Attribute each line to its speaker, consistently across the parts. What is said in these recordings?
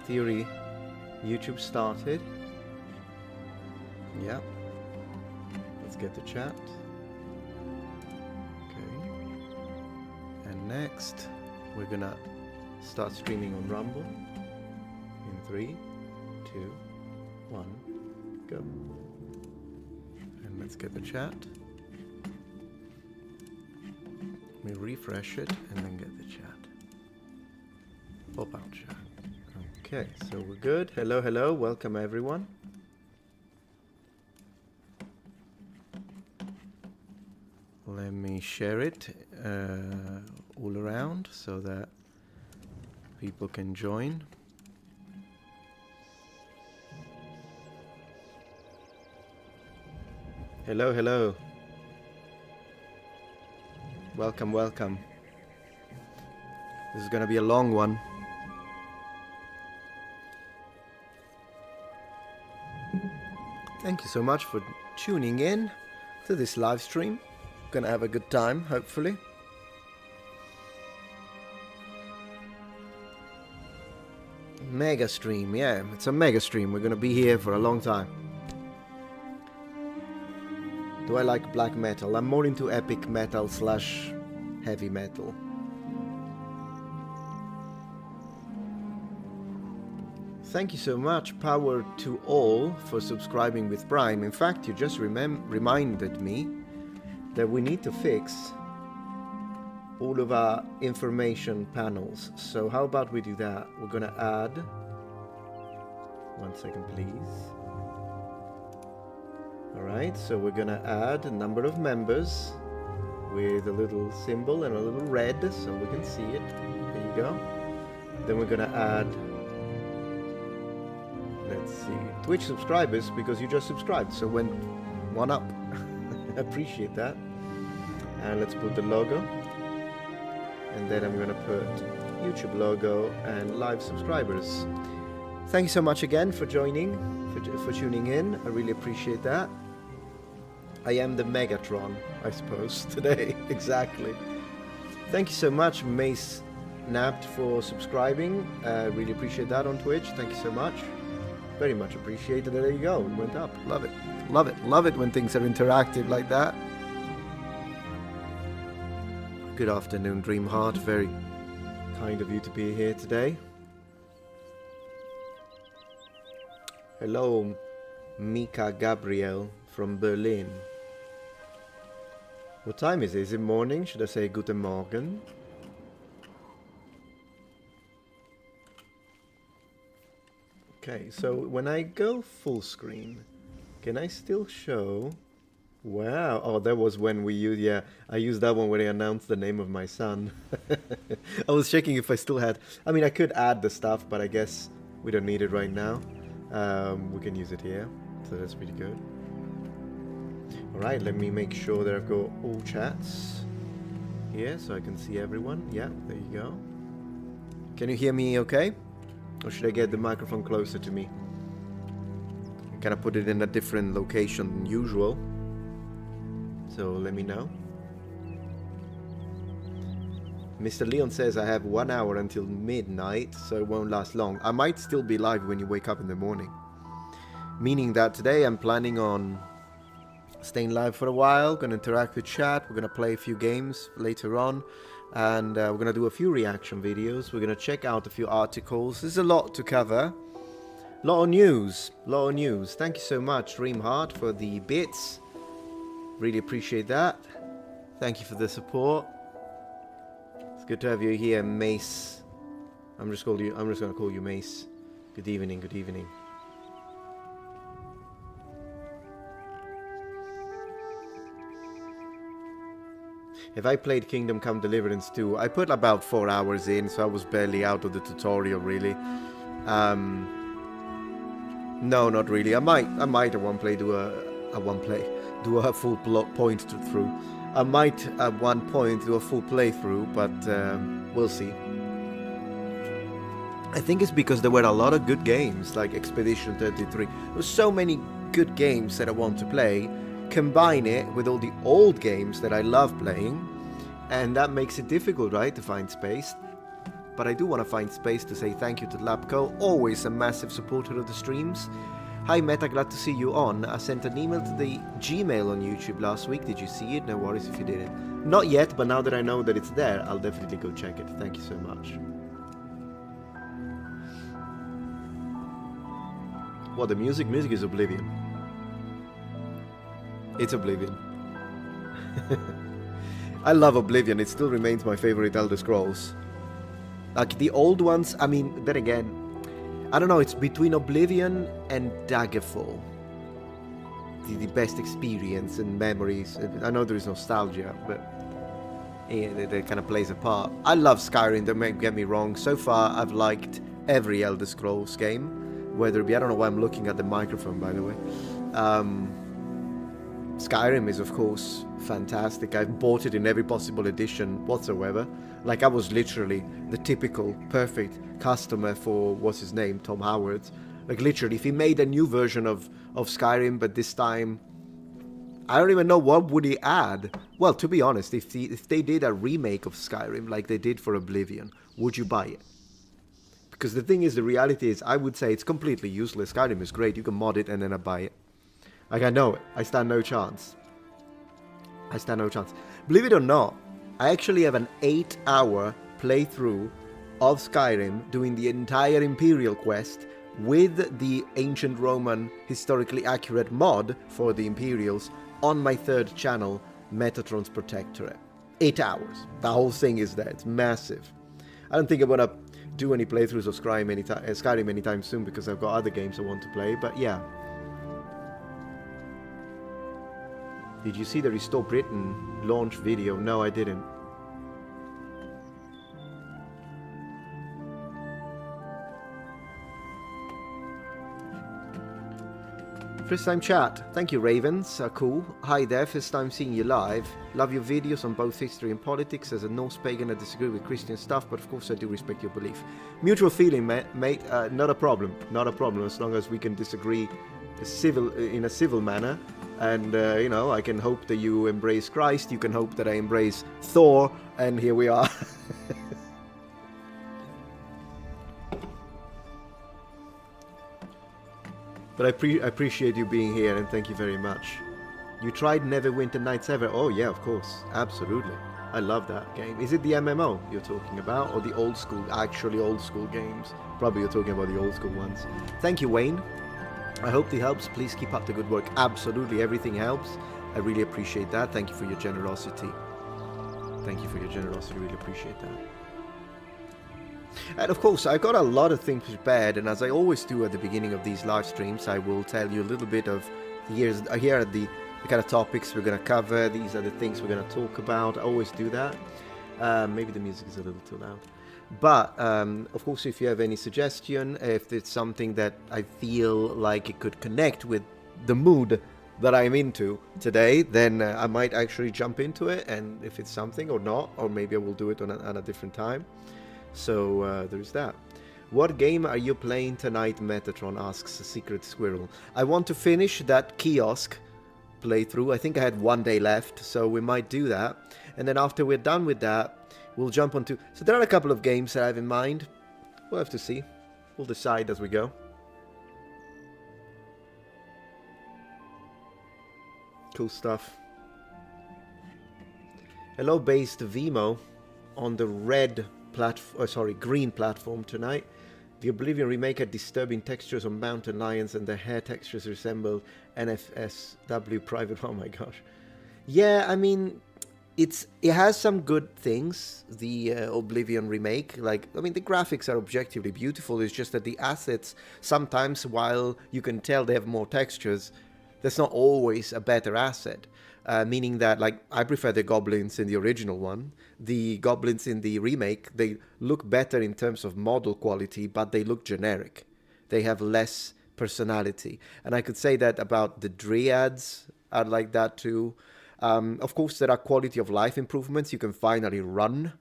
Speaker 1: theory, YouTube started. Yeah. Let's get the chat. Okay. And next, we're gonna start streaming on Rumble. In 3, 2, 1, go. And let's get the chat. We refresh it and then get the chat. Pop out chat. Okay, so we're good. Hello, hello. Welcome everyone. Let me share it all around so that people can join. Hello, hello. Welcome, welcome. This is gonna be a long one. Thank you so much for tuning in to this live stream. Gonna have a good time, hopefully. Mega stream, yeah, it's a mega stream. We're gonna be here for a long time. Do I like black metal? I'm more into epic metal / heavy metal. Thank you so much, power to all, for subscribing with Prime. In fact, you just reminded me that we need to fix all of our information panels. So how about we do that? We're gonna add... 1 second, please. Alright, so we're gonna add a number of members with a little symbol and a little red so we can see it. There you go. Then we're gonna add, let's see, Twitch subscribers, because you just subscribed, so went one up. Appreciate that. And let's put the logo. And then I'm gonna put YouTube logo and live subscribers. Thank you so much again for joining, for tuning in. I really appreciate that. I am the Megatron, I suppose, today. Exactly. Thank you so much, Mace Napt, for subscribing. Really appreciate that on Twitch. Thank you so much. Very much appreciated. There you go. It went up. Love it. Love it. Love it when things are interactive like that. Good afternoon, Dreamheart. Very kind of you to be here today. Hello, Mika Gabriel from Berlin. What time is it? Is it morning? Should I say Guten Morgen? Okay, so when I go full screen, can I still show? Wow, oh, that was when we used, yeah, I used that one when I announced the name of my son. I was checking if I still had, I mean, I could add the stuff, but I guess we don't need it right now. We can use it here, so that's pretty good. Alright, let me make sure that I've got all chats here so I can see everyone. Yeah, there you go. Can you hear me okay? Or should I get the microphone closer to me? I kind of put it in a different location than usual. So let me know. Mr. Leon says I have 1 hour until midnight, so it won't last long. I might still be live when you wake up in the morning. Meaning that today I'm planning on staying live for a while, gonna interact with chat, we're gonna play a few games later on, and we're gonna do a few reaction videos, we're gonna check out a few articles. There's a lot to cover. Lot of news. Thank you so much, Dreamheart, for the bits. Really appreciate that. Thank you for the support. It's good to have you here, Mace. I'm just gonna call you Mace. Good evening, good evening. Have I played Kingdom Come Deliverance 2? I put about 4 hours in, so I was barely out of the tutorial, really. No, not really. I might at one play do a full point through. I might at one point do a full playthrough, but we'll see. I think it's because there were a lot of good games, like Expedition 33. There were so many good games that I want to play. Combine it with all the old games that I love playing, and that makes it difficult, right, to find space. but I do want to find space to say thank you to Labco, always a massive supporter of the streams. Hi Meta, glad to see you on. I sent an email to the Gmail on YouTube last week. Did you see it? No worries if you didn't. Not yet, but now that I know that it's there, I'll definitely go check it. Thank you so much. What, the music? Music is Oblivion. It's Oblivion. I love Oblivion. It still remains my favorite Elder Scrolls. Like the old ones, I mean, then again, I don't know, it's between Oblivion and Daggerfall. The best experience and memories. I know there is nostalgia, but yeah, that kind of plays a part. I love Skyrim, don't get me wrong. So far, I've liked every Elder Scrolls game. Whether it be, I don't know why I'm looking at the microphone, by the way. Skyrim is, of course, fantastic. I've bought it in every possible edition whatsoever. Like, I was literally the typical, perfect customer for, what's his name, Tom Howard. Like, literally, if he made a new version of Skyrim, but this time, I don't even know what would he add. Well, to be honest, if they did a remake of Skyrim, like they did for Oblivion, would you buy it? Because the thing is, the reality is, I would say it's completely useless. Skyrim is great, you can mod it and then I buy it. Like, I know it. I stand no chance. I stand no chance. Believe it or not, I actually have an 8-hour playthrough of Skyrim doing the entire Imperial quest with the Ancient Roman historically accurate mod for the Imperials on my third channel, Metatron's Protectorate. 8 hours. The whole thing is there. It's massive. I don't think I'm going to do any playthroughs of Skyrim anytime soon because I've got other games I want to play, but yeah. Did you see the Restore Britain launch video? No, I didn't. First time chat. Thank you, Ravens. Cool. Hi there. First time seeing you live. Love your videos on both history and politics. As a Norse pagan, I disagree with Christian stuff, but of course I do respect your belief. Mutual feeling, mate. Not a problem. Not a problem. As long as we can disagree in a civil manner. And, you know, I can hope that you embrace Christ. You can hope that I embrace Thor. And here we are. But I appreciate you being here, and thank you very much. You tried Neverwinter Nights Ever? Oh yeah, of course. Absolutely. I love that game. Is it the MMO you're talking about, or the old school, actually old school games? Probably you're talking about the old school ones. Thank you, Wayne. I hope it helps. Please keep up the good work. Absolutely, everything helps. I really appreciate that. Thank you for your generosity. Thank you for your generosity. Really appreciate that. And of course, I got a lot of things prepared, and as I always do at the beginning of these live streams, I will tell you a little bit of here are the kind of topics we're going to cover. These are the things we're going to talk about. I always do that. Maybe the music is a little too loud. But, of course, if you have any suggestion, if it's something that I feel like it could connect with the mood that I'm into today, then I might actually jump into it, and if it's something or not, or maybe I will do it on a different time. So there's that. What game are you playing tonight, Metatron asks a Secret Squirrel. I want to finish that Kiosk playthrough. I think I had 1 day left, so we might do that. And then after we're done with that, we'll jump onto... So there are a couple of games that I have in mind. We'll have to see. We'll decide as we go. Cool stuff. Hello, based Vimo on the green platform tonight. The Oblivion remake had disturbing textures on mountain lions, and the hair textures resemble NFSW private. Oh my gosh. Yeah, I mean, it has some good things, the Oblivion remake. Like, I mean, the graphics are objectively beautiful. It's just that the assets, sometimes while you can tell they have more textures, that's not always a better asset. Meaning that, like, I prefer the goblins in the original one. The goblins in the remake, they look better in terms of model quality, but they look generic. They have less personality. And I could say that about the Dryads are like that too. Of course, there are quality of life improvements. You can finally run,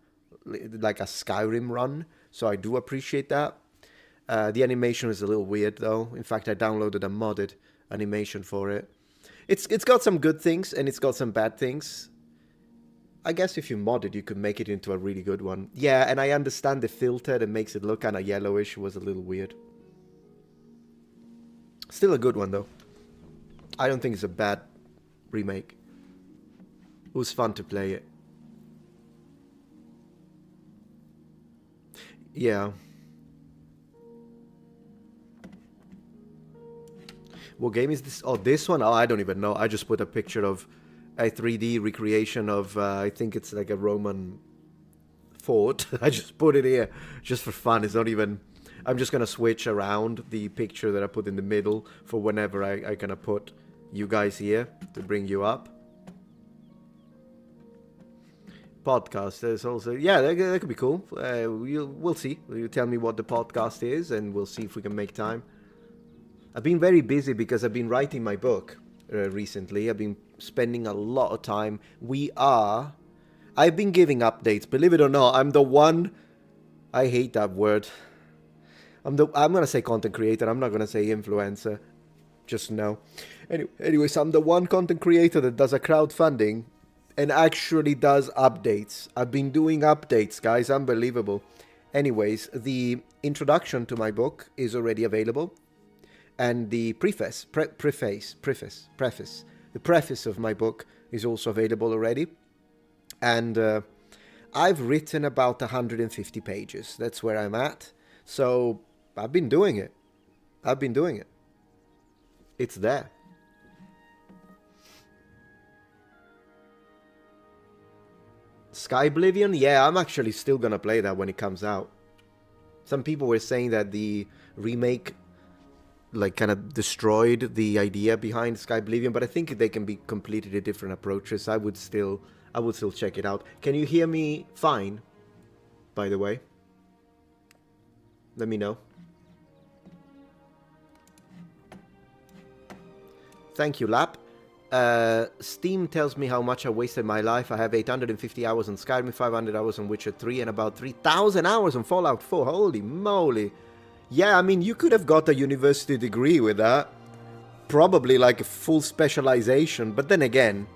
Speaker 1: like a Skyrim run. So I do appreciate that. The animation is a little weird, though. In fact, I downloaded a modded animation for it. It's got some good things, and it's got some bad things. I guess if you mod it, you could make it into a really good one. Yeah, and I understand the filter that makes it look kind of yellowish was a little weird. Still a good one, though. I don't think it's a bad remake. It was fun to play it. Yeah. What game is this? Oh, this one? Oh, I don't even know. I just put a picture of a 3D recreation of, I think it's like a Roman fort. I just put it here just for fun. It's not even... I'm just going to switch around the picture that I put in the middle for whenever I kind of put you guys here to bring you up. Podcast, there's also... Yeah, that could be cool. We'll see. You tell me what the podcast is and we'll see if we can make time. I've been very busy because I've been writing my book recently. I've been spending a lot of time. I've been giving updates. Believe it or not, I'm the one... I hate that word. I'm going to say content creator. I'm not going to say influencer. Just no. Anyways, I'm the one content creator that does a crowdfunding and actually does updates. I've been doing updates, guys. Unbelievable. Anyways, the introduction to my book is already available. And the preface of my book is also available already. And I've written about 150 pages. That's where I'm at. So I've been doing it. It's there. Sky Oblivion? Yeah, I'm actually still gonna play that when it comes out. Some people were saying that the remake like kind of destroyed the idea behind Sky Oblivion, but I think they can be completely different approaches. I would still check it out. Can you hear me fine, by the way? Let me know. Thank you, Lap. Steam tells me how much I wasted my life. I have 850 hours on Skyrim, 500 hours on Witcher 3, and about 3,000 hours on Fallout 4. Holy moly. Yeah, I mean, you could have got a university degree with that. Probably like a full specialization. But then again,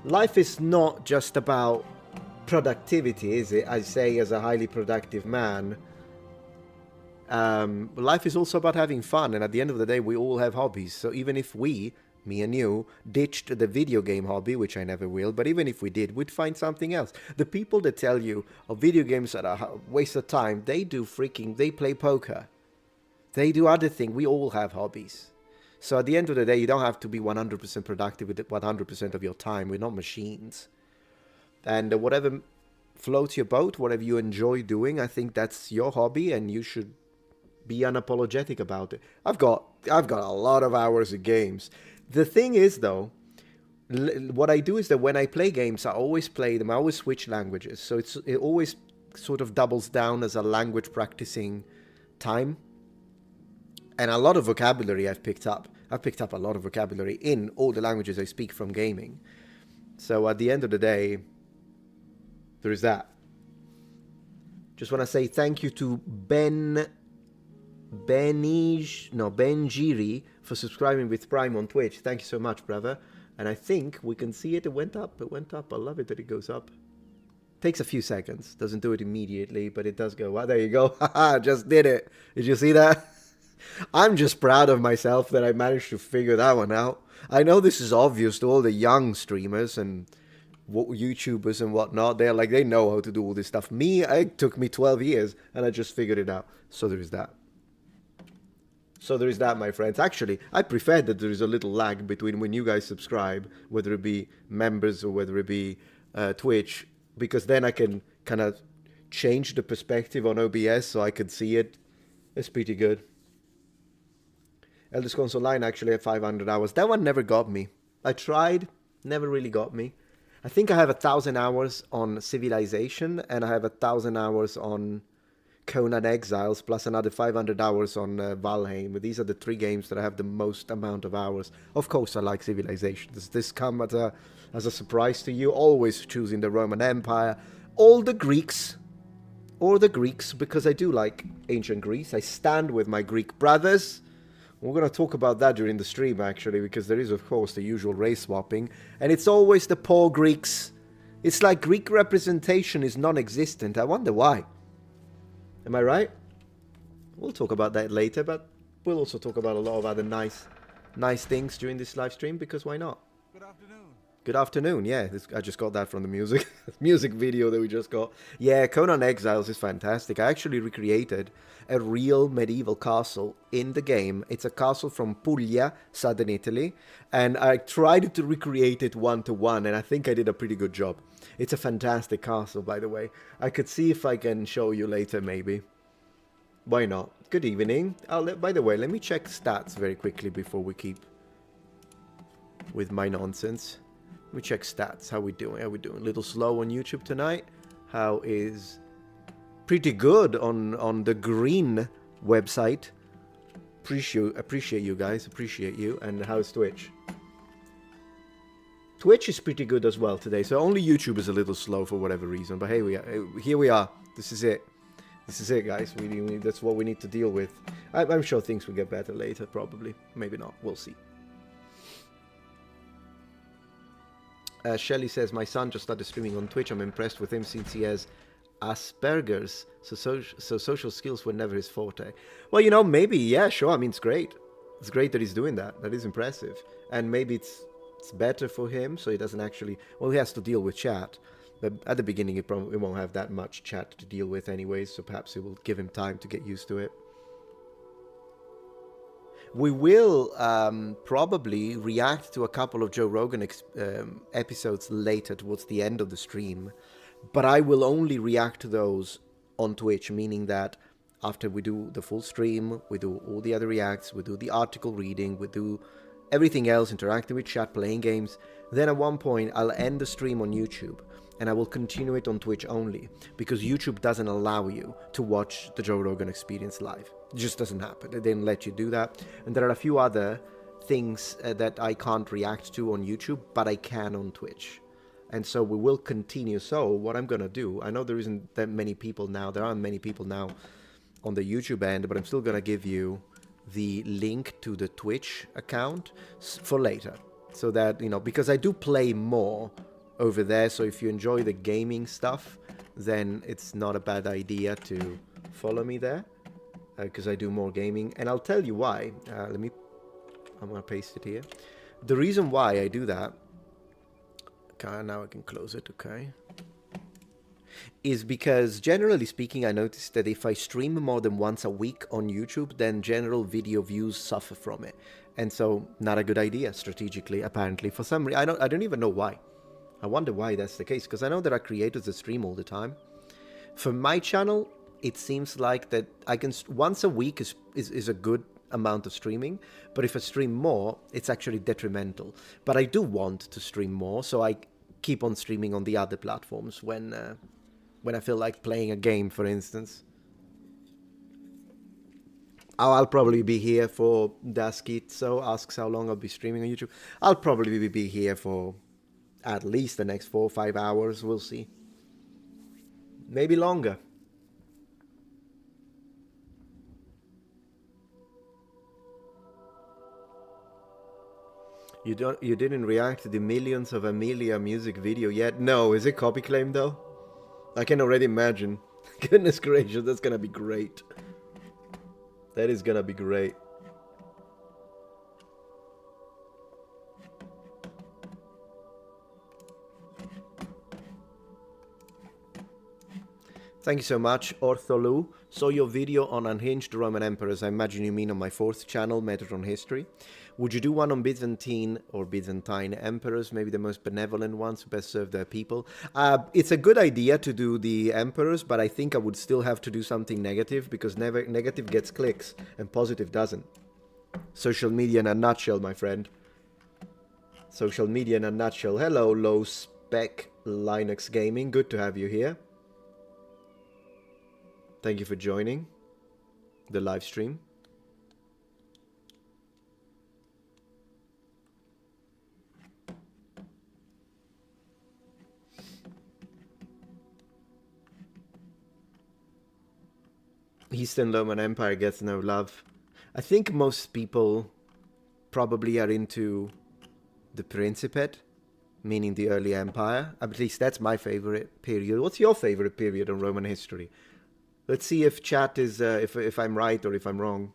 Speaker 1: life is not just about productivity, is it? I say as a highly productive man. Life is also about having fun. And at the end of the day, we all have hobbies. So even if we, me and you, ditched the video game hobby, which I never will, but even if we did, we'd find something else. The people that tell you, oh, video games are a waste of time, they play poker. They do other things. We all have hobbies. So at the end of the day, you don't have to be 100% productive with 100% of your time. We're not machines. And whatever floats your boat, whatever you enjoy doing, I think that's your hobby and you should be unapologetic about it. I've got a lot of hours of games. The thing is, though, what I do is that when I play games, I always play them. I always switch languages. So it always sort of doubles down as a language practicing time. And a lot of vocabulary I've picked up. I've picked up a lot of vocabulary in all the languages I speak from gaming. So at the end of the day, there is that. Just want to say thank you to Benjiri for subscribing with Prime on Twitch. Thank you so much, brother. And I think we can see it. It went up. I love it that it goes up. Takes a few seconds. Doesn't do it immediately, but it does go. There you go. Haha, just did it. Did you see that? I'm just proud of myself that I managed to figure that one out. I know this is obvious to all the young streamers and YouTubers and whatnot. They know how to do all this stuff. It took me 12 years and I just figured it out. So there is that. My friends. Actually, I prefer that there is a little lag between when you guys subscribe, whether it be members or whether it be Twitch, because then I can kind of change the perspective on OBS so I can see it. It's pretty good. Elder Scrolls Online actually had 500 hours. That one never got me. I tried, never really got me. I think I have 1,000 hours on Civilization, and I have 1,000 hours on Conan Exiles, plus another 500 hours on Valheim. These are the 3 games that I have the most amount of hours. Of course, I like Civilization. Does this come as a surprise to you? Always choosing the Roman Empire. Or the Greeks, because I do like ancient Greece. I stand with my Greek brothers. We're going to talk about that during the stream, actually, because there is, of course, the usual race swapping. And it's always the poor Greeks It's like Greek representation is non-existent. I wonder why. Am I right? We'll talk about that later, but we'll also talk about a lot of other nice things during this live stream, because why not?
Speaker 2: Good afternoon.
Speaker 1: Good afternoon. Yeah, I just got that from the music video that we just got. Yeah, Conan Exiles is fantastic. I actually recreated a real medieval castle in the game. It's a castle from Puglia, southern Italy, and I tried to recreate it one-to-one, and I think I did a pretty good job. It's a fantastic castle, by the way. I could see if I can show you later, maybe. Why not? Good evening. By the way, let me check stats very quickly before we keep with my nonsense. Let me check stats. How we doing? How we doing? A little slow on YouTube tonight. How is... Pretty good on the green website. Appreciate you guys. Appreciate you. And how's Twitch? Twitch is pretty good as well today. So only YouTube is a little slow for whatever reason. But hey, here we are. This is it. This is it, guys. That's what we need to deal with. I'm sure things will get better later, probably. Maybe not. We'll see. Shelly says, my son just started streaming on Twitch. I'm impressed with him since he has Asperger's. So social skills were never his forte. Well, you know, maybe, yeah, sure. I mean, it's great. It's great that he's doing that. That is impressive. And maybe it's better for him, so he doesn't actually... Well, he has to deal with chat. But at the beginning, it won't have that much chat to deal with anyways, so perhaps it will give him time to get used to it. We will probably react to a couple of Joe Rogan episodes later towards the end of the stream, but I will only react to those on Twitch, meaning that after we do the full stream, we do all the other reacts, we do the article reading, we do everything else, interacting with chat, playing games, then at one point I'll end the stream on YouTube. And I will continue it on Twitch only, because YouTube doesn't allow you to watch the Joe Rogan Experience live. It just doesn't happen. They didn't let you do that. And there are a few other things that I can't react to on YouTube, but I can on Twitch. And so we will continue. So what I'm going to do, I know there isn't that many people now. There aren't many people now on the YouTube end, but I'm still going to give you the link to the Twitch account for later. So that, you know, because I do play more over there, so if you enjoy the gaming stuff, then it's not a bad idea to follow me there, because I do more gaming, and I'll tell you why. I'm gonna paste it here. The reason why I do that, okay, now I can close it, okay, is because generally speaking, I noticed that if I stream more than once a week on YouTube, then general video views suffer from it, and so not a good idea strategically, apparently. For some reason, I don't even know why. I wonder why that's the case, because I know there are creators that stream all the time. For my channel, it seems like that I can... Once a week is a good amount of streaming, but if I stream more, it's actually detrimental. But I do want to stream more, so I keep on streaming on the other platforms when I feel like playing a game, for instance. I'll probably be here for Daskit, so asks how long I'll be streaming on YouTube. I'll probably be here for at least the next 4 or 5 hours. We'll see. Maybe longer. You didn't react to the Millions of Amelia music video yet? No, is it copy claim though? I can already imagine. Goodness gracious, that's gonna be great. That is gonna be great. Thank you so much, Ortholu. Saw your video on unhinged Roman emperors. I imagine you mean on my 4th channel, Metatron History. Would you do one on Byzantine or Byzantine emperors, maybe the most benevolent ones who best serve their people? It's a good idea to do the emperors, but I think I would still have to do something negative, because negative gets clicks and positive doesn't. Social media in a nutshell, my friend. Social media in a nutshell. Hello, low spec Linux Gaming. Good to have you here. Thank you for joining the live stream. Eastern Roman Empire gets no love. I think most people probably are into the Principate, meaning the early empire. At least that's my favorite period. What's your favorite period in Roman history? Let's see if chat is, if I'm right or if I'm wrong.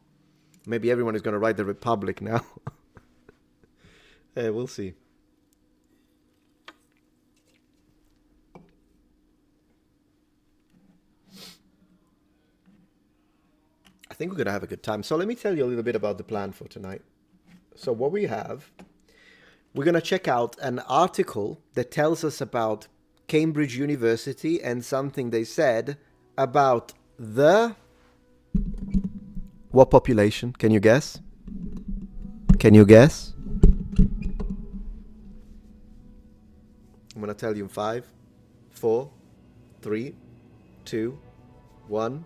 Speaker 1: Maybe everyone is going to write the Republic now. We'll see. I think we're going to have a good time. So let me tell you a little bit about the plan for tonight. So what we have, we're going to check out an article that tells us about Cambridge University and something they said about the... What population? Can you guess? Can you guess? I'm going to tell you in 5, 4, 3, 2, 1.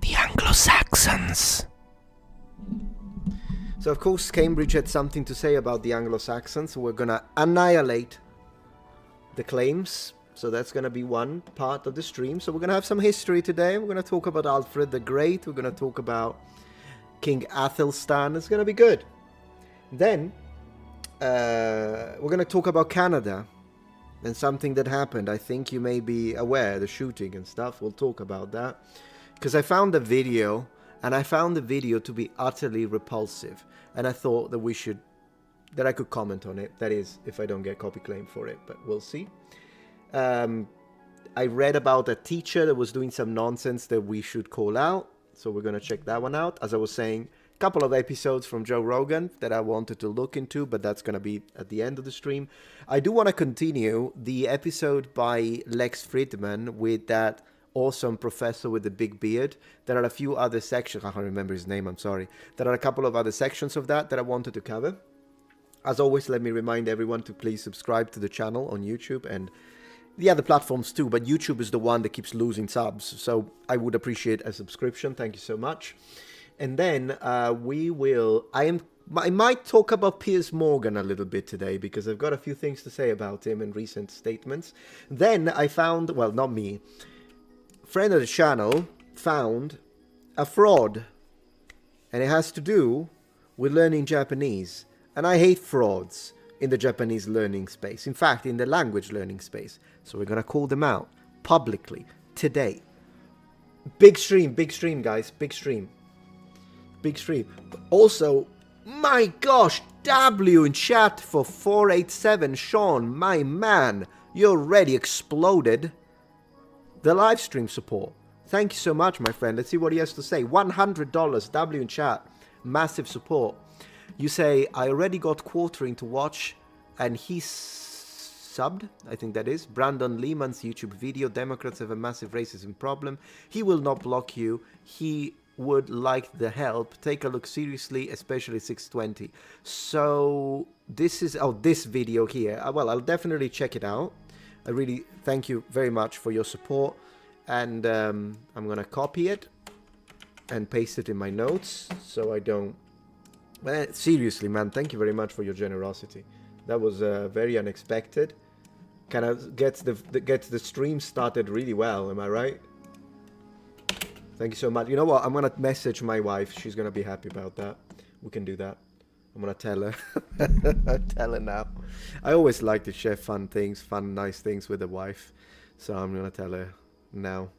Speaker 1: The Anglo-Saxons. So, of course, Cambridge had something to say about the Anglo-Saxons. So we're going to annihilate the claims. So that's going to be one part of the stream. So we're going to have some history today. We're going to talk about Alfred the Great. We're going to talk about King Athelstan. It's going to be good. Then we're going to talk about Canada and something that happened. I think you may be aware, the shooting and stuff. We'll talk about that. Because I found a video, and I found the video to be utterly repulsive. And I thought that I could comment on it. That is, if I don't get copy claim for it, but we'll see. I read about a teacher that was doing some nonsense that we should call out. So we're going to check that one out. As I was saying, a couple of episodes from Joe Rogan that I wanted to look into, but that's going to be at the end of the stream. I do want to continue the episode by Lex Fridman with that awesome professor with the big beard. There are a few other sections. I can't remember his name. I'm sorry. There are a couple of other sections of that I wanted to cover. As always, let me remind everyone to please subscribe to the channel on YouTube and the other platforms too, but YouTube is the one that keeps losing subs, so I would appreciate a subscription. Thank you so much. And then I might talk about Piers Morgan a little bit today, because I've got a few things to say about him in recent statements. Then I found, well, not me, friend of the channel found a fraud, and it has to do with learning Japanese. And I hate frauds in the Japanese learning space. In fact, in the language learning space. So we're going to call them out publicly today. Big stream, guys. Big stream. Also, my gosh, W in chat for 487. Sean, my man, you already exploded the live stream support. Thank you so much, my friend. Let's see what he has to say. $100, W in chat. Massive support. You say, I already got quartering to watch, and he's subbed, I think that is. Brandon Lehman's YouTube video. Democrats have a massive racism problem. He will not block you. He would like the help. Take a look seriously, especially 620. So this is, this video here. Well, I'll definitely check it out. I really thank you very much for your support. And I'm going to copy it and paste it in my notes so I don't... Well, seriously, man, thank you very much for your generosity. That was very unexpected. Kind of gets the stream started really well, am I right? Thank you so much. You know what? I'm going to message my wife. She's going to be happy about that. We can do that. I'm going to tell her. Tell her now. I always like to share fun things, nice things with the wife. So I'm going to tell her now.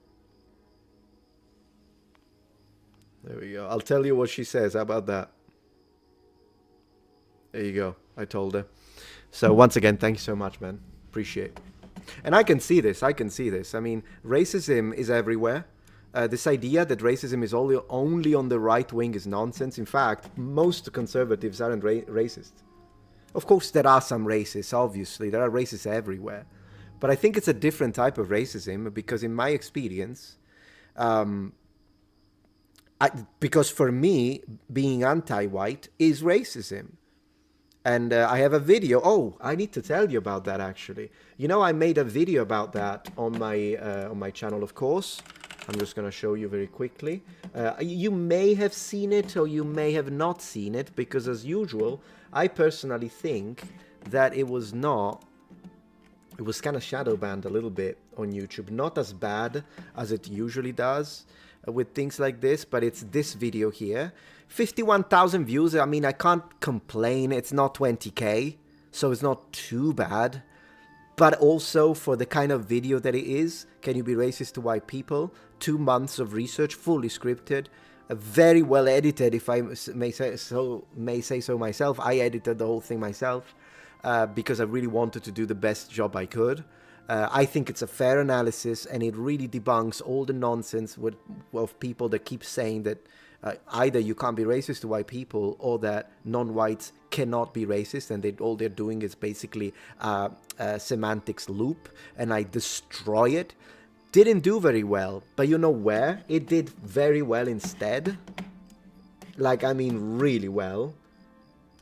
Speaker 1: There we go. I'll tell you what she says. How about that? There you go. I told her. So once again, thank you so much, man. Appreciate it. And I can see this. I mean, racism is everywhere. This idea that racism is only on the right wing is nonsense. In fact, most conservatives aren't racist. Of course, there are some racists, obviously. There are racists everywhere. But I think it's a different type of racism because in my experience, because for me, being anti-white is racism. And I have a video. Oh, I need to tell you about that, actually. You know, I made a video about that on my channel, of course. I'm just going to show you very quickly. You may have seen it or you may have not seen it, because as usual, I personally think that it was kind of shadow banned a little bit on YouTube. Not as bad as it usually does with things like this, but it's this video here. 51,000 views. I mean, I can't complain. It's not 20k. so it's not too bad. But also, for the kind of video that it is, can you be racist to white people? 2 months of research, fully scripted, very well edited, if I may say so myself. I edited the whole thing myself because I really wanted to do the best job I could. I think it's a fair analysis, and it really debunks all the nonsense of people that keep saying that either you can't be racist to white people, or that non-whites cannot be racist, and all they're doing is basically a semantics loop, and I destroy it. Didn't do very well, but you know where it did very well instead? Like, I mean really well.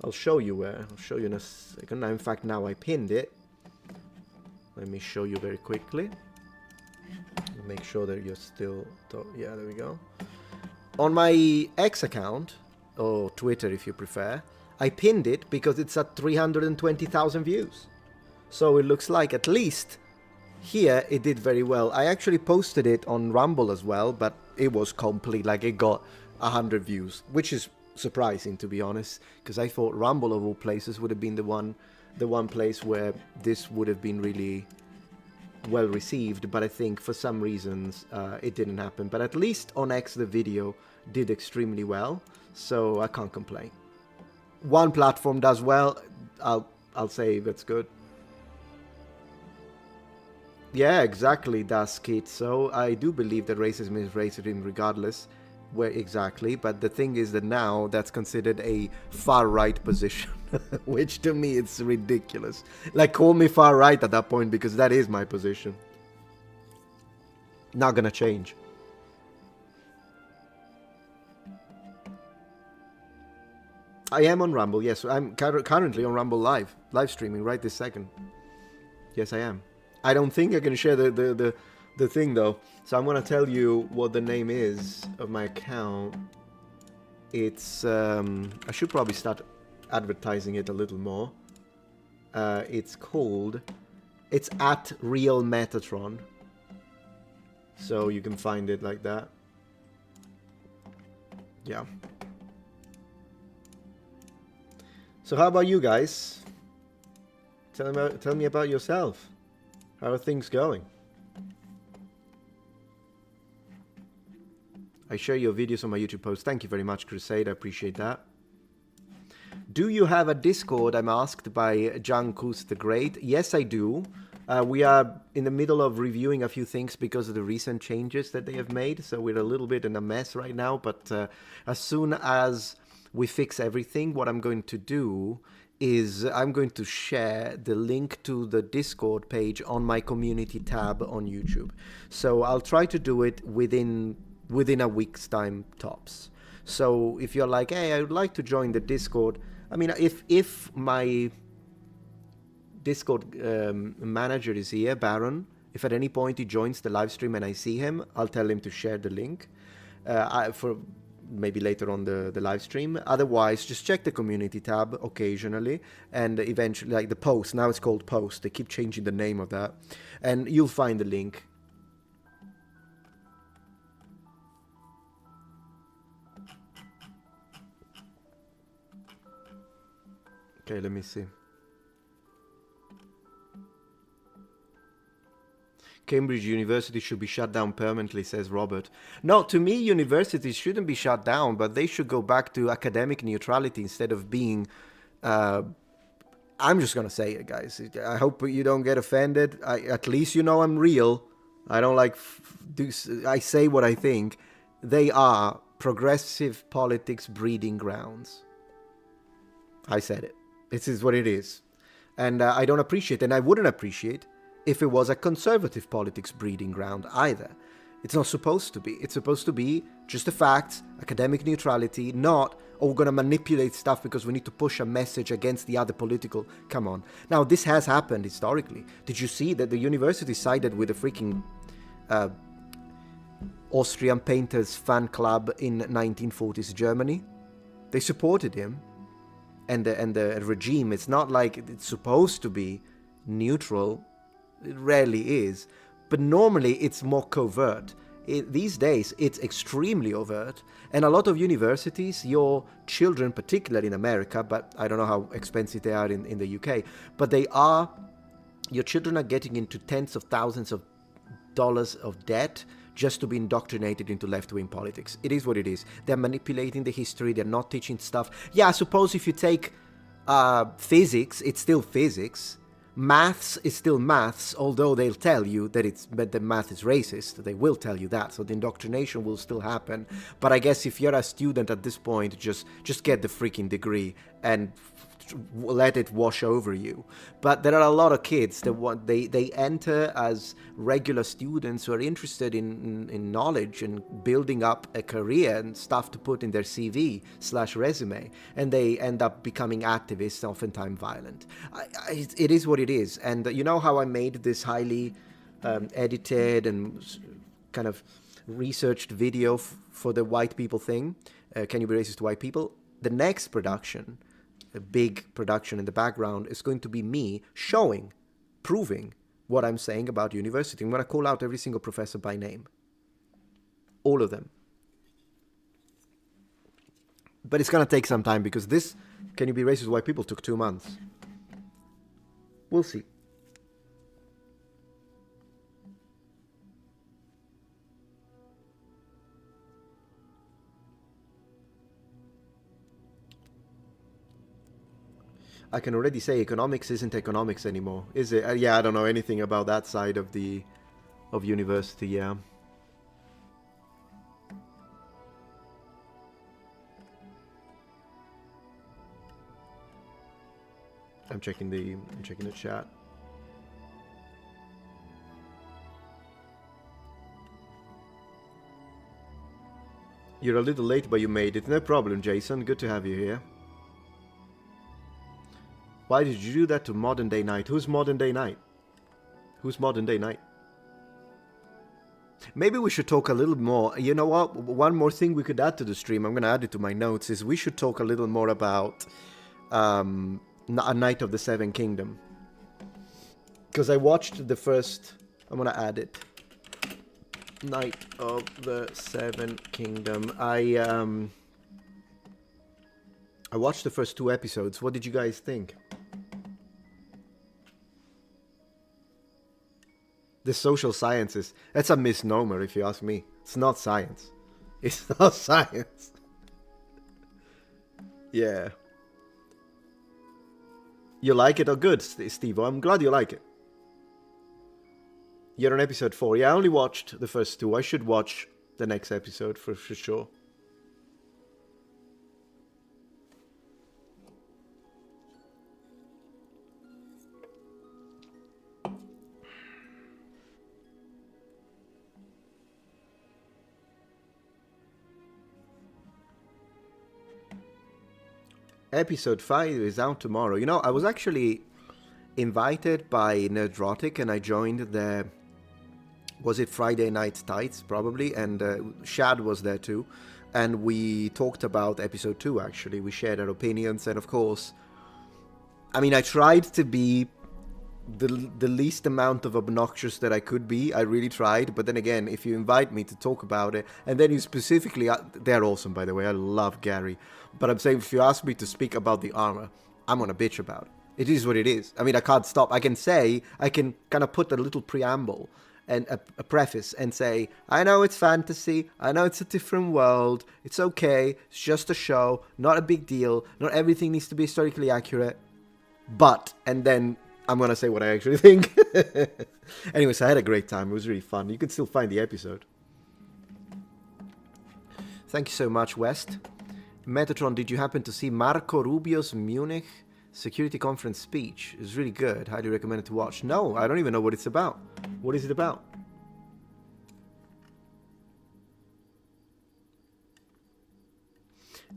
Speaker 1: I'll show you where. I'll show you in a second. In fact, now I pinned it. Let me show you very quickly. Make sure that you're still... Yeah, there we go. On my X account, or Twitter if you prefer, I pinned it because it's at 320,000 views. So it looks like, at least here, it did very well. I actually posted it on Rumble as well, but it was complete. Like, it got 100 views, which is surprising, to be honest, because I thought Rumble, of all places, would have been the one place where this would have been really well received, but I think for some reasons it didn't happen. But at least on X the video did extremely well, so I can't complain. One platform does well, I'll say that's good. Yeah, exactly, Daskit. So I do believe that racism is racism regardless where exactly, but the thing is that now that's considered a far-right position, which to me it's ridiculous. Like, call me far-right at that point, because that is my position. Not gonna change. I am on Rumble, yes. I'm currently on Rumble live streaming right this second. Yes, I am. I don't think I can share the thing though, so I'm gonna tell you what the name is of my account. It's I should probably start advertising it a little more. It's at Real Metatron, so you can find it like that. Yeah. So how about you guys? Tell me about yourself. How are things going? I share your videos on my YouTube post. Thank you very much, Crusade. I appreciate that. Do you have a Discord? I'm asked by Jankus the Great. Yes, I do. We are in the middle of reviewing a few things because of the recent changes that they have made. So we're a little bit in a mess right now. But as soon as we fix everything, what I'm going to do is I'm going to share the link to the Discord page on my community tab on YouTube. So I'll try to do it within a week's time tops. So if you're like, hey, I would like to join the Discord, I mean, if my Discord manager is here, Baron, if at any point he joins the live stream and I see him, I'll tell him to share the link for maybe later on the live stream. Otherwise, just check the community tab occasionally, and eventually, like the post, now it's called post, they keep changing the name of that, and you'll find the link. Okay, let me see. Cambridge University should be shut down permanently, says Robert. No, to me, universities shouldn't be shut down, but they should go back to academic neutrality instead of being... I'm just going to say it, guys. I hope you don't get offended. At least you know I'm real. I don't like... I say what I think. They are progressive politics breeding grounds. I said it. This is what it is. And I don't appreciate, and I wouldn't appreciate, if it was a conservative politics breeding ground either. It's not supposed to be. It's supposed to be just the facts, academic neutrality, not, oh, we're going to manipulate stuff because we need to push a message against the other political... Come on. Now, this has happened historically. Did you see that the university sided with a freaking Austrian painters fan club in 1940s Germany? They supported him. And the regime, it's not like it's supposed to be neutral. It rarely is. But normally it's more covert. these days it's extremely overt, and a lot of universities, your children, particularly in America, but I don't know how expensive they are in the UK, but your children are getting into tens of thousands of dollars of debt just to be indoctrinated into left-wing politics. It is what it is. They're manipulating the history. They're not teaching stuff. Yeah, I suppose if you take physics, it's still physics. Maths is still maths, although they'll tell you that the math is racist. They will tell you that, so the indoctrination will still happen. But I guess if you're a student at this point, just get the freaking degree and let it wash over you. But there are a lot of kids that they enter as regular students who are interested in knowledge and building up a career and stuff to put in their CV/resume, and they end up becoming activists, oftentimes violent. It is what it is. And you know how I made this highly edited and kind of researched video for the white people thing? Can you be racist to white people? The next production, a big production in the background, is going to be me proving what I'm saying about university. I'm going to call out every single professor by name. All of them. But it's going to take some time because this Can You Be Racist to White People took 2 months. We'll see. I can already say economics isn't economics anymore, is it? Yeah, I don't know anything about that side of university, yeah. I'm checking the chat. You're a little late, but you made it. No problem, Jason. Good to have you here. Why did you do that to Modern Day Night? Who's Modern Day Night? Who's Modern Day Night? Maybe we should talk a little more. You know what? One more thing we could add to the stream, I'm going to add it to my notes, is we should talk a little more about A Night of the Seven Kingdom. Because I watched the first... I'm going to add it. Night of the Seven Kingdom. I watched the first 2 episodes. What did you guys think? The social sciences. That's a misnomer, if you ask me. It's not science. It's not science. Yeah. You like it? Oh, good, Steve. I'm glad you like it. You're on episode 4. Yeah, I only watched the first 2. I should watch the next episode for sure. Episode 5 is out tomorrow. You know, I was actually invited by Nerdrotic and I joined the... Was it Friday Night Tights? Probably. And Shad was there too. And we talked about episode 2, actually. We shared our opinions. And of course, I mean, I tried to be the least amount of obnoxious that I could be. I really tried. But then again, if you invite me to talk about it, and then you specifically... They're awesome, by the way. I love Gary. But I'm saying, if you ask me to speak about the armor, I'm gonna bitch about it. It is what it is. I mean, I can't stop. I can kind of put a little preamble and a preface and say, I know it's fantasy. I know it's a different world. It's okay. It's just a show. Not a big deal. Not everything needs to be historically accurate. But, and then I'm gonna say what I actually think. Anyways, I had a great time. It was really fun. You can still find the episode. Thank you so much, West. Metatron, did you happen to see Marco Rubio's Munich Security Conference speech? It was really good. Highly recommend it to watch. No, I don't even know what it's about. What is it about?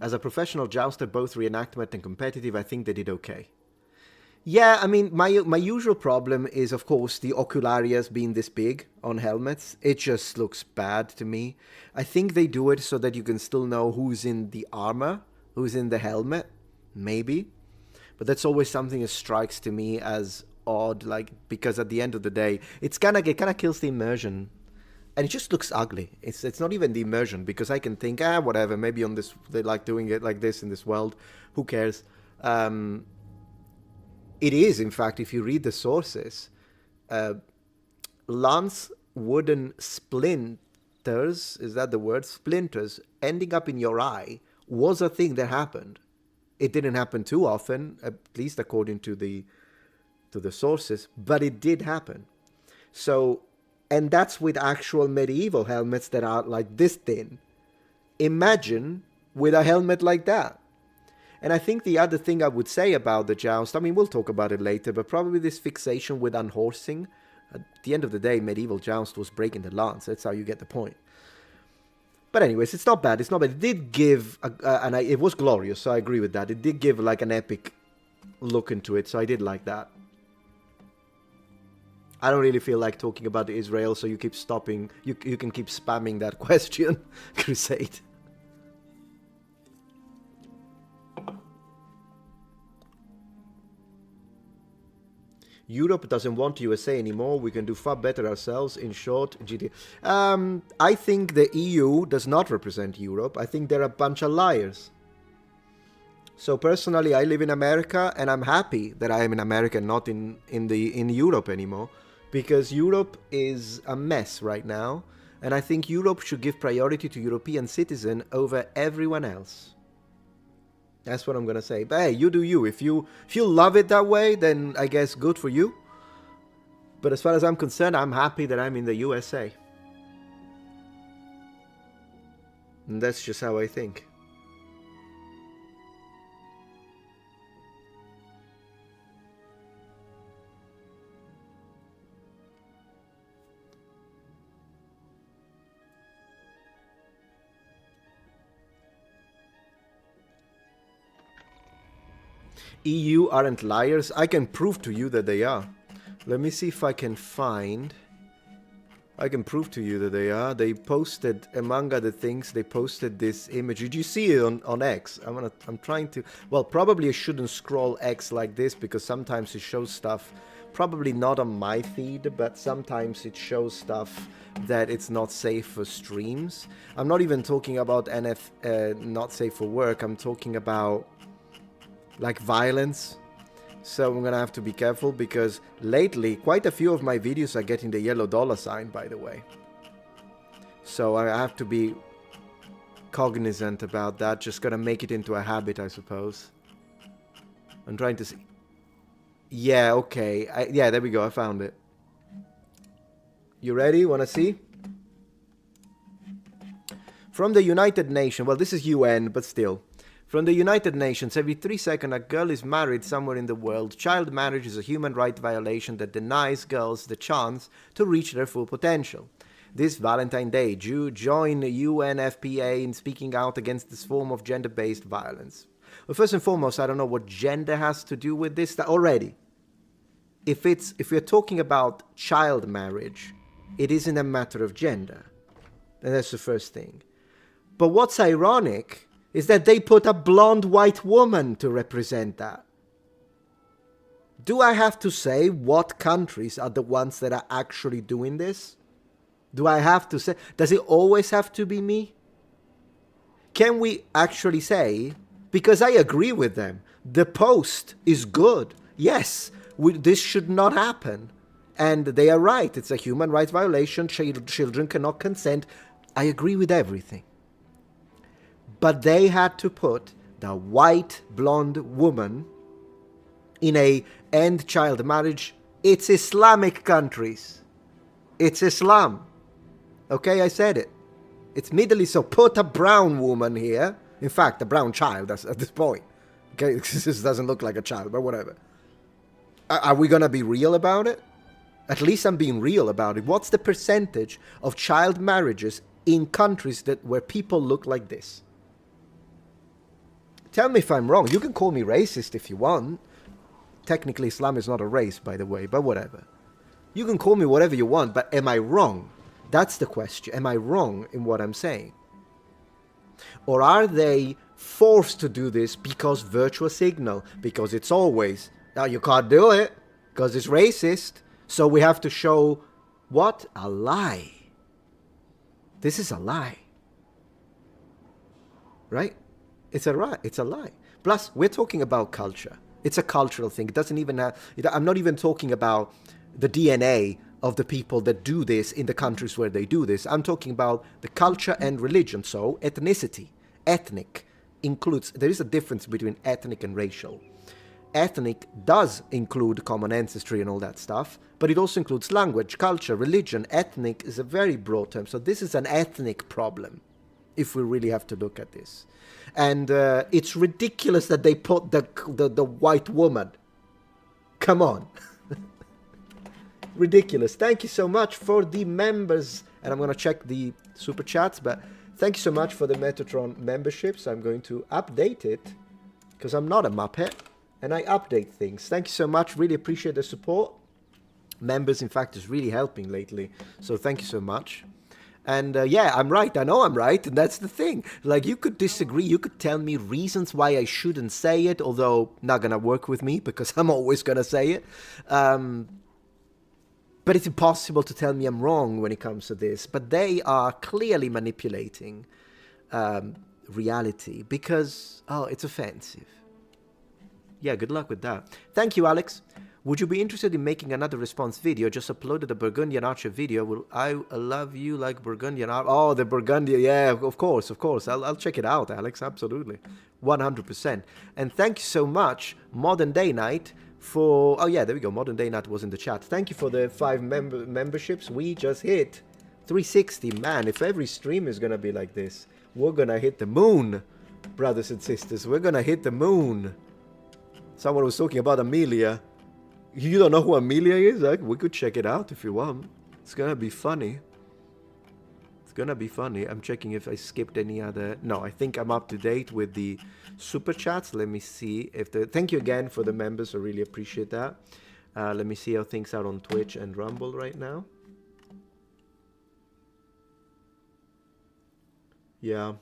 Speaker 1: As a professional jouster, both reenactment and competitive, I think they did okay. Yeah, I mean, my usual problem is, of course, the ocularias being this big on helmets. It just looks bad to me. I think they do it so that you can still know who's in the armor, who's in the helmet, maybe. But that's always something that strikes to me as odd, like, because at the end of the day, it kind of kills the immersion And it just looks ugly. It's not even the immersion, because I can think, whatever, maybe on this they like doing it like this in this world. Who cares? It is, in fact, if you read the sources, lance wooden splinters, is that the word? Splinters ending up in your eye was a thing that happened. It didn't happen too often, at least according to the sources, but it did happen. So, and that's with actual medieval helmets that are like this thin. Imagine with a helmet like that. And I think the other thing I would say about the joust, I mean, we'll talk about it later, but probably this fixation with unhorsing. At the end of the day, medieval joust was breaking the lance. That's how you get the point. But anyways, it's not bad. It's not bad. It did give, it was glorious, so I agree with that. It did give like an epic look into it, so I did like that. I don't really feel like talking about Israel, so you keep stopping. You can keep spamming that question, Crusade. Europe doesn't want USA anymore. We can do far better ourselves. In short, GT. I think the EU does not represent Europe. I think they're a bunch of liars. So personally, I live in America, and I'm happy that I am in America, not in Europe anymore, because Europe is a mess right now, and I think Europe should give priority to European citizen over everyone else. That's what I'm gonna say. But hey, you do you. If you love it that way, then I guess good for you. But as far as I'm concerned, I'm happy that I'm in the USA. And that's just how I think. EU aren't liars. I can prove to you that they are. Let me see if I can find. I can prove to you that they are. They posted, among other things, they posted this image. Did you see it on X? I'm trying to. Well, probably I shouldn't scroll X like this, because sometimes it shows stuff. Probably not on my feed, but sometimes it shows stuff that it's not safe for streams. I'm not even talking about not safe for work. I'm talking about like violence. So I'm gonna have to be careful, because lately quite a few of my videos are getting the yellow dollar sign, by the way. So I have to be cognizant about that. Just gonna make it into a habit, I suppose. I'm trying to see. Yeah, okay. Yeah, there we go. I found it. You ready? Wanna see? From the United Nations. Well, this is UN, but still. From the United Nations, every 3 seconds a girl is married somewhere in the world. Child marriage is a human right violation that denies girls the chance to reach their full potential. This Valentine's Day, join UNFPA in speaking out against this form of gender-based violence. Well, first and foremost, I don't know what gender has to do with this already. If we're talking about child marriage, it isn't a matter of gender. And that's the first thing. But what's ironic is that they put a blonde white woman to represent that. Do I have to say what countries are the ones that are actually doing this? Do I have to say? Does it always have to be me? Can we actually say, because I agree with them, the post is good. Yes, this should not happen. And they are right. It's a human rights violation. Children cannot consent. I agree with everything. But they had to put the white blonde woman in a end child marriage. It's Islamic countries. It's Islam. Okay, I said it. It's Middle East, so put a brown woman here. In fact, a brown child at this point. Okay, this doesn't look like a child, but whatever. Are we going to be real about it? At least I'm being real about it. What's the percentage of child marriages in countries where people look like this? Tell me if I'm wrong. You can call me racist if you want. Technically, Islam is not a race, by the way, but whatever. You can call me whatever you want, but am I wrong? That's the question. Am I wrong in what I'm saying? Or are they forced to do this because virtual signal? Because it's always, now you can't do it because it's racist. So we have to show what? A lie. This is a lie. Right? It's a lie. Plus, we're talking about culture. It's a cultural thing. It doesn't even have... I'm not even talking about the DNA of the people that do this in the countries where they do this. I'm talking about the culture and religion. So, ethnicity. Ethnic includes... There is a difference between ethnic and racial. Ethnic does include common ancestry and all that stuff, but it also includes language, culture, religion. Ethnic is a very broad term. So this is an ethnic problem, if we really have to look at this. And it's ridiculous that they put the white woman. Come on. Ridiculous. Thank you so much for the members. And I'm going to check the super chats, but thank you so much for the Metatron memberships. I'm going to update it because I'm not a Muppet. And I update things. Thank you so much. Really appreciate the support. Members, in fact, is really helping lately. So thank you so much. And yeah, I'm right. I know I'm right. And that's the thing. Like, you could disagree. You could tell me reasons why I shouldn't say it. Although, not going to work with me because I'm always going to say it. But it's impossible to tell me I'm wrong when it comes to this. But they are clearly manipulating reality because, oh, it's offensive. Yeah, good luck with that. Thank you, Alex. Would you be interested in making another response video? Just uploaded a Burgundian Archer video. Will I love you like Burgundian Archer? Oh, the Burgundian. Yeah, of course, of course. I'll check it out, Alex. Absolutely. 100%. And thank you so much, Modern Day Night, for... Oh, yeah, there we go. Modern Day Night was in the chat. Thank you for the 5 memberships. We just hit 360. Man, if every stream is going to be like this, we're going to hit the moon, brothers and sisters. We're going to hit the moon. Someone was talking about Amelia. You don't know who Amelia is? We could check it out if you want. It's gonna be funny. It's gonna be funny. I'm checking if I skipped any other... No, I think I'm up to date with the super chats. Let me see if the... Thank you again for the members. I really appreciate that. Let me see how things are on Twitch and Rumble right now. Yeah.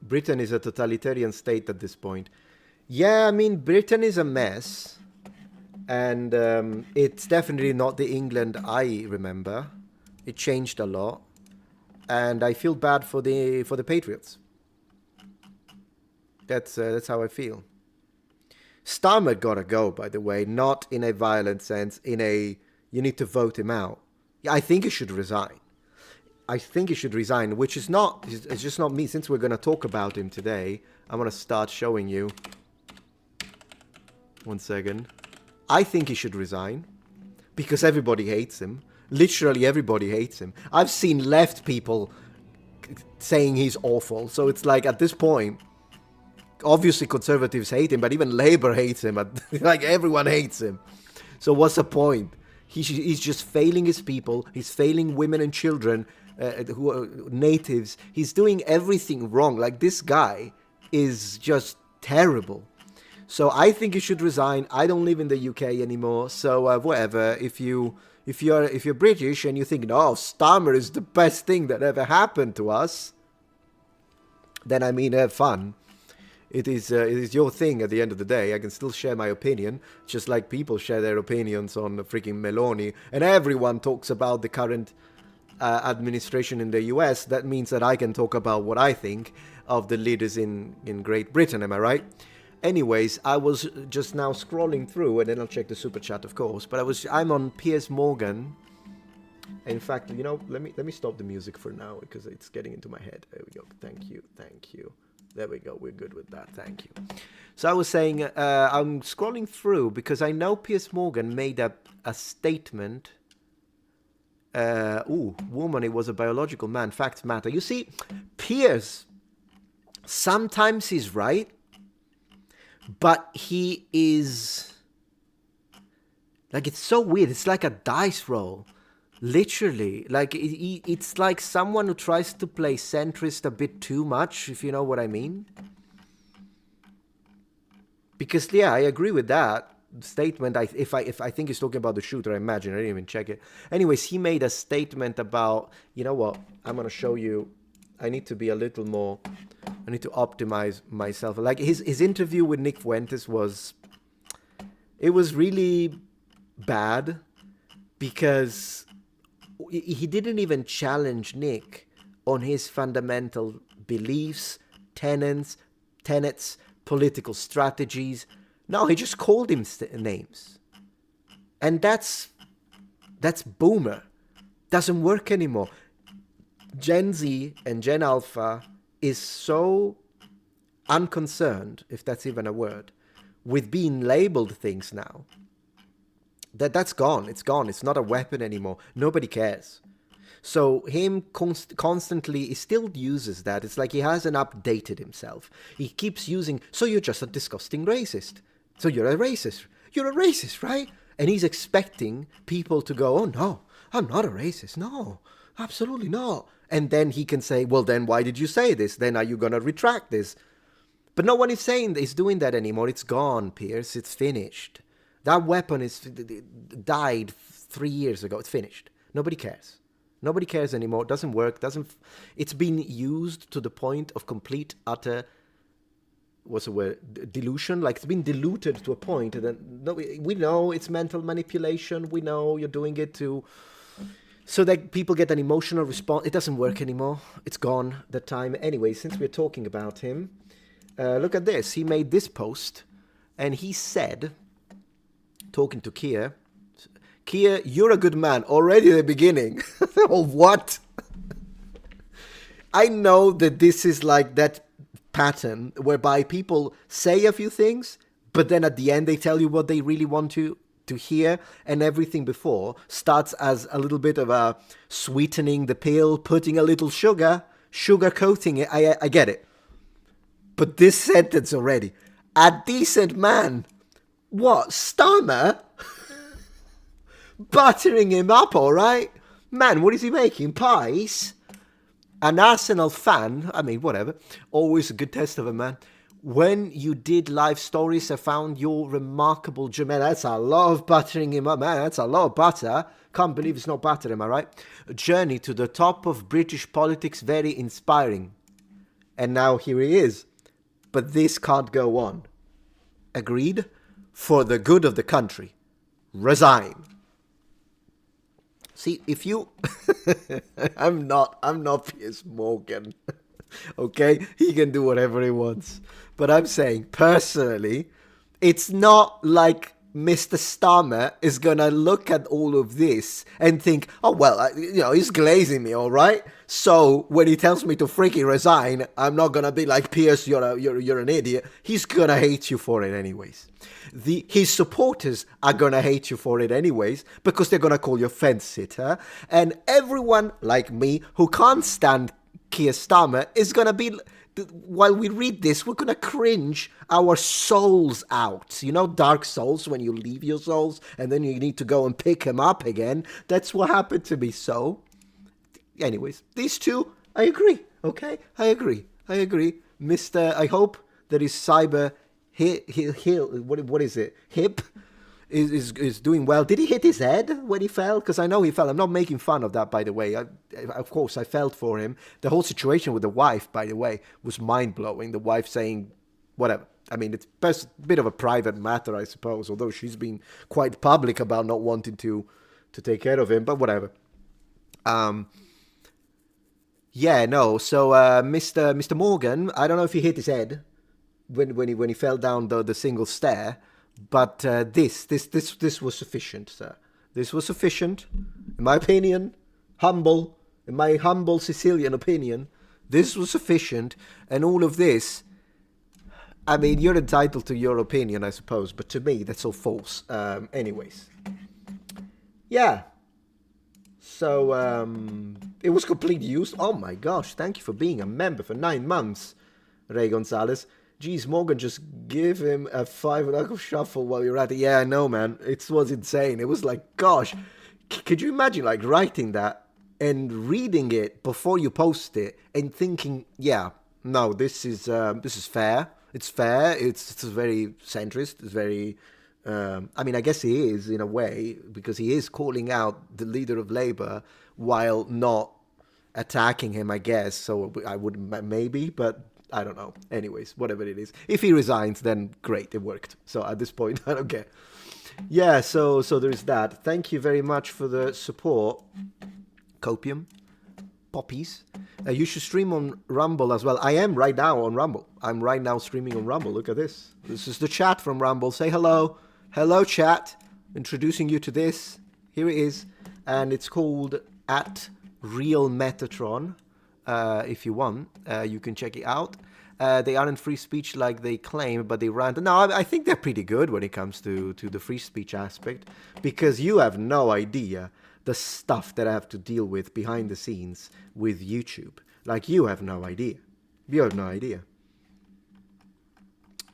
Speaker 1: Britain is a totalitarian state at this point. Yeah, I mean, Britain is a mess. And it's definitely not the England I remember. It changed a lot. And I feel bad for the Patriots. That's how I feel. Starmer gotta go, by the way. Not in a violent sense. In a, you need to vote him out. Yeah, I think he should resign. I think he should resign, which is not, it's just not me. Since we're going to talk about him today, I'm going to start showing you. 1 second. I think he should resign because everybody hates him. Literally everybody hates him. I've seen left people saying he's awful. So it's like at this point, obviously conservatives hate him, but even Labour hates him. Like everyone hates him. So what's the point? He's just failing his people. He's failing women and children. Who are natives. He's doing everything wrong. Like, this guy is just terrible. So I think he should resign. I don't live in the UK anymore, so whatever. If you're British and you think, no, Starmer is the best thing that ever happened to us, then I mean, have fun. It is your thing at the end of the day. I can still share my opinion, just like people share their opinions on freaking Meloni, and everyone talks about the current administration in the US. That means that I can talk about what I think of the leaders in Great Britain, am I right? Anyways, I was just now scrolling through, and then I'll check the super chat, of course, but I'm on Piers Morgan. In fact, you know, let me stop the music for now because it's getting into my head. There we go. Thank you. There we go. We're good with that. Thank you. So I was saying, I'm scrolling through because I know Piers Morgan made a statement. Woman, it was a biological man. Facts matter. You see, Piers, sometimes he's right, but he is... Like, it's so weird. It's like a dice roll. Literally. Like, it's like someone who tries to play centrist a bit too much, if you know what I mean. Because, yeah, I agree with that statement. If I think he's talking about the shooter, I imagine. I didn't even check it. Anyways, he made a statement about, you know what, I'm going to show you. I need to be a little more, I need to optimize myself. Like his interview with Nick Fuentes was, It was really bad because he didn't even challenge Nick on his fundamental beliefs, tenets, political strategies. No, he just called him names. And that's boomer. Doesn't work anymore. Gen Z and Gen Alpha is so unconcerned, if that's even a word, with being labeled things now. That's gone. It's gone. It's not a weapon anymore. Nobody cares. So him constantly, he still uses that. It's like he hasn't updated himself. He keeps using, so you're just a disgusting racist. So you're a racist. You're a racist, right? And he's expecting people to go, oh no, I'm not a racist. No, absolutely not. And then he can say, well, then why did you say this? Then are you going to retract this? But no one is doing that anymore. It's gone, Pierce. It's finished. That weapon died 3 years ago. It's finished. Nobody cares. Nobody cares anymore. It doesn't work. It's been used to the point of complete, utter, what's the word? Dilution. Like it's been diluted to a point that we know it's mental manipulation. We know you're doing it so that people get an emotional response. It doesn't work anymore. It's gone. That time. Anyway, since we're talking about him, look at this. He made this post, and he said, talking to Kia, you're a good man. Already at the beginning. Oh, what? I know that this is like that pattern whereby people say a few things, but then at the end they tell you what they really want to hear, and everything before starts as a little bit of a sweetening the pill, putting a little sugar coating it. I get it. But this sentence already, a decent man. What, Starmer? Buttering him up, all right? Man, what is he making? Pies? An Arsenal fan, I mean, whatever. Always a good test of a man. When you did live stories, I found your remarkable Jermaine. That's a lot of buttering him up, man. That's a lot of butter. Can't believe it's not butter, am I right? A journey to the top of British politics, very inspiring. And now here he is. But this can't go on. Agreed? For the good of the country. Resign. See, if you... I'm not Piers Morgan. Okay? He can do whatever he wants. But I'm saying, personally, it's not like Mr. Starmer is going to look at all of this and think, oh, well, he's glazing me, all right? So when he tells me to freaking resign, I'm not going to be like, Piers, you're an idiot. He's going to hate you for it anyways. His supporters are going to hate you for it anyways, because they're going to call you a fence sitter. And everyone like me who can't stand Keir Starmer is going to be... While we read this, we're going to cringe our souls out. You know, Dark Souls, when you leave your souls and then you need to go and pick them up again. That's what happened to me. So, anyways, these two, I agree. Okay? I agree. Mr. I hope that his cyber what is it? Hip is doing well. Did he hit his head when he fell? Because I know he fell. I'm not making fun of that, by the way. Of course, I felt for him. The whole situation with the wife, by the way, was mind-blowing. The wife saying, whatever. I mean, it's a bit of a private matter, I suppose, although she's been quite public about not wanting to take care of him, but whatever. Yeah, no. So, Mr. Morgan, I don't know if he hit his head when he fell down the single stair. But this was sufficient, sir. This was sufficient, in my opinion, in my humble Sicilian opinion. This was sufficient, and all of this, I mean, you're entitled to your opinion, I suppose, but to me, that's all false. Anyways. Yeah. So, it was completely used. Oh my gosh, thank you for being a member for 9 months, Ray Gonzalez. Geez, Morgan, just give him a 5-knuckle shuffle while you're at it. Yeah, I know, man. It was insane. It was like, gosh, could you imagine like writing that and reading it before you post it and thinking, yeah, no, this is fair. It's fair. It's very centrist. It's very, I mean, I guess he is in a way because he is calling out the leader of Labour while not attacking him, I guess. So I would maybe, but I don't know. Anyways, whatever it is. If he resigns, then great, it worked. So at this point, I don't care. Yeah, so there's that. Thank you very much for the support, Copium, Poppies. You should stream on Rumble as well. I am right now on Rumble. I'm right now streaming on Rumble. Look at this. This is the chat from Rumble. Say hello. Hello, chat. Introducing you to this. Here it is. And it's called at Real Metatron. If you want, you can check it out. They aren't free speech like they claim, but they rant. No, I think they're pretty good when it comes to the free speech aspect, because you have no idea the stuff that I have to deal with behind the scenes with YouTube. Like, you have no idea. You have no idea.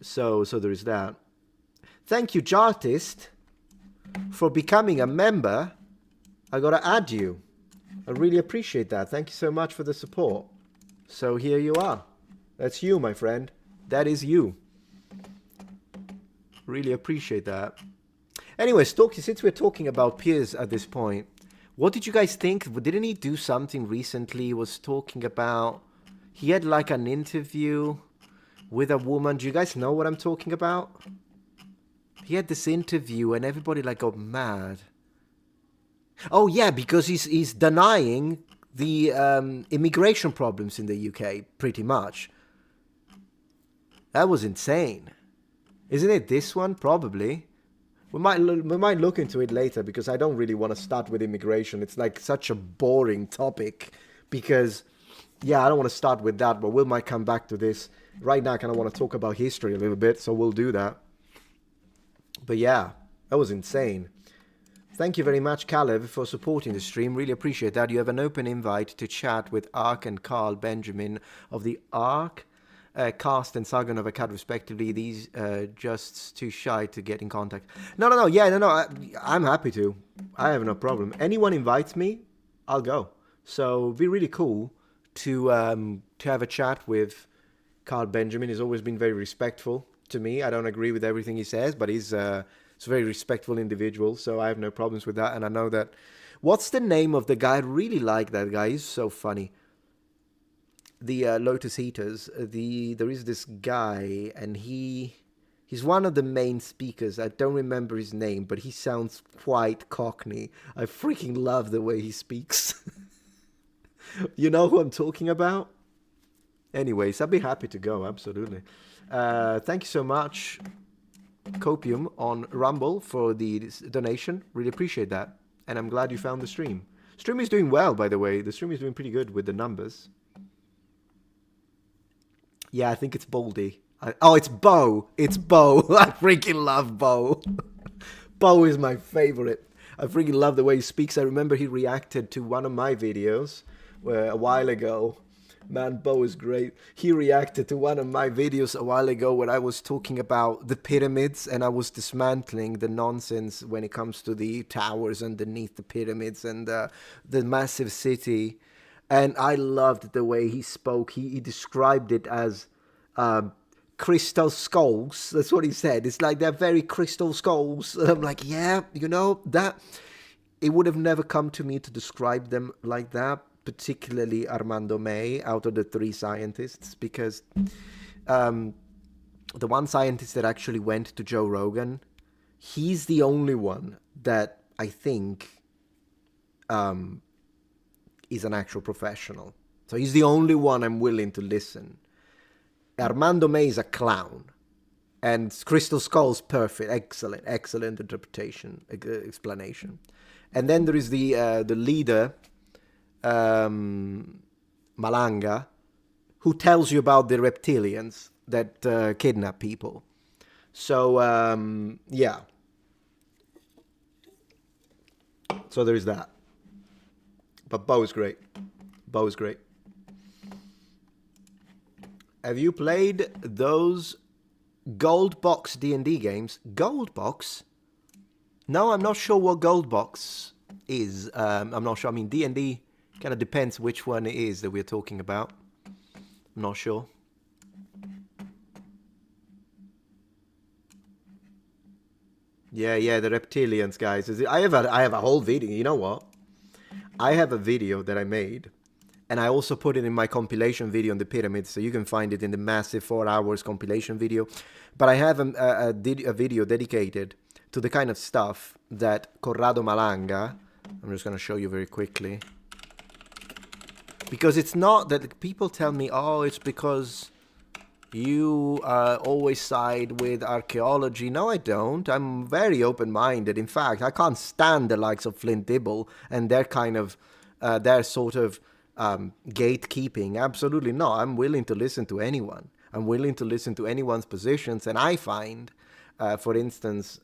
Speaker 1: So there is that. Thank you, Jartist, for becoming a member. I gotta add you. I really appreciate that. Thank you so much for the support. So here you are. That's you, my friend. That is you. Really appreciate that. Anyway, Stokey, since we're talking about Piers at this point, what did you guys think? Didn't he do something recently? He was talking about... He had like an interview with a woman. Do you guys know what I'm talking about? He had this interview and everybody like got mad. Oh yeah, because he's denying the immigration problems in the UK, pretty much. That was insane. Isn't it this one? Probably. We might look into it later, because I don't really want to start with immigration. It's like such a boring topic, because, yeah, I don't want to start with that, but we might come back to this. Right now I kind of want to talk about history a little bit, so we'll do that. But yeah, that was insane. Thank you very much, Caleb, for supporting the stream. Really appreciate that. You have an open invite to chat with Ark and Carl Benjamin of the Ark, Cast and Sargon of Akkad, respectively. These just too shy to get in contact. No. Yeah, no. I'm happy to. I have no problem. Anyone invites me, I'll go. So it'd be really cool to have a chat with Carl Benjamin. He's always been very respectful to me. I don't agree with everything he says, but he's a very respectful individual, so I have no problems with that. And I know that... What's the name of the guy? I really like that guy. He's so funny. The Lotus Eaters. There is this guy, and he's one of the main speakers. I don't remember his name, but he sounds quite Cockney. I freaking love the way he speaks. You know who I'm talking about? Anyways, I'd be happy to go, absolutely. Thank you so much, Copium on Rumble, for the donation. Really appreciate that. And I'm glad you found the stream. Stream is doing well, by the way. The stream is doing pretty good with the numbers. Yeah, I think it's Baldy. Oh, it's Bo. It's Bo. I freaking love Bo. Bo is my favorite. I freaking love the way he speaks. I remember he reacted to one of my videos a while ago. Man, Bo is great. He reacted to one of my videos a while ago where I was talking about the pyramids, and I was dismantling the nonsense when it comes to the towers underneath the pyramids and the massive city. And I loved the way he spoke. He described it as crystal skulls. That's what he said. It's like they're very crystal skulls. And I'm like, yeah, you know, that... It would have never come to me to describe them like that, particularly Armando May, out of the three scientists, because the one scientist that actually went to Joe Rogan, he's the only one that I think is an actual professional. So he's the only one I'm willing to listen. Armando May is a clown. And Crystal Skull's perfect. Excellent interpretation, explanation. And then there is the leader, Malanga, who tells you about the reptilians that kidnap people. So, yeah. So there is that. But Bo is great. Bo is great. Have you played those Gold Box D&D games? Gold Box? No, I'm not sure what Gold Box is. I'm not sure. I mean, D&D kind of depends which one it is that we're talking about. I'm not sure. Yeah, the reptilians, guys. I have a whole video. You know what? I have a video that I made, and I also put it in my compilation video on the pyramids, so you can find it in the massive 4 hours compilation video. But I have a video dedicated to the kind of stuff that Corrado Malanga, I'm just going to show you very quickly, because it's not that people tell me, oh, it's because you always side with archaeology. No, I don't. I'm very open-minded. In fact, I can't stand the likes of Flint Dibble and their kind of, their sort of gatekeeping. Absolutely not. I'm willing to listen to anyone. I'm willing to listen to anyone's positions, and I find, for instance,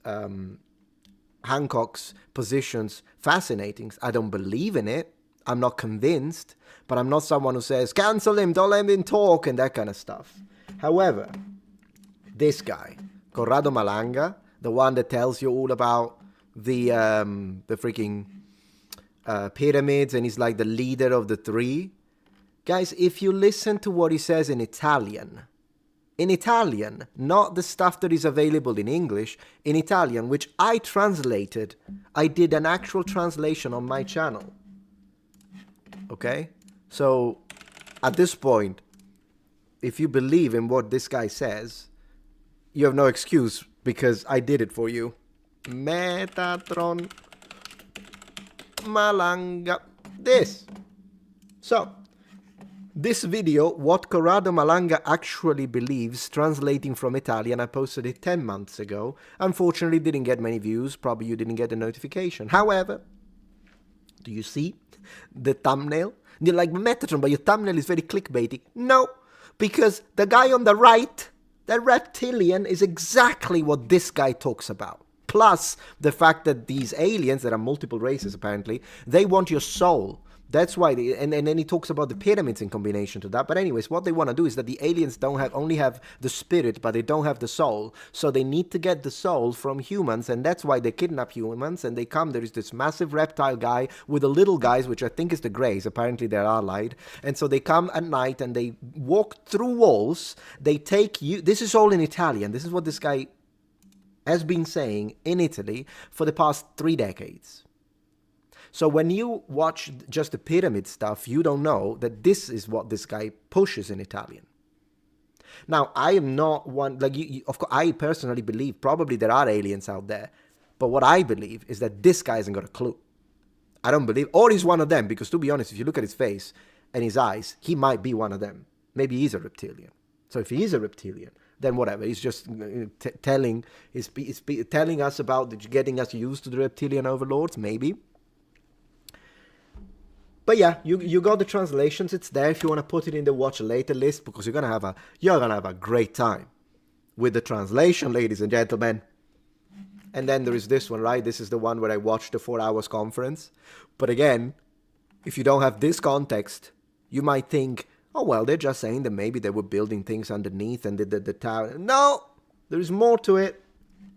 Speaker 1: Hancock's positions fascinating. I don't believe in it. I'm not convinced, but I'm not someone who says, cancel him, don't let him talk, and that kind of stuff. However, this guy, Corrado Malanga, the one that tells you all about the freaking pyramids, and he's like the leader of the three. Guys, if you listen to what he says in Italian, not the stuff that is available in English, in Italian, which I translated, I did an actual translation on my channel. Okay? So, at this point, if you believe in what this guy says, you have no excuse, because I did it for you. Metatron Malanga. This. So, this video, what Corrado Malanga actually believes, translating from Italian, I posted it 10 months ago. Unfortunately, didn't get many views. Probably you didn't get a notification. However, do you see the thumbnail? You're like, Metatron, but your thumbnail is very clickbaity. No. Because the guy on the right, the reptilian, is exactly what this guy talks about. Plus, the fact that these aliens, there are multiple races apparently, they want your soul. That's why, and then he talks about the pyramids in combination to that. But anyways, what they want to do is that the aliens only have the spirit, but they don't have the soul. So they need to get the soul from humans, and that's why they kidnap humans, and they come, there is this massive reptile guy with the little guys, which I think is the Greys, apparently they're allied. And so they come at night, and they walk through walls, they take you, this is all in Italian, this is what this guy has been saying in Italy for the past 3 decades. So when you watch just the pyramid stuff, you don't know that this is what this guy pushes in Italian. Now, I am not one, like, of course, I personally believe probably there are aliens out there. But what I believe is that this guy hasn't got a clue. I don't believe, or he's one of them, because to be honest, if you look at his face and his eyes, he might be one of them. Maybe he's a reptilian. So if he is a reptilian, then whatever. He's just telling us about getting us used to the reptilian overlords, maybe. But yeah, you got the translations. It's there if you want to put it in the watch later list, because you're gonna have a great time with the translation, ladies and gentlemen. And then there is this one, right? This is the one where I watched the 4 hours conference. But again, if you don't have this context, you might think, oh well, they're just saying that maybe they were building things underneath and the tower. No, there is more to it.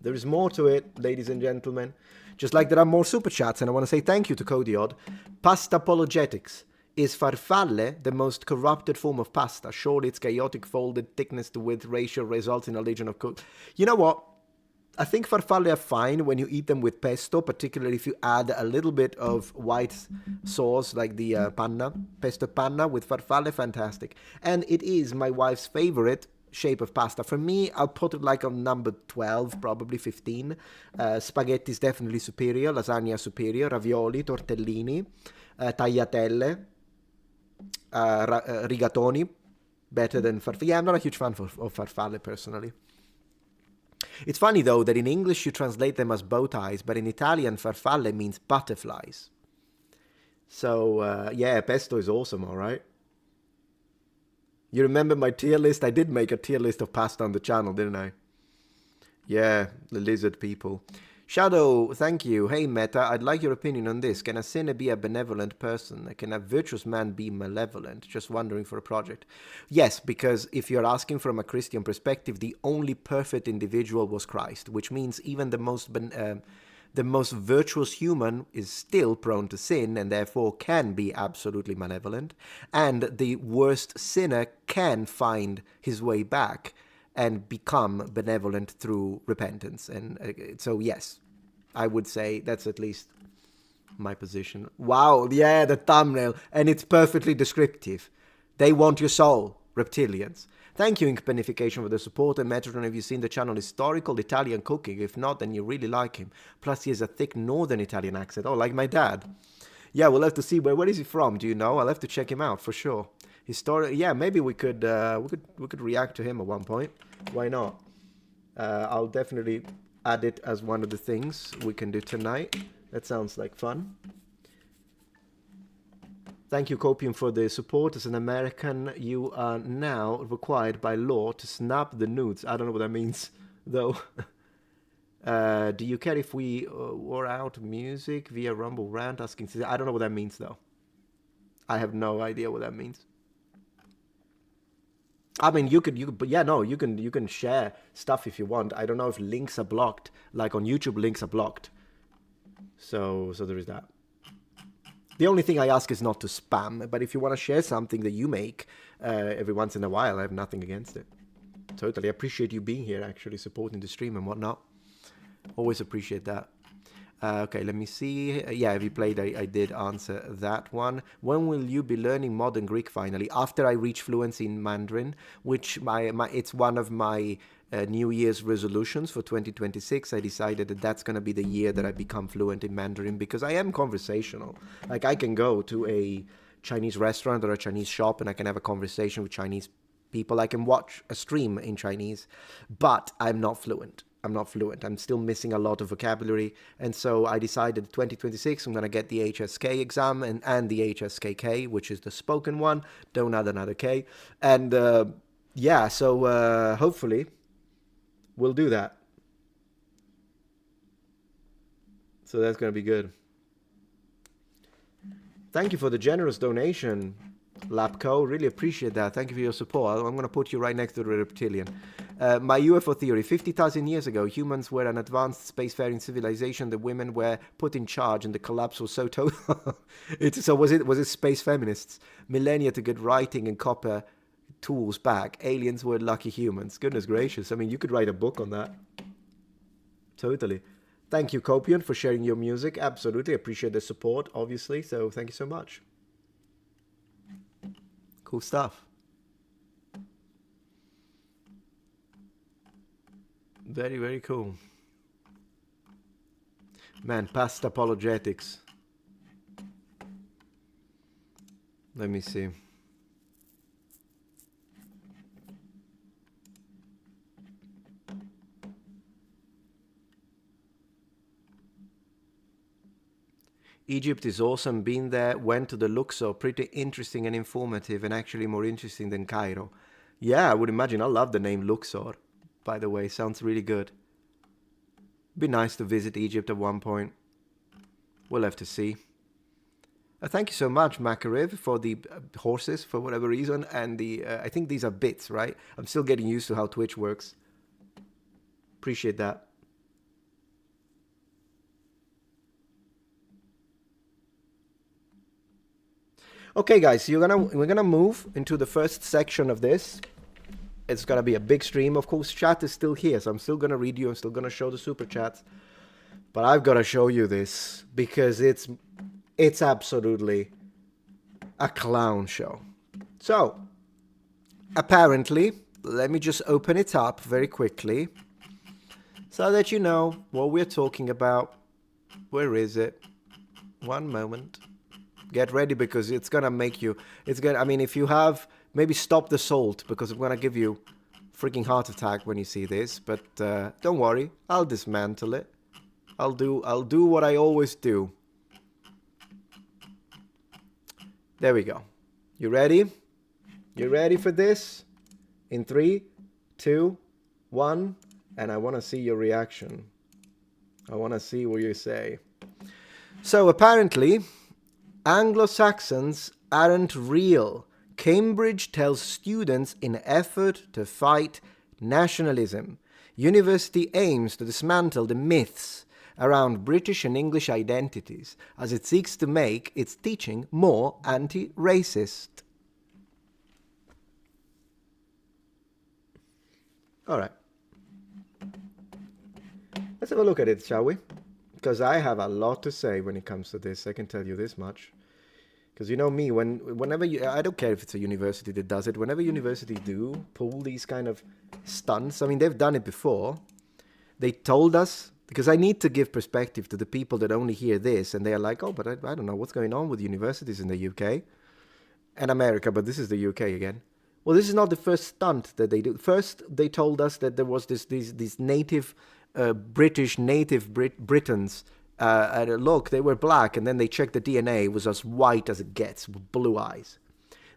Speaker 1: There is more to it, ladies and gentlemen. Just like there are more super chats, and I want to say thank you to Codiod. Pasta apologetics. Is farfalle the most corrupted form of pasta? Surely its chaotic folded thickness to width ratio results in a legion of cook. You know what? I think farfalle are fine when you eat them with pesto, particularly if you add a little bit of white sauce like the panna, pesto panna with farfalle, fantastic. And it is my wife's favorite shape of pasta. For me, I'll put it like on number 12, probably 15. Spaghetti is definitely superior, lasagna superior, ravioli, tortellini, tagliatelle, rigatoni, better than farfalle. Yeah, I'm not a huge fan of farfalle personally. It's funny though that in English you translate them as bow ties, but in Italian farfalle means butterflies. So yeah, pesto is awesome, all right. You remember my tier list? I did make a tier list of pasta on the channel, didn't I? Yeah, the lizard people. Shadow, thank you. Hey Meta, I'd like your opinion on this. Can a sinner be a benevolent person? Can a virtuous man be malevolent? Just wondering for a project. Yes, because if you're asking from a Christian perspective, the only perfect individual was Christ, which means even the most virtuous human is still prone to sin and therefore can be absolutely malevolent. And the worst sinner can find his way back and become benevolent through repentance. And so, yes, I would say that's at least my position. Wow, yeah, the thumbnail. And it's perfectly descriptive. They want your soul. reptilians. Thank you, Inkpenification, for the support, and Metatron, have you seen the channel Historical Italian Cooking? If not, then you really like him. Plus, he has a thick northern Italian accent. Oh, like my dad. Yeah, we'll have to see. Where is he from? Do you know? I'll have to check him out for sure. Yeah, maybe we could react to him at one point. Why not? I'll definitely add it as one of the things we can do tonight. That sounds like fun. Thank you, Copium, for the support. As an American, you are now required by law to snap the nudes. I don't know what that means, though. Do you care if we wore out music via Rumble Rant? Asking. I don't know what that means, though. I have no idea what that means. I mean, but yeah, no, you can share stuff if you want. I don't know if links are blocked. Like on YouTube, links are blocked. So there is that. The only thing I ask is not to spam, but if you want to share something that you make every once in a while, I have nothing against it. Totally appreciate you being here, actually supporting the stream and whatnot. Always appreciate that. Okay, let me see. Yeah, if you played, I did answer that one. When will you be learning modern Greek finally? After I reach fluency in Mandarin, which it's one of my New Year's resolutions for 2026. I decided that that's going to be the year that I become fluent in Mandarin, because I am conversational. Like, I can go to a Chinese restaurant or a Chinese shop and I can have a conversation with Chinese people. I can watch a stream in Chinese, but I'm not fluent. I'm still missing a lot of vocabulary. And so I decided 2026, I'm going to get the HSK exam and the HSKK, which is the spoken one. Don't add another K. And yeah, so hopefully we'll do that. So that's going to be good. Thank you for the generous donation, Lapco. Really appreciate that. Thank you for your support. I'm going to put you right next to the reptilian. My UFO theory. 50,000 years ago, humans were an advanced spacefaring civilization. The women were put in charge, and the collapse was so total. So was it space feminists? Millennia to get writing and copper tools back. Aliens were lucky humans. Goodness gracious. I mean, you could write a book on that. Totally. Thank you, Copian, for sharing your music. Absolutely. Appreciate the support, obviously. So thank you so much. Cool stuff. Very, very cool. Man, past apologetics. Let me see. Egypt is awesome. Been there, went to the Luxor. Pretty interesting and informative, and actually more interesting than Cairo. Yeah, I would imagine. I love the name Luxor, by the way. Sounds really good. Be nice to visit Egypt at one point. We'll have to see. Thank you so much, Makariv, for the horses, for whatever reason. And the I think these are bits, right? I'm still getting used to how Twitch works. Appreciate that. Okay, guys, we're gonna move into the first section of this. It's gonna be a big stream. Of course, chat is still here, so I'm still gonna read you. I'm still gonna show the super chats, but I've gotta show you this because it's absolutely a clown show. So, apparently, let me just open it up very quickly so that you know what we're talking about. Where is it? One moment. Get ready, because it's gonna make you. I mean, if you have, maybe stop the salt, because I'm gonna give you freaking heart attack when you see this. But don't worry, I'll dismantle it. I'll do what I always do. There we go. You ready? You ready for this? In 3, 2, 1, and I want to see your reaction. I want to see what you say. So apparently, Anglo-Saxons aren't real. Cambridge tells students in effort to fight nationalism. University aims to dismantle the myths around British and English identities as it seeks to make its teaching more anti-racist. All right. Let's have a look at it, shall we? Because I have a lot to say when it comes to this. I can tell you this much. Because you know me, whenever I don't care if it's a university that does it. Whenever university do pull these kind of stunts, I mean, they've done it before. They told us, because I need to give perspective to the people that only hear this, and they are like, oh, but I don't know what's going on with universities in the UK and America, but this is the UK again. Well, this is not the first stunt that they do. First, they told us that there was these native Britons. Look, they were black, and then they checked the DNA, it was as white as it gets, with blue eyes.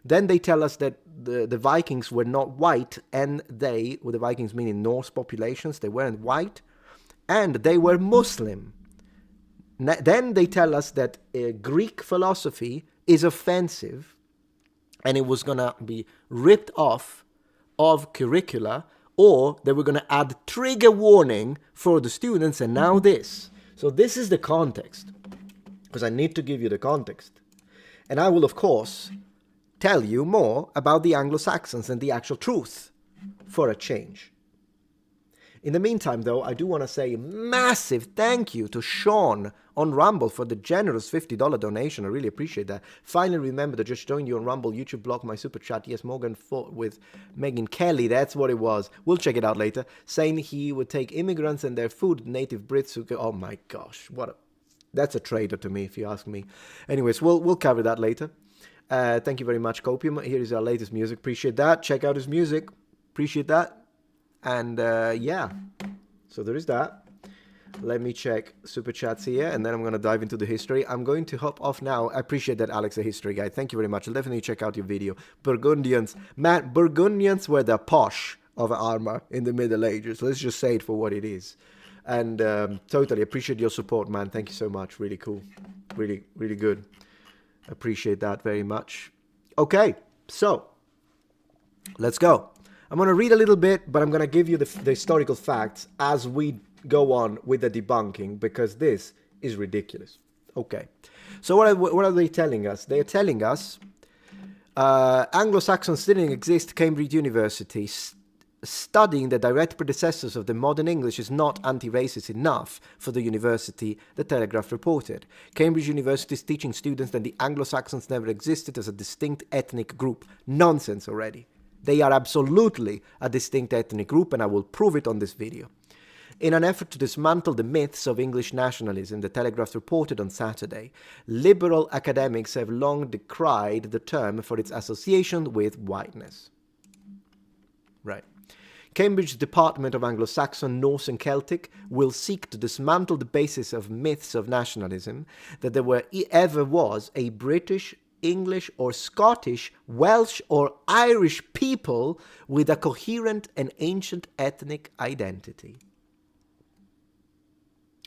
Speaker 1: Then they tell us that the Vikings were not white, and the Vikings meaning Norse populations, they weren't white, and they were Muslim. Then they tell us that Greek philosophy is offensive, and it was going to be ripped off of curricula, or they were going to add trigger warning for the students, and now this. So this is the context, because I need to give you the context. And I will, of course, tell you more about the Anglo-Saxons and the actual truth for a change. In the meantime, though, I do want to say a massive thank you to Sean on Rumble for the generous $50 donation. I really appreciate that. Finally remember to just join you on Rumble, YouTube blog, my super chat. Yes, Morgan fought with Megan Kelly. That's what it was. We'll check it out later. Saying he would take immigrants and their food, native Brits who go, oh my gosh, that's a traitor to me if you ask me. Anyways, we'll cover that later. Thank you very much, Copium. Here is our latest music. Appreciate that. Check out his music. Appreciate that. And yeah, so there is that. Let me check super chats here, and then I'm going to dive into the history. I'm going to hop off now. I appreciate that, Alex, the history guy. Thank you very much. I'll definitely check out your video. Burgundians. Man, Burgundians were the posh of armor in the Middle Ages. Let's just say it for what it is. And totally appreciate your support, man. Thank you so much. Really cool. Really, really good. Appreciate that very much. Okay, so let's go. I'm going to read a little bit, but I'm going to give you the historical facts as we go on with the debunking, because this is ridiculous. Okay, so what are they telling us? They're telling us Anglo-Saxons didn't exist. Cambridge University studying the direct predecessors of the modern English is not anti-racist enough for the university, the Telegraph reported. Cambridge University is teaching students that the Anglo-Saxons never existed as a distinct ethnic group. Nonsense already. They are absolutely a distinct ethnic group, and I will prove it on this video. In an effort to dismantle the myths of English nationalism, the Telegraph reported on Saturday, liberal academics have long decried the term for its association with whiteness. Right. Cambridge's Department of Anglo-Saxon, Norse and Celtic will seek to dismantle the basis of myths of nationalism, that there ever was a British, English or Scottish, Welsh or Irish people with a coherent and ancient ethnic identity.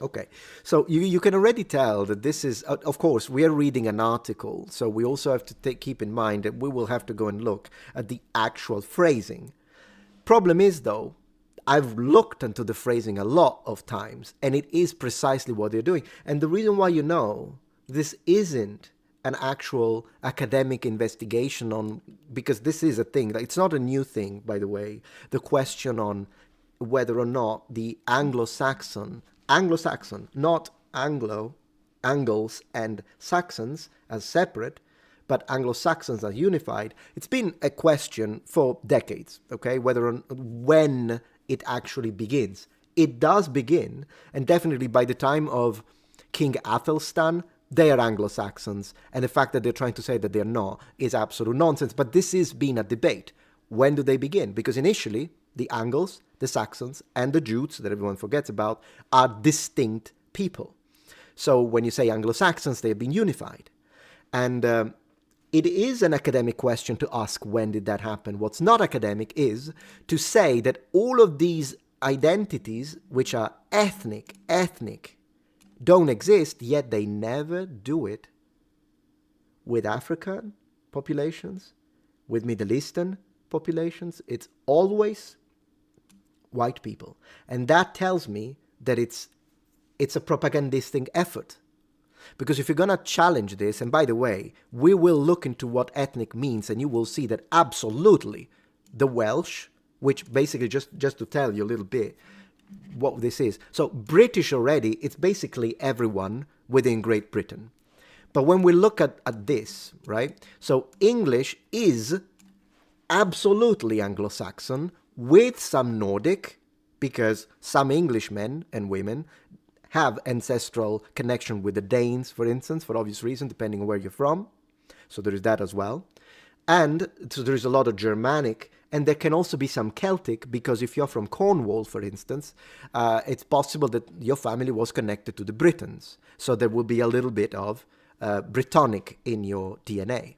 Speaker 1: Okay, so you can already tell that this is, of course, we are reading an article, so we also have to keep in mind that we will have to go and look at the actual phrasing. Problem is, though, I've looked into the phrasing a lot of times, and it is precisely what they're doing. And the reason why you know this isn't an actual academic investigation on, because this is a thing, it's not a new thing, by the way, the question on whether or not the Anglo-Saxon, not Angles and Saxons as separate, but Anglo-Saxons as unified, it's been a question for decades, okay, when it actually begins. It does begin, and definitely by the time of King Athelstan, they are Anglo-Saxons, and the fact that they're trying to say that they're not is absolute nonsense. But this is being a debate. When do they begin? Because initially, the Angles, the Saxons, and the Jutes, that everyone forgets about, are distinct people. So when you say Anglo-Saxons, they've been unified. And it is an academic question to ask when did that happen. What's not academic is to say that all of these identities, which are ethnic, don't exist, yet they never do it with African populations, with Middle Eastern populations. It's always white people. And that tells me that it's a propagandistic effort. Because if you're going to challenge this, and by the way, we will look into what ethnic means, and you will see that absolutely the Welsh, which basically, just to tell you a little bit, what this is. So British already, it's basically everyone within Great Britain. But when we look at this, right? So English is absolutely Anglo-Saxon with some Nordic, because some Englishmen and women have ancestral connection with the Danes, for instance, for obvious reasons, depending on where you're from. So there is that as well. And so there is a lot of Germanic, and there can also be some Celtic, because if you're from Cornwall, for instance, it's possible that your family was connected to the Britons. So there will be a little bit of Brittonic in your DNA.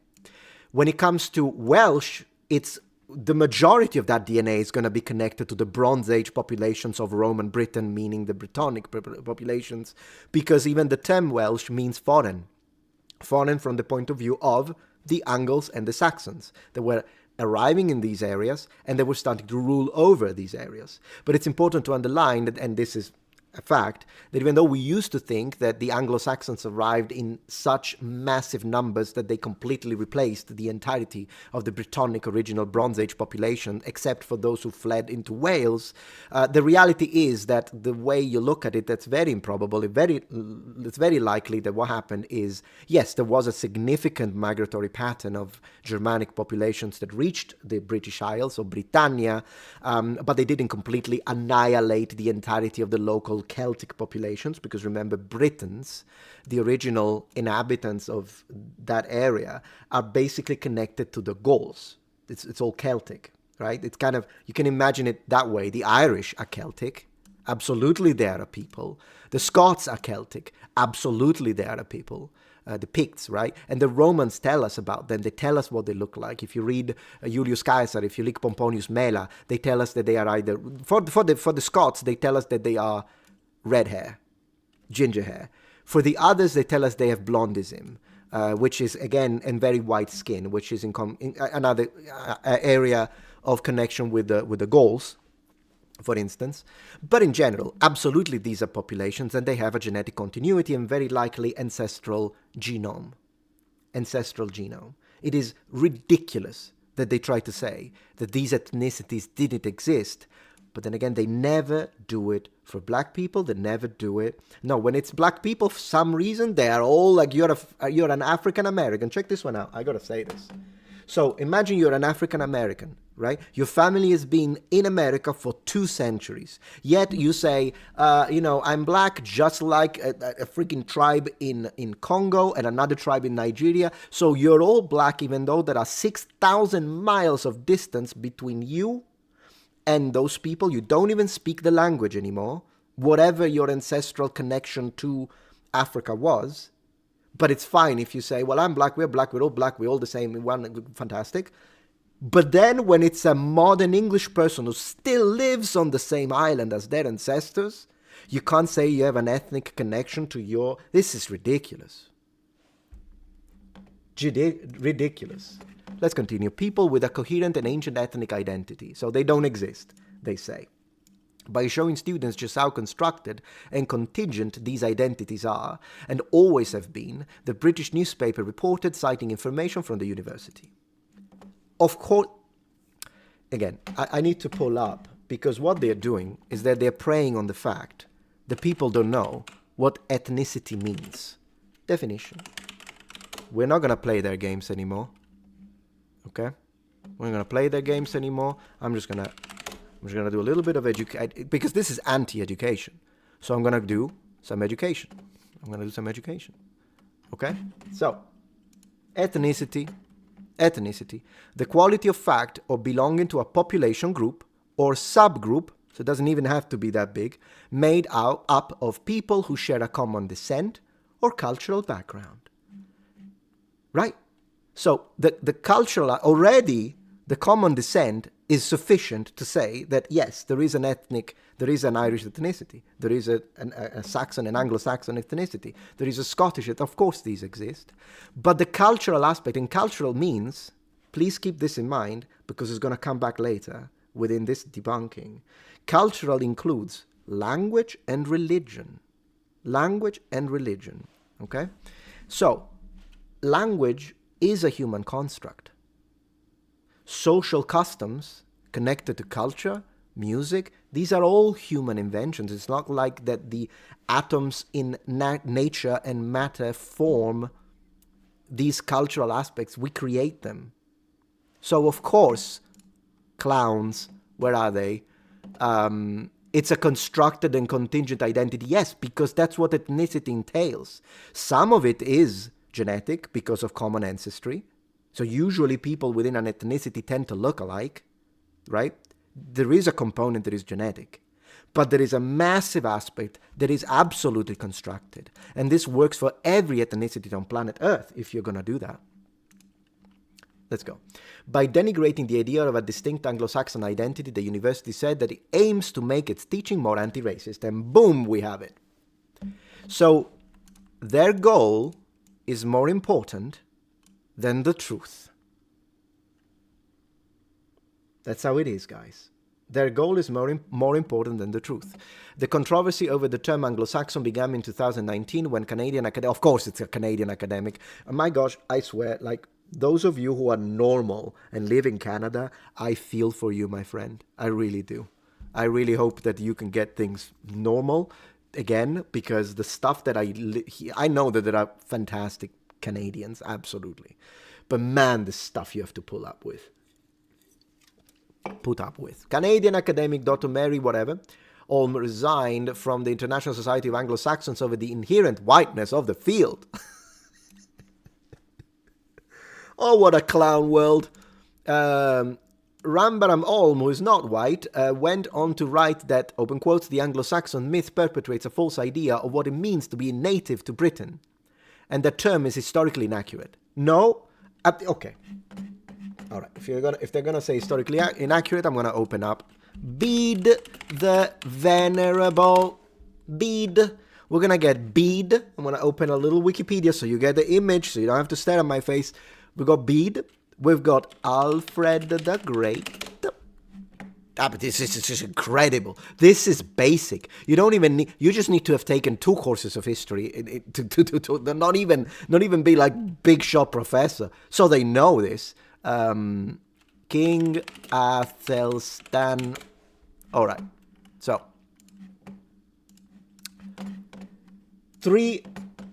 Speaker 1: When it comes to Welsh, it's the majority of that DNA is going to be connected to the Bronze Age populations of Roman Britain, meaning the Brittonic populations, because even the term Welsh means foreign. Foreign from the point of view of the Angles and the Saxons that were arriving in these areas, and they were starting to rule over these areas. But it's important to underline that, and this is a fact, that even though we used to think that the Anglo-Saxons arrived in such massive numbers that they completely replaced the entirety of the Brittonic original Bronze Age population, except for those who fled into Wales, the reality is that the way you look at it, that's very improbable. It's very likely that what happened is, yes, there was a significant migratory pattern of Germanic populations that reached the British Isles or Britannia, but they didn't completely annihilate the entirety of the local Celtic populations, because remember, Britons, the original inhabitants of that area, are basically connected to the Gauls. It's all Celtic, right? It's kind of, you can imagine it that way. The Irish are Celtic, absolutely they are a people. The Scots are Celtic, absolutely they are a people. The Picts, right? And the Romans tell us about them. They tell us what they look like. If you read Julius Caesar, if you read Pomponius Mela, they tell us that they are either, for the Scots, they tell us that they are red hair, ginger hair. For the others, they tell us they have blondism, which is, again, and very white skin, which is in another area of connection with the Gauls, for instance. But in general, absolutely these are populations, and they have a genetic continuity and very likely ancestral genome. It is ridiculous that they try to say that these ethnicities didn't exist, but then again, they never do it for black people. They never do it. No, when it's black people, for some reason, they are all like, you're an African American. Check this one out. I gotta say this. So imagine you're an African American, right? Your family has been in America for 2 centuries. Yet you say, I'm black just like a freaking tribe in Congo and another tribe in Nigeria. So you're all black, even though there are 6,000 miles of distance between you and those people. You don't even speak the language anymore, whatever your ancestral connection to Africa was. But it's fine if you say, well, I'm black, we're all the same, fantastic. But then when it's a modern English person who still lives on the same island as their ancestors, you can't say you have an ethnic connection to this is ridiculous. Ridiculous. Let's continue. People with a coherent and ancient ethnic identity. So they don't exist, they say. By showing students just how constructed and contingent these identities are, and always have been, the British newspaper reported, citing information from the university. Of course, again, I need to pull up, because what they're doing is that they're preying on the fact that people don't know what ethnicity means. Definition. We're not going to play their games anymore. Okay? We're not going to play their games anymore. I'm just going to do a little bit of education, because this is anti-education. So I'm going to do some education. Okay? So, ethnicity. The quality of fact or belonging to a population group or subgroup, so it doesn't even have to be that big, made up of people who share a common descent or cultural background. Right? So the cultural, already the common descent is sufficient to say that yes, there is an Irish ethnicity, there is a Saxon and Anglo-Saxon ethnicity, there is a Scottish, of course these exist. But the cultural aspect, and cultural means, please keep this in mind, because it's going to come back later within this debunking. Cultural includes language and religion. Okay? So, language is a human construct. Social customs connected to culture, music, these are all human inventions. It's not like that the atoms in nature and matter form these cultural aspects, we create them. So, of course, clowns, where are they? It's a constructed and contingent identity, yes, because that's what ethnicity entails. Some of it is genetic because of common ancestry. So usually people within an ethnicity tend to look alike, right? There is a component that is genetic, but there is a massive aspect that is absolutely constructed. And this works for every ethnicity on planet Earth if you're going to do that. Let's go. By denigrating the idea of a distinct Anglo-Saxon identity, the university said that it aims to make its teaching more anti-racist. And boom, we have it. So their goal is more important than the truth. That's how it is, guys. Their goal is more important than the truth. The controversy over the term Anglo-Saxon began in 2019 when Canadian academic, of course it's a Canadian academic, and my gosh, I swear, like, those of you who are normal and live in Canada, I feel for you, my friend. I really do. I really hope that you can get things normal again, because the stuff that I know that there are fantastic Canadians, absolutely. But man, the stuff you have to put up with. Canadian academic Dr. Mary whatever Olm resigned from the International Society of Anglo-Saxons over the inherent whiteness of the field. Oh, what a clown world. Rambaram Olm, who is not white, went on to write that, open quotes, the Anglo-Saxon myth perpetuates a false idea of what it means to be native to Britain, and the term is historically inaccurate. No? Okay. All right. If they're gonna say historically inaccurate, I'm gonna open up Bede the Venerable. Bede. We're gonna get Bede. I'm gonna open a little Wikipedia so you get the image, so you don't have to stare at my face. We've got Bede. We've got Alfred the Great. But this is just incredible. This is basic. You don't even need. You just need to have taken 2 courses of history to not even be like big shot professor, so they know this. King Athelstan. All right. So 3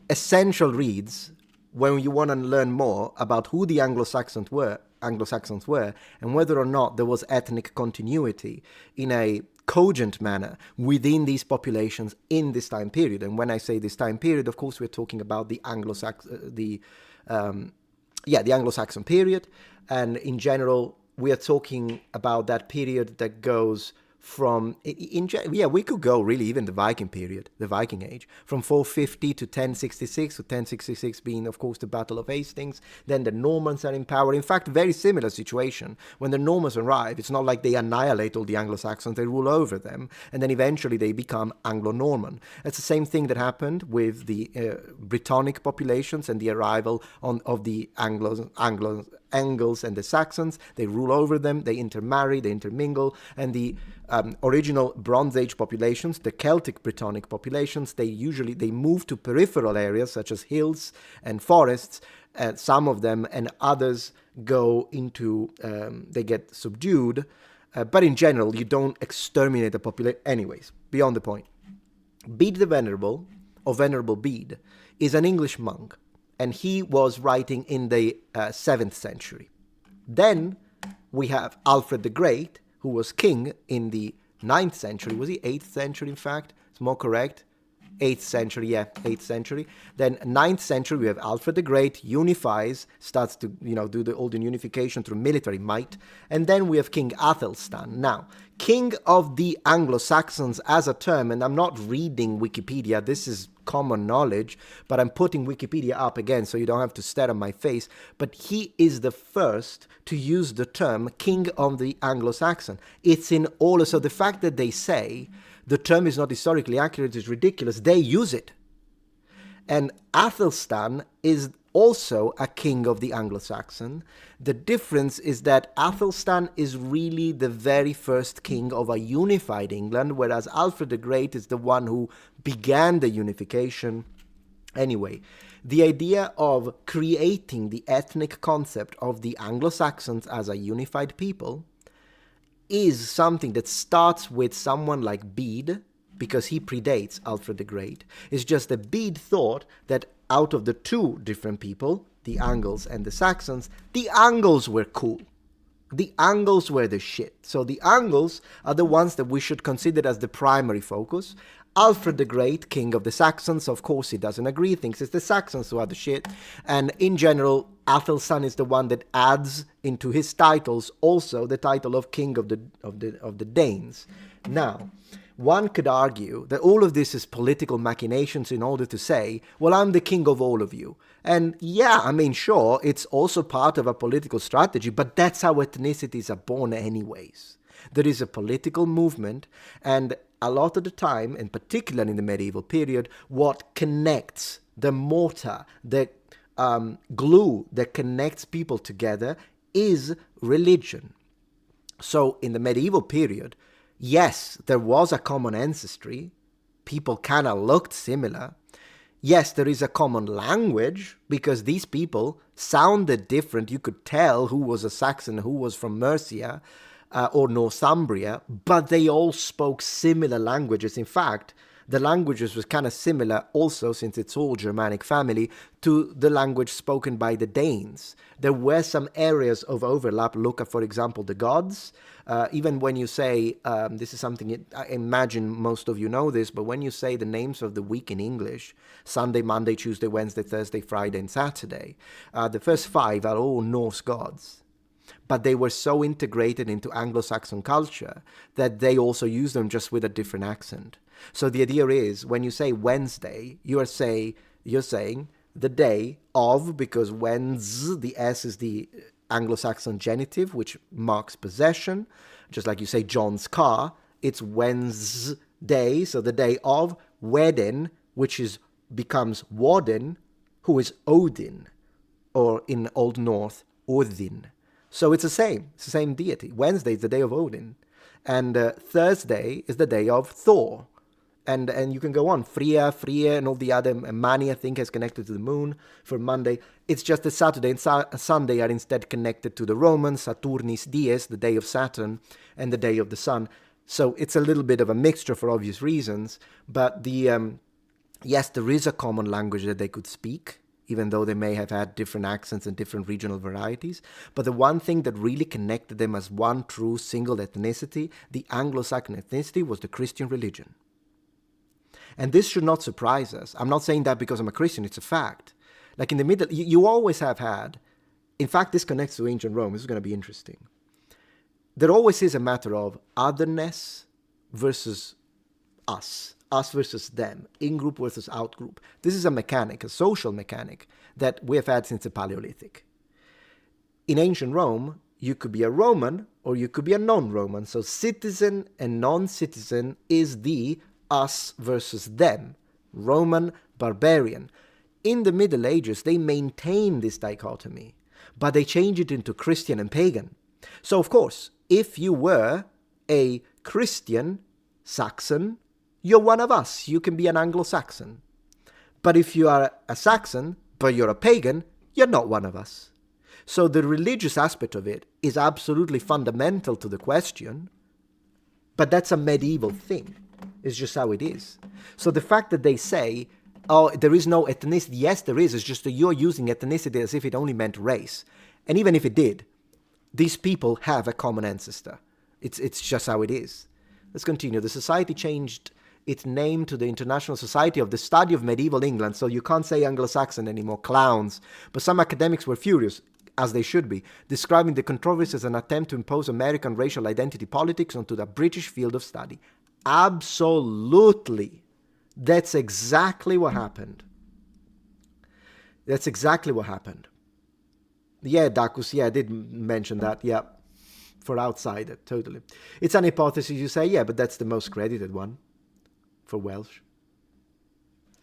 Speaker 1: essential reads when you want to learn more about who the Anglo-Saxons were, and whether or not there was ethnic continuity in a cogent manner within these populations in this time period. And when I say this time period, of course, we're talking about the Anglo-Saxon period. And in general, we are talking about that period that goes from, we could go really even the Viking period, the Viking Age, from 450 to 1066, with 1066 being, of course, the Battle of Hastings. Then the Normans are in power. In fact, very similar situation. When the Normans arrive, it's not like they annihilate all the Anglo-Saxons, they rule over them, and then eventually they become Anglo-Norman. It's the same thing that happened with the Brittonic populations and the arrival of the Angles and the Saxons. They rule over them, they intermarry, they intermingle, and the original Bronze Age populations, the Celtic Brittonic populations, they move to peripheral areas such as hills and forests. Some of them and others go into, they get subdued, but in general, you don't exterminate the population. Anyways, beyond the point. Bede the Venerable, or Venerable Bede, is an English monk, and he was writing in the 7th century. Then we have Alfred the Great, who was king in the 9th century. Was he 8th century, in fact? It's more correct. 8th century, 8th century. Then 9th century, we have Alfred the Great, unifies, starts to, do all the unification through military might. And then we have King Athelstan. Now, King of the Anglo-Saxons as a term, and I'm not reading Wikipedia, this is common knowledge, but I'm putting Wikipedia up again so you don't have to stare at my face. But he is the first to use the term King of the Anglo-Saxon. It's in all, so the fact that they say the term is not historically accurate is ridiculous. They use it. And Athelstan is also a king of the Anglo-Saxon. The difference is that Athelstan is really the very first king of a unified England, whereas Alfred the Great is the one who began the unification. Anyway, the idea of creating the ethnic concept of the Anglo-Saxons as a unified people is something that starts with someone like Bede, because he predates Alfred the Great. It's just that Bede thought that out of the 2 different people, the Angles and the Saxons, the Angles were cool. The Angles were the shit. So the Angles are the ones that we should consider as the primary focus. Alfred the Great, king of the Saxons, of course he doesn't agree, thinks it's the Saxons who are the shit. And in general, Athelstan is the one that adds into his titles also the title of king of the Danes. Now, one could argue that all of this is political machinations in order to say, well, I'm the king of all of you. And yeah, I mean, sure, it's also part of a political strategy, but that's how ethnicities are born anyways. There is a political movement, and a lot of the time, and particularly in the medieval period, what connects the mortar, the glue that connects people together is religion. So in the medieval period, yes, there was a common ancestry. People kind of looked similar. Yes, there is a common language because these people sounded different. You could tell who was a Saxon, who was from Mercia or Northumbria, but they all spoke similar languages. In fact, the languages was kind of similar also, since it's all Germanic family, to the language spoken by the Danes. There were some areas of overlap. Look at, for example, the gods. Even when you say, this is something, I imagine most of you know this, but when you say the names of the week in English, Sunday, Monday, Tuesday, Wednesday, Thursday, Friday, and Saturday, the first 5 are all Norse gods. But they were so integrated into Anglo-Saxon culture that they also use them just with a different accent. So the idea is, when you say Wednesday, you're saying the day of, because Wednes, the S is the Anglo-Saxon genitive, which marks possession. Just like you say John's car, it's Wednesday, so the day of. Wedin, which becomes Woden, who is Odin, or in Old North, Odin. So it's the same deity. Wednesday is the day of Odin, and Thursday is the day of Thor. And you can go on. Freya, and all the other. Mani, I think, is connected to the moon for Monday. It's just that Saturday and Sunday are instead connected to the Romans, Saturnis Dies, the day of Saturn, and the day of the sun. So it's a little bit of a mixture for obvious reasons. But yes, there is a common language that they could speak, even though they may have had different accents and different regional varieties. But the one thing that really connected them as one true single ethnicity, the Anglo-Saxon ethnicity, was the Christian religion. And this should not surprise us. I'm not saying that because I'm a Christian, it's a fact. Like in the middle, you always have had, in fact, this connects to ancient Rome. This is going to be interesting. There always is a matter of otherness versus us versus them, in-group versus out-group. This is a mechanic, a social mechanic, that we have had since the Paleolithic. In ancient Rome, you could be a Roman or you could be a non-Roman. So citizen and non-citizen is the us versus them, Roman, barbarian. In the Middle Ages, they maintain this dichotomy, but they change it into Christian and pagan. So, of course, if you were a Christian Saxon, you're one of us. You can be an Anglo-Saxon. But if you are a Saxon, but you're a pagan, you're not one of us. So the religious aspect of it is absolutely fundamental to the question, but that's a medieval thing. It's just how it is. So the fact that they say, oh, there is no ethnicity. Yes, there is. It's just that you're using ethnicity as if it only meant race. And even if it did, these people have a common ancestor. It's just how it is. Let's continue. The society changed its name to the International Society of the Study of Medieval England. So you can't say Anglo-Saxon anymore, clowns. But some academics were furious, as they should be, describing the controversy as an attempt to impose American racial identity politics onto the British field of study. Absolutely. That's exactly what happened. That's exactly what happened. Yeah, Dacus, yeah, I did mention that, yeah. For outsider, totally. It's an hypothesis, you say, yeah, but that's the most credited one for Welsh.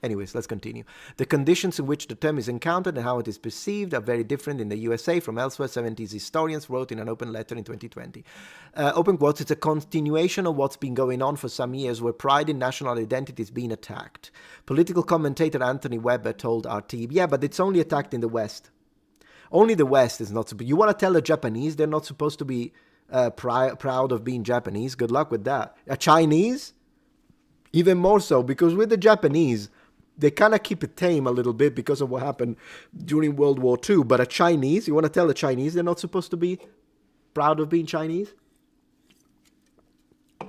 Speaker 1: Anyways, let's continue. The conditions in which the term is encountered and how it is perceived are very different in the USA from elsewhere, 70s historians wrote in an open letter in 2020. Open quotes, it's a continuation of what's been going on for some years where pride in national identity is being attacked. Political commentator Anthony Webber told RT, yeah, but it's only attacked in the West. Only the West is not supposed. You want to tell the Japanese they're not supposed to be proud of being Japanese? Good luck with that. A Chinese? Even more so, because with the Japanese, They kind of keep it tame a little bit because of what happened during World War II. But a Chinese, you want to tell the Chinese they're not supposed to be proud of being Chinese?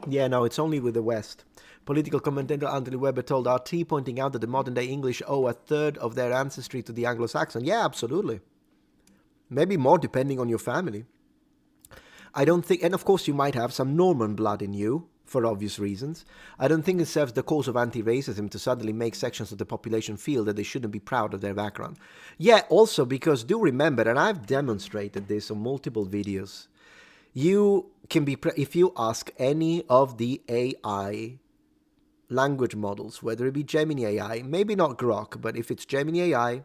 Speaker 1: Yeah, no, it's only with the West. Political commentator Anthony Webber told RT, pointing out that the modern-day English owe a third of their ancestry to the Anglo-Saxon. Yeah, absolutely. Maybe more, depending on your family. I don't think, and of course you might have some Norman blood in you, for obvious reasons. I don't think it serves the cause of anti-racism to suddenly make sections of the population feel that they shouldn't be proud of their background. Yeah, also because do remember, and I've demonstrated this on multiple videos, you can be, if you ask any of the AI language models, whether it be Gemini AI, maybe not Grok, but if it's Gemini AI,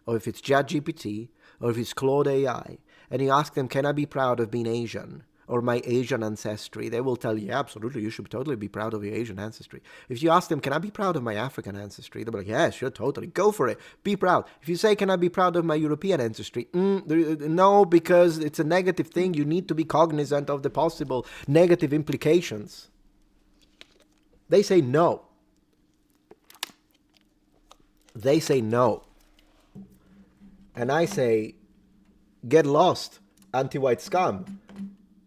Speaker 1: or if it's ChatGPT, or if it's Claude AI, and you ask them, can I be proud of being Asian, or my Asian ancestry, they will tell you, yeah, absolutely, you should totally be proud of your Asian ancestry. If you ask them, can I be proud of my African ancestry, they'll be like, yeah, sure, totally, go for it, be proud. If you say, can I be proud of my European ancestry, no, because it's a negative thing, you need to be cognizant of the possible negative implications. They say no. They say no. And I say, get lost, anti-white scum,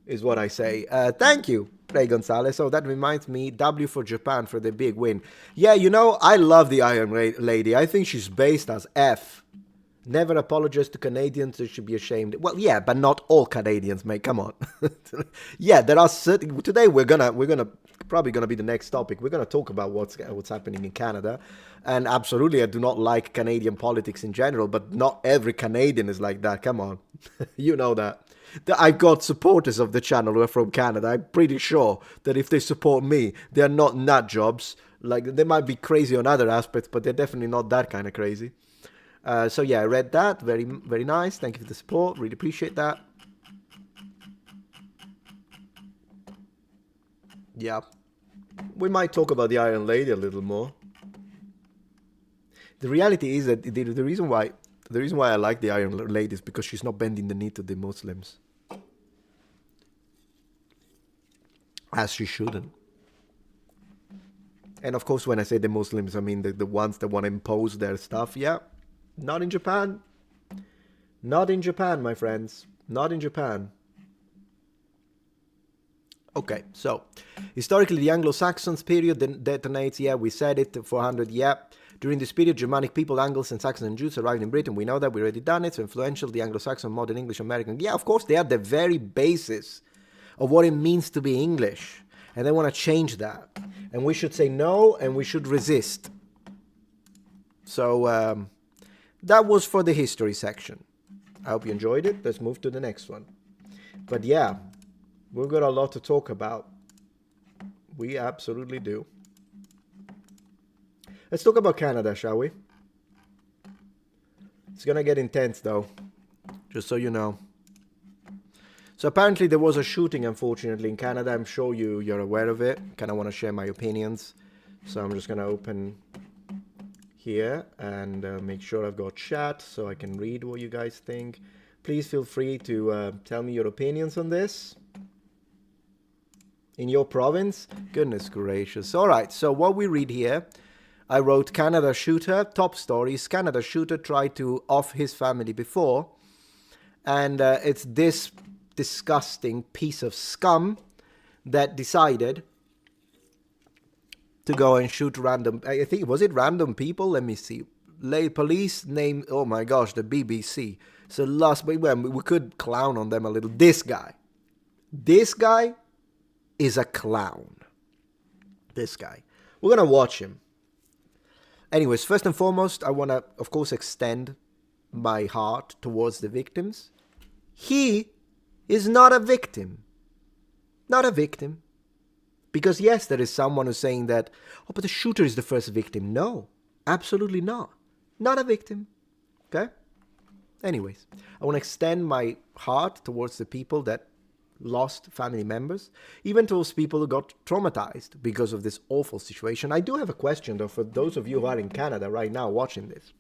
Speaker 1: is what I say. Thank you, Ray Gonzalez. So that reminds me, W for Japan for the big win. Yeah, you know, I love the Iron Lady. I think she's based as F. Never apologize to Canadians, they should be ashamed. Well, yeah, but not all Canadians, mate, come on. Yeah, there are certain, today we're gonna probably gonna be the next topic. We're gonna talk about what's happening in Canada. And absolutely, I do not like Canadian politics in general, but not every Canadian is like that, come on. You know that. I've got supporters of the channel who are from Canada. I'm pretty sure that if they support me, they're not nut jobs. Like, they might be crazy on other aspects, but they're definitely not that kind of crazy. So yeah, I read that. Very, very nice. Thank you for the support. Really appreciate that. Yeah. We might talk about the Iron Lady a little more. The reality is that the reason why I like the Iron Lady is because she's not bending the knee to the Muslims. As she shouldn't. And of course, when I say the Muslims, I mean the ones that want to impose their stuff. Yeah. Not in Japan. Not in Japan, my friends. Not in Japan. Okay, so historically the Anglo-Saxons period detonates. Yeah, we said it, 400, yeah. During this period, Germanic people, Angles and Saxons and Jews arrived in Britain. We know that, we already done it. So influential, the Anglo-Saxon, modern English, American. Yeah, of course, they are the very basis of what it means to be English. And they want to change that. And we should say no, and we should resist. So, that was for the history section. I hope you enjoyed it. Let's move to the next one. But yeah, we've got a lot to talk about. We absolutely do. Let's talk about Canada, shall we? It's gonna get intense though, just so you know. So apparently there was a shooting, unfortunately, in Canada. I'm sure you're aware of it. Kind of want to share my opinions. So I'm just gonna open here and make sure I've got chat so I can read what you guys think. Please feel free to tell me your opinions on this. In your province? Goodness gracious. All right, so what we read here, I wrote Canada shooter, top stories. Canada shooter tried to off his family before. And it's this disgusting piece of scum that decided to go and shoot random, I think, was it random people? Let me see. Police name, oh my gosh, the BBC. So we could clown on them a little. This guy is a clown. This guy. We're going to watch him. Anyways, first and foremost, I want to, of course, extend my heart towards the victims. He is not a victim. Not a victim. Because yes, there is someone who's saying that, oh, but the shooter is the first victim. No, absolutely not. Not a victim. Okay? Anyways, I want to extend my heart towards the people that lost family members, even to those people who got traumatized because of this awful situation. I do have a question, though, for those of you who are in Canada right now watching this.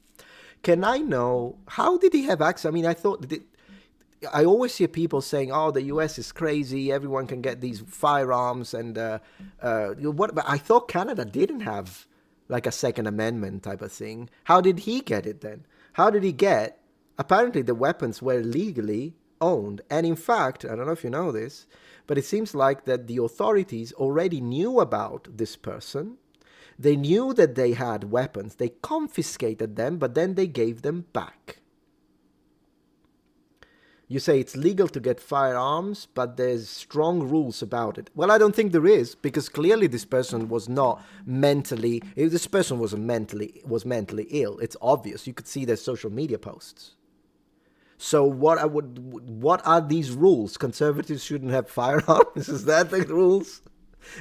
Speaker 1: Can I know, how did he have access? I mean, I always hear people saying, oh, the US is crazy, everyone can get these firearms, and but I thought Canada didn't have like a Second Amendment type of thing. How did he get it then? How did he get? Apparently the weapons were legally owned. And in fact, I don't know if you know this, but it seems like that the authorities already knew about this person. They knew that they had weapons. They confiscated them, but then they gave them back. You say it's legal to get firearms, but there's strong rules about it. Well, I don't think there is, because clearly this person was not mentally. If this person was mentally ill, it's obvious. You could see their social media posts. So what are these rules? Conservatives shouldn't have firearms. Is that the rules?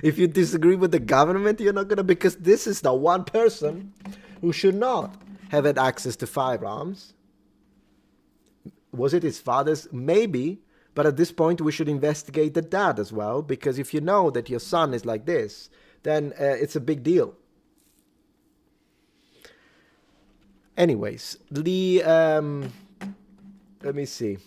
Speaker 1: If you disagree with the government, you're not gonna, because this is the one person who should not have had access to firearms. Was it his father's? Maybe, but at this point we should investigate the dad as well, because if you know that your son is like this, then it's a big deal. Anyways, let me see.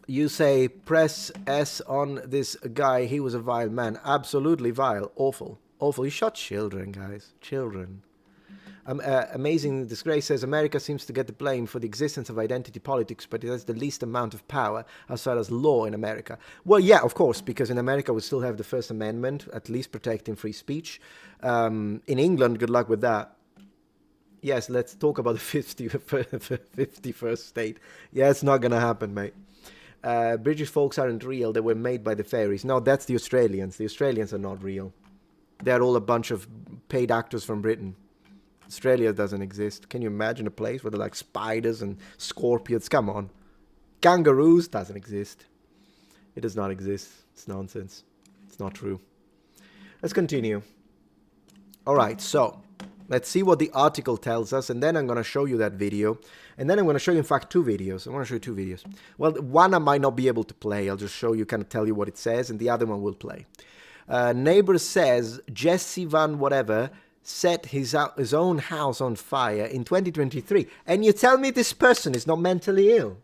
Speaker 1: You say press S on this guy. He was a vile man. Absolutely vile. Awful. Awful. He shot children, guys. Children. Amazing Disgrace says America seems to get the blame for the existence of identity politics, but it has the least amount of power as far as law in America. Well, yeah, of course, because in America we still have the First Amendment, at least protecting free speech. In England, good luck with that. Yes, let's talk about the 51st state. Yeah, it's not going to happen, mate. British folks aren't real. They were made by the fairies. No, that's the Australians. The Australians are not real. They're all a bunch of paid actors from Britain. Australia doesn't exist. Can you imagine a place where they're like spiders and scorpions? Come on. Kangaroos doesn't exist. It does not exist. It's nonsense. It's not true. Let's continue. All right, so let's see what the article tells us, and then I'm going to show you that video. And then I'm going to show you, in fact, two videos. I want to show you two videos. Well, one I might not be able to play. I'll just show you, kind of tell you what it says, and the other one will play. Neighbor says Jesse Van whatever set his own house on fire in 2023. And you tell me this person is not mentally ill?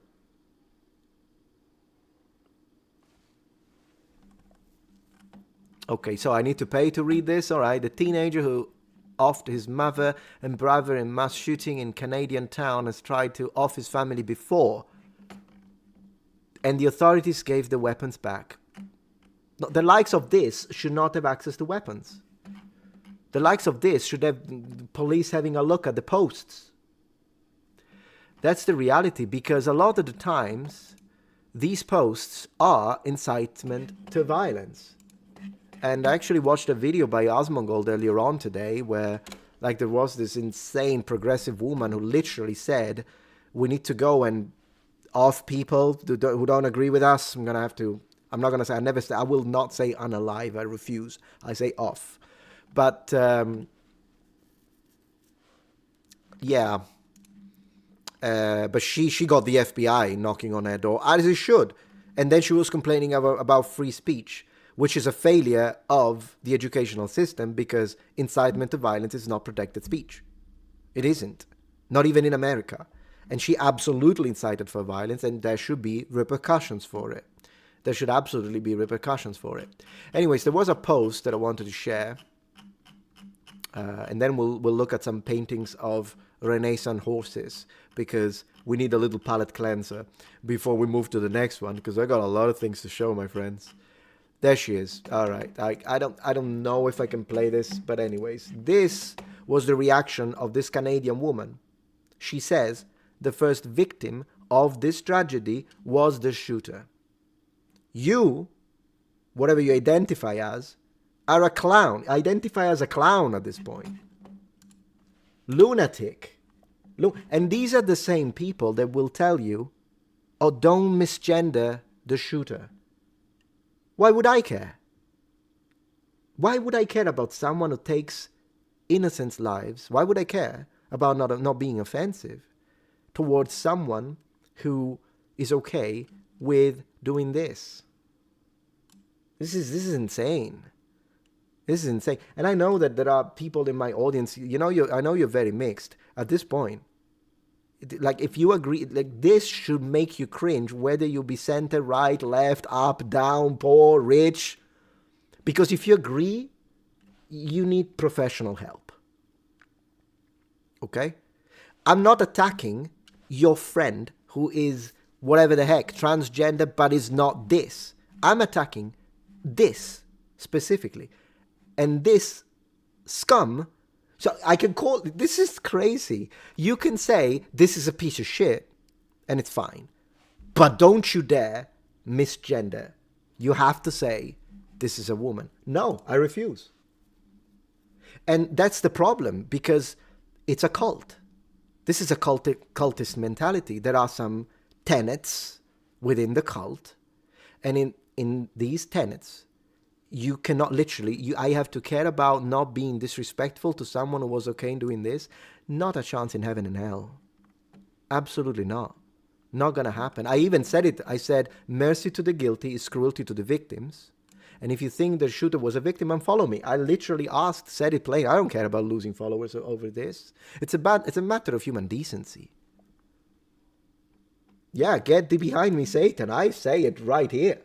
Speaker 1: Okay, so I need to pay to read this. All right, the teenager who offed his mother and brother in mass shooting in Canadian town has tried to off his family before, and the authorities gave the weapons back. The likes of this should not have access to weapons. The likes of this should have police having a look at the posts. That's the reality, because a lot of the times these posts are incitement to violence. And I actually watched a video by Osmongold earlier on today where like there was this insane progressive woman who literally said, we need to go and off people who don't agree with us. I will not say unalive. I refuse. I say off. But yeah. But she got the FBI knocking on her door, as it should. And then she was complaining about free speech, which is a failure of the educational system, because incitement to violence is not protected speech. It isn't. Not even in America. And she absolutely incited for violence, and there should be repercussions for it. There should absolutely be repercussions for it. Anyways, there was a post that I wanted to share. And then we'll look at some paintings of Renaissance horses, because we need a little palate cleanser before we move to the next one, because I got a lot of things to show, my friends. There she is. All right. I don't know if I can play this, but anyways, this was the reaction of this Canadian woman. She says the first victim of this tragedy was the shooter. You, whatever you identify as, are a clown. Identify as a clown at this point. Lunatic. And these are the same people that will tell you, oh, don't misgender the shooter. Why would I care? Why would I care about someone who takes innocent lives? Why would I care about not being offensive towards someone who is okay with doing this? This is insane. This is insane. And I know that there are people in my audience, I know you're very mixed at this point. Like, if you agree, like, this should make you cringe, whether you be center, right, left, up, down, poor, rich. Because if you agree, you need professional help. Okay? I'm not attacking your friend who is whatever the heck, transgender, but is not this. I'm attacking this specifically. And this scum, so I can call, this is crazy. You can say this is a piece of shit and it's fine. But don't you dare misgender. You have to say this is a woman. No, I refuse. And that's the problem, because it's a cult. This is a cultist mentality. There are some tenets within the cult. And in these tenets, you cannot literally, I have to care about not being disrespectful to someone who was okay in doing this. Not a chance in heaven and hell. Absolutely not. Not gonna happen. I even said it. I said, mercy to the guilty is cruelty to the victims. And if you think the shooter was a victim, unfollow me. I literally said it plain. I don't care about losing followers over this. It's a matter of human decency. Yeah, get thee behind me, Satan. I say it right here.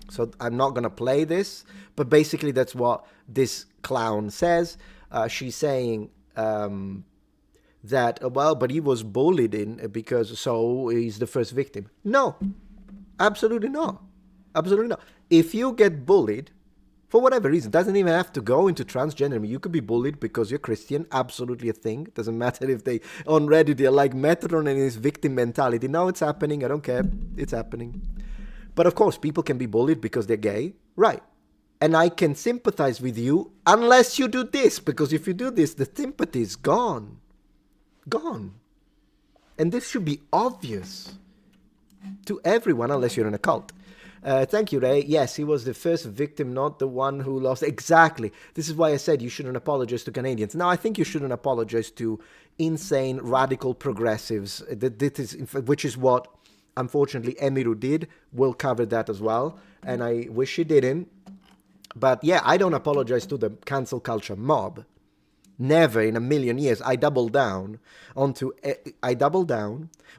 Speaker 1: So I'm not going to play this, but basically that's what this clown says. She's saying that, well, but he was bullied because so he's the first victim. No, absolutely not. Absolutely not. If you get bullied, for whatever reason, doesn't even have to go into transgender. I mean, you could be bullied because you're Christian, absolutely a thing. Doesn't matter if they, on Reddit, they're like Metatron and his victim mentality. No, it's happening. I don't care. It's happening. But of course, people can be bullied because they're gay. Right. And I can sympathize with you unless you do this. Because if you do this, the sympathy is gone. Gone. And this should be obvious to everyone unless you're in a cult. Thank you, Ray. Yes, he was the first victim, not the one who lost. Exactly. This is why I said you shouldn't apologize to Canadians. Now, I think you shouldn't apologize to insane, radical progressives, which is what, unfortunately, Emiru did. We'll cover that as well. And I wish he didn't. But yeah, I don't apologize to the cancel culture mob. Never in a million years. I double down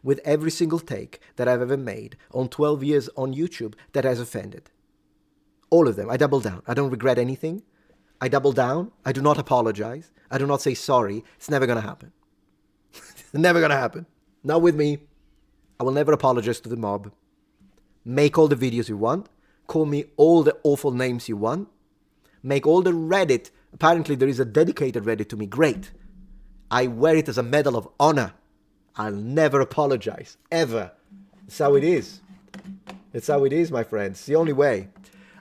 Speaker 1: with every single take that I've ever made on 12 years on YouTube that has offended. All of them. I double down. I don't regret anything. I double down. I do not apologize. I do not say sorry. It's never going to happen. It's never going to happen. Not with me. I will never apologize to the mob. Make all the videos you want. Call me all the awful names you want. Make all the Reddit. Apparently there is a dedicated Reddit to me. Great. I wear it as a medal of honor. I'll never apologize. Ever. It's how it is. It's how it is, my friends. It's the only way.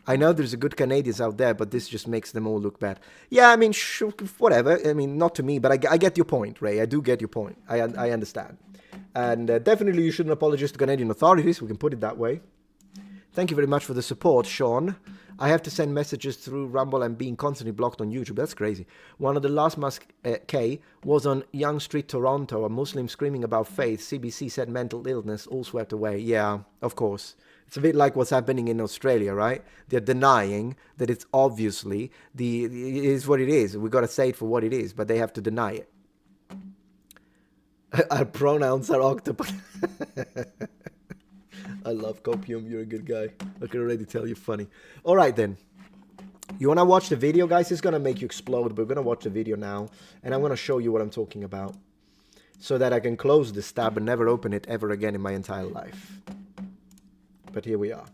Speaker 1: I know there's a good Canadians out there, but this just makes them all look bad. Yeah, I mean, whatever. I mean, not to me, but I get your point, Ray. I do get your point. I understand. And definitely you shouldn't apologize to Canadian authorities. We can put it that way. Thank you very much for the support, Sean. I have to send messages through Rumble and being constantly blocked on YouTube. That's crazy. One of the last Mask K was on Yonge Street, Toronto. A Muslim screaming about faith. CBC said mental illness, all swept away. Yeah, of course. It's a bit like what's happening in Australia, right? They're denying that it's obviously it is what it is. We've got to say it for what it is, but they have to deny it. Our pronouns are octopus. I love Copium. You're a good guy. I can already tell you're funny. All right, then. You want to watch the video, guys? It's going to make you explode, but we're going to watch the video now, and I'm going to show you what I'm talking about so that I can close this tab and never open it ever again in my entire life. But here we are.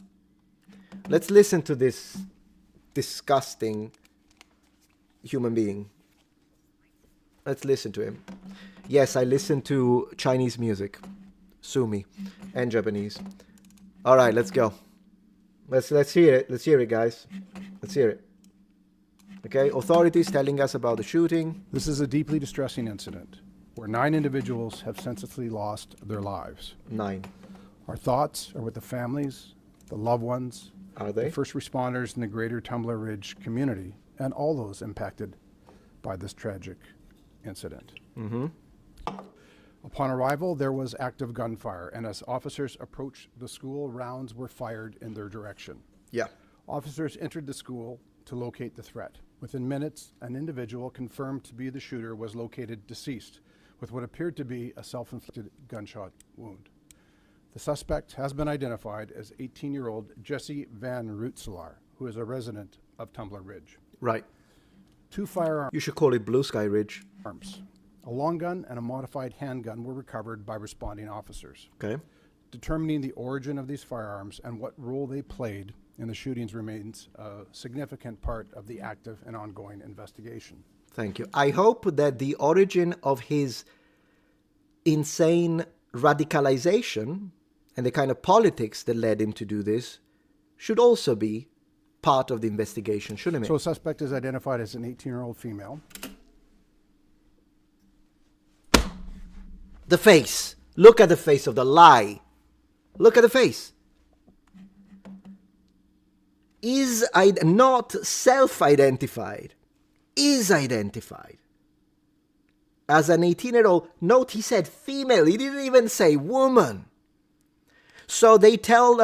Speaker 1: Let's listen to this disgusting human being. Let's listen to him. Yes, I listen to Chinese music. Sue me. And Japanese. All right, let's go. Let's hear it. Let's hear it, guys. Let's hear it. Okay, authorities telling us about the shooting.
Speaker 2: This is a deeply distressing incident where 9 individuals have senselessly lost their lives.
Speaker 1: 9.
Speaker 2: Our thoughts are with the families, the loved ones,
Speaker 1: Are they?
Speaker 2: the first responders in the greater Tumbler Ridge community, and all those impacted by this tragic incident.
Speaker 1: Mm-hmm.
Speaker 2: Upon arrival, there was active gunfire, and as officers approached the school, rounds were fired in their direction.
Speaker 1: Yeah.
Speaker 2: Officers entered the school to locate the threat. Within minutes, an individual confirmed to be the shooter was located deceased with what appeared to be a self-inflicted gunshot wound. The suspect has been identified as 18-year-old Jesse Van Rootselaar, who is a resident of Tumbler Ridge.
Speaker 1: Right.
Speaker 2: 2 firearms.
Speaker 1: You should call it Blue Sky Ridge.
Speaker 2: A long gun and a modified handgun were recovered by responding officers.
Speaker 1: Okay.
Speaker 2: Determining the origin of these firearms and what role they played in the shootings remains a significant part of the active and ongoing investigation.
Speaker 1: Thank you. I hope that the origin of his insane radicalization and the kind of politics that led him to do this should also be part of the investigation, shouldn't it?
Speaker 2: So a suspect is identified as an 18-year-old female.
Speaker 1: The face. Look at the face of the lie. Look at the face. Is not self-identified. Is identified as an 18-year-old. Note he said female. He didn't even say woman. So they told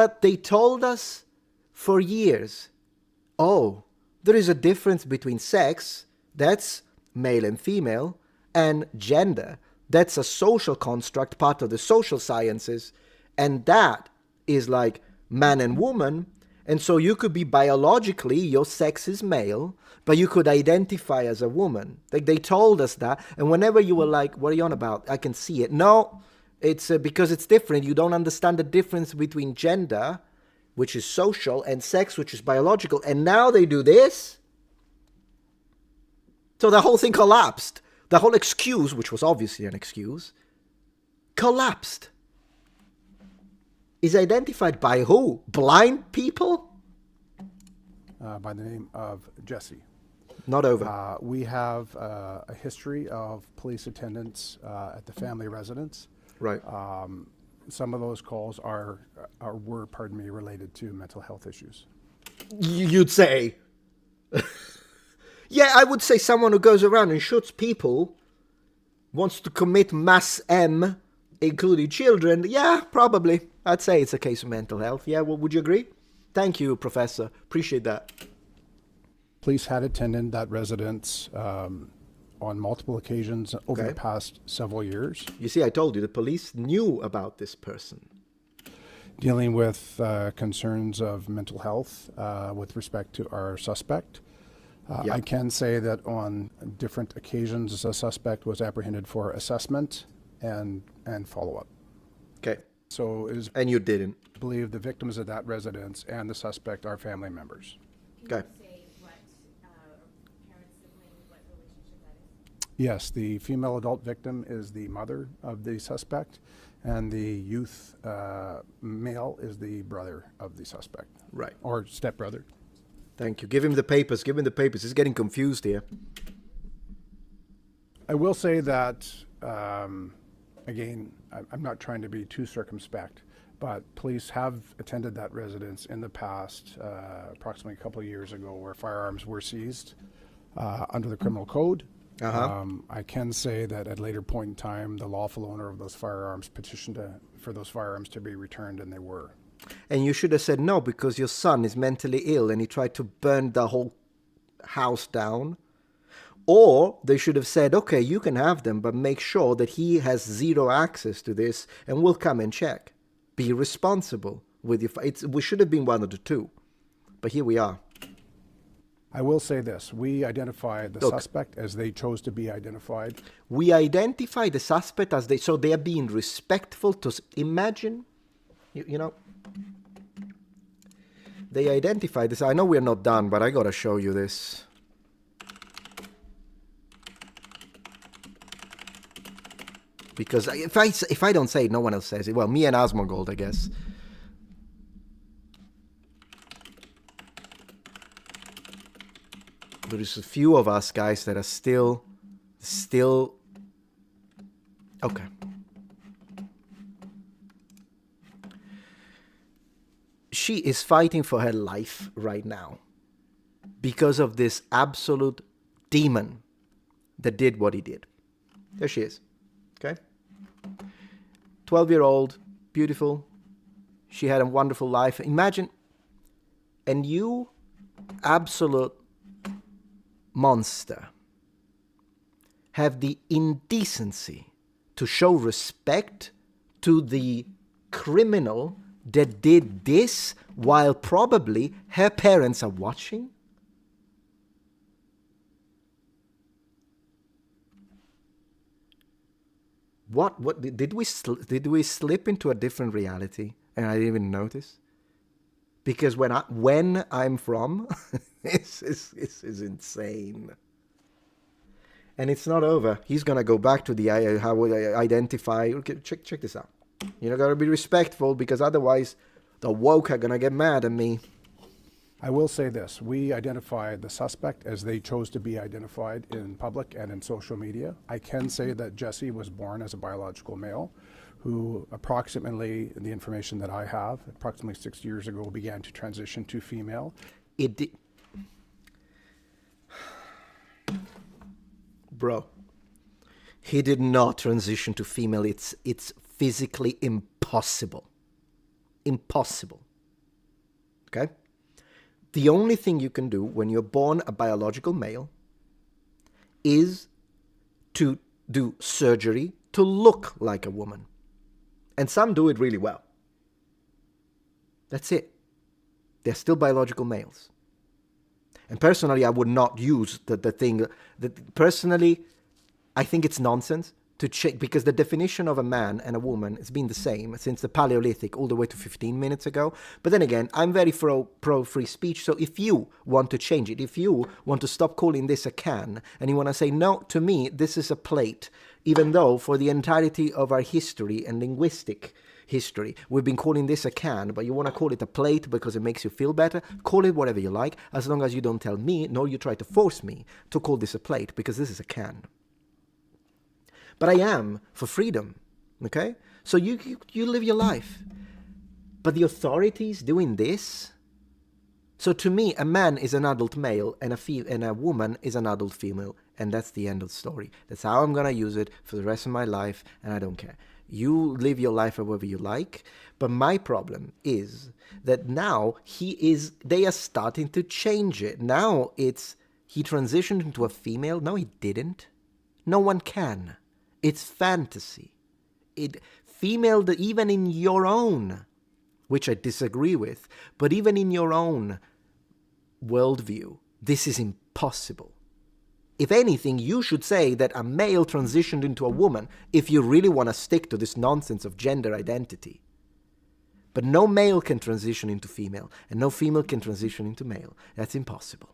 Speaker 1: us for years, oh, there is a difference between sex, that's male and female, and gender. That's a social construct, part of the social sciences, and that is like man and woman. And so you could be biologically, your sex is male, but you could identify as a woman. Like they told us that, and whenever you were like, what are you on about? I can see it. No, it's because it's different. You don't understand the difference between gender, which is social, and sex, which is biological. And now they do this. So the whole thing collapsed. The whole excuse, which was obviously an excuse, collapsed. Is identified by who? Blind people?
Speaker 2: By the name of Jesse.
Speaker 1: Not over.
Speaker 2: We have a history of police attendance at the family residence.
Speaker 1: Right.
Speaker 2: Some of those calls were related to mental health issues.
Speaker 1: You'd say. Yeah, I would say someone who goes around and shoots people wants to commit mass M, including children. Yeah, probably. I'd say it's a case of mental health. Yeah, well, would you agree? Thank you, Professor. Appreciate that.
Speaker 2: Police had attended that residence on multiple occasions over the past several years.
Speaker 1: You see, I told you, the police knew about this person.
Speaker 2: Dealing with concerns of mental health with respect to our suspect. I can say that on different occasions, a suspect was apprehended for assessment and follow-up.
Speaker 1: Okay.
Speaker 2: So it is
Speaker 1: And you didn't.
Speaker 2: believed the victims of that residence and the suspect are family members.
Speaker 1: Okay.
Speaker 2: Yes, the female adult victim is the mother of the suspect, and the youth male is the brother of the suspect.
Speaker 1: Right.
Speaker 2: Or stepbrother.
Speaker 1: Thank you. Give him the papers. Give him the papers. He's getting confused here.
Speaker 2: I will say that, again, I'm not trying to be too circumspect, but police have attended that residence in the past, approximately a couple of years ago, where firearms were seized under the criminal code. I can say that at a later point in time, the lawful owner of those firearms petitioned for those firearms to be returned, and they were.
Speaker 1: And you should have said no because your son is mentally ill and he tried to burn the whole house down. Or they should have said, okay, you can have them, but make sure that he has zero access to this and we'll come and check. Be responsible with your... we should have been one of the two. But here we are.
Speaker 2: I will say this. We identified the suspect as they chose to be identified.
Speaker 1: We identify the suspect as they... So they are being respectful to... Imagine, you know... They identify this. I know we're not done, but I gotta show you this. Because if I don't say it, no one else says it. Well, me and Asmongold, I guess. There is a few of us guys that are still... Okay. She is fighting for her life right now because of this absolute demon that did what he did. There she is. Okay? 12-year-old, beautiful. She had a wonderful life. Imagine, and you, absolute monster, have the indecency to show respect to the criminal that did this while probably her parents are watching? What did we slip into a different reality and I didn't even notice? Because when I'm from, this is insane. And it's not over. He's gonna go back to the how would I identify. Okay, check this out. You gotta be respectful, because otherwise the woke are gonna get mad at me.
Speaker 2: I will say this. We identified the suspect as they chose to be identified in public and in social media. I can say that Jesse was born as a biological male who approximately, the information that I have, approximately 6 years ago began to transition to female.
Speaker 1: It did. Bro, he did not transition to female. It's physically impossible. Impossible. Okay? The only thing you can do when you're born a biological male is to do surgery to look like a woman. And some do it really well. That's it. They're still biological males. And personally, I would not use the thing. Personally, I think it's nonsense to check, because the definition of a man and a woman has been the same since the Paleolithic all the way to 15 minutes ago. But then again, I'm very pro free speech. So if you want to change it, if you want to stop calling this a can, and you want to say, no, to me, this is a plate, even though for the entirety of our history and linguistic history, we've been calling this a can, but you want to call it a plate because it makes you feel better, call it whatever you like, as long as you don't tell me, nor you try to force me to call this a plate, because this is a can. But I am for freedom, okay? So you live your life. But the authorities doing this? So to me, a man is an adult male and a woman is an adult female. And that's the end of the story. That's how I'm going to use it for the rest of my life, and I don't care. You live your life however you like. But my problem is that now they are starting to change it. Now he transitioned into a female. No, he didn't. No one can. It's fantasy. Female, even in your own, which I disagree with, but even in your own worldview, this is impossible. If anything, you should say that a male transitioned into a woman if you really want to stick to this nonsense of gender identity. But no male can transition into female, and no female can transition into male. That's impossible.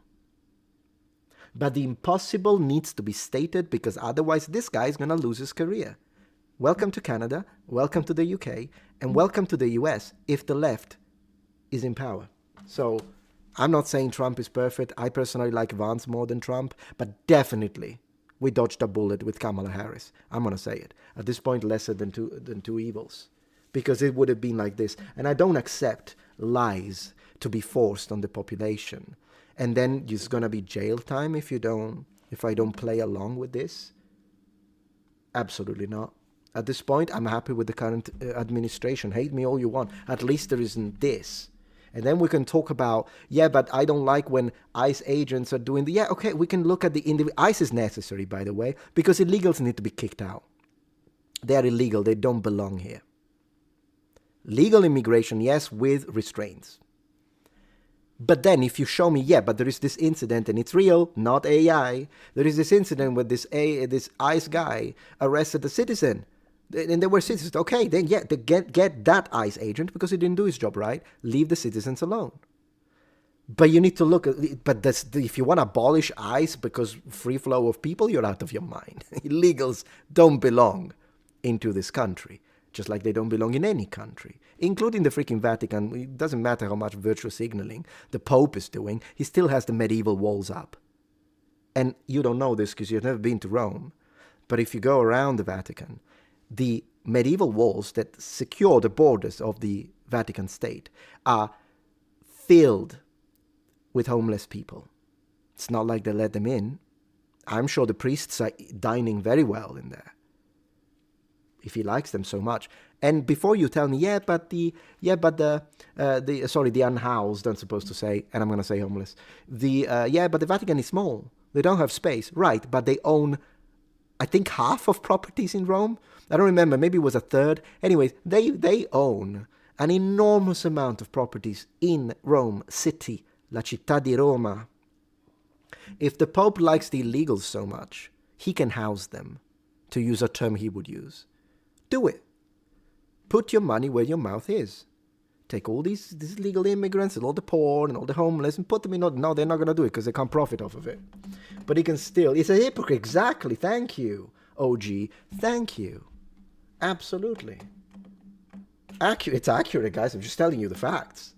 Speaker 1: But the impossible needs to be stated, because otherwise this guy is going to lose his career. Welcome to Canada, welcome to the UK, and welcome to the US if the left is in power. So I'm not saying Trump is perfect. I personally like Vance more than Trump, but definitely we dodged a bullet with Kamala Harris. I'm going to say it. At this point, lesser than two evils, because it would have been like this. And I don't accept lies to be forced on the population. And then it's going to be jail time if I don't play along with this. Absolutely not. At this point, I'm happy with the current administration. Hate me all you want. At least there isn't this. And then we can talk about, but I don't like when ICE agents are doing okay, we can look at the individual. ICE is necessary, by the way, because illegals need to be kicked out. They are illegal. They don't belong here. Legal immigration, yes, with restraints. But then if you show me, but there is this incident and it's real, not AI. There is this incident where this ICE guy arrested a citizen. And they were citizens. Okay, then they get that ICE agent because he didn't do his job right. Leave the citizens alone. But you need to look at, if you want to abolish ICE because free flow of people, you're out of your mind. Illegals don't belong into this country, just like they don't belong in any country, including the freaking Vatican. It doesn't matter how much virtual signaling the Pope is doing. He still has the medieval walls up. And you don't know this because you've never been to Rome. But if you go around the Vatican, the medieval walls that secure the borders of the Vatican state are filled with homeless people. It's not like they let them in. I'm sure the priests are dining very well in there, if he likes them so much. And before you tell me, the unhoused, I'm supposed to say, and I'm going to say homeless. But the Vatican is small. They don't have space. Right, but they own, I think, half of properties in Rome. I don't remember, maybe it was a third. Anyways, they own an enormous amount of properties in Rome city, la città di Roma. If the Pope likes the illegals so much, he can house them, to use a term he would use. Do it. Put your money where your mouth is. Take all these illegal immigrants and all the poor and all the homeless and put them in. No, they're not going to do it because they can't profit off of it. But he can still. He's a hypocrite. Exactly. Thank you, OG. Thank you. Absolutely. It's accurate, guys. I'm just telling you the facts.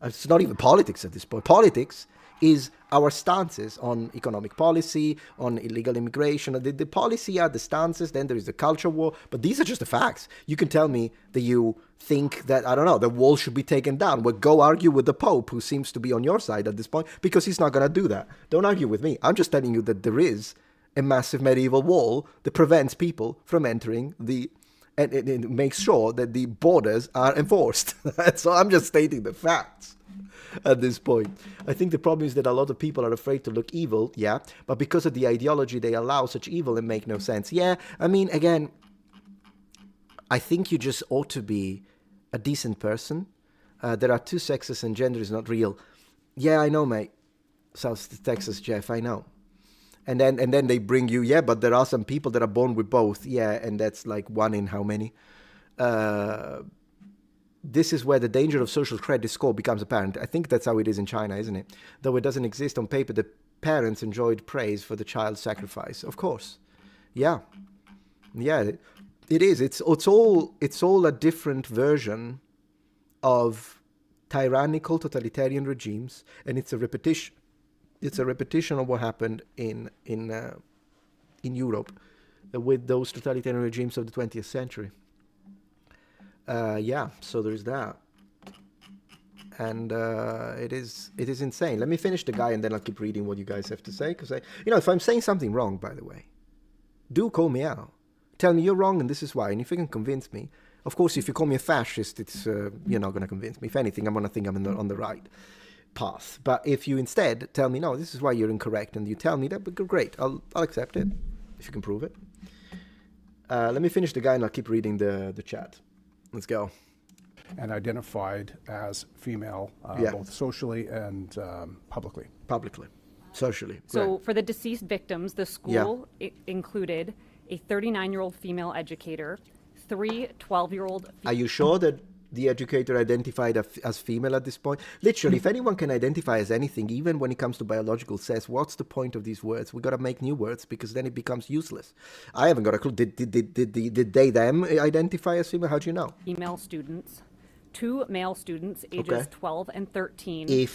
Speaker 1: It's not even politics at this point. Politics is our stances on economic policy, on illegal immigration. The policy are the stances, then there is the culture war, but these are just the facts. You can tell me that you think that, I don't know, the wall should be taken down. Well, go argue with the Pope, who seems to be on your side at this point, because he's not going to do that. Don't argue with me. I'm just telling you that there is a massive medieval wall that prevents people from entering and it makes sure that the borders are enforced. So I'm just stating the facts at this point. I think the problem is that a lot of people are afraid to look evil, yeah, but because of the ideology, they allow such evil and make no sense. Yeah, I mean, again, I think you just ought to be a decent person. There are two sexes and gender is not real. Yeah, I know, mate. South Texas, Jeff, I know. And then they bring you, yeah, but there are some people that are born with both. Yeah, and that's like one in how many? This is where the danger of social credit score becomes apparent. I think that's how it is in China, isn't it? Though it doesn't exist on paper, the parents enjoyed praise for the child's sacrifice. Of course. Yeah. Yeah, it is. It's all a different version of tyrannical totalitarian regimes, and it's a repetition. It's a repetition of what happened in Europe with those totalitarian regimes of the 20th century. Yeah, so there's that. And it is insane. Let me finish the guy and then I'll keep reading what you guys have to say. Because if I'm saying something wrong, by the way, do call me out. Tell me you're wrong and this is why. And if you can convince me, of course, if you call me a fascist, it's you're not going to convince me. If anything, I'm going to think I'm on the right path. But if you instead tell me, no, this is why you're incorrect, and you tell me that, but great, I'll accept it if you can prove it. Let me finish the guy and I'll keep reading the chat. Let's go.
Speaker 2: And identified as female, both socially and publicly.
Speaker 1: Publicly. Socially.
Speaker 3: So
Speaker 1: right.
Speaker 3: For the deceased victims, the school included a 39-year-old female educator, 3 12-year-old...
Speaker 1: Are you sure that the educator identified as female at this point? Literally, if anyone can identify as anything, even when it comes to biological sex, what's the point of these words? We got to make new words because then it becomes useless. I haven't got a clue. Did they them identify as female? How do you know?
Speaker 3: Female students, 2 male students, ages 12 and 13.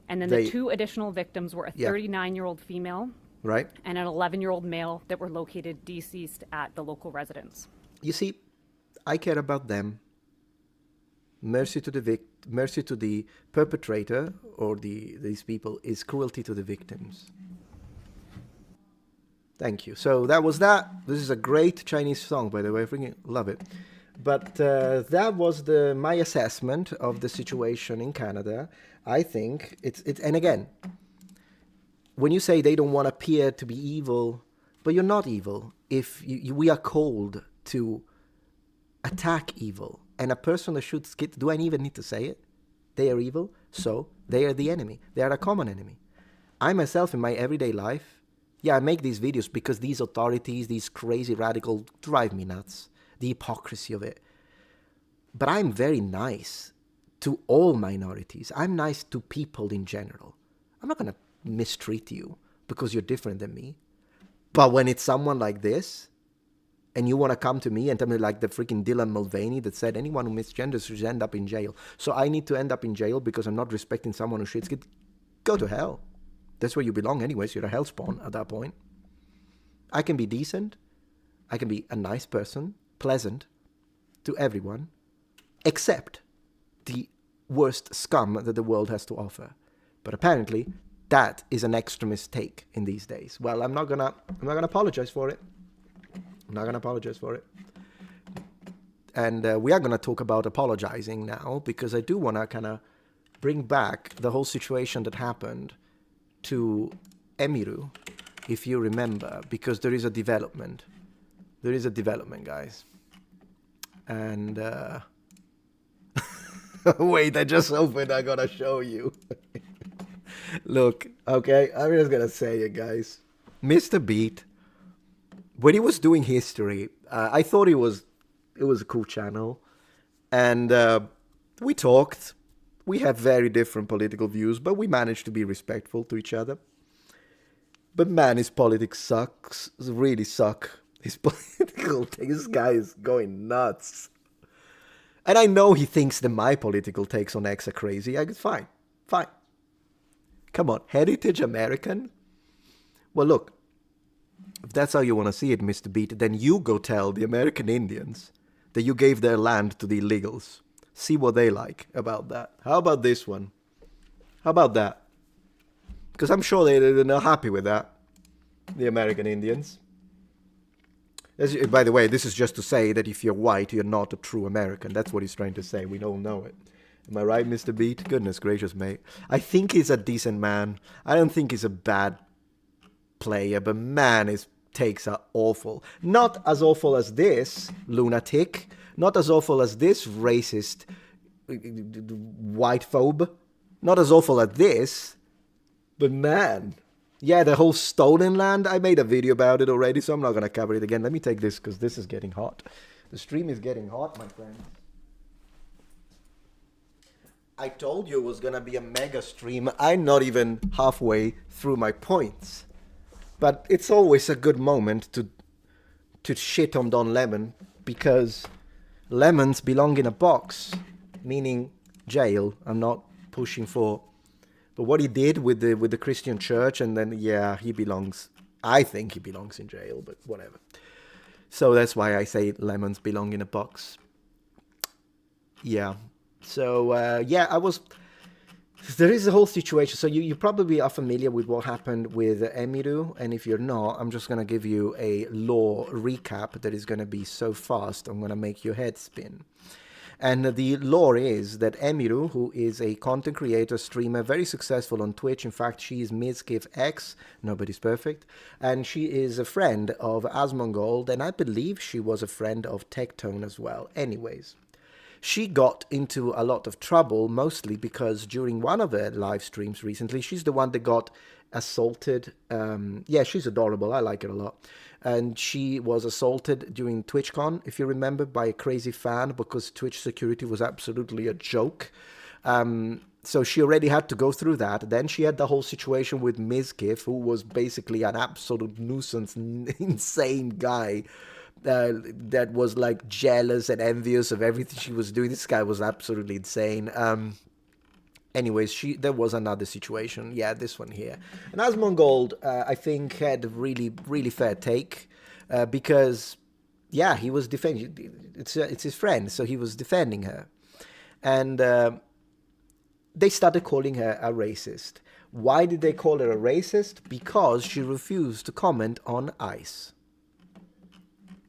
Speaker 3: And then the 2 additional victims were a 39-year-old female,
Speaker 1: right, and
Speaker 3: an 11-year-old male that were located deceased at the local residence.
Speaker 1: You see, I care about them. Mercy to the perpetrator or these people is cruelty to the victims. Thank you. So that was that. This is a great Chinese song, by the way. I freaking love it. But that was my assessment of the situation in Canada. I think it's and again, when you say they don't want to appear to be evil, but you're not evil. If we are called to attack evil. And a person that shoots kids, do I even need to say it? They are evil, so they are the enemy. They are a common enemy. I myself, in my everyday life, I make these videos because these authorities, these crazy radicals, drive me nuts. The hypocrisy of it. But I'm very nice to all minorities. I'm nice to people in general. I'm not going to mistreat you because you're different than me. But when it's someone like this, and you want to come to me and tell me like the freaking Dylan Mulvaney that said anyone who misgenders should end up in jail. So I need to end up in jail because I'm not respecting someone who shits kids. Go to hell. That's where you belong anyways. You're a hell spawn at that point. I can be decent. I can be a nice person, pleasant to everyone, except the worst scum that the world has to offer. But apparently, that is an extremist take in these days. Well, I'm not gonna apologize for it. I'm not going to apologize for it. And we are going to talk about apologizing now because I do want to kind of bring back the whole situation that happened to Emiru, if you remember, because there is a development. There is a development, guys. And wait, I just opened. I got to show you. Look, okay, I'm just going to say it, guys. Mr. Beat. When he was doing history, I thought he was It was a cool channel. And we talked. We have very different political views, but we managed to be respectful to each other. But man, his politics sucks. Really suck. His political takes. This guy is going nuts. And I know he thinks that my political takes on X are crazy. Fine. Come on, heritage American? Well, look, if that's how you want to see it, Mr. Beat, then you go tell the American Indians that you gave their land to the illegals. See what they like about that. How about this one? How about that? Because I'm sure they're not happy with that, the American Indians. By the way, this is just to say that if you're white, you're not a true American. That's what he's trying to say. We don't know it. Am I right, Mr. Beat? Goodness gracious, mate. I think he's a decent man. I don't think he's a bad player, but man, his takes are awful. Not as awful as this lunatic. Not as awful as this racist white phobe. Not as awful as this. But man... Yeah, the whole stolen land, I made a video about it already, so I'm not going to cover it again. Let me take this, because this is getting hot. The stream is getting hot, my friend. I told you it was going to be a mega stream. I'm not even halfway through my points. But it's always a good moment to shit on Don Lemon, because lemons belong in a box, meaning jail. I'm not pushing for... But what he did with the Christian church, and then, yeah, he belongs... I think he belongs in jail, but whatever. So that's why I say lemons belong in a box. Yeah. So, yeah, I was... There is a whole situation. So you probably are familiar with what happened with Emiru, and if you're not, I'm just going to give you a lore recap that is going to be so fast, I'm going to make your head spin. And the lore is that Emiru, who is a content creator, streamer, very successful on Twitch. In fact, she is Mizkif X. Nobody's perfect. And she is a friend of Asmongold. And I believe she was a friend of Tectone as well. Anyways, she got into a lot of trouble, mostly because during one of her live streams recently, she's the one that got assaulted. Yeah, she's adorable. I like her a lot. And she was assaulted during TwitchCon, if you remember, by a crazy fan because Twitch security was absolutely a joke. So she already had to go through that. Then she had the whole situation with Mizkif, who was basically an absolute nuisance, insane guy that was like jealous and envious of everything she was doing. This guy was absolutely insane. Anyways, there was another situation. Yeah, this one here. And Asmongold, I think, had a really, really fair take because, yeah, he was defending... It's his friend, so he was defending her. And they started calling her a racist. Why did they call her a racist? Because she refused to comment on ICE.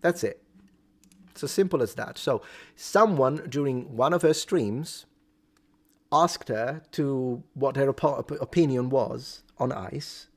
Speaker 1: That's it. It's as simple as that. So someone, during one of her streams... asked her to what her opinion was on ICE,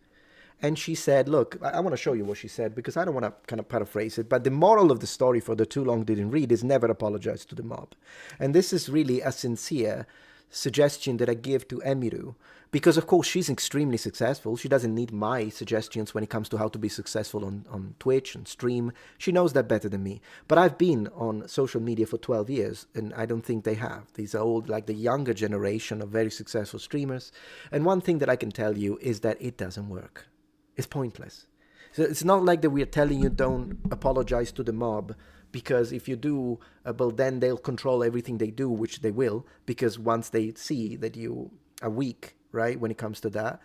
Speaker 1: and she said, look, I want to show you what she said because I don't want to kind of paraphrase it, but the moral of the story for the too long didn't read is never apologize to the mob. And this is really a sincere suggestion that I give to Emiru, because of course she's extremely successful. She doesn't need my suggestions when it comes to how to be successful on Twitch and stream. She knows that better than me. But I've been on social media for 12 years, and I don't think they have. These are all like the younger generation of very successful streamers. And one thing that I can tell you is that it doesn't work. It's pointless. So it's not like that we are telling you don't apologize to the mob, because if you do, well, then they'll control everything they do, which they will, because once they see that you are weak, right, when it comes to that,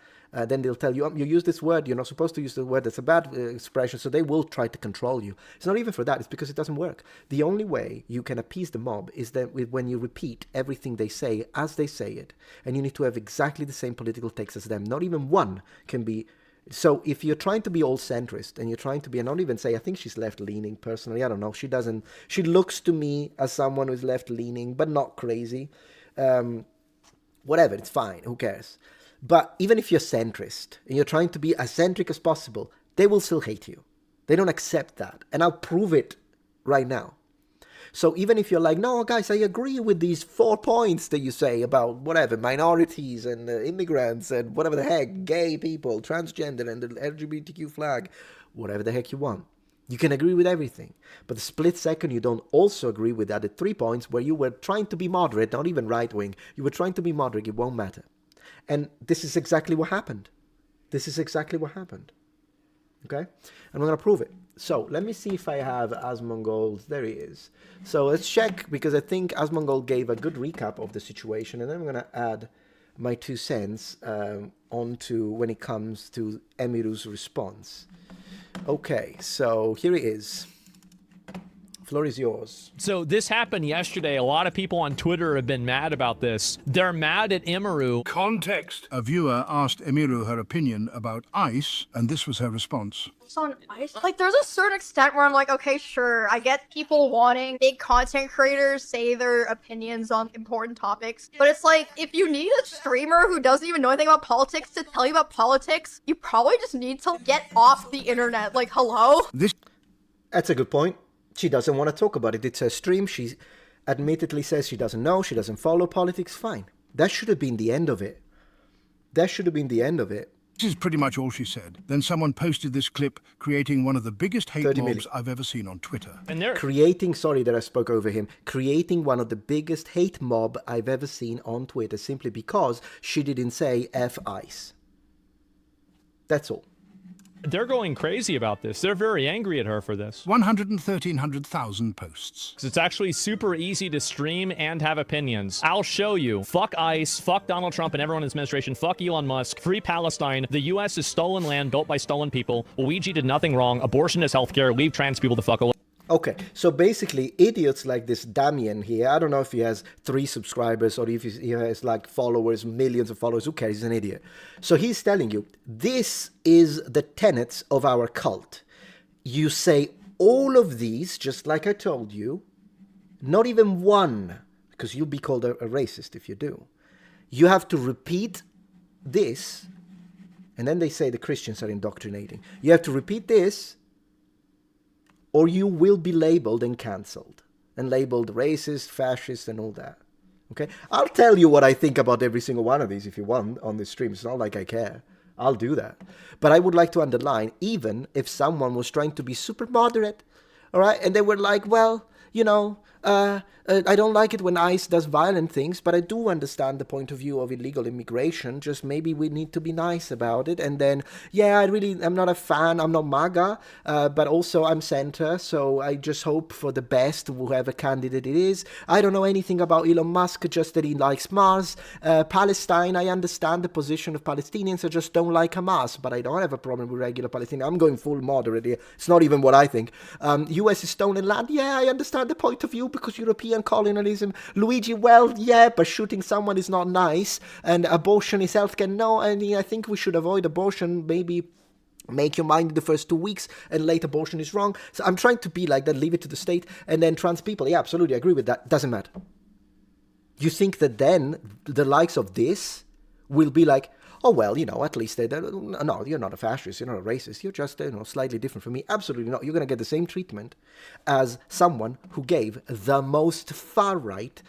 Speaker 1: then they'll tell you, you use this word, you're not supposed to use the word, that's a bad expression, so they will try to control you. It's not even for that, it's because it doesn't work. The only way you can appease the mob is that when you repeat everything they say as they say it, and you need to have exactly the same political takes as them. Not even one can be... So if you're trying to be all centrist and you're trying to be, and I don't even say, I think she's left-leaning personally, I don't know, she looks to me as someone who's left-leaning, but not crazy. Whatever, it's fine, who cares? But even if you're centrist and you're trying to be as centric as possible, they will still hate you. They don't accept that. And I'll prove it right now. So even if you're like, no, guys, I agree with these 4 points that you say about whatever, minorities and immigrants and whatever the heck, gay people, transgender and the LGBTQ flag, whatever the heck you want. You can agree with everything. But the split second you don't also agree with the other 3 points where you were trying to be moderate, not even right-wing, you were trying to be moderate, it won't matter. And this is exactly what happened. This is exactly what happened. Okay? And I'm going to prove it. So let me see if I have Asmongold. There he is. So let's check, because I think Asmongold gave a good recap of the situation, and then I'm going to add my 2 cents onto when it comes to Emiru's response. Okay, so here it is. Floor is yours.
Speaker 4: So this happened yesterday. A lot of people on Twitter have been mad about this. They're mad at Emiru.
Speaker 5: Context. A viewer asked Emiru her opinion about ice, and this was her response.
Speaker 6: On ice, like, there's a certain extent where I'm like, okay, sure, I get people wanting big content creators say their opinions on important topics, but it's like, if you need a streamer who doesn't even know anything about politics to tell you about politics, you probably just need to get off the internet. Like, hello?
Speaker 1: That's a good point. She doesn't want to talk about it. It's her stream. She admittedly says she doesn't know, she doesn't follow politics. Fine. That should have been the end of it. That should have been the end of it.
Speaker 5: This is pretty much all she said. Then someone posted this clip, creating one of the biggest hate mobs I've ever seen on Twitter.
Speaker 4: And they're
Speaker 1: creating, sorry that I spoke over him, creating one of the biggest hate mob I've ever seen on Twitter, simply because she didn't say F ice. That's all.
Speaker 4: They're going crazy about this. They're very angry at her for this.
Speaker 5: 113,000 posts.
Speaker 4: It's actually super easy to stream and have opinions. I'll show you. Fuck ICE, fuck Donald Trump and everyone in his administration, fuck Elon Musk, free Palestine, the US is stolen land built by stolen people, Luigi did nothing wrong, abortion is healthcare, leave trans people the fuck alone.
Speaker 1: Okay, so basically, idiots like this Damien here, I don't know if he has 3 subscribers or if he has like followers, millions of followers, who cares, he's an idiot. So he's telling you, this is the tenets of our cult. You say all of these, just like I told you, not even one, because you'll be called a racist if you do. You have to repeat this, and then they say the Christians are indoctrinating. You have to repeat this, or you will be labeled and cancelled. And labeled racist, fascist, and all that. Okay? I'll tell you what I think about every single one of these if you want on this stream. It's not like I care. I'll do that. But I would like to underline, even if someone was trying to be super moderate, all right, and they were like, well, you know, I don't like it when ICE does violent things, but I do understand the point of view of illegal immigration. Just maybe we need to be nice about it. And then, yeah, I'm not a fan. I'm not MAGA, but also I'm center. So I just hope for the best, whoever candidate it is. I don't know anything about Elon Musk, just that he likes Mars. Palestine, I understand the position of Palestinians. I just don't like Hamas, but I don't have a problem with regular Palestinians. I'm going full moderate here. It's not even what I think. US is stolen land. Yeah, I understand the point of view because European colonialism. Luigi, well, yeah, but shooting someone is not nice, and abortion is healthcare. No, and I think we should avoid abortion. Maybe make your mind in the first 2 weeks, and late abortion is wrong. So I'm trying to be like that, leave it to the state, and then trans people. Yeah, absolutely, I agree with that. Doesn't matter. You think that then the likes of this will be like, oh, well, you know, at least no, you're not a fascist, you're not a racist, you're just, slightly different from me. Absolutely not. You're going to get the same treatment as someone who gave the most far-right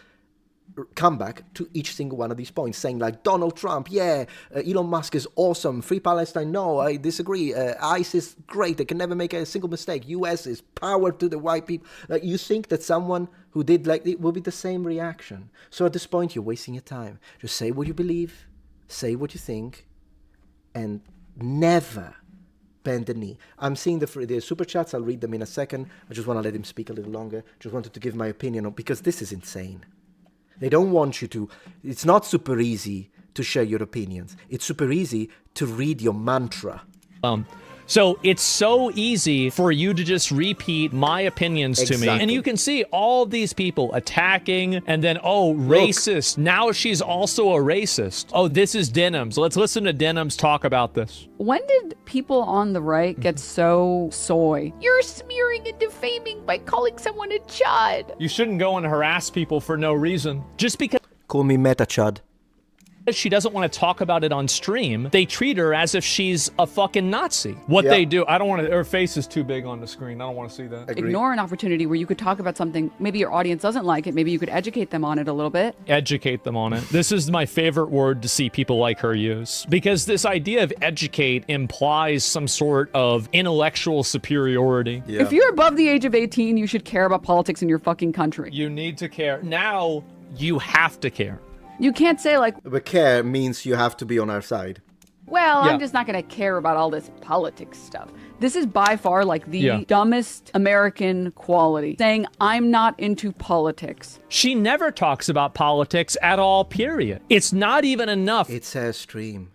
Speaker 1: comeback to each single one of these points, saying like, Donald Trump, yeah, Elon Musk is awesome, free Palestine, no, I disagree, ICE is great, they can never make a single mistake, US is power to the white people. Like, you think that someone who did like it will be the same reaction. So at this point, you're wasting your time. Just say what you believe, say what you think, and never bend the knee. I'm seeing the super chats. I'll read them in a second. I just want to let him speak a little longer. Just wanted to give my opinion on, because this is insane. They don't want you to. It's not super easy to share your opinions. It's super easy to read your mantra.
Speaker 4: So it's so easy for you to just repeat my opinions to me. And you can see all these people attacking, and then, oh, racist. Look. Now she's also a racist. Oh, this is Denims. Let's listen to Denims talk about this.
Speaker 7: When did people on the right get so soy? You're smearing and defaming by calling someone a chud.
Speaker 4: You shouldn't go and harass people for no reason. Just because.
Speaker 1: Call me Metatron.
Speaker 4: She doesn't want to talk about it on stream. They treat her as if she's a fucking Nazi. What they do, I don't want to, her face is too big on the screen. I don't want to see that.
Speaker 1: Agreed.
Speaker 7: Ignore an opportunity where you could talk about something, maybe your audience doesn't like it, maybe you could educate them on it a little bit.
Speaker 4: Educate them on it. This is my favorite word to see people like her use. Because this idea of educate implies some sort of intellectual superiority.
Speaker 1: Yeah.
Speaker 7: If you're above the age of 18, you should care about politics in your fucking country.
Speaker 4: You need to care. Now, you have to care.
Speaker 7: You can't say like,
Speaker 1: But care means you have to be on our side.
Speaker 7: well,
Speaker 4: Yeah.
Speaker 7: I'm just not going to care about all this politics stuff. This is by far like the
Speaker 4: Yeah.
Speaker 7: dumbest American quality, saying I'm not into politics.
Speaker 4: She never talks about politics at all, period. It's not even enough.
Speaker 1: It's her stream.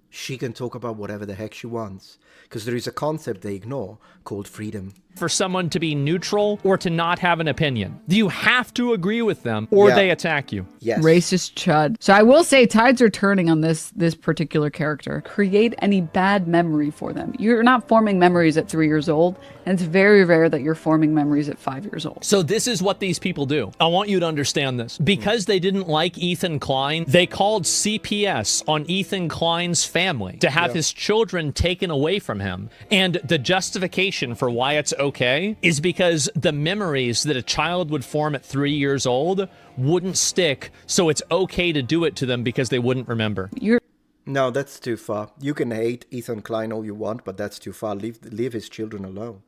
Speaker 1: She can talk about whatever the heck she wants. Because there is a concept they ignore called freedom.
Speaker 4: For someone to be neutral or to not have an opinion. You have to agree with them or they attack you.
Speaker 1: Yes.
Speaker 7: Racist chud. So I will say tides are turning on this particular character. Create any bad memory for them. You're not forming memories at 3 years old, and it's very rare that you're forming memories at 5 years old.
Speaker 4: So this is what these people do. I want you to understand this. Because they didn't like Ethan Klein, they called CPS on Ethan Klein's family to have his children taken away from him. And the justification for why it's okay is because the memories that a child would form at 3 years old wouldn't stick, so it's okay to do it to them because they wouldn't remember.
Speaker 1: No, that's too far. You can hate Ethan Klein all you want, but that's too far. Leave his children alone.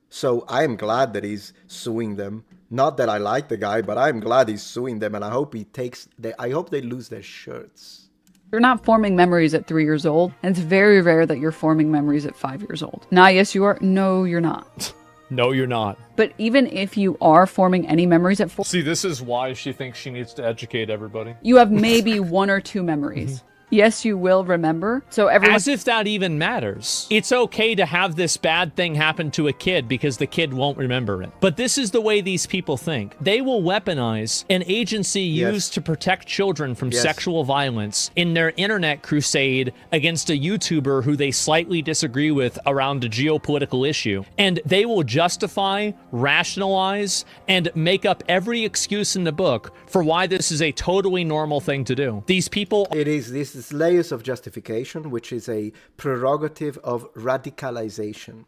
Speaker 1: So I am glad that he's suing them. Not that I like the guy, but I'm glad he's suing them, and I hope I hope they lose their shirts.
Speaker 7: You're not forming memories at 3 years old, and it's very rare that you're forming memories at 5 years old. Now, yes, you are. No, you're not.
Speaker 4: No, you're not.
Speaker 7: But even if you are forming any memories at 4,
Speaker 4: See, this is why she thinks she needs to educate everybody.
Speaker 7: you have maybe 1 or 2 memories. Yes, you will remember. So everyone.
Speaker 4: As if that even matters. It's okay to have this bad thing happen to a kid because the kid won't remember it. But this is the way these people think. They will weaponize an agency used to protect children from sexual violence in their internet crusade against a YouTuber who they slightly disagree with around a geopolitical issue. And they will justify, rationalize, and make up every excuse in the book for why this is a totally normal thing to do. These people...
Speaker 1: This is layers of justification, which is a prerogative of radicalization.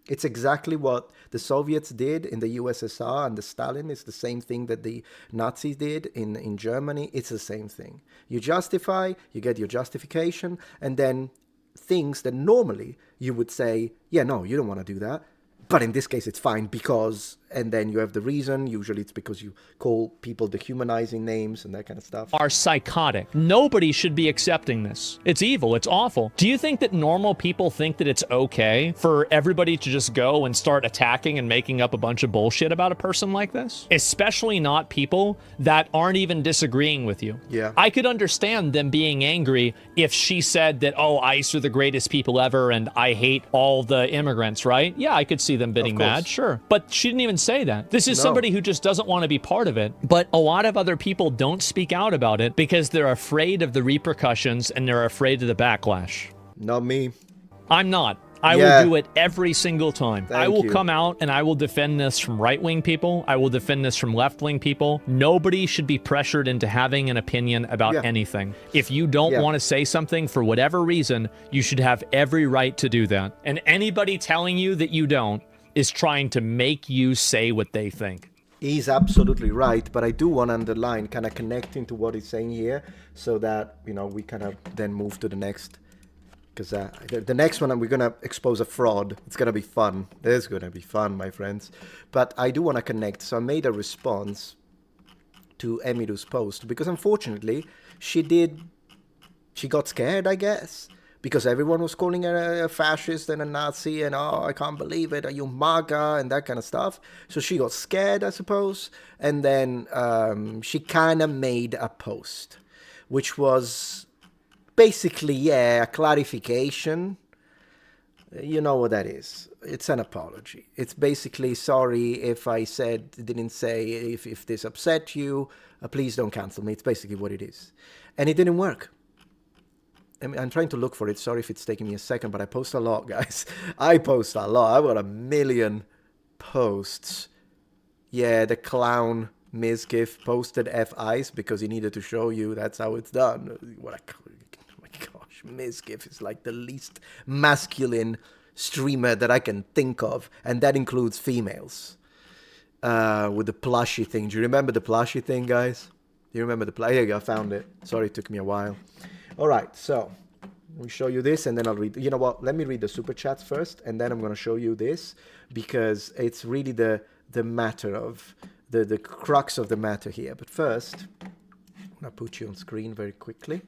Speaker 1: It's exactly what the Soviets did in the USSR, and the Stalin is the same thing that the Nazis did in Germany. It's the same thing. You justify, you get your justification, and then things that normally you would say, yeah, no, you don't want to do that. But in this case, it's fine because, and then you have the reason. Usually it's because you call people dehumanizing names and that kind of stuff.
Speaker 4: Are psychotic. Nobody should be accepting this. It's evil. It's awful. Do you think that normal people think that it's okay for everybody to just go and start attacking and making up a bunch of bullshit about a person like this? Especially not people that aren't even disagreeing with you.
Speaker 1: Yeah.
Speaker 4: I could understand them being angry if she said that, oh, ICE are the greatest people ever and I hate all the immigrants, right? Yeah, I could see them getting mad, sure. But she didn't even say that. This is somebody who just doesn't want to be part of it. But a lot of other people don't speak out about it because they're afraid of the repercussions and they're afraid of the backlash.
Speaker 1: Not me.
Speaker 4: I'm not. I will do it every single time. I will
Speaker 1: you.
Speaker 4: come out and I will defend this from right-wing people. I will defend this from left-wing people. Nobody should be pressured into having an opinion about anything. If you don't want to say something for whatever reason, you should have every right to do that. And anybody telling you that you don't is trying to make you say what they think.
Speaker 1: He's absolutely right, but I do want to underline, kind of connecting to what he's saying here, so that, you know, we kind of then move to the next, because the next one we're going to expose a fraud. It's going to be fun. It's going to be fun, my friends. But I do want to connect, so I made a response to Emiru's post, because unfortunately, she got scared, I guess. Because everyone was calling her a fascist and a Nazi and, oh, I can't believe it, are you MAGA, and that kind of stuff. So she got scared, I suppose. And then she kind of made a post, which was basically, a clarification. You know what that is. It's an apology. It's basically, sorry if I didn't say, if this upset you, please don't cancel me. It's basically what it is. And it didn't work. I mean, I'm trying to look for it. Sorry if it's taking me a second, but I post a lot, guys. I post a lot. I've got 1 million posts. Yeah, the clown Mizgif posted F-Ice because he needed to show you that's how it's done. Oh my gosh, Mizgif is like the least masculine streamer that I can think of, and that includes females. With the plushie thing. Do you remember the plushie thing, guys? Do you remember the plushie? There you go, I found it. Sorry, it took me a while. All right, so we show you this, and then I'll read. You know what? Let me read the super chats first, and then I'm going to show you this, because it's really the matter of the crux of the matter here. But first, I'm going to put you on screen very quickly.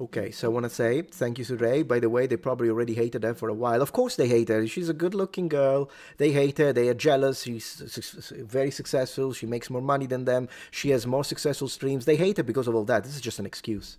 Speaker 1: Okay, so I want to say thank you to Ray. By the way, they probably already hated her for a while. Of course they hate her. She's a good-looking girl. They hate her. They are jealous. She's very successful. She makes more money than them. She has more successful streams. They hate her because of all that. This is just an excuse.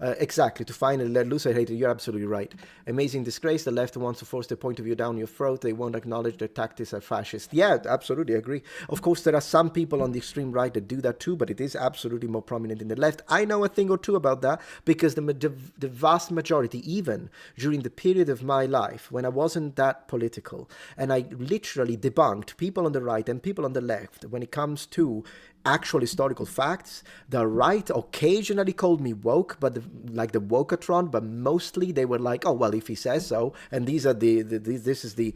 Speaker 1: Exactly, to finally let loose a hater. You're absolutely right. Amazing disgrace. The left wants to force their point of view down your throat. They won't acknowledge their tactics are fascist. Yeah, absolutely agree. Of course, there are some people on the extreme right that do that too, but it is absolutely more prominent in the left. I know a thing or two about that, because the vast majority, even during the period of my life when I wasn't that political, and I literally debunked people on the right and people on the left when it comes to actual historical facts. The right occasionally called me woke, but like the Wokatron, but mostly they were like, oh well, if he says so, and these are this is the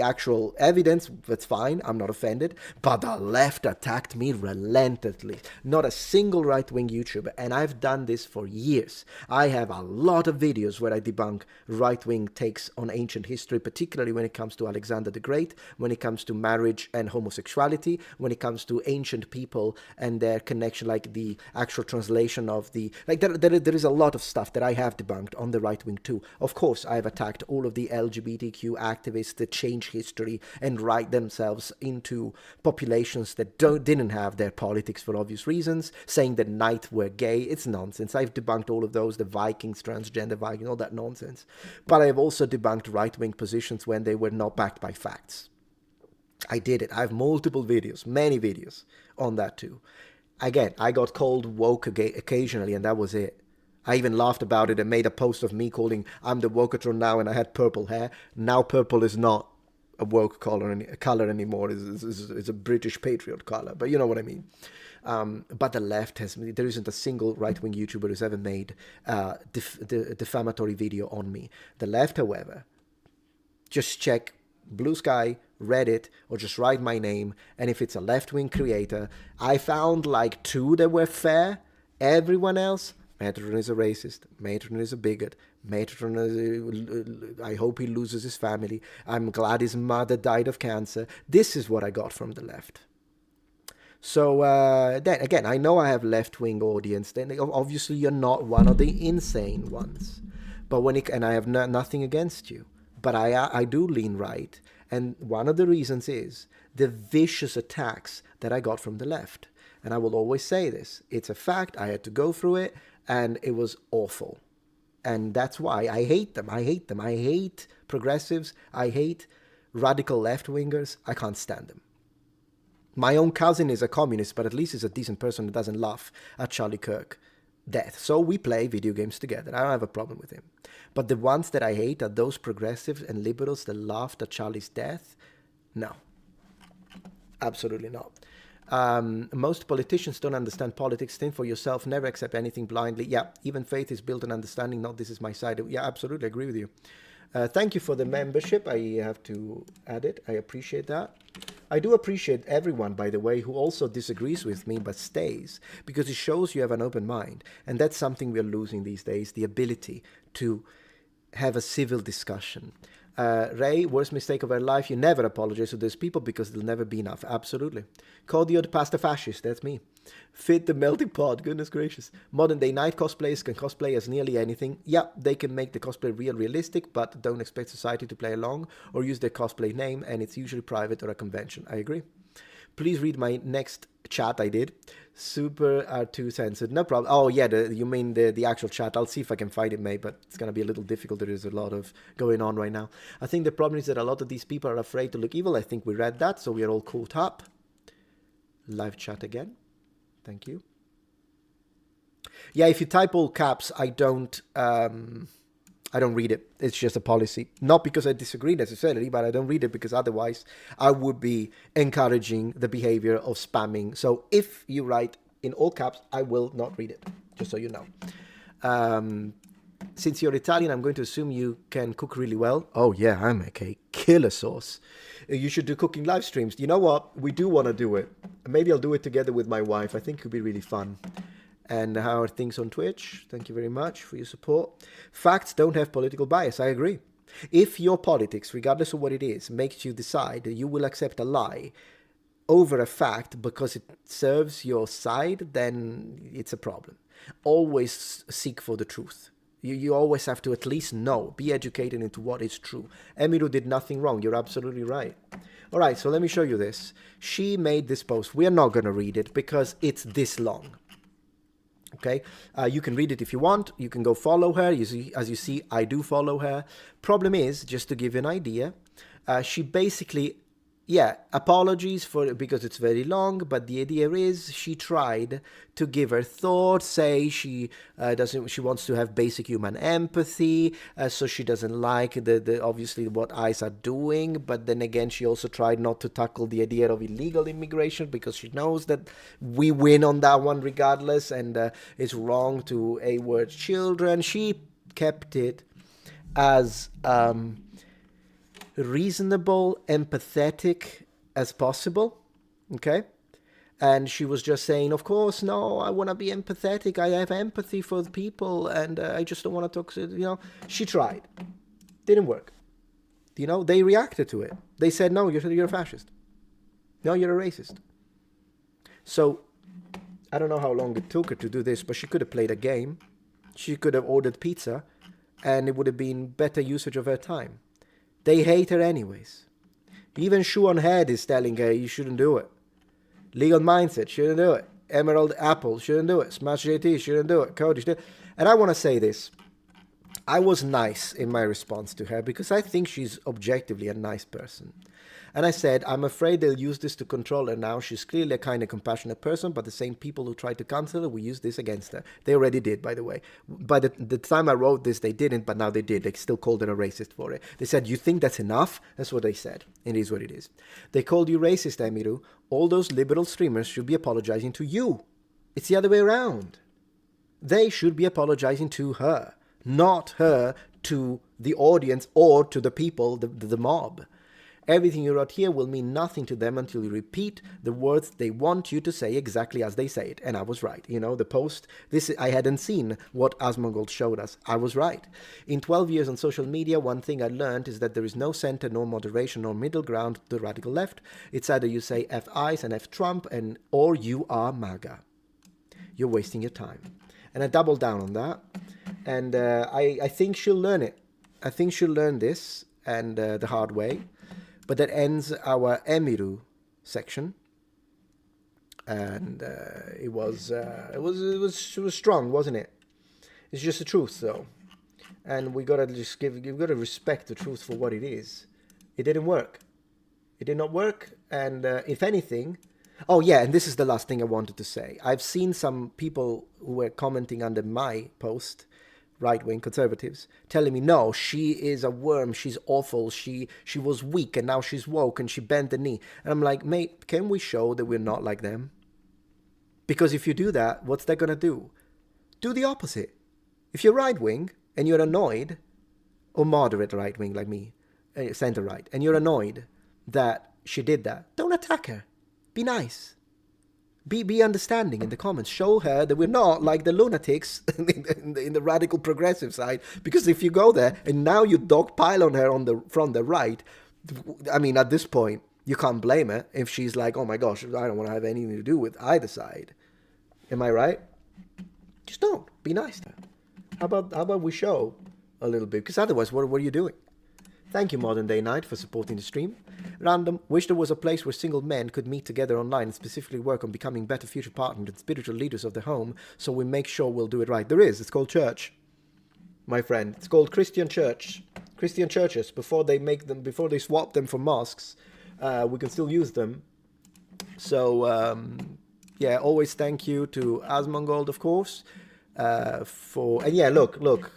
Speaker 1: actual evidence, that's fine, I'm not offended. But the left attacked me relentlessly. Not a single right-wing YouTuber, and I've done this for years. I have a lot of videos where I debunk right-wing takes on ancient history, particularly when it comes to Alexander the Great, when it comes to marriage and homosexuality, when it comes to ancient people and their connection, like the actual translation of the, like there is a lot of stuff that I have debunked on the right wing too. Of course, I have attacked all of the LGBTQ activists that change history and write themselves into populations that didn't have their politics for obvious reasons, saying that knights were gay. It's nonsense. I've debunked all of those, the Vikings, transgender Vikings, all that nonsense. But I have also debunked right-wing positions when they were not backed by facts. I did it. I have multiple videos, many videos on that too. Again, I got called woke occasionally, and that was it. I even laughed about it and made a post of me calling, I'm the Wokatron now, and I had purple hair. Now purple is not a woke color anymore. It's a British patriot color, but you know what I mean. But the left there isn't a single right-wing YouTuber who's ever made a defamatory video on me. The left, however, just check Blue Sky, Reddit, or just write my name, and if it's a left-wing creator, I found like 2 that were fair. Everyone else, Metatron is a racist, Metatron is a bigot, Metatron is I hope he loses his family, I'm glad his mother died of cancer. This is what I got from the left. So then again, I know I have left-wing audience. Then obviously you're not one of the insane ones, but and I have nothing against you. But I do lean right. And one of the reasons is the vicious attacks that I got from the left. And I will always say this. It's a fact. I had to go through it, and it was awful. And that's why I hate them. I hate them. I hate progressives. I hate radical left-wingers. I can't stand them. My own cousin is a communist, but at least he's a decent person who doesn't laugh at Charlie Kirk death. So we play video games together. I don't have a problem with him. But the ones that I hate are those progressives and liberals that laughed at Charlie's death. No. Absolutely not. Most politicians don't understand politics. Think for yourself. Never accept anything blindly. Yeah, even faith is built on understanding. Not this is my side. Yeah, absolutely agree with you. Thank you for the membership. I have to add it. I appreciate that. I do appreciate everyone, by the way, who also disagrees with me but stays, because it shows you have an open mind. And that's something we're losing these days, the ability to have a civil discussion. Ray, worst mistake of our life, you never apologize to those people because there'll never be enough. Absolutely. Codio the pasta fascist, that's me. Fit the melting pot, goodness gracious. Modern day night cosplayers can cosplay as nearly anything. Yeah, they can make the cosplay realistic, but don't expect society to play along or use their cosplay name, and it's usually private or a convention. I agree. Please read my next chat I did. Super R2 censored. No problem. Oh, yeah, you mean the actual chat. I'll see if I can find it, mate, but it's going to be a little difficult. There is a lot of going on right now. I think the problem is that a lot of these people are afraid to look evil. I think we read that, so we are all caught up. Live chat again. Thank you. Yeah, if you type all caps, I don't I don't read it. It's just a policy. Not because I disagree necessarily, but I don't read it because otherwise I would be encouraging the behavior of spamming. So if you write in all caps, I will not read it, just so you know. Since you're Italian, I'm going to assume you can cook really well. Oh yeah, I make a killer sauce. You should do cooking live streams. You know what? We do want to do it. Maybe I'll do it together with my wife. I think it could be really fun. And how are things on Twitch? Thank you very much for your support. Facts don't have political bias. I agree. If your politics, regardless of what it is, makes you decide that you will accept a lie over a fact because it serves your side, then it's a problem. Always seek for the truth. You always have to at least know, be educated into what is true. Emiru did nothing wrong. You're absolutely right. All right, so let me show you this. She made this post. We are not going to read it because it's this long. Okay, you can read it if you want. You can go follow her. As you see, I do follow her. Problem is, just to give you an idea, she basically, apologies for because it's very long. But the idea is, she tried to give her thoughts. Say she She wants to have basic human empathy. So she doesn't like the obviously what ICE are doing. But then again, she also tried not to tackle the idea of illegal immigration because she knows that we win on that one regardless, and it's wrong to A-word children. She kept it as reasonable, empathetic as possible, okay? And she was just saying, of course, no, I want to be empathetic. I have empathy for the people, and I just don't want to talk, She tried. Didn't work. They reacted to it. They said, no, you're a fascist. No, you're a racist. So, I don't know how long it took her to do this, but she could have played a game. She could have ordered pizza, and it would have been better usage of her time. They hate her anyways. Even Shoe on Head is telling her you shouldn't do it. Legal Mindset shouldn't do it. Emerald Apple shouldn't do it. Smash JT shouldn't do it. Cody shouldn't. And I want to say this. I was nice in my response to her because I think she's objectively a nice person. And I said, I'm afraid they'll use this to control her now. She's clearly a kind and compassionate person, but the same people who tried to cancel her will use this against her. They already did, by the way. By the time I wrote this, they didn't, but now they did. They still called her a racist for it. They said, you think that's enough? That's what they said. It is what it is. They called you racist, Emiru. All those liberal streamers should be apologizing to you. It's the other way around. They should be apologizing to her, not her to the audience or to the people, the mob. Everything you wrote here will mean nothing to them until you repeat the words they want you to say exactly as they say it. And I was right. The post, I hadn't seen what Asmongold showed us. I was right. In 12 years on social media, one thing I learned is that there is no center, no moderation, nor middle ground to the radical left. It's either you say F ICE and F Trump, or you are MAGA. You're wasting your time. And I doubled down on that. And I think she'll learn it. I think she'll learn this and the hard way. But that ends our Emiru section, and it was strong, wasn't it? It's just the truth, though, and we gotta respect the truth for what it is. It didn't work. It did not work, and if anything, oh yeah, and this is the last thing I wanted to say. I've seen some people who were commenting under my post, right-wing conservatives, telling me, no, she is a worm, she's awful, she was weak and now she's woke and she bent the knee. And I'm like, mate, can we show that we're not like them? Because if you do that, what's that going to do? Do the opposite. If you're right-wing and you're annoyed, or moderate right-wing like me, center-right, and you're annoyed that she did that, don't attack her. Be nice. Be understanding in the comments. Show her that we're not like the lunatics in the radical progressive side. Because if you go there and now you dogpile on her from the right, I mean, at this point, you can't blame her if she's like, oh my gosh, I don't want to have anything to do with either side. Am I right? Just don't. Be nice to her. How about we show a little bit? Because otherwise, what are you doing? Thank you, Modern Day Night, for supporting the stream. Random, wish there was a place where single men could meet together online and specifically work on becoming better future partners and spiritual leaders of the home, so we make sure we'll do it right. There is. It's called church, my friend. It's called Christian church. Christian churches, before they swap them for mosques, we can still use them. So, yeah, always thank you to Asmongold, of course, and yeah, look.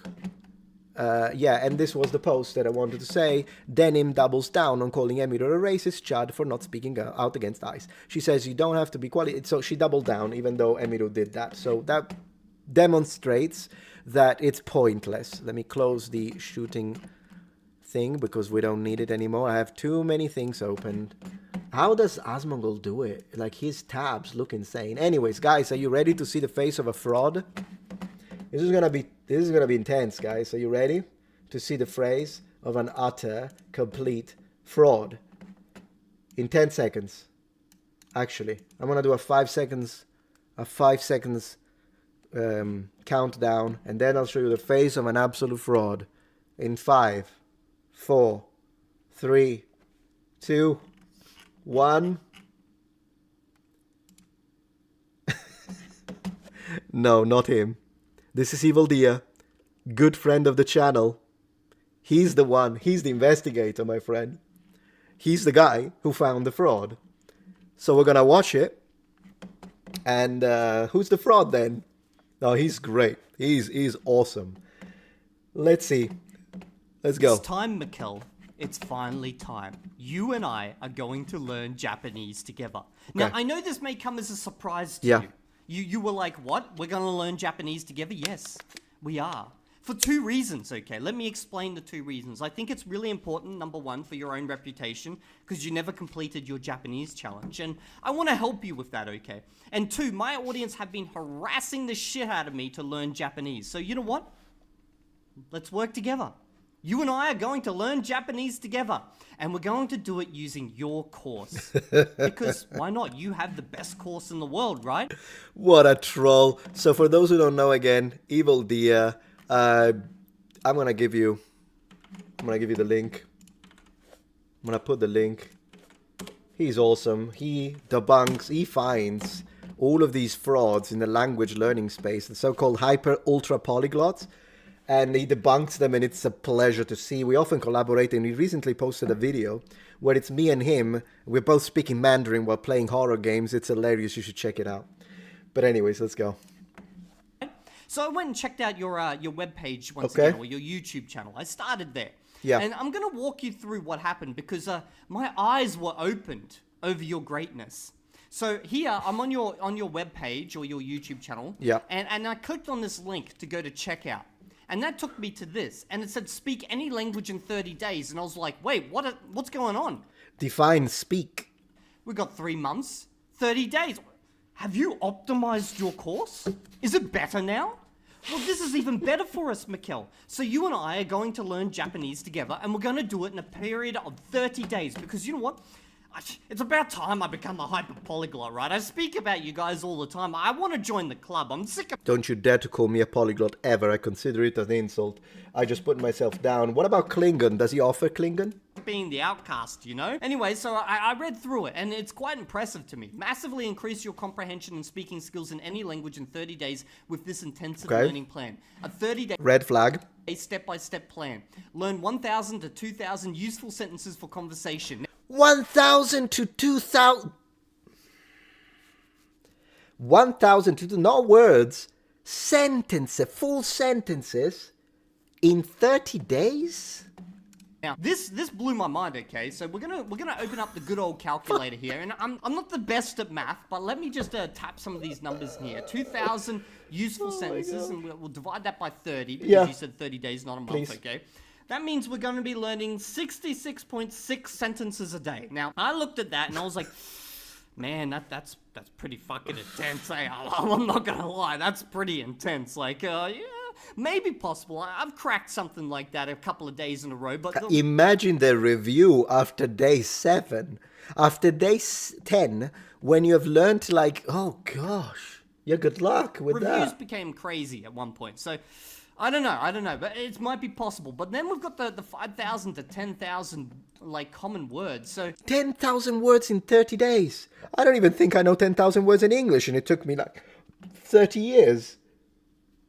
Speaker 1: yeah, and this was the post that I wanted to say. Denim doubles down on calling Emiro a racist Chad for not speaking out against ICE. She says you don't have to be quality. So she doubled down, even though Emiro did that. So that demonstrates that it's pointless. Let me close the shooting thing because we don't need it anymore. I have too many things opened. How does Asmongold do it? Like, his tabs look insane. Anyways, guys, are you ready to see the face of a fraud? This is gonna be intense, guys. Are you ready to see the face of an utter, complete fraud? In 10 seconds. Actually, I'm gonna do a 5 seconds countdown, and then I'll show you the face of an absolute fraud. In 5, 4, 3, 2, 1. No, not him. This is Evil Dia, good friend of the channel. He's the one. He's the investigator, my friend. He's the guy who found the fraud. So we're gonna watch it. And who's the fraud then? No, he's great. He's awesome. Let's see. Let's go.
Speaker 8: It's time, Mikkel. It's finally time. You and I are going to learn Japanese together. Now,
Speaker 1: Okay.
Speaker 8: I know this may come as a surprise to
Speaker 1: Yeah.
Speaker 8: you. You were like, what? We're going to learn Japanese together? Yes, we are. For 2 reasons, okay? Let me explain the 2 reasons. I think it's really important, number 1, for your own reputation, because you never completed your Japanese challenge, and I want to help you with that, okay? And 2, my audience have been harassing the shit out of me to learn Japanese. So you know what? Let's work together. You and I are going to learn Japanese together, and we're going to do it using your course. Because why not? You have the best course in the world, right?
Speaker 1: What a troll. So for those who don't know, again, Evil Dia, I'm gonna give you the link. I'm gonna put the link. He's awesome. He debunks, he finds all of these frauds in the language learning space, the so-called hyper ultra polyglots, and he debunks them, and it's a pleasure to see. We often collaborate, and he recently posted a video where it's me and him. We're both speaking Mandarin while playing horror games. It's hilarious. You should check it out. But anyways, let's go.
Speaker 8: So I went and checked out your webpage once again, or your YouTube channel. I started there.
Speaker 1: Yeah.
Speaker 8: And I'm going to walk you through what happened because my eyes were opened over your greatness. So here, I'm on your webpage or your YouTube channel.
Speaker 1: Yeah.
Speaker 8: And I clicked on this link to go to checkout. And that took me to this. And it said, speak any language in 30 days. And I was like, wait, what's going on?
Speaker 1: Define speak.
Speaker 8: We got 3 months, 30 days. Have you optimized your course? Is it better now? Well, this is even better for us, Mikkel. So you and I are going to learn Japanese together, and we're going to do it in a period of 30 days. Because you know what? It's about time I become a hyper polyglot, right? I speak about you guys all the time. I want to join the club. I'm sick of...
Speaker 1: Don't you dare to call me a polyglot ever. I consider it an insult. I just put myself down. What about Klingon? Does he offer Klingon?
Speaker 8: being the outcast, you know? Anyway, so I read through it, and it's quite impressive to me. Massively increase your comprehension and speaking skills in any language in 30 days with this intensive learning plan. A 30-day...
Speaker 1: Red flag.
Speaker 8: A step-by-step plan. Learn 1,000 to 2,000 useful sentences for conversation.
Speaker 1: 1,000 to 2,000... 1,000 to... Not words. Sentences. Full sentences. In 30 days?
Speaker 8: Now, this blew my mind, okay? So we're gonna open up the good old calculator here, and I'm not the best at math, but let me just tap some of these numbers in here. 2,000 useful sentences, and we'll divide that by 30, because you said 30 days, not a month, okay? That means we're going to be learning 66.6 sentences a day. Now, I looked at that, and I was like, man, that's pretty fucking intense. I'm not gonna lie, that's pretty intense. Like, yeah, maybe possible. I've cracked something like that a couple of days in a row, but...
Speaker 1: Imagine the review after day 7. After day 10, when you have learned, like, oh gosh, yeah, good luck with that.
Speaker 8: Reviews became crazy at one point, so... I don't know, but it might be possible. But then we've got the 5,000 to 10,000, like, common words, so...
Speaker 1: 10,000 words in 30 days. I don't even think I know 10,000 words in English, and it took me, like, 30 years.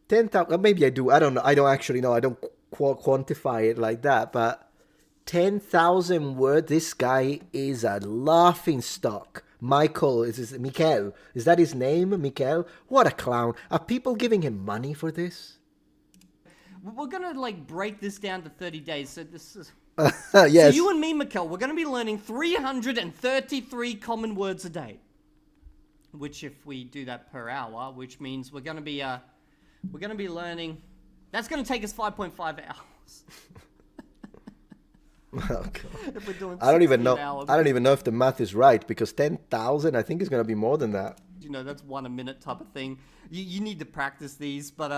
Speaker 1: 10,000... Maybe I do. I don't know. I don't actually know. I don't quantify it like that, but 10,000 words, this guy is a laughing stock. Michael, Mikkel. Is that his name, Mikkel? What a clown. Are people giving him money for this?
Speaker 8: we're gonna like break this down to 30 days. So this is.
Speaker 1: Yes.
Speaker 8: So you and me, Mikkel, we're gonna be learning 333 common words a day. Which, if we do that per hour, which means we're gonna be learning. That's gonna take us 5.5 hours.
Speaker 1: Oh, God.
Speaker 8: If we're doing
Speaker 1: I don't even know.
Speaker 8: hours.
Speaker 1: I don't even know if the math is right because 10,000. I think is gonna be more than that.
Speaker 8: You know, that's 1 a minute type of thing. You need to practice these, but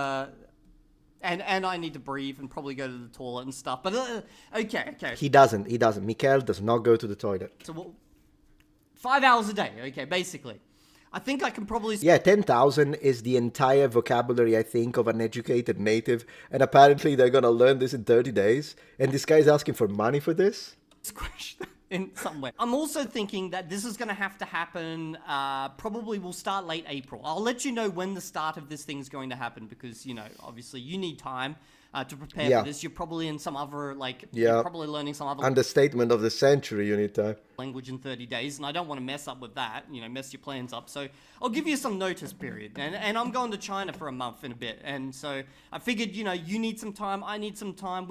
Speaker 8: and I need to breathe and probably go to the toilet and stuff. But okay.
Speaker 1: He doesn't. Mikkel does not go to the toilet.
Speaker 8: So 5 hours a day. Okay, basically. I think I can probably...
Speaker 1: Yeah, 10,000 is the entire vocabulary, I think, of an educated native. And apparently they're going to learn this in 30 days. And this guy's asking for money for this?
Speaker 8: Squish in some way. I'm also thinking that this is going to have to happen, probably will start late April. I'll let you know when the start of this thing's going to happen because, you know, obviously you need time to prepare for this. You're probably in some other, like, you're probably learning some other...
Speaker 1: Understatement of the century, you need time.
Speaker 8: Language in 30 days, and I don't want to mess up with that, you know, mess your plans up. So I'll give you some notice period. And I'm going to China for a month in a bit. And so I figured, you know, you need some time, I need some time.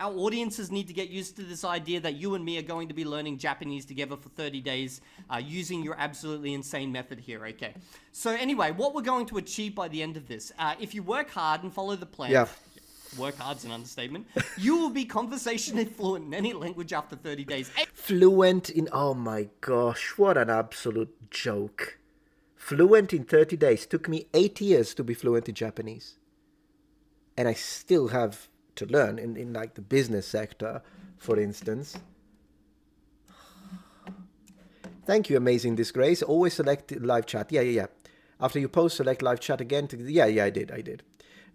Speaker 8: Our audiences need to get used to this idea that you and me are going to be learning Japanese together for 30 days using your absolutely insane method here, okay? So anyway, what we're going to achieve by the end of this, if you work hard and follow the plan...
Speaker 1: Yeah.
Speaker 8: Work hard's an understatement. You will be conversationally fluent in any language after 30 days.
Speaker 1: Fluent in... Oh my gosh, what an absolute joke. Fluent in 30 days. Took me 8 years to be fluent in Japanese. And I still have to learn in like the business sector, for instance. Thank you, Amazing Disgrace. Always select live chat. Yeah. After you post, select live chat again. Yeah, I did.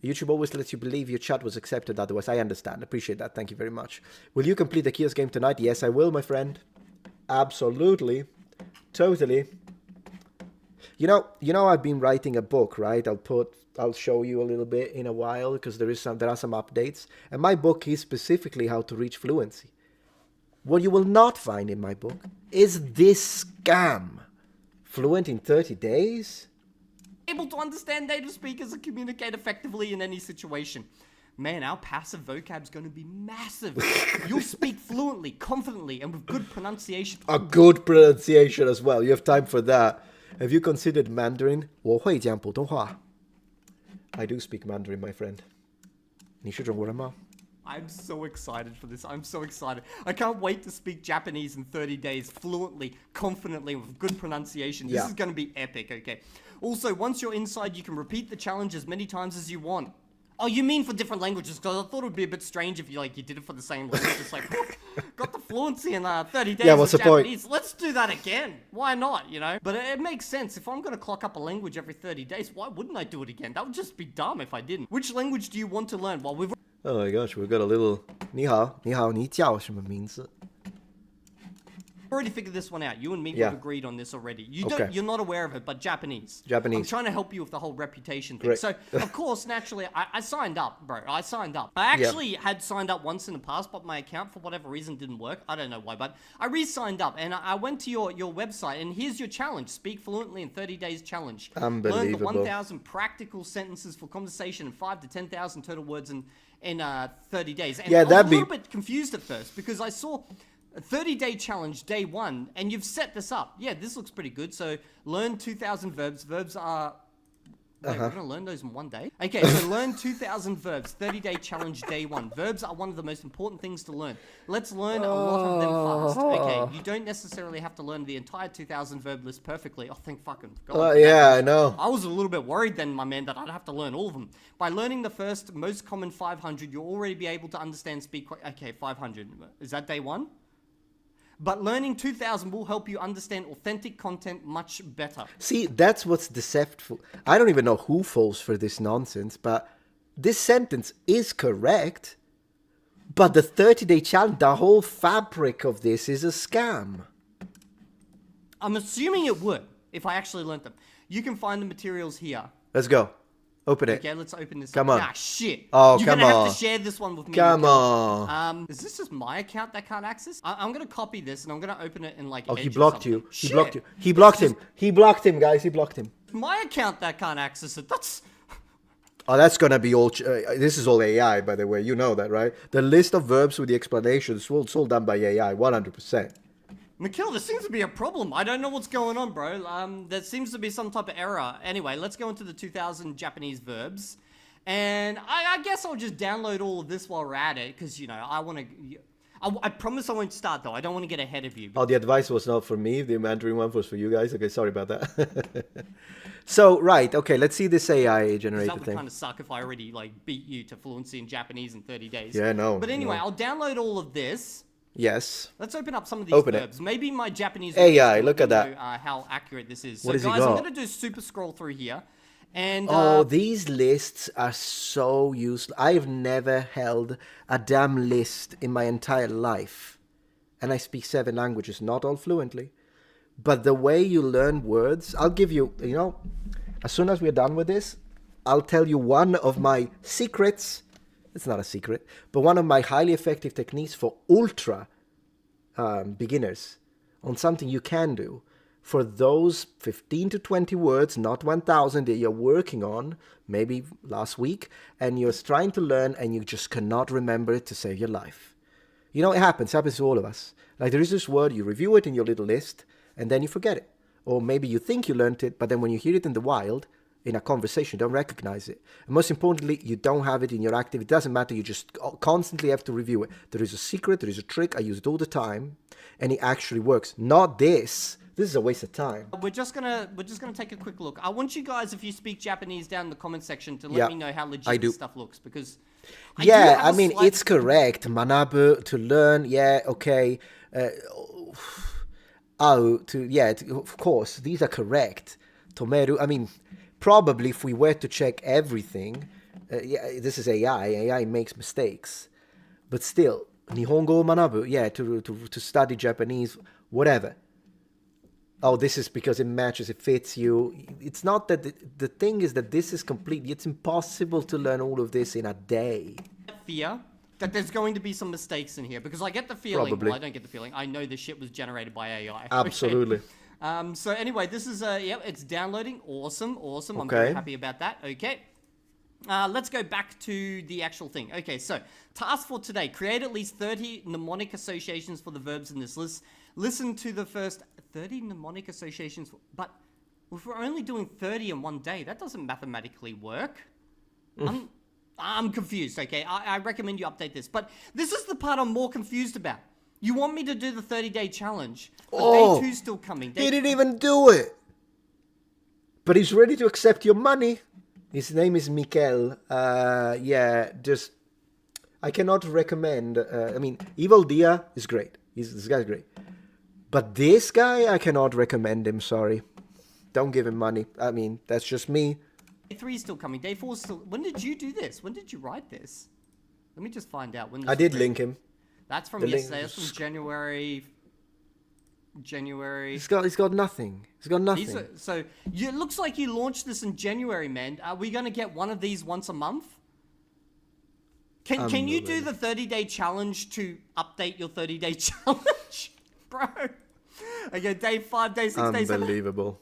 Speaker 1: YouTube always lets you believe your chat was accepted otherwise. I understand. Appreciate that. Thank you very much. Will you complete the Kiosk game tonight? Yes, I will, my friend. Absolutely. Totally. You know I've been writing a book, right? I'll show you a little bit in a while because there are some updates. And my book is specifically how to reach fluency. What you will not find in my book is this scam. Fluent in 30 days?
Speaker 8: Able to understand native speakers and communicate effectively in any situation. Man, our passive vocab's going to be massive. You'll speak fluently, confidently, and with good pronunciation.
Speaker 1: A good pronunciation as well. You have time for that. Have you considered Mandarin? 我会讲普通话. I do speak Mandarin, my friend. 你是中国人吗?
Speaker 8: I'm so excited for this. I'm so excited. I can't wait to speak Japanese in 30 days fluently, confidently, with good pronunciation. This is going to be epic, okay? Also, once you're inside, you can repeat the challenge as many times as you want. Oh, you mean for different languages? Because I thought it would be a bit strange if you did it for the same language. It's like, got the fluency in 30 days
Speaker 1: what's
Speaker 8: of
Speaker 1: the point?
Speaker 8: Japanese. Let's do that again. Why not, you know? But it makes sense. If I'm going to clock up a language every 30 days, why wouldn't I do it again? That would just be dumb if I didn't. Which language do you want to learn? Well, we've...
Speaker 1: Oh my gosh, we've got a little... 你好,你叫什么名字?
Speaker 8: already figured this one out. You and me have agreed on this already. You're not aware of it, but Japanese. I'm trying to help you with the whole reputation thing. Right. So, of course, naturally, I signed up, bro. I signed up. I actually had signed up once in the past, but my account, for whatever reason, didn't work. I don't know why, but I re-signed up, and I went to your website, and here's your challenge. Speak fluently in 30 days challenge.
Speaker 1: Unbelievable.
Speaker 8: Learn the 1,000 practical sentences for conversation and 5 to 10,000 total words in 30 days. And I was a little bit confused at first, because I saw... a 30-day challenge, day 1, and you've set this up. Yeah, this looks pretty good. So learn 2,000 verbs. Verbs are... Wait, we're going to learn those in one day? Okay, so learn 2,000 verbs, 30-day challenge, day 1. Verbs are one of the most important things to learn. Let's learn a lot of them fast. Okay, you don't necessarily have to learn the entire 2,000 verb list perfectly. Oh, thank fucking God.
Speaker 1: Yeah, I know.
Speaker 8: I was a little bit worried then, my man, that I'd have to learn all of them. By learning the first most common 500, you'll already be able to understand, speak... Okay, 500. Is that day 1? But learning 2,000 will help you understand authentic content much better.
Speaker 1: See, that's what's deceptive. I don't even know who falls for this nonsense, but this sentence is correct. But the 30-day challenge, the whole fabric of this is a scam.
Speaker 8: I'm assuming it would, if I actually learnt them. You can find the materials here.
Speaker 1: Let's go. Open it.
Speaker 8: Okay, let's open this.
Speaker 1: Come on.
Speaker 8: Nah, shit.
Speaker 1: Oh,
Speaker 8: You're
Speaker 1: come
Speaker 8: gonna
Speaker 1: on.
Speaker 8: have to share this one with me.
Speaker 1: Come on.
Speaker 8: Is this just my account that can't access? I'm gonna copy this and I'm gonna open it in like.
Speaker 1: Oh,
Speaker 8: Edge
Speaker 1: he
Speaker 8: or
Speaker 1: blocked
Speaker 8: something.
Speaker 1: you. He blocked you. He blocked him. He blocked him, guys. He blocked him.
Speaker 8: My account that can't access it. That's.
Speaker 1: Oh, that's gonna be all. This is all AI, by the way. You know that, right? The list of verbs with the explanations, it's all done by AI, 100%.
Speaker 8: Nikhil, there seems to be a problem. I don't know what's going on, bro. There seems to be some type of error. Anyway, let's go into the 2000 Japanese verbs. And I guess I'll just download all of this while we're at it, because, you know, I promise I won't start, though. I don't want to get ahead of you.
Speaker 1: Oh, the advice was not for me. The Mandarin one was for you guys. Okay, sorry about that. So, right. Okay, let's see this AI generated
Speaker 8: that would
Speaker 1: thing.
Speaker 8: kind of suck if I already, like, beat you to fluency in Japanese in 30 days.
Speaker 1: Yeah, no.
Speaker 8: But anyway,
Speaker 1: no.
Speaker 8: I'll download all of this.
Speaker 1: Yes.
Speaker 8: Let's open up some of these verbs.
Speaker 1: It.
Speaker 8: Maybe my Japanese
Speaker 1: AI, look at that.
Speaker 8: How accurate this is.
Speaker 1: What
Speaker 8: So,
Speaker 1: has he
Speaker 8: guys, I'm
Speaker 1: got?
Speaker 8: going to do super scroll through here. And,
Speaker 1: these lists are so useless. I've never held a damn list in my entire life. And I speak 7 languages, not all fluently. But the way you learn words, I'll give you, you know, as soon as we're done with this, I'll tell you one of my secrets. It's not a secret, but one of my highly effective techniques for ultra beginners on something you can do. For those 15 to 20 words, not 1,000 that you're working on, maybe last week, and you're trying to learn and you just cannot remember it to save your life. You know, it happens to all of us. Like there is this word, you review it in your little list, and then you forget it. Or maybe you think you learned it, but then when you hear it in the wild, in a conversation, you don't recognize it. And most importantly, you don't have it in your active. It doesn't matter, you just constantly have to review it. There is a secret, there is a trick, I use it all the time, and it actually works. Not this. This is a waste of time.
Speaker 8: we're just gonna take a quick look. I want you guys, if you speak Japanese, down in the comment section to let me know how legit this stuff looks, because
Speaker 1: I mean, it's correct. Manabu, to learn, yeah, okay. Of course, these are correct. Tomeru, I mean, probably if we were to check everything, this is AI. AI makes mistakes, but still, Nihongo manabu, to study Japanese, whatever. Oh, this is because it matches, it fits you. It's not that the thing is that this is complete. It's impossible to learn all of this in a day.
Speaker 8: Fear that there's going to be some mistakes in here, because I get the feeling.
Speaker 1: Probably.
Speaker 8: Well, I don't get the feeling. I know this shit was generated by AI.
Speaker 1: Absolutely.
Speaker 8: Okay. So anyway, this is it's downloading. Awesome. I'm
Speaker 1: Okay.
Speaker 8: very happy about that. Okay. Let's go back to the actual thing. Okay, so task for today: create at least 30 mnemonic associations for the verbs in this list. Listen to the first 30 mnemonic associations, but if we're only doing 30 in one day, that doesn't mathematically work. I'm confused, okay? I recommend you update this. But this is the part I'm more confused about. You want me to do the 30-day challenge, but day 2's still coming.
Speaker 1: He didn't even do it. But he's ready to accept your money. His name is Mikel. I cannot recommend. I mean, Evil Dia is great. This guy's great. But this guy, I cannot recommend him, sorry. Don't give him money. I mean, that's just me.
Speaker 8: Day 3 is still coming. Day 4 is still... When did you do this? When did you write this? Let me just find out. When
Speaker 1: I did link him.
Speaker 8: That's from yesterday. That's from January...
Speaker 1: He's got nothing. He's got nothing.
Speaker 8: It looks like you launched this in January, man. Are we going to get one of these once a month? Can you do the 30-day challenge to update your 30-day challenge? Bro. Okay, day 5, day 6, day 7.
Speaker 1: Unbelievable.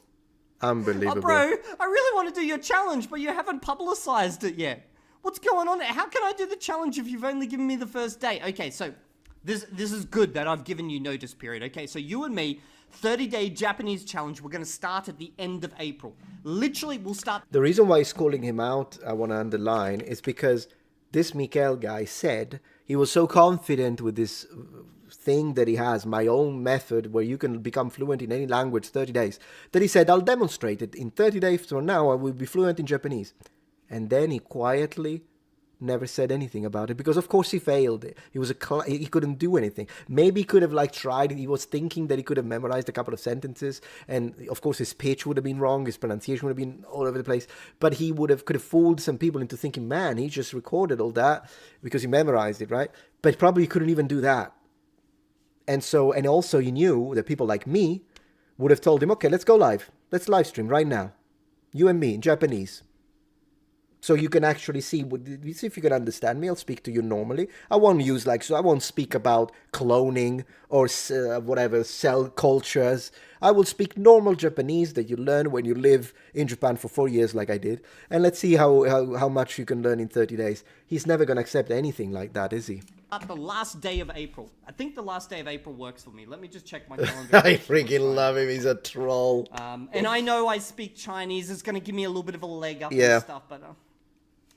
Speaker 8: Oh, bro, I really want to do your challenge, but you haven't publicized it yet. What's going on? How can I do the challenge if you've only given me the first day? Okay, so this is good that I've given you notice period. Okay, so you and me, 30-day Japanese challenge, we're going to start at the end of April. Literally, we'll start...
Speaker 1: The reason why he's calling him out, I want to underline, is because this Mikel guy said he was so confident with this thing that he has, my own method where you can become fluent in any language 30 days, that he said, I'll demonstrate it. In 30 days from now, I will be fluent in Japanese. And then he quietly never said anything about it, because of course he failed. He couldn't do anything. Maybe he could have tried. He was thinking that he could have memorized a couple of sentences, and of course his pitch would have been wrong, his pronunciation would have been all over the place, but he could have fooled some people into thinking, man, he just recorded all that because he memorized it, right? But probably couldn't even do that. And also he knew that people like me would have told him, okay, let's go live. Let's live stream right now. You and me in Japanese. So you can actually see if you can understand me. I'll speak to you normally. I won't use so I won't speak about cloning or whatever cell cultures. I will speak normal Japanese that you learn when you live in Japan for 4 years like I did. And let's see how much you can learn in 30 days. He's never going to accept anything like that, is he?
Speaker 8: The last day of April. I think the last day of April works for me. Let me just check my calendar.
Speaker 1: I freaking love him. He's a troll.
Speaker 8: And I know I speak Chinese. It's going to give me a little bit of a leg up
Speaker 1: Yeah.
Speaker 8: and stuff, but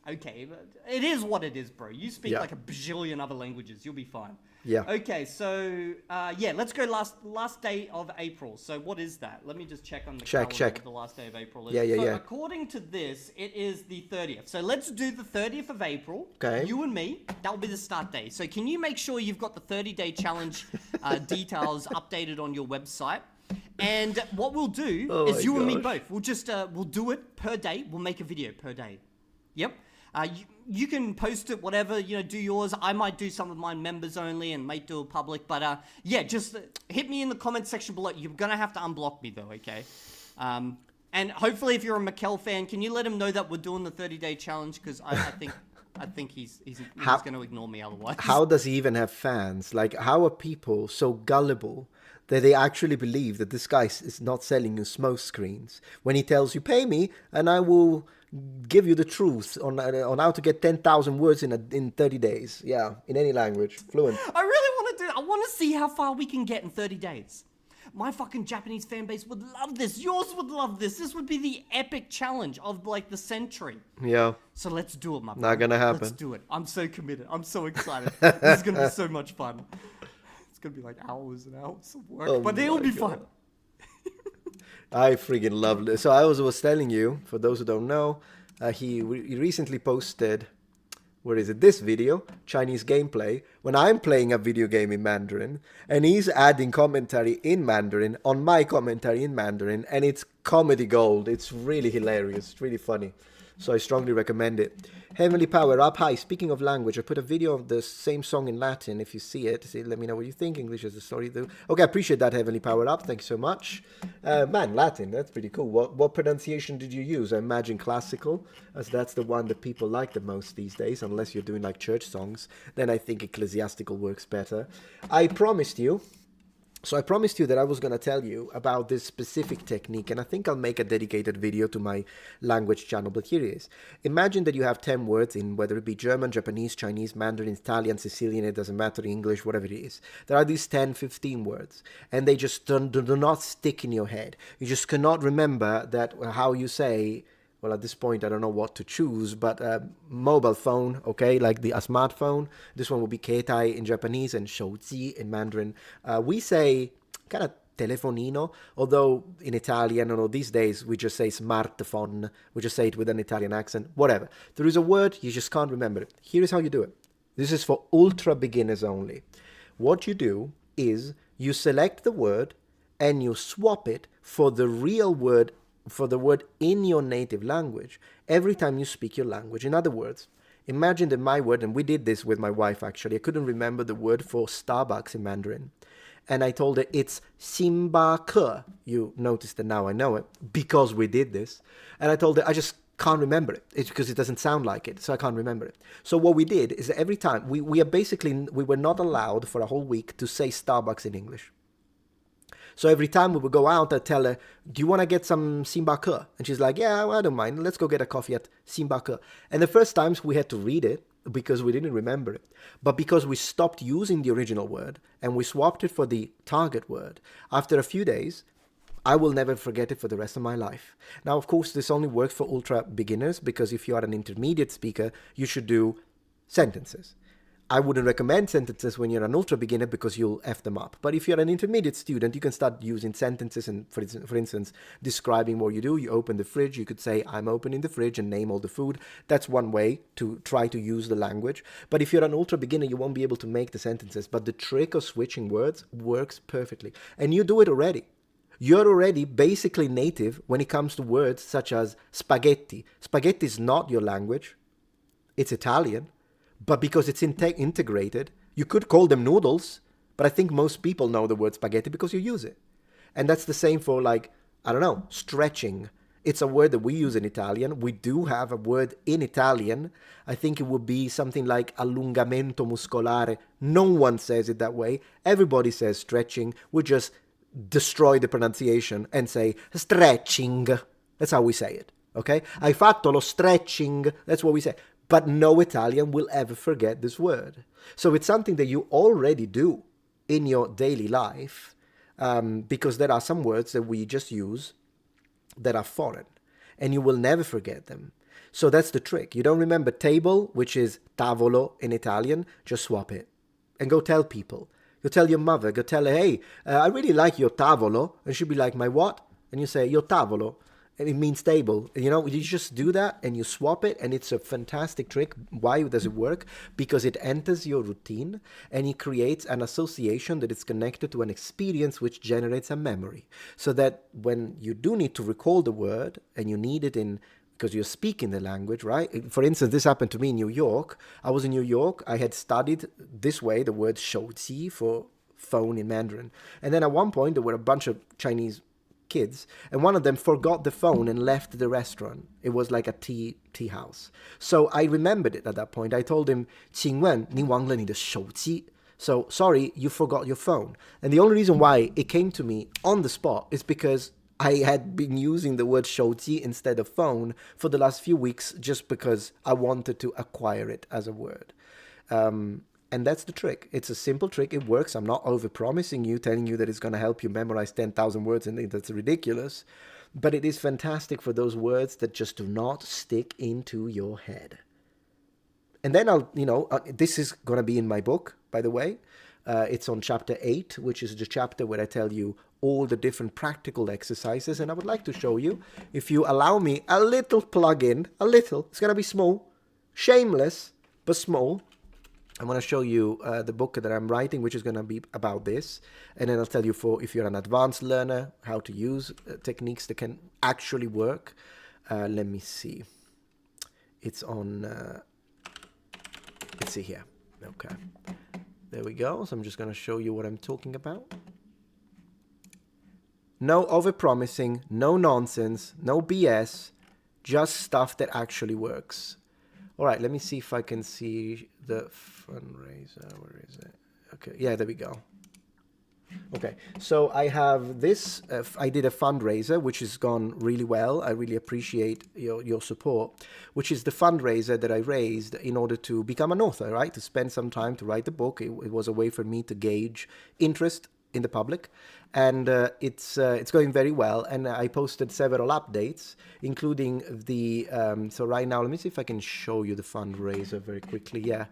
Speaker 8: okay. But it is what it is, bro. You speak like a bajillion other languages. You'll be fine.
Speaker 1: Yeah.
Speaker 8: Okay, so let's go last day of April. So what is that? Let me just check on the calendar what the last day of April is.
Speaker 1: Yeah.
Speaker 8: According to this, it is the 30th. So let's do the 30th of April.
Speaker 1: Okay.
Speaker 8: You and me, that will be the start day. So can you make sure you've got the 30-day challenge details updated on your website? And what we'll do is you and me both. We'll just we'll do it per day. We'll make a video per day. Yep. You can post it, whatever, do yours. I might do some of mine members only and might do it public. But just hit me in the comment section below. You're going to have to unblock me though, okay? And hopefully if you're a Mikkel fan, can you let him know that we're doing the 30-day challenge? Because I think he's going to ignore me otherwise.
Speaker 1: How does he even have fans? How are people so gullible that they actually believe that this guy is not selling you smoke screens when he tells you, pay me and I will give you the truth on how to get 10,000 words in 30 days. Yeah, in any language, fluent.
Speaker 8: I really want to do it. I want to see how far we can get in 30 days. My fucking Japanese fan base would love this. Yours would love this. This would be the epic challenge of the century.
Speaker 1: Yeah.
Speaker 8: So let's do it, my
Speaker 1: Not gonna happen.
Speaker 8: Let's do it. I'm so committed. I'm so excited. This is gonna be so much fun. It's gonna be like hours and hours of work, but it'll be fun.
Speaker 1: I freaking love it. So I was telling you, for those who don't know, he recently posted, this video, Chinese gameplay, when I'm playing a video game in Mandarin, and he's adding commentary in Mandarin on my commentary in Mandarin, and it's comedy gold. It's really hilarious. It's really funny. So I strongly recommend it. Heavenly Power Up. Hi, speaking of language, I put a video of the same song in Latin. If you see it, let me know what you think. English is the story though. Okay, I appreciate that, Heavenly Power Up. Thank you so much. Man, Latin, that's pretty cool. What pronunciation did you use? I imagine classical, as that's the one that people like the most these days, unless you're doing church songs. Then I think ecclesiastical works better. I promised you that I was going to tell you about this specific technique, and I think I'll make a dedicated video to my language channel, but here it is. Imagine that you have 10 words in, whether it be German, Japanese, Chinese, Mandarin, Italian, Sicilian, it doesn't matter, English, whatever it is. There are these 10, 15 words, and they just do not stick in your head. You just cannot remember how you say, well, at this point, I don't know what to choose, but mobile phone, okay, like a smartphone. This one will be keitai in Japanese and shouji in Mandarin. We say kind of telefonino, although in Italian, these days, we just say smartphone. We just say it with an Italian accent, whatever. There is a word, you just can't remember it. Here is how you do it. This is for ultra beginners only. What you do is you select the word and you swap it for the real word, for the word in your native language every time you speak your language. In other words, imagine that my word, and we did this with my wife actually, I couldn't remember the word for Starbucks in Mandarin. And I told her it's Simba-ke. You noticed that now I know it because we did this. And I told her I just can't remember it. It's because it doesn't sound like it, so I can't remember it. So what we did is that every time, we were not allowed for a whole week to say Starbucks in English. So every time we would go out, I'd tell her, do you want to get some Simba-ke? And she's like, yeah, I don't mind. Let's go get a coffee at Simba-ke. And the first times we had to read it because we didn't remember it. But because we stopped using the original word and we swapped it for the target word, after a few days, I will never forget it for the rest of my life. Now, of course, this only works for ultra beginners because if you are an intermediate speaker, you should do sentences. I wouldn't recommend sentences when you're an ultra beginner because you'll F them up. But if you're an intermediate student, you can start using sentences and, for instance, describing what you do. You open the fridge, you could say, I'm opening the fridge and name all the food. That's one way to try to use the language. But if you're an ultra beginner, you won't be able to make the sentences. But the trick of switching words works perfectly. And you do it already. You're already basically native when it comes to words such as spaghetti. Spaghetti is not your language. It's Italian. But because it's integrated, you could call them noodles, but I think most people know the word spaghetti because you use it. And that's the same for, like, I don't know, stretching It's a word that we use in Italian. We do have a word in Italian. I think it would be something like allungamento muscolare. No one says it that way. Everybody says stretching. We just destroy the pronunciation and say stretching. That's how we say it, okay? Hai fatto lo stretching. That's what we say. But no Italian will ever forget this word. So it's something that you already do in your daily life, because there are some words that we just use that are foreign, and you will never forget them. So that's the trick. You don't remember table, which is tavolo in Italian, just swap it and go tell people. Go tell your mother, go tell her, hey, I really like your tavolo. And she'll be like, my what? And you say, your tavolo. And it means table. You know, you just do that and you swap it, and it's a fantastic trick. Why does it work? Because it enters your routine and it creates an association that is connected to an experience which generates a memory. So that when you do need to recall the word and you need it in, because you're speaking the language, right? For instance, this happened to me in New York. I was in New York. I had studied this way the word shouji for phone in Mandarin. And then at one point, there were a bunch of Chinese kids, and one of them forgot the phone and left the restaurant. It was like a tea house. So I remembered it at that point. I told him, 请问你忘了你的手机? So, sorry, you forgot your phone. And the only reason why it came to me on the spot is because I had been using the word 手机 instead of phone for the last few weeks, just because I wanted to acquire it as a word. And that's the trick. It's a simple trick. It works. I'm not over-promising you, telling you that it's going to help you memorize 10,000 words and that's ridiculous. But it is fantastic for those words that just do not stick into your head. And then this is going to be in my book, by the way. It's on chapter 8, which is the chapter where I tell you all the different practical exercises. And I would like to show you, if you allow me a little plug-in, a little. It's going to be small, shameless, but small. I'm going to show you the book that I'm writing, which is going to be about this. And then I'll tell you, for if you're an advanced learner, how to use techniques that can actually work. Let me see. It's on, let's see here. Okay. There we go. So I'm just going to show you what I'm talking about. No overpromising, no nonsense, no BS, just stuff that actually works. All right, let me see if I can see the fundraiser. Where is it? Okay, yeah, there we go. Okay, so I have this. I did a fundraiser, which has gone really well. I really appreciate your support, which is the fundraiser that I raised in order to become an author, right? To spend some time to write the book. It was a way for me to gauge interest in the public, and it's going very well. And I posted several updates, including the so right now, let me see if I can show you the fundraiser very quickly. Yeah,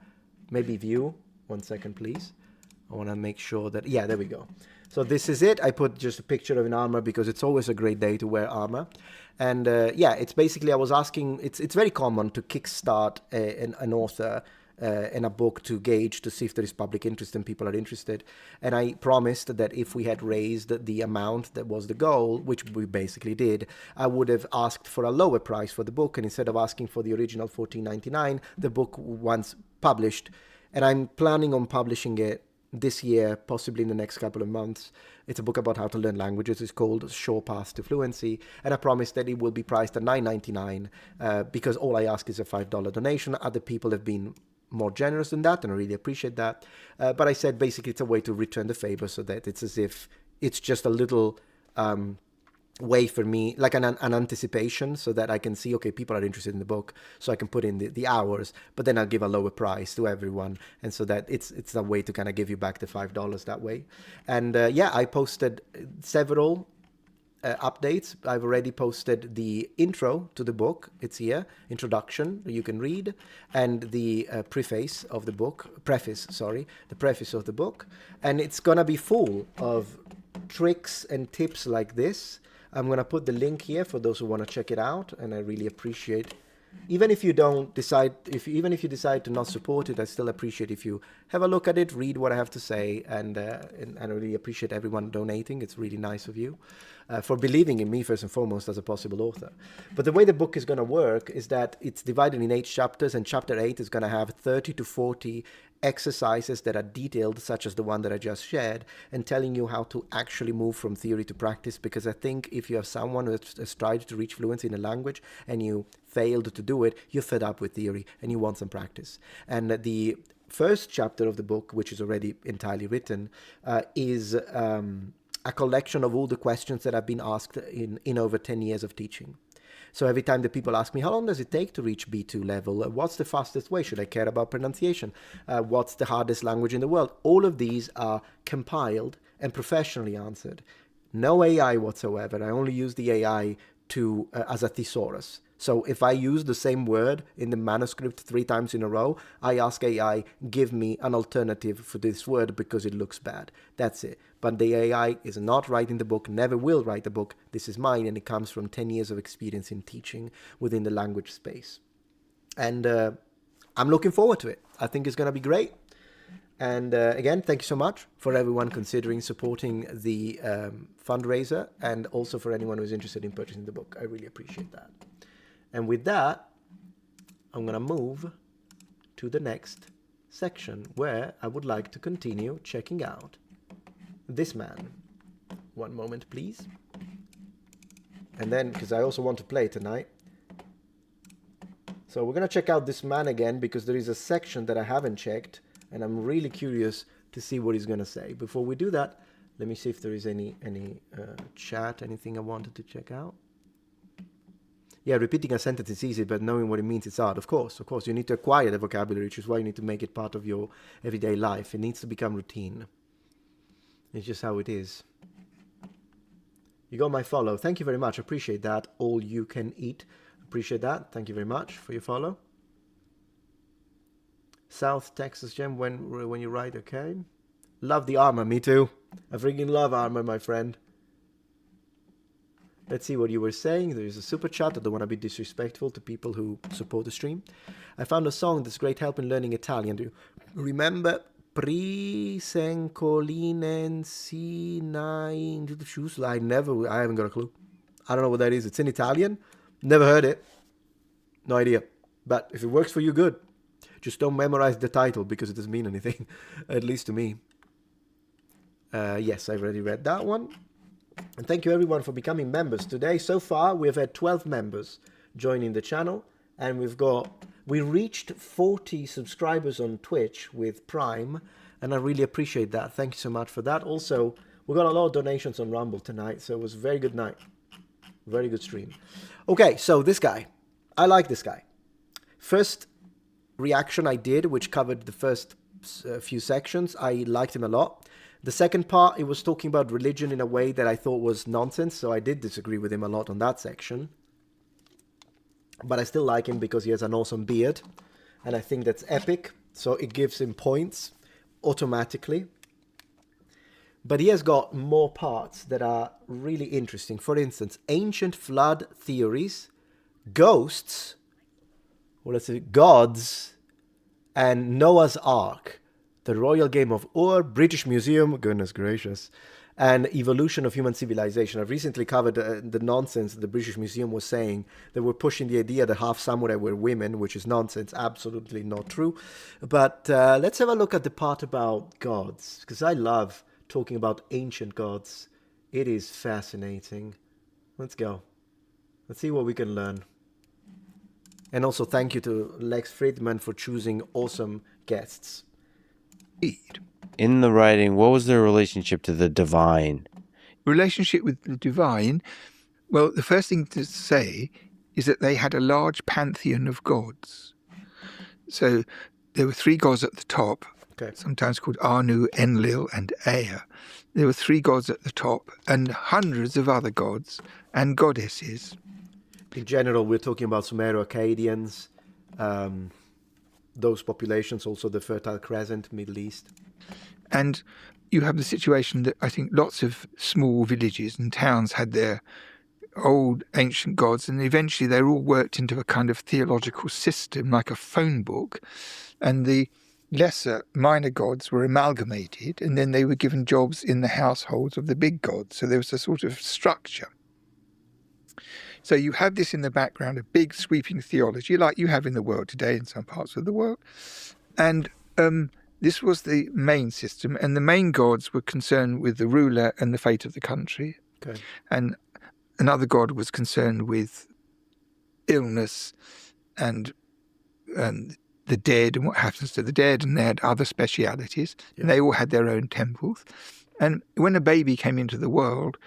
Speaker 1: maybe view. 1 second, please. I want to make sure that, yeah, there we go. So this is it. I put just a picture of an armor because it's always a great day to wear armor. And yeah, it's basically, I was asking, it's very common to kickstart an author in a book to gauge, to see if there is public interest and people are interested. And I promised that if we had raised the amount that was the goal, which we basically did, I would have asked for a lower price for the book. And instead of asking for the original $14.99, the book once published, and I'm planning on publishing it this year, possibly in the next couple of months. It's a book about how to learn languages. It's called Sure Path to Fluency. And I promise that it will be priced at $9.99 because all I ask is a $5 donation. Other people have been more generous than that, and I really appreciate that. But I said basically it's a way to return the favor, so that it's as if it's just a little way for me, like an anticipation, so that I can see, okay, people are interested in the book, so I can put in the hours, but then I'll give a lower price to everyone, and so that it's a way to kind of give you back the $5 that way. And yeah, I posted several updates. I've already posted the intro to the book. It's here, introduction you can read, and the preface of the book, the preface of the book, and it's gonna be full of tricks and tips like this. I'm gonna put the link here for those who want to check it out, and I really appreciate, even if you decide to not support it, I still appreciate if you have a look at it, read what I have to say, and I really appreciate everyone donating. It's really nice of you for believing in me first and foremost as a possible author. But the way the book is going to work is that it's divided in 8 chapters, and chapter 8 is going to have 30 to 40 exercises that are detailed, such as the one that I just shared, and telling you how to actually move from theory to practice. Because I think if you have someone who has tried to reach fluency in a language and you failed to do it, you're fed up with theory and you want some practice. And the first chapter of the book, which is already entirely written, is a collection of all the questions that I've been asked in over 10 years of teaching. So every time the people ask me, how long does it take to reach B2 level? What's the fastest way? Should I care about pronunciation? What's the hardest language in the world? All of these are compiled and professionally answered. No AI whatsoever. I only use the AI as a thesaurus. So if I use the same word in the manuscript 3 times in a row, I ask AI, give me an alternative for this word because it looks bad. That's it. But the AI is not writing the book, never will write the book. This is mine, and it comes from 10 years of experience in teaching within the language space. And I'm looking forward to it. I think it's going to be great. And again, thank you so much for everyone considering supporting the fundraiser, and also for anyone who's interested in purchasing the book. I really appreciate that. And with that, I'm going to move to the next section where I would like to continue checking out this man. One moment, please. And then, because I also want to play tonight. So we're going to check out this man again, because there is a section that I haven't checked, and I'm really curious to see what he's going to say. Before we do that, let me see if there is any chat, anything I wanted to check out. Yeah, repeating a sentence is easy, but knowing what it means is hard. Of course, you need to acquire the vocabulary, which is why you need to make it part of your everyday life. It needs to become routine. It's just how it is. You got my follow. Thank you very much. Appreciate that. All you can eat. Appreciate that. Thank you very much for your follow. South Texas Gem, when you ride, okay. Love the armor. Me too. I freaking love armor, my friend. Let's see what you were saying. There is a super chat. I don't want to be disrespectful to people who support the stream. I found a song that's great help in learning Italian. Do you remember I haven't got a clue. I don't know what that is. It's in Italian. Never heard it. No idea. But if it works for you, good. Just don't memorize the title because it doesn't mean anything. At least to me. Yes, I've already read that one. And thank you everyone for becoming members today. So far, we've had 12 members joining the channel, and we reached 40 subscribers on Twitch with Prime, and I really appreciate that. Thank you so much for that. Also, we got a lot of donations on Rumble tonight, so it was a very good night. Very good stream. Okay, so this guy. I like this guy. First reaction I did, which covered the first few sections, I liked him a lot. The second part, it was talking about religion in a way that I thought was nonsense, so I did disagree with him a lot on that section. But I still like him because he has an awesome beard, and I think that's epic, so it gives him points automatically. But he has got more parts that are really interesting. For instance, ancient flood theories, ghosts, or let's say gods, and Noah's Ark. The Royal Game of Ur, British Museum, goodness gracious, and evolution of human civilization. I've recently covered the nonsense the British Museum was saying. They were pushing the idea that half samurai were women, which is nonsense, absolutely not true. But let's have a look at the part about gods, because I love talking about ancient gods. It is fascinating. Let's go. Let's see what we can learn. And also thank you to Lex Friedman for choosing awesome guests.
Speaker 9: In the writing, what was their relationship to the divine?
Speaker 10: Relationship with the divine? Well, the first thing to say is that they had a large pantheon of gods. So there were 3 gods at the top, sometimes called Anu, Enlil, and Ea. There were 3 gods at the top and hundreds of other gods and goddesses.
Speaker 1: In general, we're talking about Sumero-Akkadians, those populations, also the Fertile Crescent, Middle East.
Speaker 10: And you have the situation that I think lots of small villages and towns had their old ancient gods, and eventually they were all worked into a kind of theological system, like a phone book, and the lesser minor gods were amalgamated, and then they were given jobs in the households of the big gods. So there was a sort of structure. So you have this in the background, a big sweeping theology like you have in the world today in some parts of the world. And this was the main system, and the main gods were concerned with the ruler and the fate of the country.
Speaker 1: Okay.
Speaker 10: And another god was concerned with illness and the dead and what happens to the dead, and they had other specialities. Yeah. And they all had their own temples. And when a baby came into the world,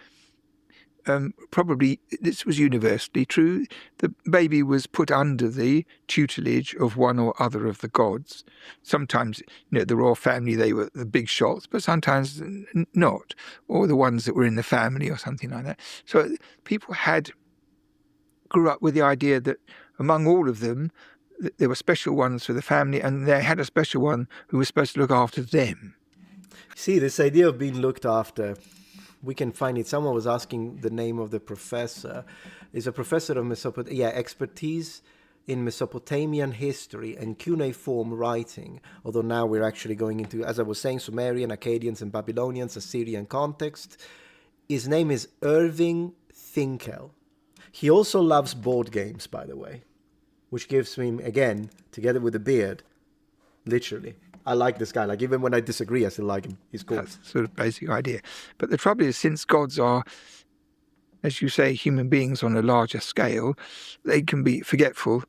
Speaker 10: probably this was universally true, the baby was put under the tutelage of one or other of the gods. Sometimes, the royal family, they were the big shots, but sometimes not, or the ones that were in the family or something like that. So people grew up with the idea that among all of them, there were special ones for the family, and they had a special one who was supposed to look after them.
Speaker 1: See, this idea of being looked after, we can find it. Someone was asking the name of the professor. Is a professor of expertise in Mesopotamian history and cuneiform writing. Although now we're actually going into, as I was saying, Sumerian, Akkadians, and Babylonians, Assyrian context. His name is Irving Thinkel. He also loves board games, by the way, which gives me, again, together with a beard, literally. I like this guy. Like, even when I disagree, I still like him. He's cool.
Speaker 10: That's the sort of basic idea. But the trouble is, since gods are, as you say, human beings on a larger scale, they can be forgetful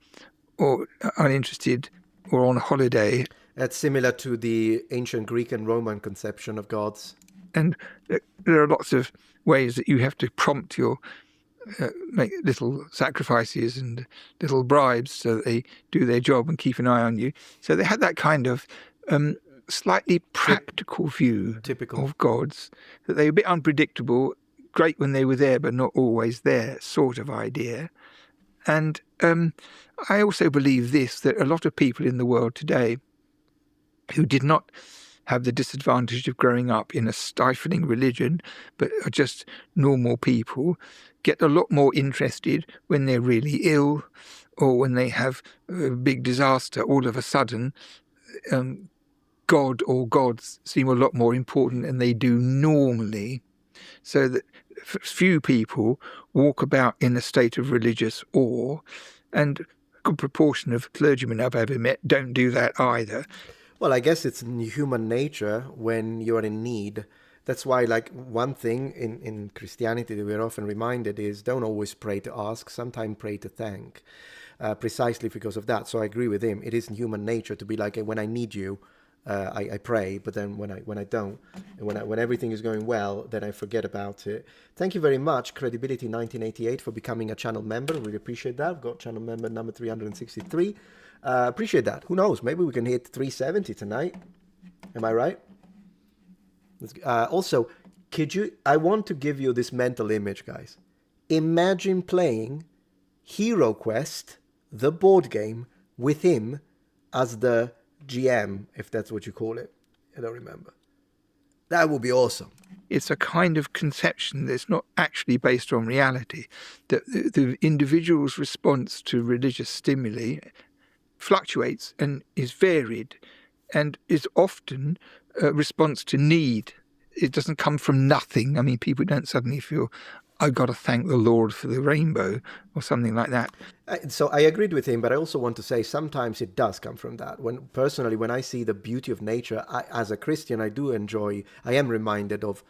Speaker 10: or uninterested or on holiday.
Speaker 1: That's similar to the ancient Greek and Roman conception of gods.
Speaker 10: And there are lots of ways that you have to prompt your make little sacrifices and little bribes so that they do their job and keep an eye on you. So they had that kind of slightly practical view of gods, that they were a bit unpredictable, great when they were there but not always there sort of idea. And I also believe this, that a lot of people in the world today who did not have the disadvantage of growing up in a stifling religion, but are just normal people, get a lot more interested when they're really ill or when they have a big disaster. All of a sudden, God or gods seem a lot more important than they do normally. So that few people walk about in a state of religious awe, and a good proportion of clergymen I've ever met don't do that either.
Speaker 1: Well, I guess it's in human nature when you are in need. That's why, like, one thing in Christianity that we're often reminded is don't always pray to ask, sometimes pray to thank, precisely because of that. So I agree with him. It is in human nature to be like, hey, when I need you, I pray, but then when I don't, and when everything is going well, then I forget about it. Thank you very much, Credibility 1988, for becoming a channel member. Really appreciate that. I've got channel member number 363. Appreciate that. Who knows? Maybe we can hit 370 tonight. Am I right? Also, I want to give you this mental image, guys. Imagine playing Hero Quest, the board game, with him as the GM, if that's what you call it. I don't remember. That would be awesome.
Speaker 10: It's a kind of conception that's not actually based on reality. That the individual's response to religious stimuli fluctuates and is varied and is often a response to need. It doesn't come from nothing. I mean, people don't suddenly feel, I've got to thank the Lord for the rainbow or something like that.
Speaker 1: So I agreed with him, but I also want to say sometimes it does come from that. When I see the beauty of nature, as a Christian, I am reminded of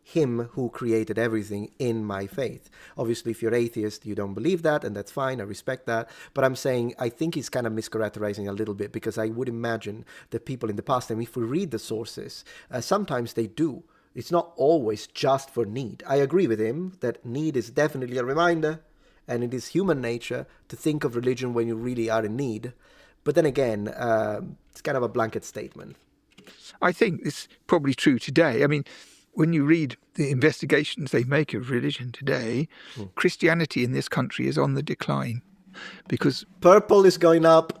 Speaker 1: him who created everything in my faith. Obviously, if you're atheist, you don't believe that, and that's fine, I respect that. But I'm saying, I think he's kind of mischaracterizing a little bit, because I would imagine that people in the past, and if we read the sources, sometimes they do. It's not always just for need. I agree with him that need is definitely a reminder, and it is human nature to think of religion when you really are in need. But then again, it's kind of a blanket statement.
Speaker 10: I think it's probably true today. I mean, when you read the investigations they make of religion today, Christianity in this country is on the decline, because
Speaker 1: purple is going up.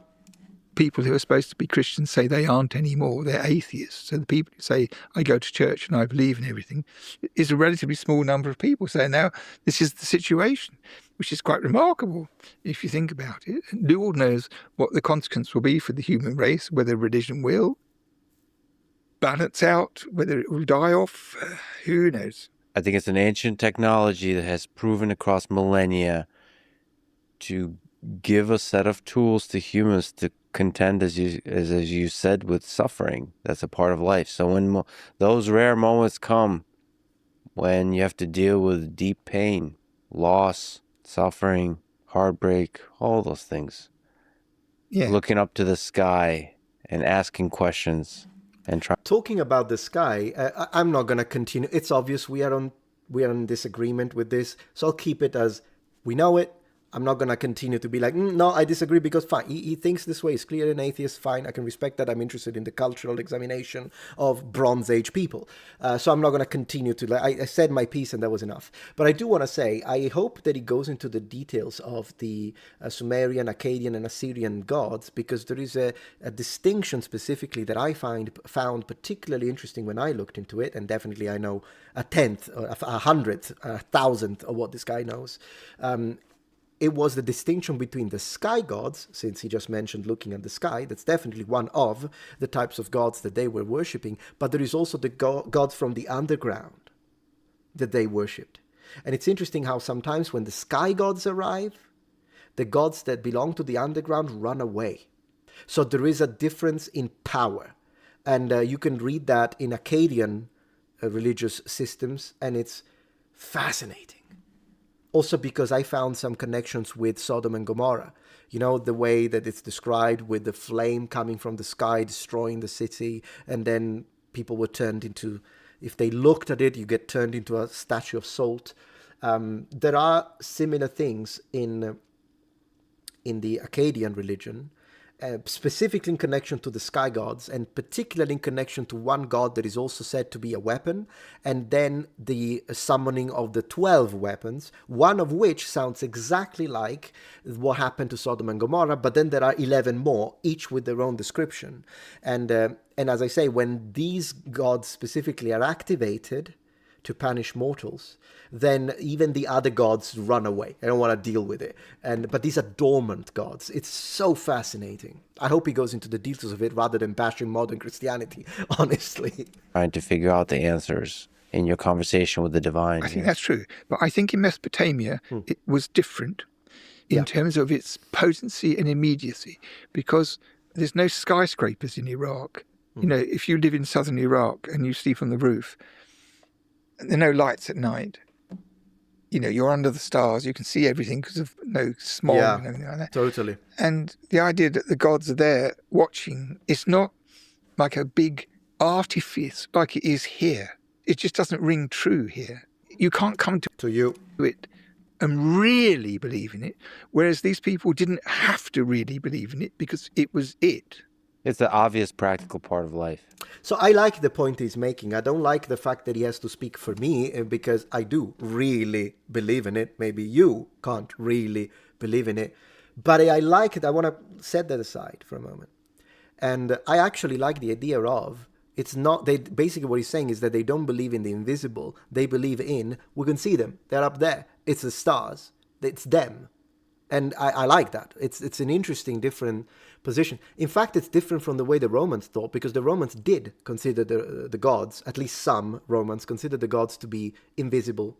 Speaker 10: People who are supposed to be Christians say they aren't anymore. They're atheists. So the people who say, I go to church and I believe in everything, is a relatively small number of people. So now this is the situation, which is quite remarkable if you think about it. And Lord knows what the consequence will be for the human race, whether religion will balance out, whether it will die off, who knows.
Speaker 9: I think it's an ancient technology that has proven across millennia to give a set of tools to humans to contend, as you said, with suffering. That's a part of life. So when those rare moments come, when you have to deal with deep pain, loss, suffering, heartbreak, all those things, looking up to the sky and asking questions and
Speaker 1: talking about the sky, I'm not going to continue. It's obvious we are in disagreement with this, so I'll keep it as we know it. I'm not going to continue to be like, no, I disagree, because fine, he thinks this way. He's clearly an atheist, fine, I can respect that. I'm interested in the cultural examination of Bronze Age people. So I'm not going to continue to, I said my piece and that was enough. But I do want to say, I hope that he goes into the details of the Sumerian, Akkadian, and Assyrian gods, because there is a distinction specifically that I found particularly interesting when I looked into it, and definitely I know a tenth, a hundredth, a thousandth of what this guy knows. It was the distinction between the sky gods, since he just mentioned looking at the sky. That's definitely one of the types of gods that they were worshipping. But there is also the gods from the underground that they worshipped. And it's interesting how sometimes when the sky gods arrive, the gods that belong to the underground run away. So there is a difference in power. And you can read that in Akkadian religious systems, and it's fascinating. Also because I found some connections with Sodom and Gomorrah. You know, the way that it's described with the flame coming from the sky, destroying the city, and then people were turned into, if they looked at it, you get turned into a statue of salt. There are similar things in the Akkadian religion, specifically in connection to the sky gods, and particularly in connection to one god that is also said to be a weapon, and then the summoning of the 12 weapons, one of which sounds exactly like what happened to Sodom and Gomorrah, but then there are 11 more, each with their own description. And as I say, when these gods specifically are activated to punish mortals, then even the other gods run away. They don't want to deal with it. But these are dormant gods. It's so fascinating. I hope he goes into the details of it rather than bashing modern Christianity, honestly.
Speaker 9: Trying to figure out the answers in your conversation with the divine.
Speaker 10: I think that's true. But I think in Mesopotamia, it was different in terms of its potency and immediacy, because there's no skyscrapers in Iraq. You know, if you live in southern Iraq and you sleep on the roof, there are no lights at night. You know, you're under the stars. You can see everything because of no smog and everything like that.
Speaker 1: Totally.
Speaker 10: And the idea that the gods are there watching, it's not like a big artifice like it is here. It just doesn't ring true here. You can't come to it and really believe in it, whereas these people didn't have to really believe in it because it was it.
Speaker 9: It's the obvious practical part of life.
Speaker 1: So I like the point he's making. I don't like the fact that he has to speak for me, because I do really believe in it. Maybe you can't really believe in it. But I like it. I want to set that aside for a moment. And I actually like the idea of, it's not, they basically what he's saying is that they don't believe in the invisible. They believe in, we can see them. They're up there. It's the stars. It's them. And I like that. It's an interesting, different position. In fact, it's different from the way the Romans thought, because the Romans did consider the gods, at least some Romans, considered the gods to be invisible,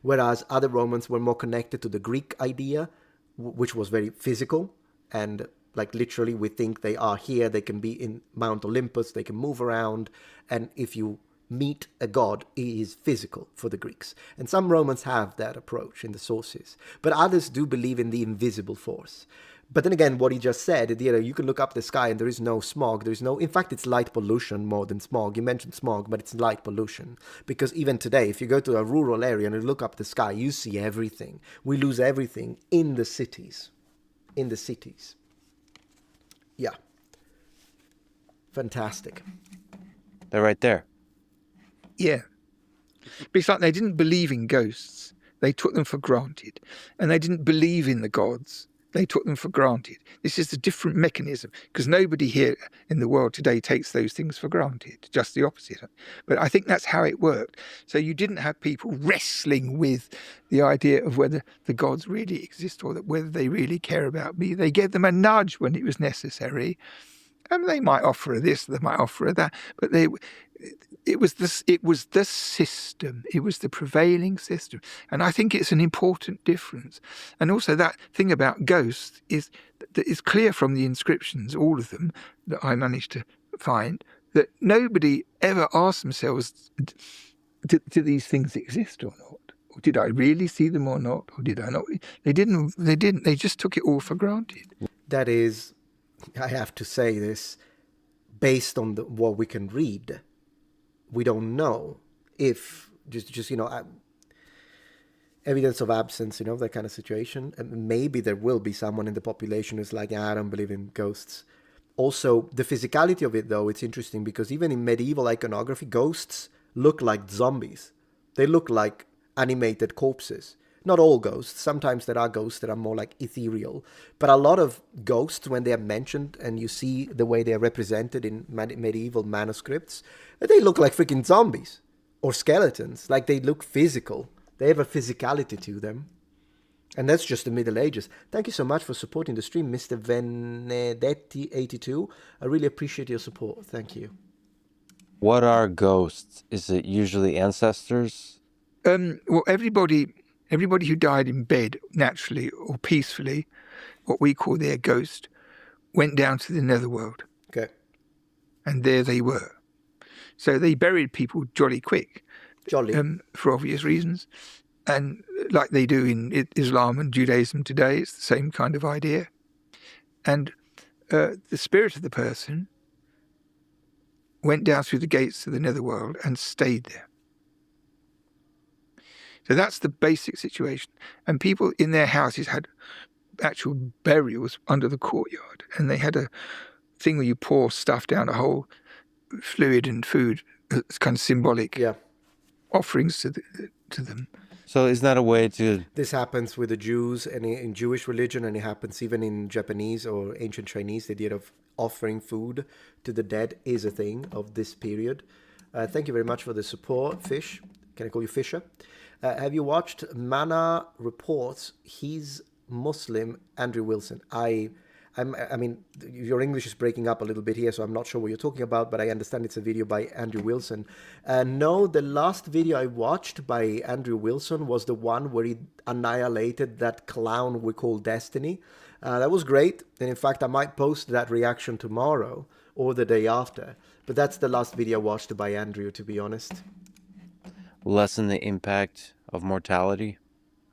Speaker 1: whereas other Romans were more connected to the Greek idea, which was very physical, and like literally we think they are here, they can be in Mount Olympus, they can move around, and if you meet a god, he is physical for the Greeks. And some Romans have that approach in the sources, but others do believe in the invisible force. But then again, what he just said, you can look up the sky and there is no smog. In fact, it's light pollution more than smog. You mentioned smog, but it's light pollution. Because even today, if you go to a rural area and you look up the sky, you see everything. We lose everything in the cities. Yeah. Fantastic.
Speaker 9: They're right there.
Speaker 10: Yeah. But it's like they didn't believe in ghosts. They took them for granted. And they didn't believe in the gods. They took them for granted. This is a different mechanism, because nobody here in the world today takes those things for granted, just the opposite. But I think that's how it worked. So you didn't have people wrestling with the idea of whether the gods really exist or whether they really care about me. They gave them a nudge when it was necessary, And they might offer her this, they might offer her that, but it was the system. It was the prevailing system. And I think it's an important difference. And also that thing about ghosts is clear from the inscriptions, all of them, that I managed to find, that nobody ever asked themselves, do these things exist or not? Or did I really see them or not? Or did I not? They didn't. They just took it all for granted.
Speaker 1: That is, I have to say this, based on what we can read. We don't know if just evidence of absence, that kind of situation. And maybe there will be someone in the population who's like, I don't believe in ghosts. Also, the physicality of it, though, it's interesting because even in medieval iconography, ghosts look like zombies. They look like animated corpses. Not all ghosts. Sometimes there are ghosts that are more like ethereal. But a lot of ghosts, when they are mentioned and you see the way they are represented in medieval manuscripts, they look like freaking zombies or skeletons. Like they look physical. They have a physicality to them. And that's just the Middle Ages. Thank you so much for supporting the stream, Mr. Venedetti82. I really appreciate your support. Thank you.
Speaker 9: What are ghosts? Is it usually ancestors?
Speaker 10: Well, everybody who died in bed naturally or peacefully, what we call their ghost, went down to the netherworld.
Speaker 1: Okay.
Speaker 10: And there they were. So they buried people jolly quick.
Speaker 1: Jolly.
Speaker 10: For obvious reasons. And like they do in Islam and Judaism today, it's the same kind of idea. And the spirit of the person went down through the gates of the netherworld and stayed there. So that's the basic situation. And people in their houses had actual burials under the courtyard. And they had a thing where you pour stuff down a hole, fluid and food, it's kind of symbolic offerings to them.
Speaker 9: So is that a way to...
Speaker 1: This happens with the Jews and in Jewish religion, and it happens even in Japanese or ancient Chinese. The idea of offering food to the dead is a thing of this period. Thank you very much for the support, Fish. Can I call you Fisher? Have you watched Mana Reports? He's Muslim, Andrew Wilson. I mean, your English is breaking up a little bit here, so I'm not sure what you're talking about, but I understand it's a video by Andrew Wilson. No, the last video I watched by Andrew Wilson was the one where he annihilated that clown we call Destiny. That was great, and in fact, I might post that reaction tomorrow or the day after. But that's the last video I watched by Andrew, to be honest.
Speaker 9: Lessen the impact of mortality?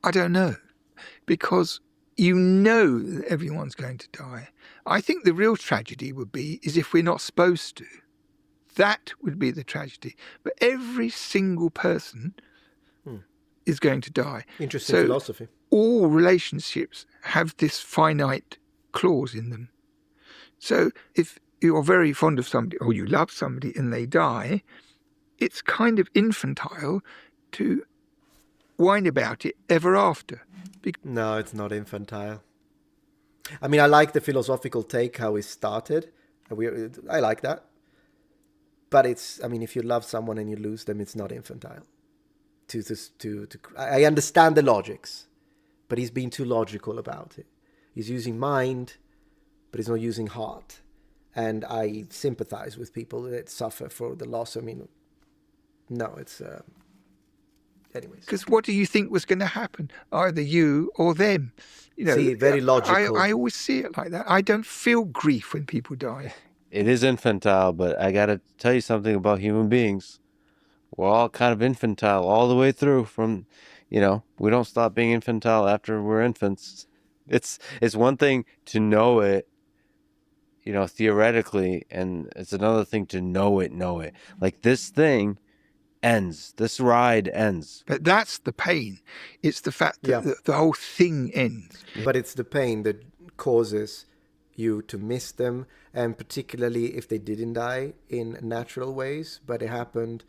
Speaker 10: I don't know, because you know that everyone's going to die. I think the real tragedy would be is if we're not supposed to. That would be the tragedy. But every single person is going to die.
Speaker 1: Interesting philosophy.
Speaker 10: All relationships have this finite clause in them. So if you're very fond of somebody or you love somebody and they die, it's kind of infantile to whine about it ever after.
Speaker 1: No, it's not infantile. I mean, I like the philosophical take, how it started. I like that. But it's, I mean, if you love someone and you lose them, it's not infantile. I understand the logics, but he's being too logical about it. He's using mind, but he's not using heart. And I sympathize with people that suffer for the loss. I mean, no, it's... Anyways.
Speaker 10: Because what do you think was going to happen? Either you or them. You know,
Speaker 1: see, very logical.
Speaker 10: I always see it like that. I don't feel grief when people die.
Speaker 9: It is infantile, but I got to tell you something about human beings. We're all kind of infantile all the way through from, we don't stop being infantile after we're infants. It's one thing to know it, theoretically, and it's another thing to know it. Like this thing ends. This ride ends.
Speaker 10: But that's the pain. It's the fact that the whole thing ends.
Speaker 1: But it's the pain that causes you to miss them, and particularly if they didn't die in natural ways, but it happened.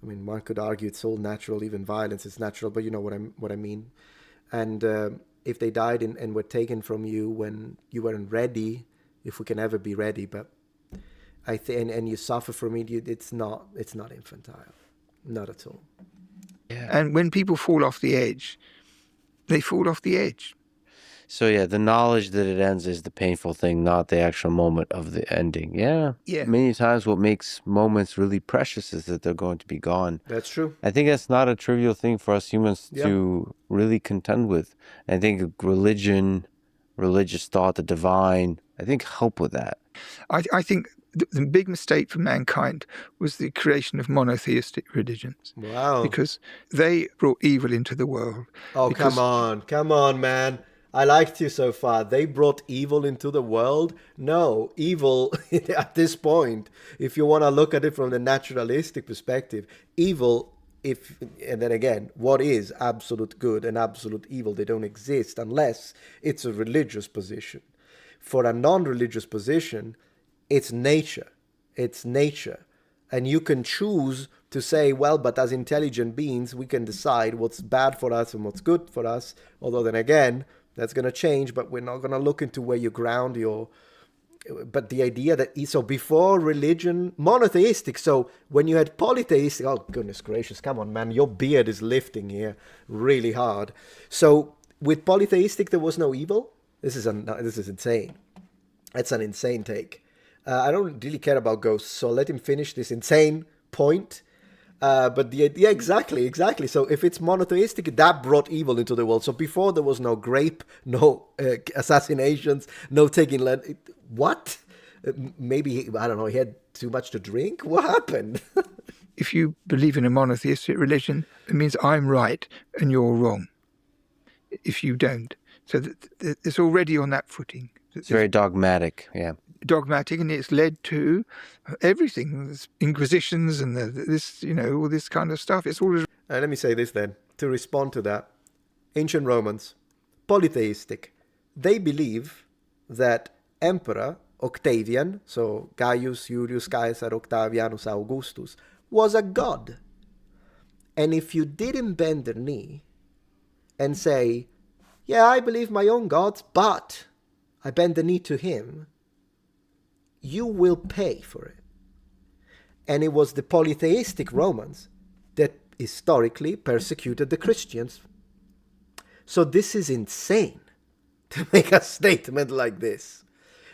Speaker 1: I mean, one could argue it's all natural, even violence is natural, but you know what I mean. And if they died and were taken from you when you weren't ready, if we can ever be ready, but and you suffer from it, it's not infantile. Not at all.
Speaker 10: Yeah. And when people fall off the edge, they fall off the edge.
Speaker 9: So yeah, the knowledge that it ends is the painful thing, not the actual moment of the ending. Yeah.
Speaker 10: Yeah.
Speaker 9: Many times what makes moments really precious is that they're going to be gone.
Speaker 1: That's true.
Speaker 9: I think that's not a trivial thing for us humans
Speaker 1: Yeah.
Speaker 9: to really contend with. I think religion, religious thought, the divine, I think help with that.
Speaker 10: I think the big mistake for mankind was the creation of monotheistic religions.
Speaker 1: Wow.
Speaker 10: Because they brought evil into the world.
Speaker 1: Oh, come on, man. I liked you so far. They brought evil into the world? No, evil at this point, if you want to look at it from the naturalistic perspective, evil, and then again, what is absolute good and absolute evil? They don't exist unless it's a religious position. For a non-religious position, it's nature. It's nature. And you can choose to say, well, but as intelligent beings, we can decide what's bad for us and what's good for us. Although then again, that's going to change, but we're not going to look into where you ground your... But the idea that... So before religion, monotheistic. So when you had polytheistic... Oh, goodness gracious, come on, man. Your beard is lifting here really hard. So with polytheistic, there was no evil? This is insane. That's an insane take. I don't really care about ghosts, so let him finish this insane point. But the idea, exactly. So if it's monotheistic, that brought evil into the world. So before there was no grape, no assassinations, no taking land. What? Maybe, I don't know, he had too much to drink? What happened?
Speaker 10: If you believe in a monotheistic religion, it means I'm right and you're wrong. If you don't. So it's already on that footing.
Speaker 9: It's very dogmatic, yeah.
Speaker 10: Dogmatic, and it's led to everything. There's inquisitions and this, all this kind of stuff. It's all...
Speaker 1: Let me say this then, to respond to that. Ancient Romans, polytheistic. They believe that Emperor Octavian, so Gaius Julius Caesar Octavianus Augustus, was a god. And if you didn't bend the knee and say, yeah, I believe my own gods, but I bend the knee to him, you will pay for it. And it was the polytheistic Romans that historically persecuted the Christians. So this is insane to make a statement like this.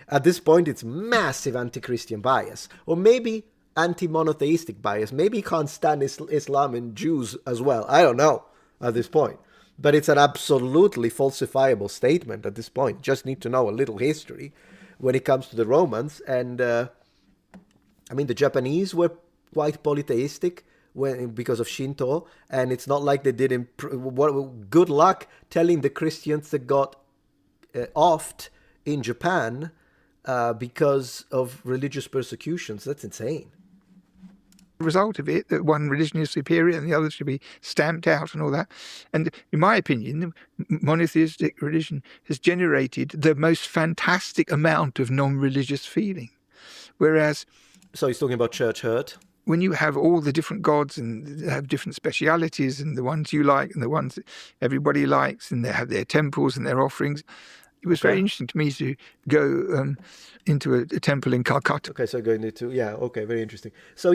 Speaker 1: At this point, it's massive anti-Christian bias, or maybe anti-monotheistic bias. Maybe he can't stand Islam and Jews as well. I don't know at this point. But it's an absolutely falsifiable statement at this point. Just need to know a little history when it comes to the Romans. And the Japanese were quite polytheistic because of Shinto, and it's not like they didn't. Good luck telling the Christians that got offed in Japan because of religious persecutions. That's insane.
Speaker 10: The result of it, that one religion is superior and the other should be stamped out and all that. And in my opinion, monotheistic religion has generated the most fantastic amount of non-religious feeling. Whereas...
Speaker 1: So he's talking about church hurt?
Speaker 10: When you have all the different gods and they have different specialities, and the ones you like and the ones that everybody likes, and they have their temples and their offerings... It was very interesting to me to go into a temple in Calcutta.
Speaker 1: Okay, so going into, very interesting. So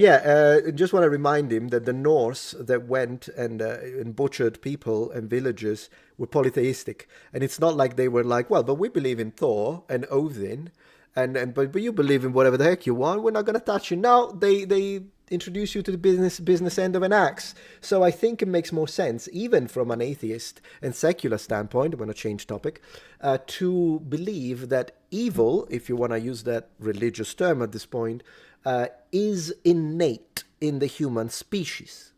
Speaker 1: just want to remind him that the Norse that went and butchered people and villages were polytheistic. And it's not like they were like, well, but we believe in Thor and Odin, but you believe in whatever the heck you want, we're not going to touch you. No, they introduce you to the business end of an axe. So I think it makes more sense, even from an atheist and secular standpoint, I'm going to change topic, to believe that evil, if you want to use that religious term at this point, is innate in the human species.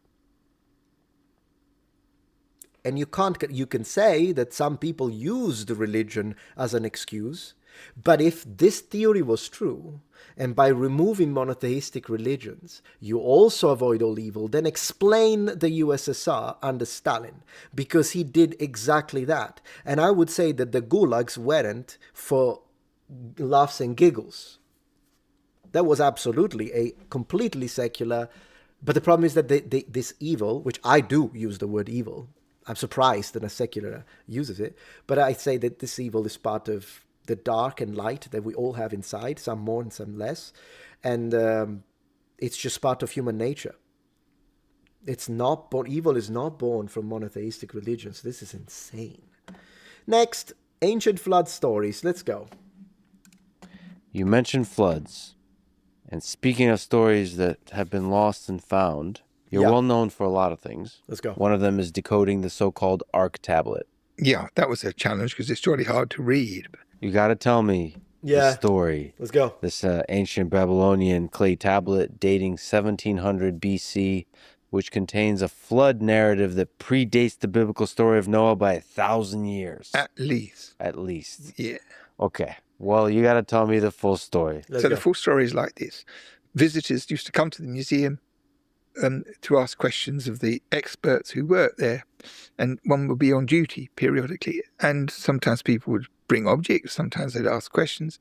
Speaker 1: And you can say that some people use the religion as an excuse, but if this theory was true, and by removing monotheistic religions, you also avoid all evil, then explain the USSR under Stalin, because he did exactly that. And I would say that the gulags weren't for laughs and giggles. That was absolutely a completely secular... But the problem is that this evil, which I do use the word evil, I'm surprised that a secular uses it, but I say that this evil is part of the dark and light that we all have inside, some more and some less. And it's just part of human nature. It's not evil is not born from monotheistic religions. This is insane. Next, Ancient flood stories. Let's go.
Speaker 9: You mentioned floods. And speaking of stories that have been lost and found, you're well known for a lot of things.
Speaker 1: Let's go.
Speaker 9: One of them is decoding the so-called Ark tablet.
Speaker 10: Yeah, that was a challenge because it's really hard to read.
Speaker 9: You got to tell me the story.
Speaker 1: Let's go.
Speaker 9: This ancient Babylonian clay tablet dating 1700 BC, which contains a flood narrative that predates the biblical story of Noah by 1,000 years.
Speaker 10: At least.
Speaker 9: At least.
Speaker 10: Yeah.
Speaker 9: Okay. Well, you got to tell me the full story.
Speaker 10: So the full story is like this. Visitors used to come to the museum to ask questions of the experts who worked there. And one would be on duty periodically. And sometimes people would bring objects. Sometimes they'd ask questions.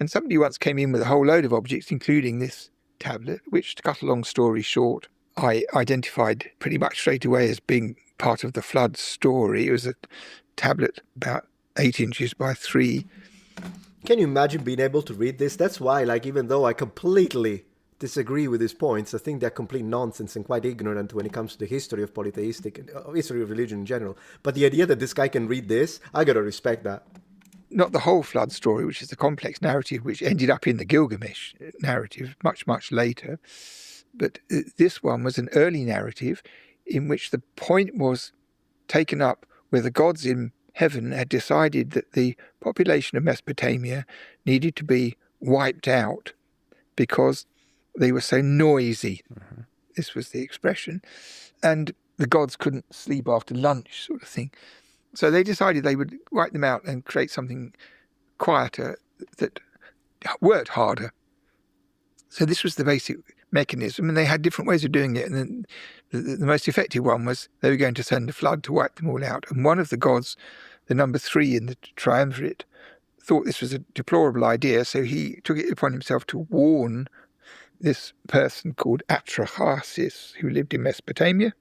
Speaker 10: And somebody once came in with a whole load of objects, including this tablet, which, to cut a long story short, I identified pretty much straight away as being part of the flood story. It was a tablet about 8 inches by 3.
Speaker 1: Can you imagine being able to read this? That's why, like, even though I completely disagree with his points, I think they're complete nonsense and quite ignorant when it comes to the history of polytheistic, history of religion in general. But the idea that this guy can read this, I gotta respect that.
Speaker 10: Not the whole flood story, which is a complex narrative, which ended up in the Gilgamesh narrative much, much later. But this one was an early narrative in which the point was taken up where the gods in heaven had decided that the population of Mesopotamia needed to be wiped out because they were so noisy. Mm-hmm. This was the expression. And the gods couldn't sleep after lunch, sort of thing. So they decided they would wipe them out and create something quieter that worked harder. So this was the basic mechanism, and they had different ways of doing it. And then the most effective one was they were going to send a flood to wipe them all out. And one of the gods, the number 3 in the triumvirate, thought this was a deplorable idea, so he took it upon himself to warn this person called Atrahasis, who lived in Mesopotamia,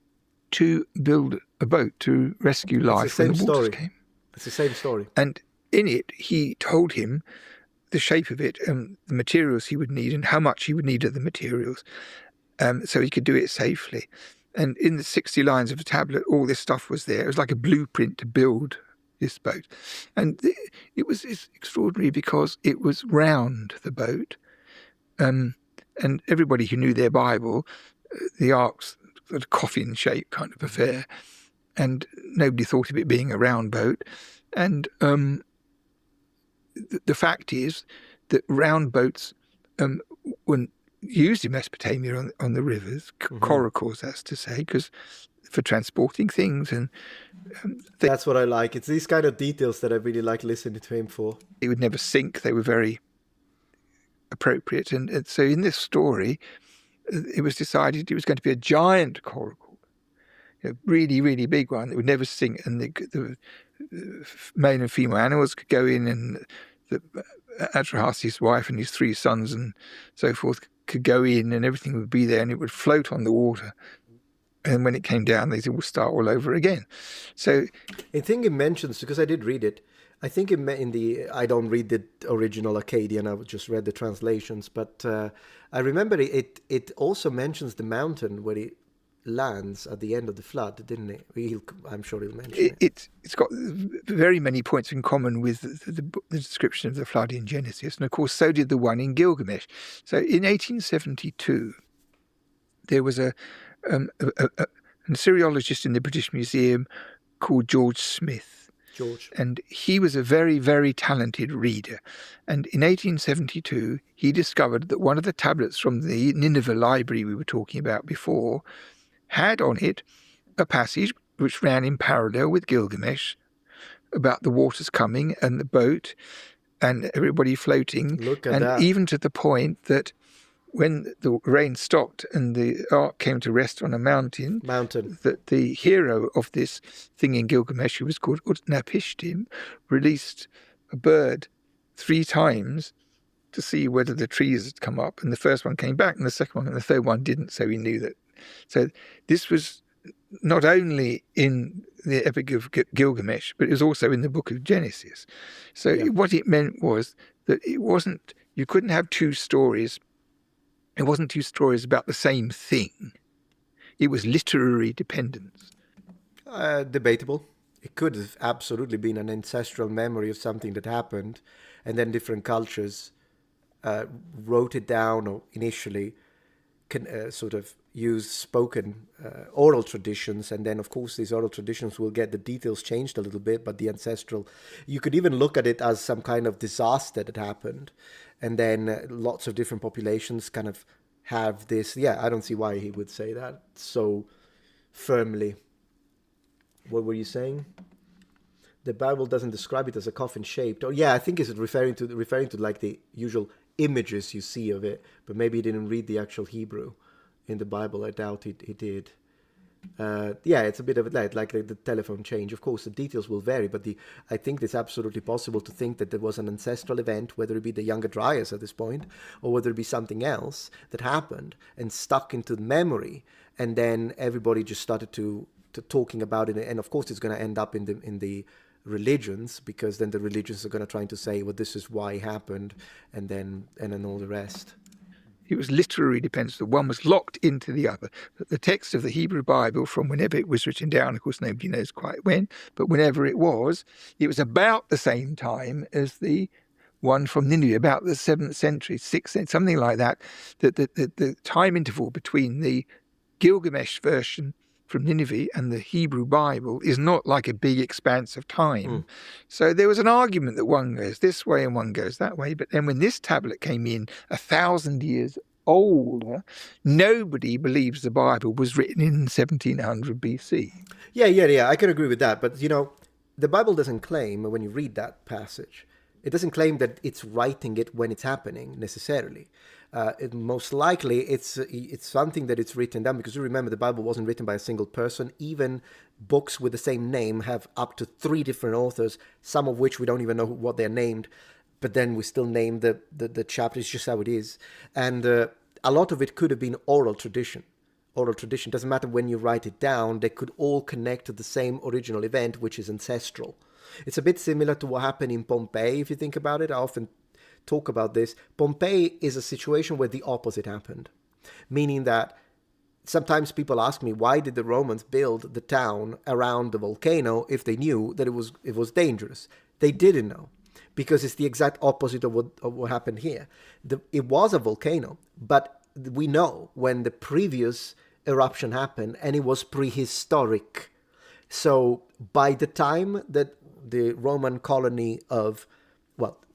Speaker 10: to build a boat to rescue life when the waters came.
Speaker 1: It's the same story.
Speaker 10: And in it, he told him the shape of it and the materials he would need and how much he would need of the materials, so he could do it safely. And in the 60 lines of the tablet, all this stuff was there. It was like a blueprint to build this boat. And it was extraordinary because it was round, the boat. And everybody who knew their Bible, the ark's a coffin shape kind of affair, and nobody thought of it being a round boat. And the fact is that round boats were used in Mesopotamia on the rivers, coracles, that's to say, because for transporting things. And
Speaker 1: that's what I like. It's these kind of details that I really like listening to him for.
Speaker 10: They would never sink. They were very appropriate. And so in this story, it was decided it was going to be a giant coracle, a really, really big one that would never sink. And the male and female animals could go in, and Atrahasis' wife and his 3 sons and so forth could go in, and everything would be there, and it would float on the water. And when it came down, they would start all over again. So
Speaker 1: I think it mentions, because I did read it, I think I don't read the original Akkadian, I just read the translations, but I remember it also mentions the mountain where it lands at the end of the flood, didn't it? I'm sure he'll mention it.
Speaker 10: It's got very many points in common with the description of the flood in Genesis, and of course so did the one in Gilgamesh. So in 1872, there was an Assyriologist in the British Museum called George Smith. And he was a very, very talented reader. And in 1872, he discovered that one of the tablets from the Nineveh library we were talking about before had on it a passage which ran in parallel with Gilgamesh about the waters coming and the boat and everybody floating.
Speaker 1: Look at that.
Speaker 10: Even to the point that when the rain stopped and the ark came to rest on a mountain, that the hero of this thing in Gilgamesh, who was called Utnapishtim, released a bird 3 times to see whether the trees had come up. And the first one came back, and the second one and the third one didn't, so he knew that. So this was not only in the Epic of Gilgamesh, but it was also in the book of Genesis. So what it meant was that you couldn't have 2 stories. It wasn't 2 stories about the same thing. It was literary dependence.
Speaker 1: Debatable. It could have absolutely been an ancestral memory of something that happened, and then different cultures wrote it down, or initially sort of use spoken oral traditions, and then of course these oral traditions will get the details changed a little bit, but the ancestral, you could even look at it as some kind of disaster that happened, and then lots of different populations kind of have this. I don't see why he would say that so firmly. What were you saying? The Bible doesn't describe it as a coffin shaped. Oh yeah, I think it's referring to like the usual images you see of it, but maybe he didn't read the actual Hebrew in the Bible. I doubt he did. It's a bit of like the telephone change. Of course, the details will vary, but I think it's absolutely possible to think that there was an ancestral event, whether it be the Younger Dryas at this point, or whether it be something else that happened and stuck into memory, and then everybody just started to talking about it, and of course it's going to end up in the religions, because then the religions are going to try to say, well, this is why it happened, and then all the rest.
Speaker 10: It was literary dependence. One was locked into the other. The text of the Hebrew Bible, from whenever it was written down, of course nobody knows quite when, but whenever it was about the same time as the one from Nineveh, about the 7th century, 6th century, something like that. The time interval between the Gilgamesh version from Nineveh and the Hebrew Bible is not like a big expanse of time. So there was an argument that one goes this way and one goes that way. But then when this tablet came in 1,000 years older, nobody believes the Bible was written in 1700 BC.
Speaker 1: Yeah, I can agree with that. But, the Bible doesn't claim, when you read that passage, it doesn't claim that it's writing it when it's happening necessarily. Most likely it's something that it's written down, because you remember the Bible wasn't written by a single person. Even books with the same name have up to 3 different authors, some of which we don't even know what they're named, but then we still name the chapters, just how it is. And a lot of it could have been oral tradition. Oral tradition doesn't matter when you write it down, they could all connect to the same original event, which is ancestral. It's a bit similar to what happened in Pompeii, if you think about it. I often talk about this. Pompeii is a situation where the opposite happened, meaning that sometimes people ask me, why did the Romans build the town around the volcano if they knew that it was dangerous? They didn't know, because it's the exact opposite of what happened here. It was a volcano, but we know when the previous eruption happened, and it was prehistoric. So by the time that the Roman colony of,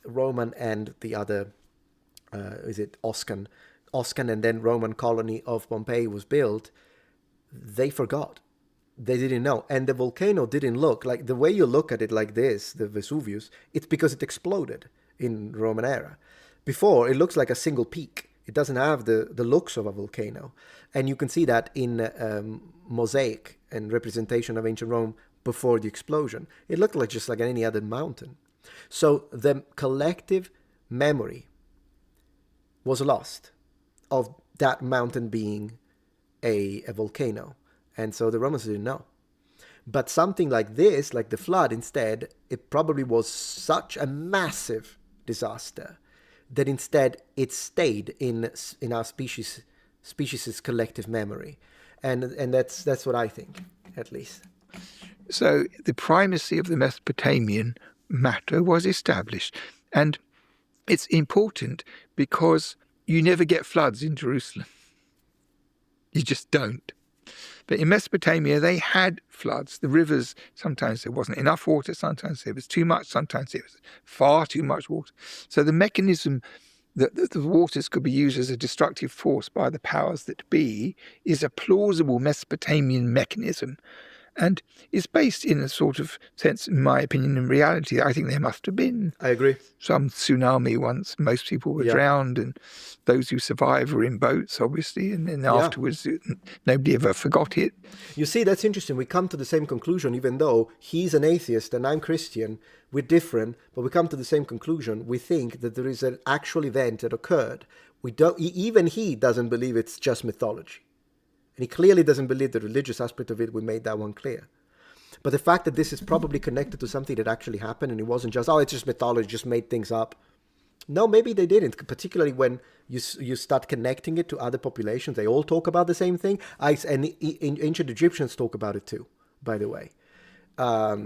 Speaker 1: Roman and the other, Oscan and then Roman colony of Pompeii was built, they forgot. They didn't know. And the volcano didn't look like, the way you look at it like this, the Vesuvius, it's because it exploded in Roman era. Before, it looks like a single peak. It doesn't have the looks of a volcano. And you can see that in mosaic and representation of ancient Rome before the explosion. It looked like just like any other mountain. So the collective memory was lost of that mountain being a volcano. And so the Romans didn't know. But something like this, like the flood, instead, it probably was such a massive disaster that instead it stayed in our species' collective memory. And that's what I think, at least.
Speaker 10: So the primacy of the Mesopotamian matter was established. And it's important because you never get floods in Jerusalem. You just don't. But in Mesopotamia, they had floods. The rivers, sometimes there wasn't enough water, sometimes there was too much, sometimes there was far too much water. So the mechanism that the waters could be used as a destructive force by the powers that be is a plausible Mesopotamian mechanism. And it's based in a sort of sense, in my opinion, in reality. I think there must have been.
Speaker 1: I agree.
Speaker 10: Some tsunami once. Most people were drowned, and those who survived were in boats, obviously. And then afterwards, nobody ever forgot it.
Speaker 1: You see, that's interesting. We come to the same conclusion, even though he's an atheist and I'm Christian. We're different, but we come to the same conclusion. We think that there is an actual event that occurred. Even he doesn't believe it's just mythology. And he clearly doesn't believe the religious aspect of it. We made that one clear. But the fact that this is probably connected to something that actually happened, and it wasn't just, it's just mythology, just made things up. No, maybe they didn't, particularly when you start connecting it to other populations. They all talk about the same thing. And ancient Egyptians talk about it too, by the way. Yeah.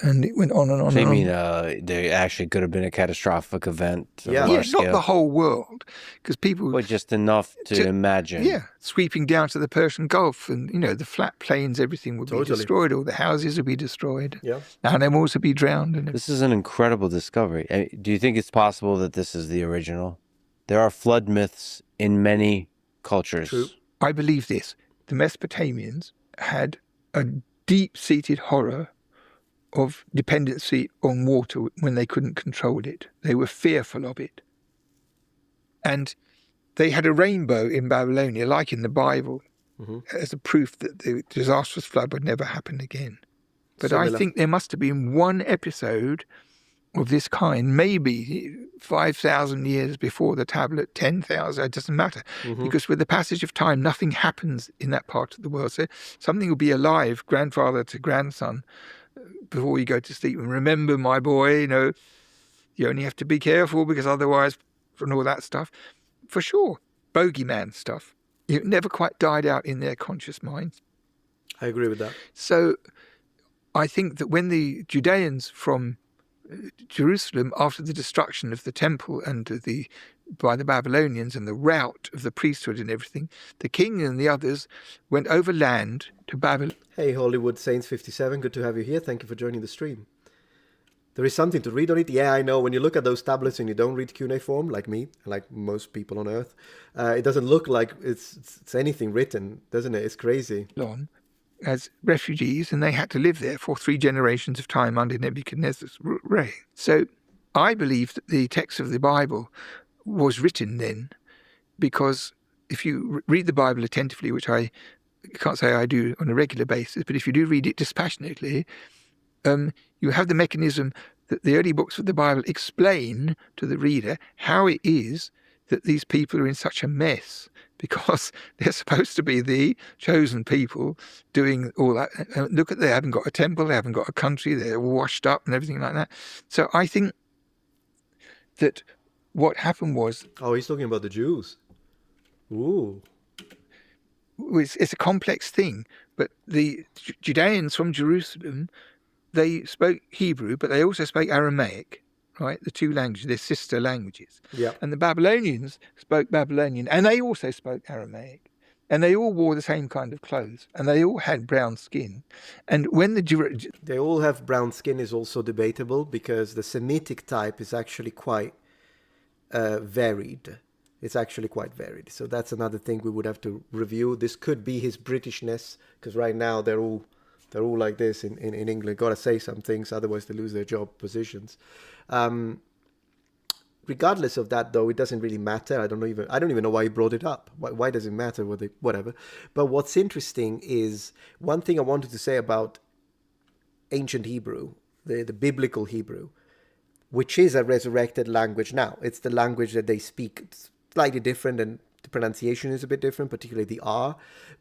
Speaker 10: And it went on and on.
Speaker 9: So you
Speaker 10: and
Speaker 9: mean
Speaker 10: on.
Speaker 9: there actually could have been a catastrophic event?
Speaker 1: Yeah.
Speaker 10: Yeah, not the whole world, because people.
Speaker 9: But just enough to imagine.
Speaker 10: Yeah, sweeping down to the Persian Gulf, and the flat plains, everything would be destroyed. All the houses would be destroyed.
Speaker 1: Yeah.
Speaker 10: Animals would be drowned. And
Speaker 9: this is an incredible discovery. Do you think it's possible that this is the original? There are flood myths in many cultures.
Speaker 1: True.
Speaker 10: I believe this. The Mesopotamians had a deep-seated horror of dependency on water when they couldn't control it. They were fearful of it. And they had a rainbow in Babylonia, like in the Bible, as a proof that the disastrous flood would never happen again. But I think there must have been one episode of this kind, maybe 5,000 years before the tablet, 10,000, it doesn't matter. Because with the passage of time, nothing happens in that part of the world. So something will be alive, grandfather to grandson, before you go to sleep. And remember, my boy, you only have to be careful, because otherwise, and all that stuff. For sure, bogeyman stuff. It never quite died out in their conscious minds.
Speaker 1: I agree with that.
Speaker 10: So I think that when the Judeans from Jerusalem, after the destruction of the temple and by the Babylonians and the rout of the priesthood and everything, the king and the others went overland to Babylon.
Speaker 1: Hey, Hollywood Saints 57, good to have you here. Thank you for joining the stream. There is something to read on it. Yeah, I know. When you look at those tablets and you don't read cuneiform, like me, like most people on Earth, it doesn't look like it's anything written, doesn't it? It's crazy.
Speaker 10: As refugees, and they had to live there for 3 generations of time under Nebuchadnezzar's reign. So I believe that the text of the Bible was written then, because if you read the Bible attentively, which I can't say I do on a regular basis, but if you do read it dispassionately, you have the mechanism that the early books of the Bible explain to the reader how it is that these people are in such a mess, because they're supposed to be the chosen people doing all that. Look at, they haven't got a temple, they haven't got a country, they're washed up and everything like that. So I think that what happened was...
Speaker 1: Oh, he's talking about the Jews. Ooh.
Speaker 10: It's a complex thing, but the Judeans from Jerusalem, they spoke Hebrew, but they also spoke Aramaic, right? The 2 languages, their sister languages.
Speaker 1: Yeah.
Speaker 10: And the Babylonians spoke Babylonian, and they also spoke Aramaic. And they all wore the same kind of clothes, and they all had brown skin. And when
Speaker 1: they all have brown skin is also debatable, because the Semitic type is actually quite varied. It's actually quite varied. So that's another thing we would have to review. This could be his Britishness, because right now they're all like this in England. Got to say some things, otherwise they lose their job positions. Regardless of that, though, it doesn't really matter. I don't even know why he brought it up. Why does it matter? Whatever. But what's interesting is one thing I wanted to say about ancient Hebrew, the biblical Hebrew, which is a resurrected language now. It's the language that they speak. It's slightly different, and the pronunciation is a bit different, particularly the R.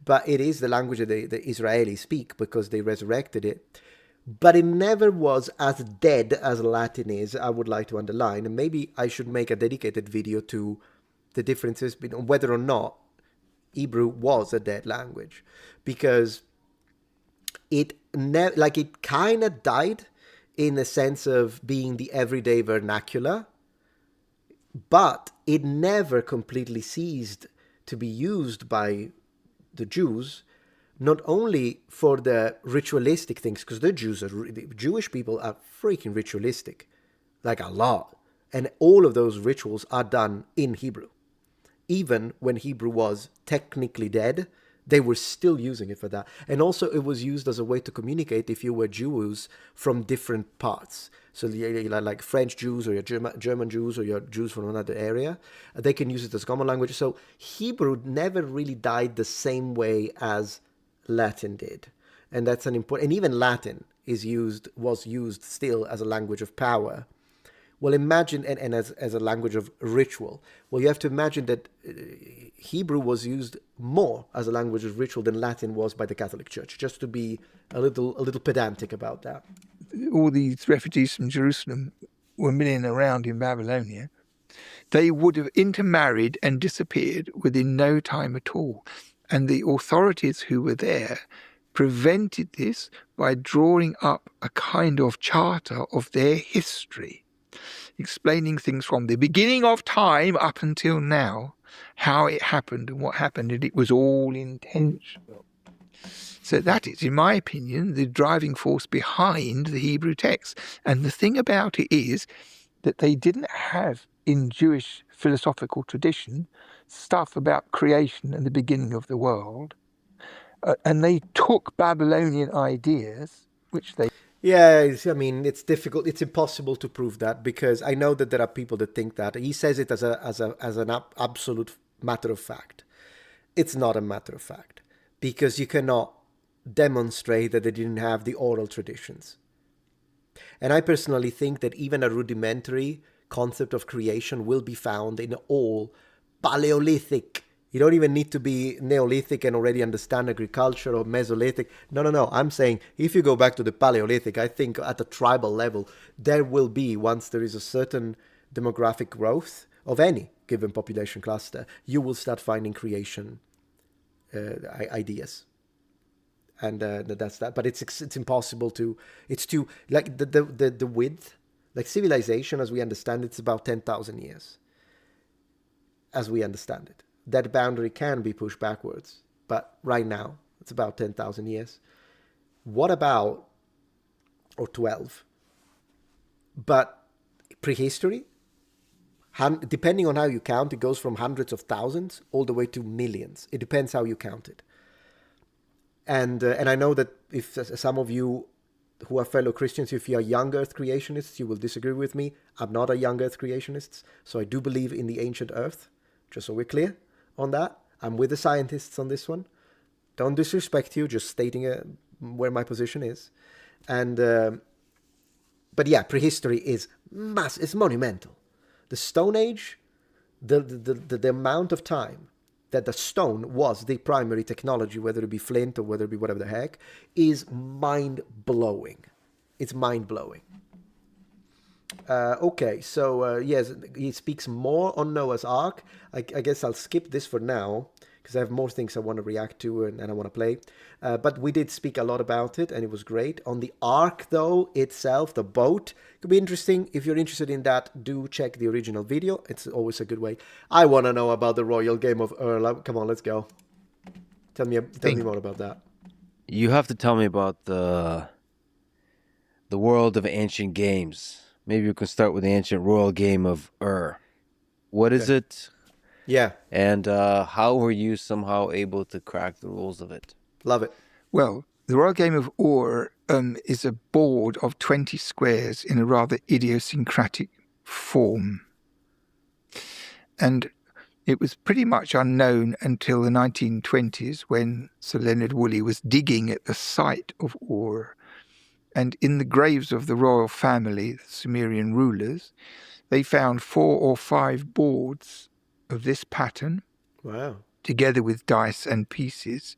Speaker 1: But it is the language that the Israelis speak, because they resurrected it. But it never was as dead as Latin is, I would like to underline. And maybe I should make a dedicated video to the differences between whether or not Hebrew was a dead language. Because it kind of died in the sense of being the everyday vernacular, but it never completely ceased to be used by the Jews, not only for the ritualistic things, because the Jewish people are freaking ritualistic, like a lot. And all of those rituals are done in Hebrew. Even when Hebrew was technically dead, they were still using it for that. And also it was used as a way to communicate if you were Jews from different parts. So like French Jews, or your German Jews, or your Jews from another area, they can use it as common language. So Hebrew never really died the same way as Latin did. And that's an important, and even Latin was used still as a language of power. Well, imagine, and as a language of ritual. Well, you have to imagine that Hebrew was used more as a language of ritual than Latin was by the Catholic Church, just to be a little pedantic about that.
Speaker 10: All these refugees from Jerusalem were milling around in Babylonia. They would have intermarried and disappeared within no time at all. And the authorities who were there prevented this by drawing up a kind of charter of their history, explaining things from the beginning of time up until now, how it happened and what happened, and it was all intentional. So that is, in my opinion, the driving force behind the Hebrew text. And the thing about it is that they didn't have, in Jewish philosophical tradition, stuff about creation and the beginning of the world. And they took Babylonian ideas, which they...
Speaker 1: Yeah, I mean, it's difficult. It's impossible to prove that, because I know that there are people that think that. He says it as an absolute matter of fact. It's not a matter of fact, because you cannot demonstrate that they didn't have the oral traditions. And I personally think that even a rudimentary concept of creation will be found in all Paleolithic. You don't even need to be Neolithic and already understand agriculture, or Mesolithic. No. I'm saying if you go back to the Paleolithic, I think at a tribal level, there will be, once there is a certain demographic growth of any given population cluster, you will start finding creation ideas. And that's that. But it's impossible to, it's too, like the width, like civilization as we understand it's about 10,000 years. As we understand it. That boundary can be pushed backwards, but right now it's about 10,000 years. What about, or 12, but prehistory? Depending on how you count, it goes from hundreds of thousands all the way to millions. It depends how you count it. And I know that if some of you who are fellow Christians, if you are young earth creationists, you will disagree with me. I'm not a young earth creationist, so I do believe in the ancient earth, just so we're clear on that. I'm with the scientists on this one. Don't disrespect you, just stating where my position is. And but yeah, prehistory is it's monumental. The Stone Age, the amount of time that the stone was the primary technology, whether it be flint or whether it be whatever the heck, is mind-blowing. It's mind-blowing. Okay, so yes, he speaks more on Noah's Ark. I guess I'll skip this for now, because I have more things I want to react to and I want to play. But we did speak a lot about it, and it was great. On the Ark, though, itself, the boat, could be interesting. If you're interested in that, do check the original video. It's always a good way. I want to know about the royal game of Ur. Come on, let's go. Tell me more about that.
Speaker 9: You have to tell me about the world of ancient games. Maybe we can start with the ancient royal game of Ur. What is it?
Speaker 1: Yeah.
Speaker 9: And how were you somehow able to crack the rules of it?
Speaker 1: Love it.
Speaker 10: Well, the royal game of Ur is a board of 20 squares in a rather idiosyncratic form. And it was pretty much unknown until the 1920s, when Sir Leonard Woolley was digging at the site of Ur. And in the graves of the royal family, the Sumerian rulers, they found 4 or 5 boards of this pattern,
Speaker 1: wow,
Speaker 10: together with dice and pieces,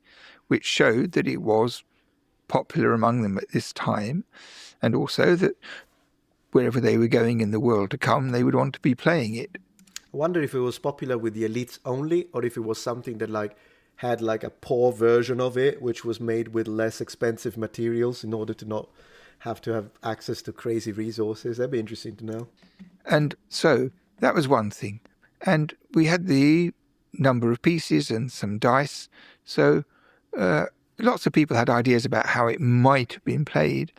Speaker 10: which showed that it was popular among them at this time, and also that wherever they were going in the world to come, they would want to be playing it.
Speaker 1: I wonder if it was popular with the elites only, or if it was something that had a poor version of it, which was made with less expensive materials in order to not have to have access to crazy resources. That'd be interesting to know.
Speaker 10: And so that was one thing. And we had the number of pieces and some dice. So lots of people had ideas about how it might have been played.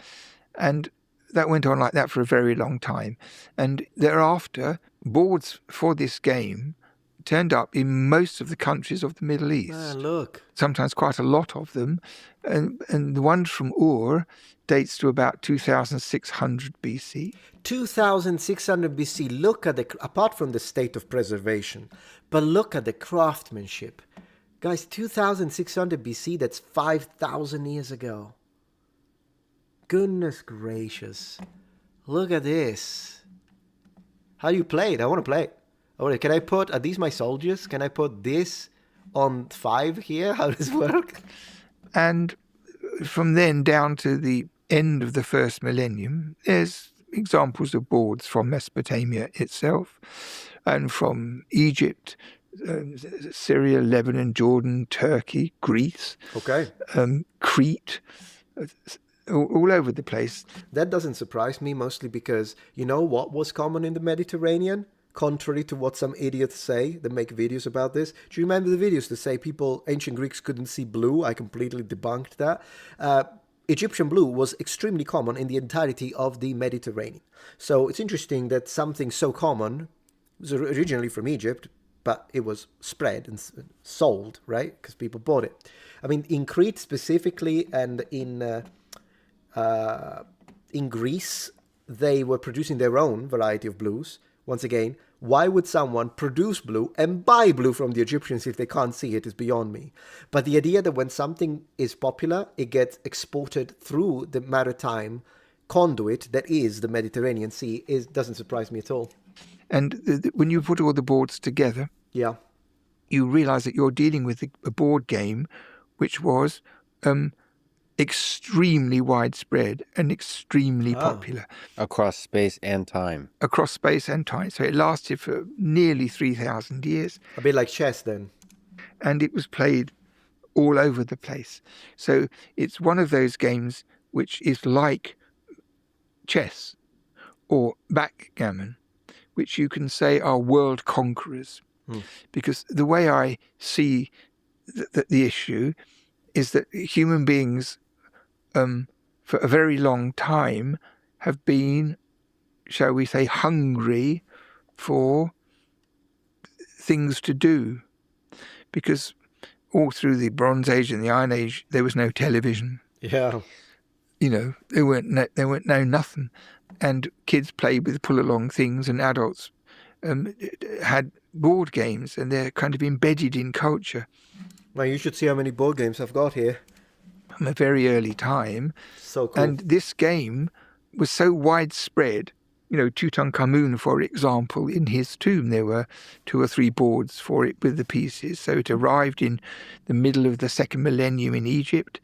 Speaker 10: And that went on like that for a very long time. And thereafter, boards for this game turned up in most of the countries of the Middle East.
Speaker 1: Look.
Speaker 10: Sometimes quite a lot of them. And the one from Ur dates to about 2600 BC.
Speaker 1: 2600 BC. Look at apart from the state of preservation, but look at the craftsmanship. Guys, 2600 BC, that's 5,000 years ago. Goodness gracious. Look at this. How do you play it? I want to play it. Can I put, are these my soldiers? Can I put this on 5 here? How does it work?
Speaker 10: And from then down to the end of the first millennium, there's examples of boards from Mesopotamia itself and from Egypt, Syria, Lebanon, Jordan, Turkey, Greece,
Speaker 1: Okay.
Speaker 10: Crete, all over the place.
Speaker 1: That doesn't surprise me, mostly because you know what was common in the Mediterranean? Contrary to what some idiots say that make videos about this. Do you remember the videos that say ancient Greeks couldn't see blue? I completely debunked that. Egyptian blue was extremely common in the entirety of the Mediterranean. So it's interesting that something so common was originally from Egypt, but it was spread and sold, right? Because people bought it. I mean, in Crete specifically, and in Greece, they were producing their own variety of blues. Once again, why would someone produce blue and buy blue from the Egyptians if they can't see it is beyond me. But the idea that when something is popular, it gets exported through the maritime conduit that is the Mediterranean Sea doesn't surprise me at all.
Speaker 10: And when you put all the boards together,
Speaker 1: yeah,
Speaker 10: you realize that you're dealing with a board game which was extremely widespread and extremely popular.
Speaker 9: Across space and time.
Speaker 10: Across space and time. So it lasted for nearly 3,000 years.
Speaker 1: A bit like chess then.
Speaker 10: And it was played all over the place. So it's one of those games which is like chess or backgammon, which you can say are world conquerors. Because the way I see the issue is that human beings for a very long time have been, shall we say, hungry for things to do. Because all through the Bronze Age and the Iron Age, there was no television.
Speaker 1: Yeah.
Speaker 10: You know, there weren't no nothing. And kids played with pull-along things, and adults had board games, and they're kind of embedded in culture.
Speaker 1: Well, you should see how many board games I've got here.
Speaker 10: From a very early time.
Speaker 1: So cool.
Speaker 10: And this game was so widespread. You know, Tutankhamun, for example, in his tomb, there were 2 or 3 boards for it with the pieces. So it arrived in the middle of the 2nd millennium in Egypt,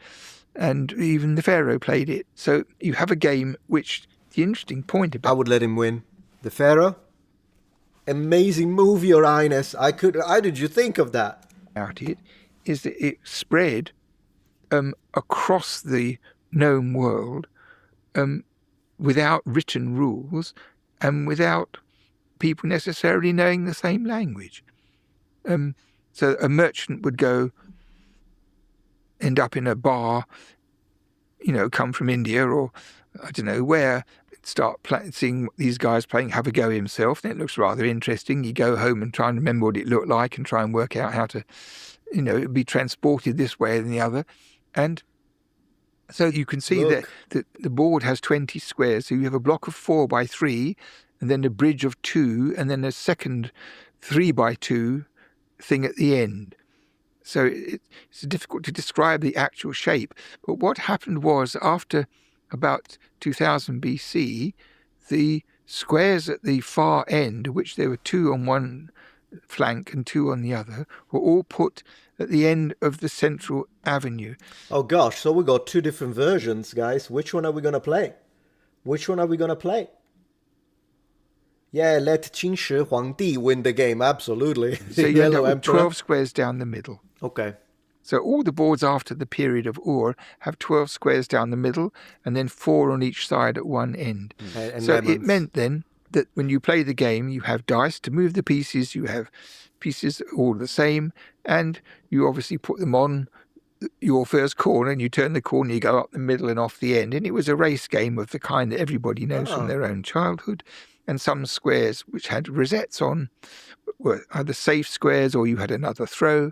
Speaker 10: and even the pharaoh played it. So you have a game which, the interesting point about...
Speaker 1: I would let him win. The pharaoh? Amazing movie, Your Highness. How did you think of that?
Speaker 10: About it is that it spread across the known world without written rules and without people necessarily knowing the same language. So a merchant would end up in a bar, you know, come from India or I don't know where, start seeing these guys playing, have a go himself, and it looks rather interesting. You go home and try and remember what it looked like and try and work out how to, you know, be transported this way and the other. And so you can see that the board has 20 squares. So you have a block of 4 by 3, and then a bridge of 2, and then a second 3 by 2 thing at the end. So it's difficult to describe the actual shape. But what happened was, after about 2000 BC, the squares at the far end, which there were 2 on one flank and 2 on the other, were all put at the end of the central avenue.
Speaker 1: Oh gosh, so we got 2 different versions, guys. Which one are we going to play? Yeah, let Qingshi Huangdi win the game, absolutely.
Speaker 10: So you end up with 12 squares down the middle.
Speaker 1: Okay.
Speaker 10: So all the boards after the period of Ur have 12 squares down the middle and then 4 on each side at one end.
Speaker 1: And
Speaker 10: so
Speaker 1: lemons.
Speaker 10: It meant then that when you play the game, you have dice to move the pieces, you have pieces all the same, and you obviously put them on your first corner and you turn the corner, you go up the middle and off the end. And it was a race game of the kind that everybody knows from their own childhood. And some squares which had rosettes on were either safe squares or you had another throw,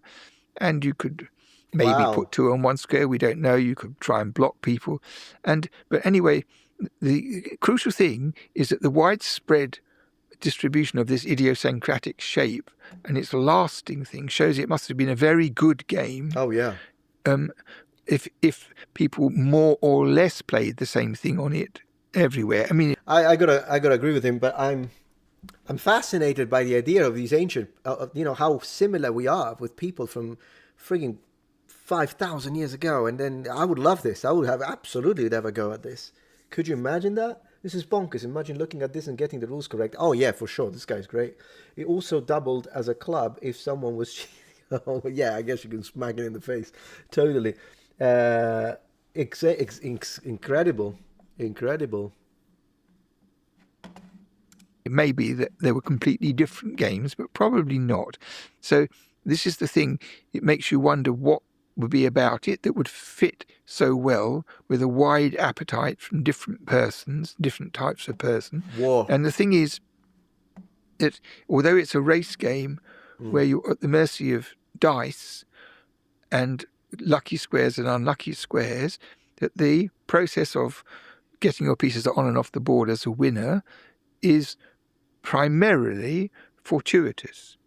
Speaker 10: and you could maybe put 2 on one square, we don't know, you could try and block people. But anyway, the crucial thing is that the widespread distribution of this idiosyncratic shape and its lasting thing shows it must have been a very good game.
Speaker 1: Oh yeah.
Speaker 10: If people more or less played the same thing on it everywhere. I mean,
Speaker 1: I gotta agree with him, but I'm fascinated by the idea of these ancient, you know, how similar we are with people from frigging 5,000 years ago. And then I would love this. I would have absolutely never go at this. Could you imagine that? This is bonkers. Imagine looking at this and getting the rules correct. Oh, yeah, for sure. This guy's great. It also doubled as a club if someone was cheating. Oh, yeah, I guess you can smack it in the face. Totally. Incredible. Incredible.
Speaker 10: It may be that they were completely different games, but probably not. So this is the thing. It makes you wonder what would be about it that would fit so well with a wide appetite from different persons, different types of person.
Speaker 1: Whoa.
Speaker 10: And the thing is that although it's a race game where you're at the mercy of dice and lucky squares and unlucky squares, that the process of getting your pieces on and off the board as a winner is primarily fortuitous.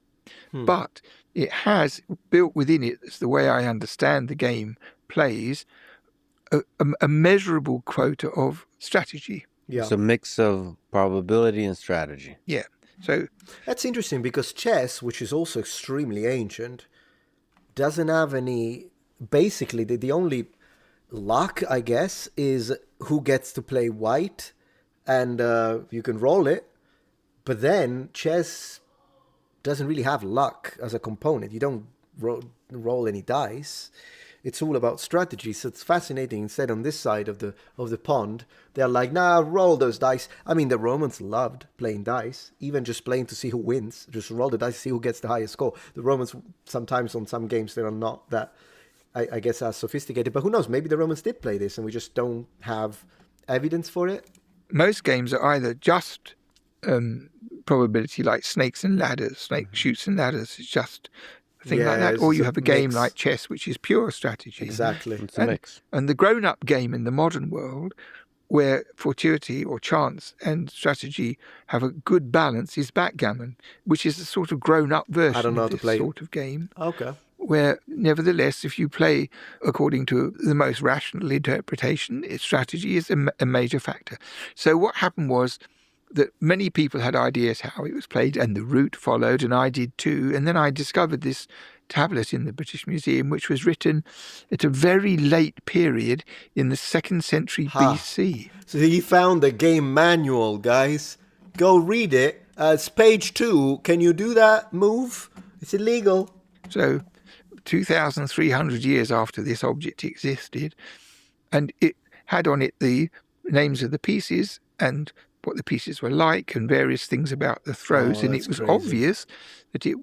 Speaker 10: But it has built within it, it's the way I understand the game plays, a measurable quota of strategy.
Speaker 1: Yeah.
Speaker 9: It's a mix of probability and strategy.
Speaker 10: Yeah. So
Speaker 1: that's interesting because chess, which is also extremely ancient, doesn't have any. Basically, the only luck, I guess, is who gets to play white, and you can roll it. But then chess doesn't really have luck as a component. You don't roll any dice. It's all about strategy. So it's fascinating. Instead, on this side of the pond, they're like, nah, roll those dice. I mean, the Romans loved playing dice, even just playing to see who wins. Just roll the dice, see who gets the highest score. The Romans, sometimes on some games, they are not that, I guess, as sophisticated. But who knows? Maybe the Romans did play this and we just don't have evidence for it.
Speaker 10: Most games are either just probability, like snakes and ladders, snake shoots and ladders. It's just a thing like that. Or you have a game like chess, which is pure strategy.
Speaker 1: Exactly.
Speaker 9: It's a mix.
Speaker 10: And the grown-up game in the modern world, where fortuity or chance and strategy have a good balance, is backgammon, which is a sort of grown-up version of this sort of game.
Speaker 1: Okay.
Speaker 10: Where, nevertheless, if you play according to the most rational interpretation, its strategy is a major factor. So what happened was that many people had ideas how it was played, and the route followed, and I did too. And then I discovered this tablet in the British Museum, which was written at a very late period in the 2nd century BC.
Speaker 1: So he found the game manual, guys. Go read it. It's page 2. Can you do that move? It's illegal.
Speaker 10: So 2,300 years after this object existed, and it had on it the names of the pieces and what the pieces were like and various things about the throws, and it was obvious that the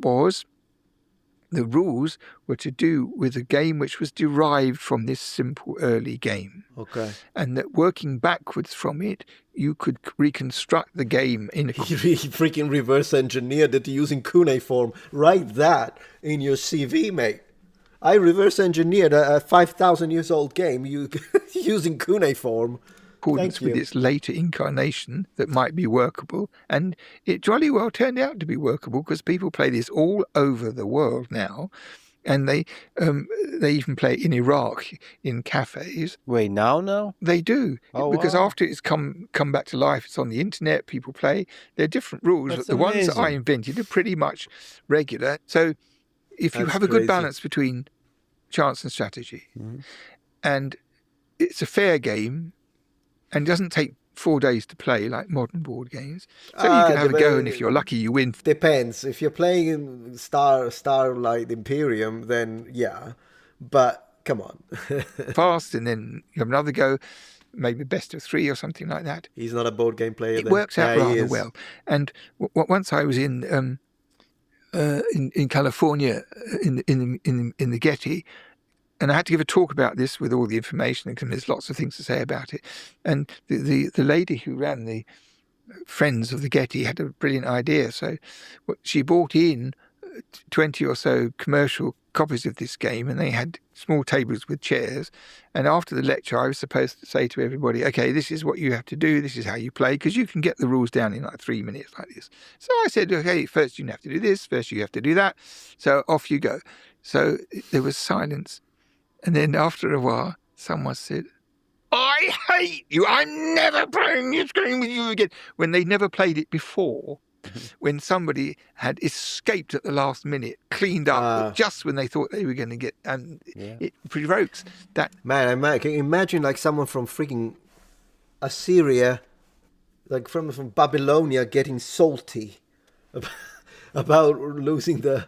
Speaker 10: rules were to do with a game which was derived from this simple early game.
Speaker 1: Okay.
Speaker 10: And that working backwards from it, you could reconstruct the game in a...
Speaker 1: He freaking reverse engineered it using cuneiform. Write that in your CV, mate. I reverse engineered a 5,000 years old game using cuneiform.
Speaker 10: Accordance with its later incarnation that might be workable, and it jolly well turned out to be workable because people play this all over the world now, and they even play it in Iraq in cafes.
Speaker 9: Wait, now?
Speaker 10: They do. Because after it's come back to life, it's on the internet, people play. There are different rules.
Speaker 9: That's
Speaker 10: the
Speaker 9: amazing.
Speaker 10: ones that I invented are pretty much regular. So if you have a good balance between chance and strategy, and it's a fair game, and doesn't take 4 days to play like modern board games. So you can have a go, and if you're lucky, you win.
Speaker 1: Depends. If you're playing in Starlight Imperium, then yeah. But come on.
Speaker 10: Fast, and then you have another go, maybe best of 3 or something like that.
Speaker 1: He's not a board game player.
Speaker 10: It works out rather well. And once I was in California, in the Getty, and I had to give a talk about this with all the information, because there's lots of things to say about it. And the lady who ran the Friends of the Getty had a brilliant idea. So she brought in 20 or so commercial copies of this game, and they had small tables with chairs. And after the lecture, I was supposed to say to everybody, okay, this is what you have to do, this is how you play, because you can get the rules down in like 3 minutes like this. So I said, okay, first you have to do this, first you have to do that. So off you go. So there was silence. And then after a while, someone said, I hate you. I'm never playing this game with you again. When they never played it before, when somebody had escaped at the last minute, cleaned up just when they thought they were going to get, and it provokes that.
Speaker 1: Man, can you imagine like someone from freaking Assyria like from Babylonia getting salty about losing the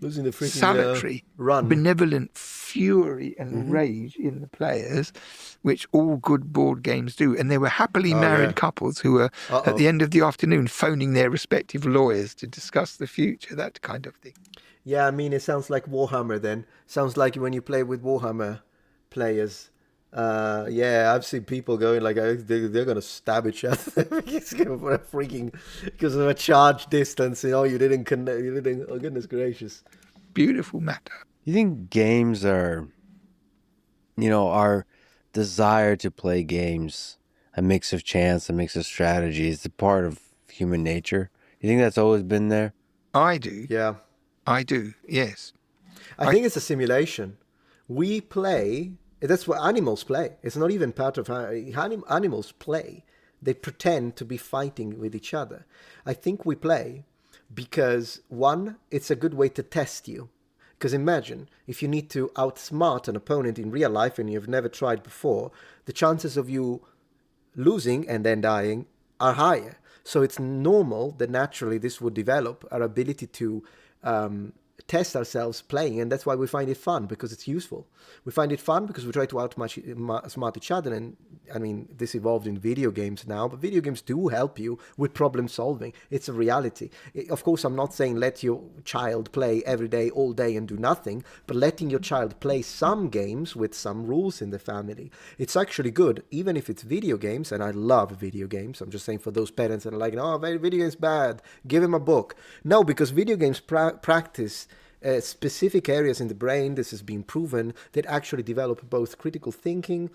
Speaker 1: freaking
Speaker 10: salutary,
Speaker 1: run.
Speaker 10: benevolent fury and rage in the players, which all good board games do. And there were happily married couples who were at the end of the afternoon phoning their respective lawyers to discuss the future, that kind of thing.
Speaker 1: Yeah, I mean, it sounds like Warhammer then. Sounds like when you play with Warhammer players. Yeah, I've seen people going like they're gonna stab each other for a freaking because of a charge distance. You didn't connect. You didn't. Oh goodness gracious!
Speaker 10: Beautiful matter.
Speaker 9: You think games are, our desire to play games, a mix of chance, a mix of strategy, is a part of human nature? You think that's always been there?
Speaker 10: I do.
Speaker 1: Yeah,
Speaker 10: I do. Yes.
Speaker 1: I think it's a simulation. We play. That's what animals play. It's not even part of how animals play. They pretend to be fighting with each other. I think we play because, one, it's a good way to test you. Because imagine, if you need to outsmart an opponent in real life and you've never tried before, the chances of you losing and then dying are higher. So it's normal that naturally this would develop our ability to test ourselves playing, and that's why we find it fun, because it's useful. We find it fun because we try to outsmart each other, and I mean, this evolved in video games now, but video games do help you with problem solving. It's a reality. Of course, I'm not saying let your child play every day, all day, and do nothing, but letting your child play some games with some rules in the family. It's actually good, even if it's video games, and I love video games. I'm just saying for those parents that are like, no, video games bad, give him a book. No, because video games practice specific areas in the brain, this has been proven, that actually develop both critical thinking,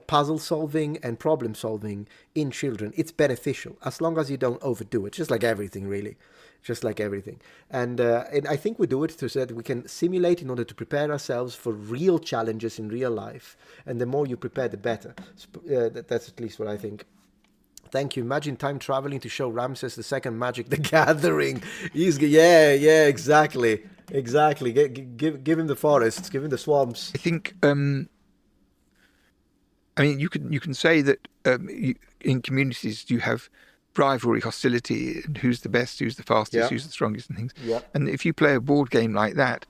Speaker 1: puzzle solving, and problem solving in children. It's beneficial as long as you don't overdo it, just like everything, really. Just like everything. And I think we do it so that we can simulate in order to prepare ourselves for real challenges in real life. And the more you prepare, the better. That's at least what I think. Thank you. Imagine time traveling to show Ramses II Magic the Gathering. Yeah, exactly. Give him the forests, give him the swamps.
Speaker 10: I think, I mean, you can say that in communities you have rivalry, hostility, and who's the best, who's the fastest, who's the strongest, and things.
Speaker 1: Yeah.
Speaker 10: And if you play a board game like that,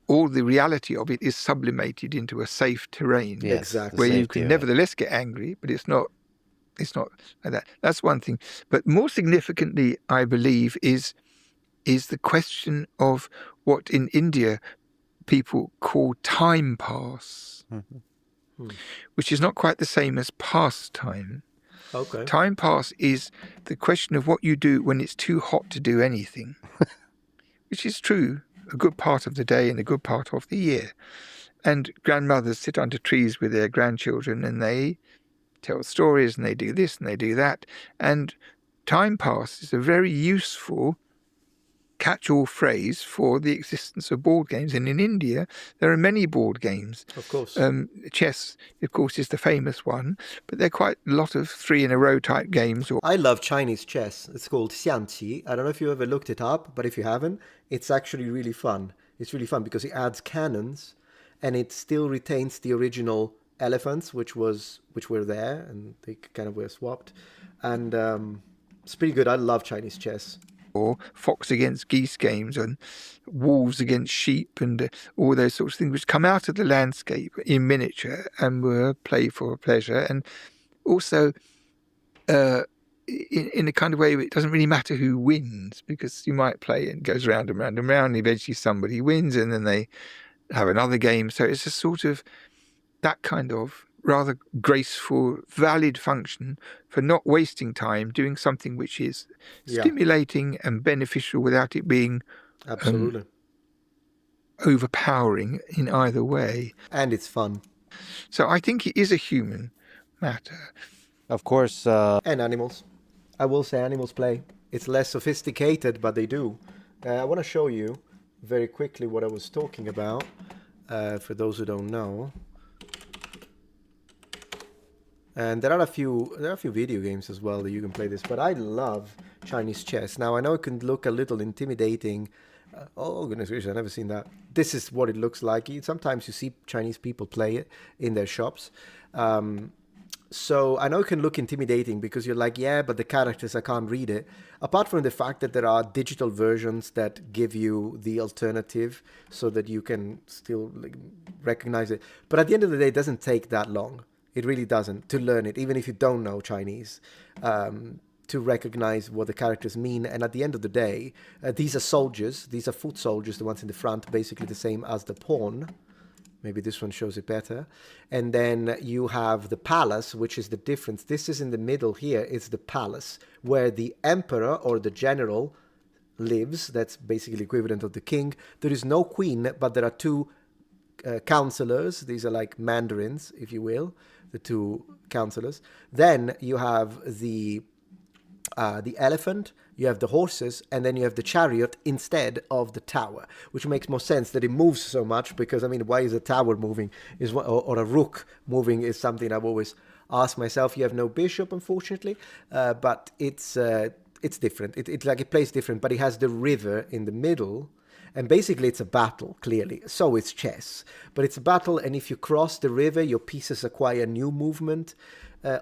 Speaker 10: all the reality of it is sublimated into a safe terrain.
Speaker 9: Yes,
Speaker 1: exactly.
Speaker 10: Where you can nevertheless get angry, but it's not like that. That's one thing. But more significantly, I believe, is the question of what in India people call time pass, which is not quite the same as pastime.
Speaker 1: Okay.
Speaker 10: Time pass is the question of what you do when it's too hot to do anything, which is true a good part of the day and a good part of the year. And grandmothers sit under trees with their grandchildren and they tell stories and they do this and they do that. And time pass is a very useful catch-all phrase for the existence of board games. And in India, there are many board games.
Speaker 1: Of course.
Speaker 10: Chess, of course, is the famous one, but there are quite a lot of three-in-a-row type games.
Speaker 1: I love Chinese chess. It's called xiangqi. I don't know if you ever looked it up, but if you haven't, it's actually really fun. It's really fun because it adds cannons, and it still retains the original elephants, which were there, and they kind of were swapped. And it's pretty good. I love Chinese chess.
Speaker 10: Or fox against geese games and wolves against sheep and all those sorts of things which come out of the landscape in miniature and were played for pleasure. And also in a kind of way it doesn't really matter who wins, because you might play and it goes round and round and round and eventually somebody wins and then they have another game. So it's a sort of that kind of rather graceful, valid function for not wasting time doing something which is stimulating and beneficial without it being
Speaker 1: absolutely
Speaker 10: overpowering in either way.
Speaker 1: And it's fun.
Speaker 10: So I think it is a human matter.
Speaker 9: Of course.
Speaker 1: And animals. I will say animals play. It's less sophisticated, but they do. I want to show you very quickly what I was talking about, for those who don't know. And there are a few video games as well that you can play this, but I love Chinese chess. Now I know it can look a little intimidating. Oh goodness gracious, I've never seen that. This is what it looks like. Sometimes you see Chinese people play it in their shops. So I know it can look intimidating because you're like, yeah, but the characters, I can't read it. Apart from the fact that there are digital versions that give you the alternative so that you can still like, recognize it. But at the end of the day, it doesn't take that long. It really doesn't to learn it, even if you don't know Chinese, to recognize what the characters mean. And at the end of the day, these are soldiers. These are foot soldiers, the ones in the front, basically the same as the pawn. Maybe this one shows it better. And then you have the palace, which is the difference. This is in the middle here. It's the palace where the emperor or the general lives. That's basically equivalent of the king. There is no queen, but there are two counselors. These are like mandarins, if you will, the two counselors. Then you have the elephant, you have the horses, and then you have the chariot instead of the tower, which makes more sense that it moves so much because, I mean, why is a tower moving or a rook moving is something I've always asked myself. You have no bishop, unfortunately, but it's different. It plays different, but it has the river in the middle. And basically, it's a battle, clearly. So it's chess. But it's a battle, and if you cross the river, your pieces acquire new movement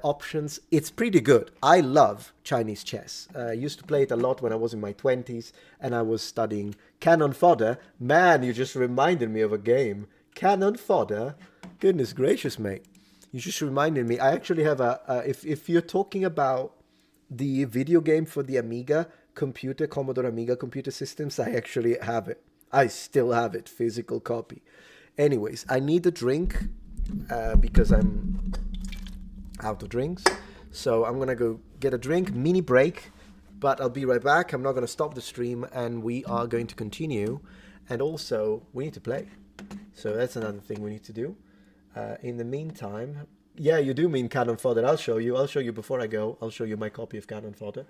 Speaker 1: options. It's pretty good. I love Chinese chess. I used to play it a lot when I was in my 20s, and I was studying cannon fodder. Man, you just reminded me of a game. Cannon fodder? Goodness gracious, mate. You just reminded me. I actually have if you're talking about the video game for the Amiga computer, Commodore Amiga computer systems, I actually have it. I still have it, physical copy. Anyways, I need a drink because I'm out of drinks. So I'm going to go get a drink, mini break, but I'll be right back. I'm not going to stop the stream and we are going to continue. And also, we need to play. So that's another thing we need to do. In the meantime, yeah, you do mean Cannon Fodder. I'll show you before I go. I'll show you my copy of Cannon Fodder.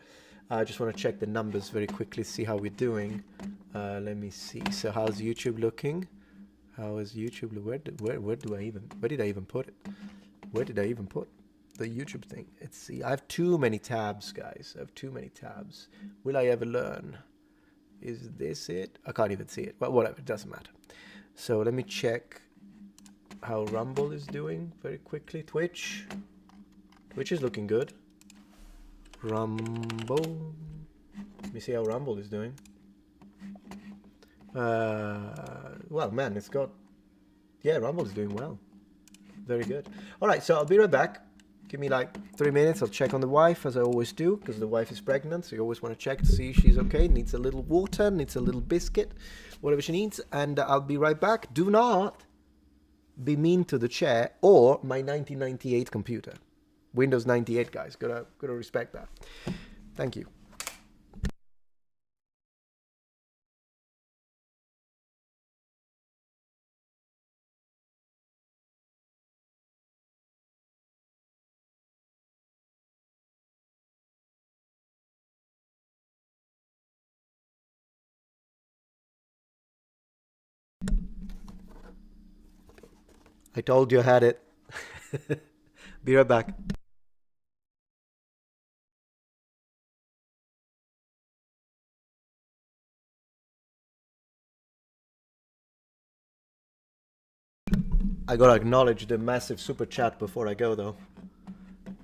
Speaker 1: I just want to check the numbers very quickly, see how we're doing. Let me see. So how's YouTube looking? How is YouTube? Where did I even put it? Where did I even put the YouTube thing? Let's see. I have too many tabs, guys. I have too many tabs. Will I ever learn? Is this it? I can't even see it. But whatever, it doesn't matter. So let me check how Rumble is doing very quickly. Twitch is looking good. Rumble. Let me see how Rumble is doing. Well, man, it's got... Yeah, Rumble is doing well. Very good. All right, so I'll be right back. Give me like 3 minutes. I'll check on the wife, as I always do, because the wife is pregnant, so you always want to check to see if she's okay. Needs a little water, needs a little biscuit, whatever she needs, and I'll be right back. Do not be mean to the chair or my 1998 computer. Windows 98, guys. Gotta respect that. Thank you. I told you I had it. Be right back. I gotta acknowledge the massive super chat before I go, though.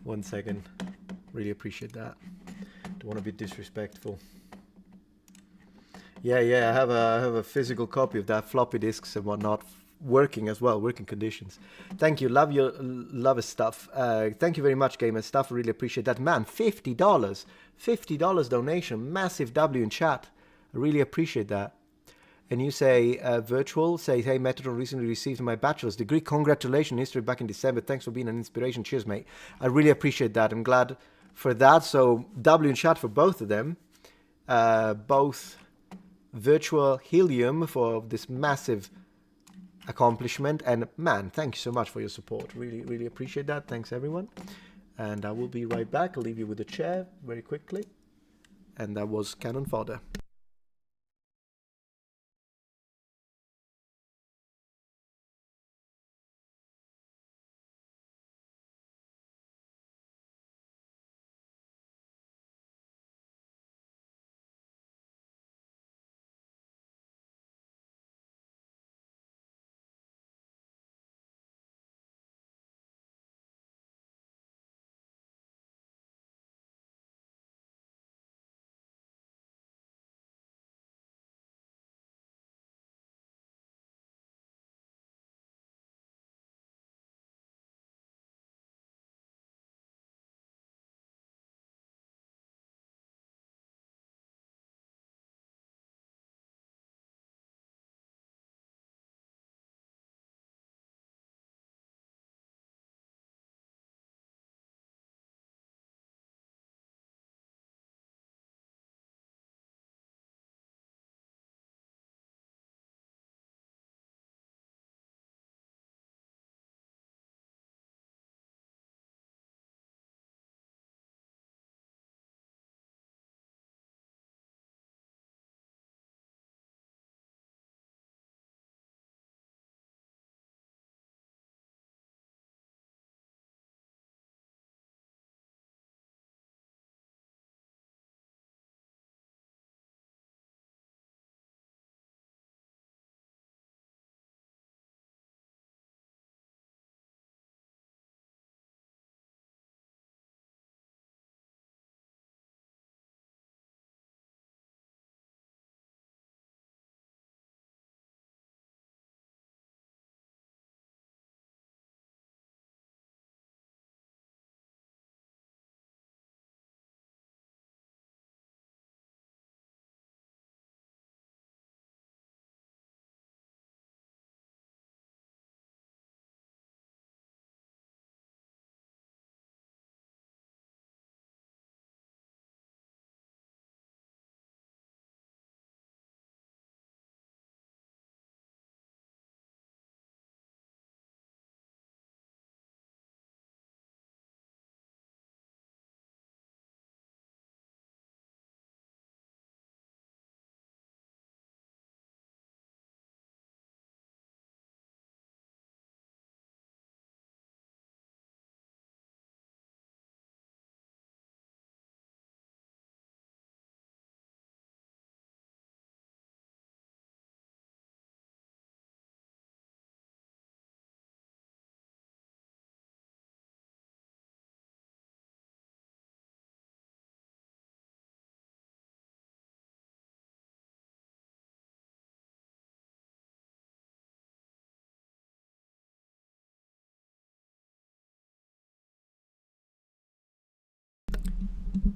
Speaker 1: 1 second. Really appreciate that. Don't want to be disrespectful. Yeah, I have a physical copy of that, floppy disks and whatnot, working as well, working conditions. Thank you. Love your stuff. Thank you very much, Gamer Stuff. Really appreciate that. Man, $50. $50 donation. Massive W in chat. I really appreciate that. And you say, Virtual, say, hey, Metatron recently received my bachelor's degree. Congratulations, history back in December. Thanks for being an inspiration. Cheers, mate. I really appreciate that. I'm glad for that. So, W in chat for both of them. Both Virtual Helium for this massive accomplishment. And, man, thank you so much for your support. Really, really appreciate that. Thanks, everyone. And I will be right back. I'll leave you with a chair very quickly. And that was Cannon Fodder.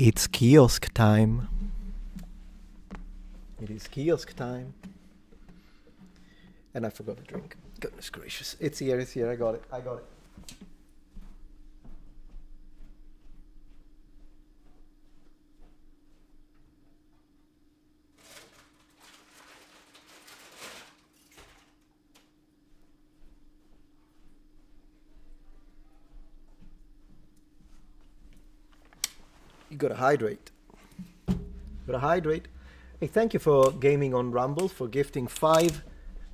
Speaker 1: It's kiosk time. It is kiosk time. And I forgot to drink. Goodness gracious. It's here, I got it. You gotta hydrate. Hey, thank you for Gaming on Rumble for gifting 5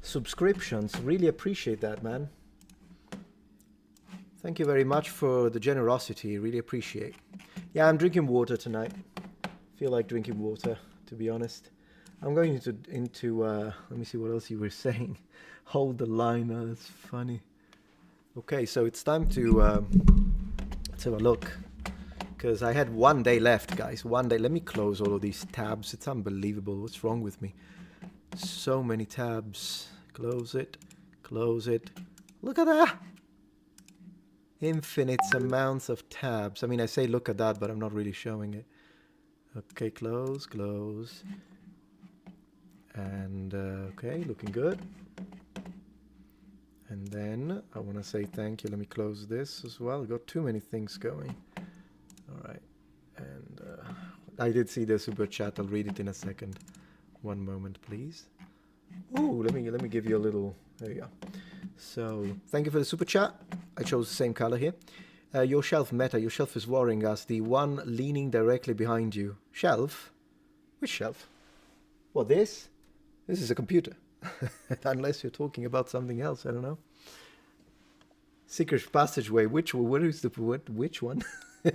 Speaker 1: subscriptions. Really appreciate that, man. Thank you very much for the generosity. Really appreciate. Yeah, I'm drinking water tonight. Feel like drinking water, to be honest. I'm going into let me see what else you were saying. Hold the line. Oh, that's funny. Okay, so it's time to let's have a look. Because I had 1 day left, guys. 1 day. Let me close all of these tabs. It's unbelievable. What's wrong with me? So many tabs. Close it. Look at that. Infinite amounts of tabs. I mean, I say look at that, but I'm not really showing it. Okay, close. And, okay, looking good. And then I want to say thank you. Let me close this as well. I've got too many things going. All right, and I did see the super chat. I'll read it in a second. One moment, please. Ooh, let me give you a little. There you go. So thank you for the super chat. I chose the same color here. Your shelf meta. Your shelf is worrying us. The one leaning directly behind you. Shelf? Which shelf? What, this? This is a computer. Unless you're talking about something else. I don't know. Secret passageway. Which one? Which one?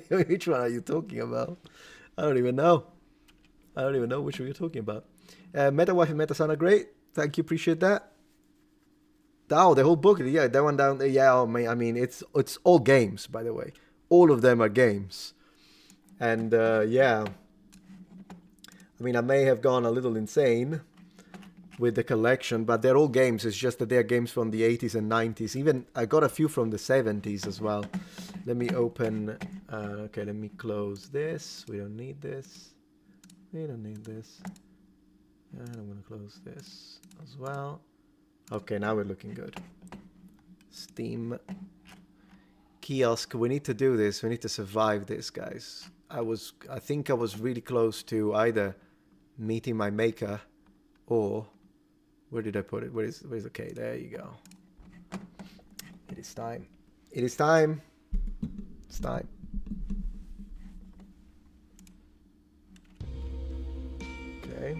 Speaker 1: Which one are you talking about? I don't even know. Which one you're talking about. Meta Wife and Metatron are great. Thank you, appreciate that. Oh, the whole book. Yeah, that one down there. Yeah, oh, I mean, it's all games, by the way. All of them are games. And yeah. I mean, I may have gone a little insane with the collection, but they're all games. It's just that they're games from the 80s and 90s. Even I got a few from the 70s as well. Let me open. Okay, let me close this. We don't need this. And I'm going to close this as well. Okay, now we're looking good. Steam. Kiosk. We need to do this. We need to survive this, guys. I think I was really close to either meeting my maker or... Where did I put it? Where's okay? There you go. It is time. It's time. Okay.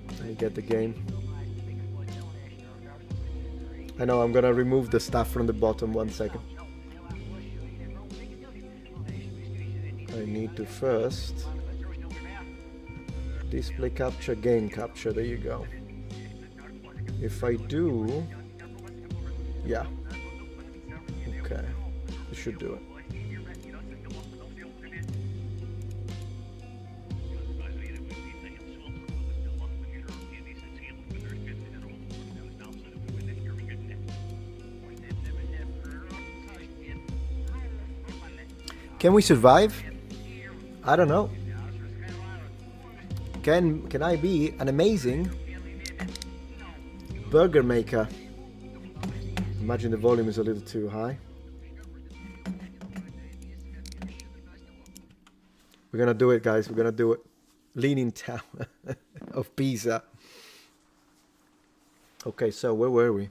Speaker 1: Let me get the game. I know I'm gonna remove the stuff from the bottom. 1 second. I need to first display capture, game capture. There you go. If I do, yeah. Okay, this should do it. Can we survive? I don't know. Can I be an amazing burger maker? Imagine the volume is a little too high. We're gonna do it, guys. We're gonna do it. Leaning Tower of Pisa. Okay, so where were we?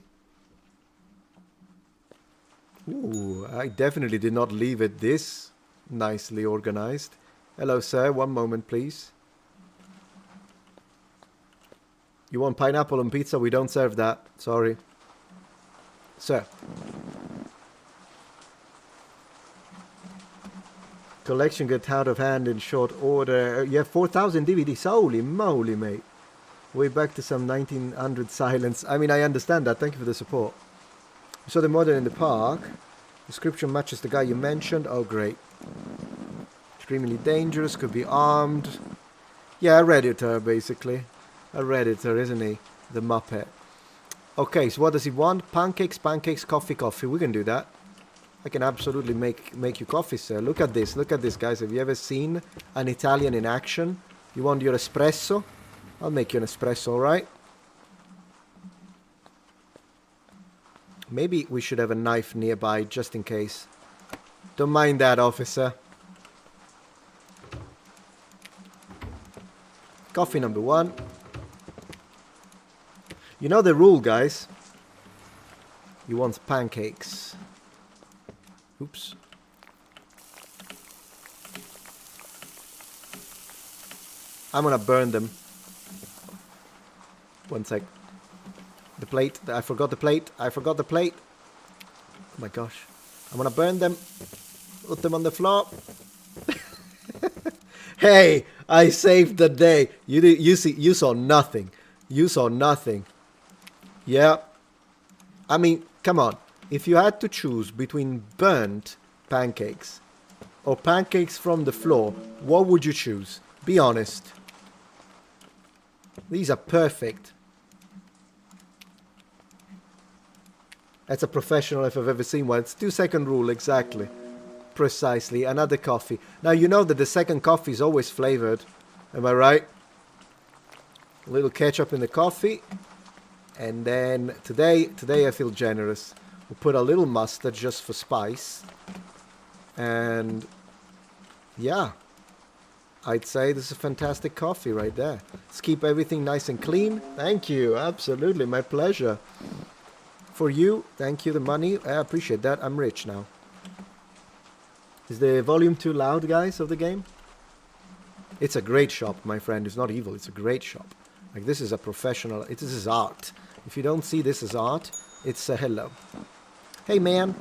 Speaker 1: Ooh, I definitely did not leave it this nicely organized. Hello, sir. 1 moment, please. You want pineapple on pizza? We don't serve that. Sorry. Sir. Collection gets out of hand in short order. You have 4,000 DVDs. Holy moly, mate. Way back to some 1900 silence. I mean, I understand that. Thank you for the support. We saw the model in the park. Description matches the guy you mentioned. Oh, great. Extremely dangerous. Could be armed. Yeah, a Redditor, basically. A Redditor, isn't he? The Muppet. Okay, so what does he want? Pancakes, coffee. We can do that. I can absolutely make you coffee, sir. Look at this, guys. Have you ever seen an Italian in action? You want your espresso? I'll make you an espresso, alright? Maybe we should have a knife nearby, just in case. Don't mind that, officer. Coffee number 1. You know the rule, guys. You want pancakes. Oops. I'm gonna burn them. One sec. The plate. I forgot the plate. Oh my gosh. I'm gonna burn them. Put them on the floor. Hey, I saved the day. You saw nothing. Yeah. I mean, come on. If you had to choose between burnt pancakes or pancakes from the floor, what would you choose? Be honest. These are perfect. That's a professional if I've ever seen one. It's 2-second rule, exactly. Precisely. Another coffee. Now, you know that the second coffee is always flavored. Am I right? A little ketchup in the coffee. And then today I feel generous. We'll put a little mustard just for spice. And yeah, I'd say this is a fantastic coffee right there. Let's keep everything nice and clean. Thank you. Absolutely. My pleasure. For you, thank you, the money. I appreciate that. I'm rich now. Is the volume too loud, guys, of the game? It's a great shop, my friend. It's not evil. It's a great shop. Like, this is a professional. This is art. If you don't see this as art, it's a hello. Hey, man.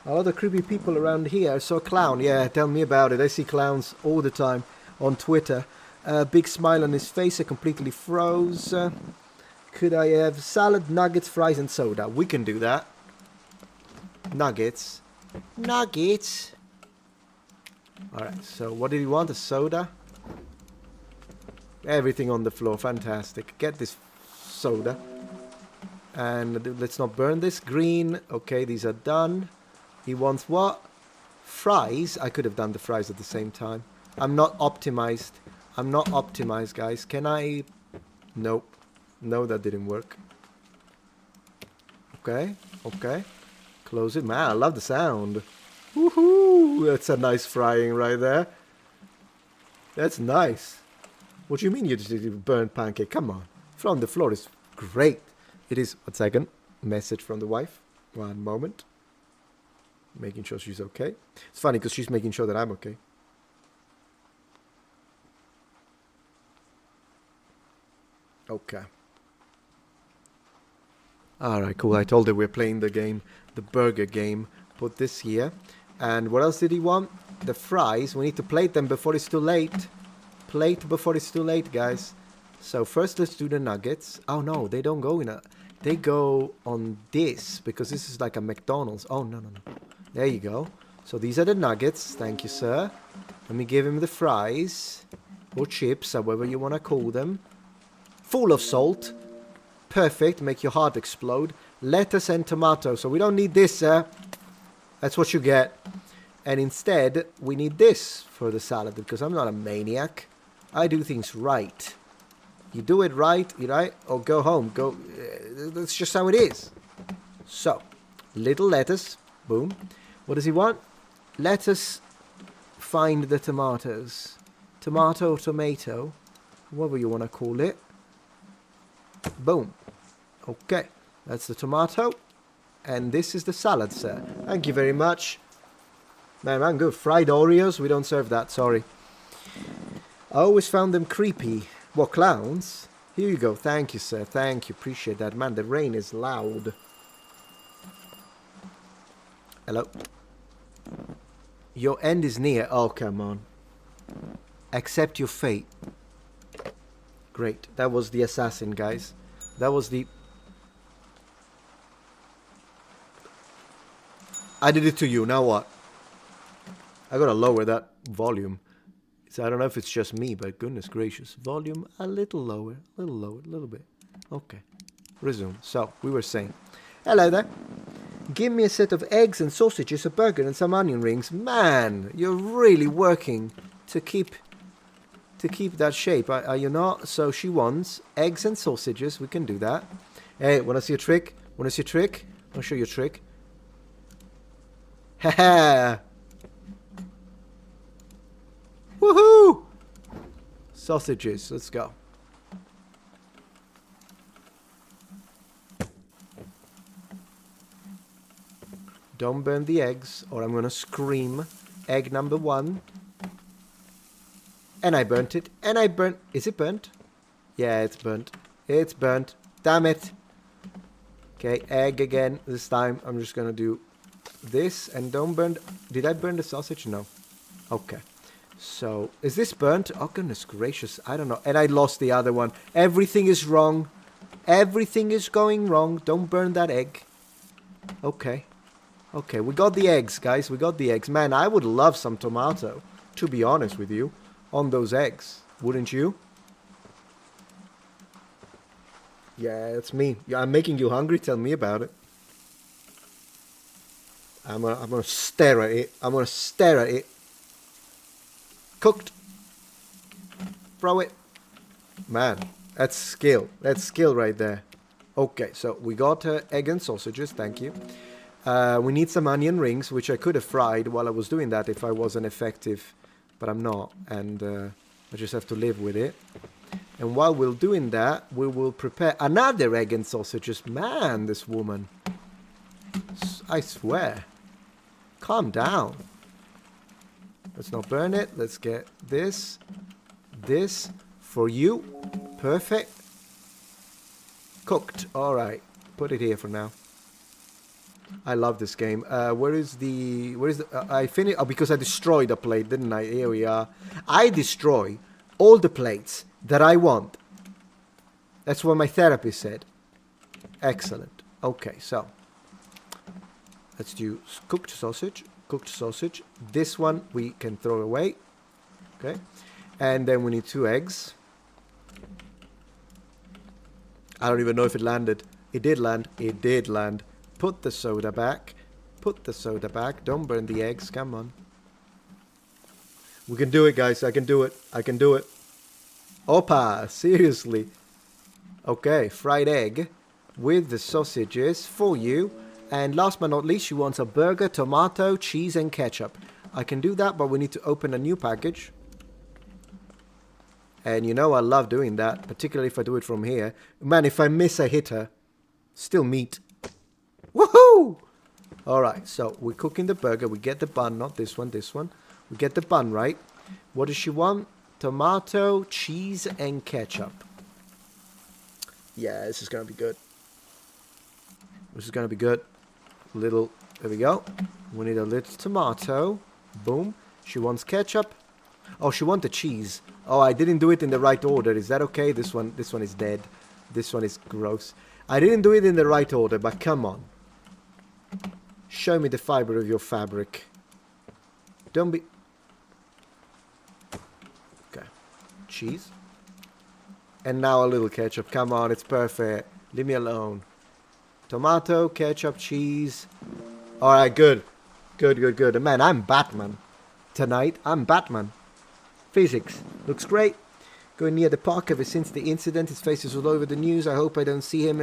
Speaker 1: A lot of creepy people around here. I saw a clown. Yeah, tell me about it. I see clowns all the time on Twitter. Big smile on his face. I completely froze. Could I have salad, nuggets, fries, and soda? We can do that. Nuggets. Nuggets. Alright, so what did you want? A soda? Everything on the floor. Fantastic. Get this soda. And let's not burn this. Green. Okay, these are done. He wants what? Fries? I could have done the fries at the same time. I'm not optimized. I'm not optimized, guys. Can I? Nope. No, that didn't work. Okay. Okay. Close it. Man, I love the sound. Woohoo! That's a nice frying right there. That's nice. What do you mean you just did a burnt pancake? Come on. From the floor is great. It is. 1 second. Message from the wife. 1 moment. Making sure she's okay. It's funny because she's making sure that I'm okay. Okay. Alright, cool. I told her we're playing the game. The burger game. Put this here. And what else did he want? The fries. We need to plate them before it's too late. Plate before it's too late, guys. So first let's do the nuggets. Oh no, they don't go in a... They go on this. Because this is like a McDonald's. Oh, no. There you go. So these are the nuggets. Thank you, sir. Let me give him the fries. Or chips, however you want to call them. Full of salt. Perfect. Make your heart explode. Lettuce and tomato. So we don't need this, sir. That's what you get. And instead, we need this for the salad. Because I'm not a maniac. I do things right. You do it right, or go home. Go. That's just how it is. So, little lettuce. Boom. What does he want? Let us find the tomatoes. Tomato. Whatever you want to call it. Boom. Okay. That's the tomato. And this is the salad, sir. Thank you very much. Man, good. Fried Oreos? We don't serve that, sorry. I always found them creepy. What, clowns? Here you go. Thank you, sir. Thank you. Appreciate that. Man, the rain is loud. Hello? Your end is near. Oh, come on. Accept your fate. Great. That was the assassin, guys. That was the... I did it to you. Now what? I gotta lower that volume. So I don't know if it's just me, but goodness gracious. Volume a little lower. A little bit. Okay. Resume. So, we were saying. Hello there. Give me a set of eggs and sausages, a burger and some onion rings. Man, you're really working to keep that shape, are you not? So she wants eggs and sausages. We can do that. Hey, wanna see a trick? Wanna see a trick? I'll show you a trick. Ha. Woohoo! Sausages, let's go. Don't burn the eggs, or I'm gonna scream. Egg number 1. And I burnt it. And I burnt... Is it burnt? Yeah, it's burnt. It's burnt. Damn it. Okay, egg again. This time I'm just gonna do this. And don't burn... Did I burn the sausage? No. Okay. So, is this burnt? Oh, goodness gracious. I don't know. And I lost the other one. Everything is wrong. Everything is going wrong. Don't burn that egg. Okay. Okay, we got the eggs, guys. We got the eggs. Man, I would love some tomato, to be honest with you, on those eggs. Wouldn't you? Yeah, it's me. Yeah, I'm making you hungry. Tell me about it. I'm gonna stare at it. I'm gonna stare at it. Cooked. Throw it. Man, that's skill. That's skill right there. Okay, so we got egg and sausages. Thank you. We need some onion rings, which I could have fried while I was doing that if I wasn't effective. But I'm not, and I just have to live with it. And while we're doing that, we will prepare another egg and sausages. Man, this woman. I swear. Calm down. Let's not burn it. Let's get this. This for you. Perfect. Cooked. Alright. Put it here for now. I love this game. Where is the... I finished... Oh, because I destroyed a plate, didn't I? Here we are. I destroy all the plates that I want. That's what my therapist said. Excellent. Okay, so. Let's do cooked sausage. Cooked sausage. This one we can throw away. Okay. And then we need 2 eggs. I don't even know if it landed. It did land. It did land. Put the soda back. Put the soda back. Don't burn the eggs. Come on. We can do it, guys. I can do it. I can do it. Opa! Seriously. Okay, fried egg with the sausages for you. And last but not least, she wants a burger, tomato, cheese, and ketchup. I can do that, but we need to open a new package. And you know I love doing that, particularly if I do it from here. Man, if I miss a hitter, still meat. Woohoo! Alright, so we're cooking the burger. We get the bun, not this one, this one. We get the bun right. What does she want? Tomato, cheese, and ketchup. Yeah, this is going to be good. This is going to be good. Little, there we go. We need a little tomato. Boom. She wants ketchup. Oh, she wants the cheese. Oh, I didn't do it in the right order. Is that okay? This one is dead. This one is gross. I didn't do it in the right order, but come on. Show me the fiber of your fabric. Don't be... Okay. Cheese. And now a little ketchup. Come on, it's perfect. Leave me alone. Tomato, ketchup, cheese. Alright, good. Good, good, good. Man, I'm Batman. Tonight, I'm Batman. Physics. Looks great. Going near the park ever since the incident. His face is all over the news. I hope I don't see him.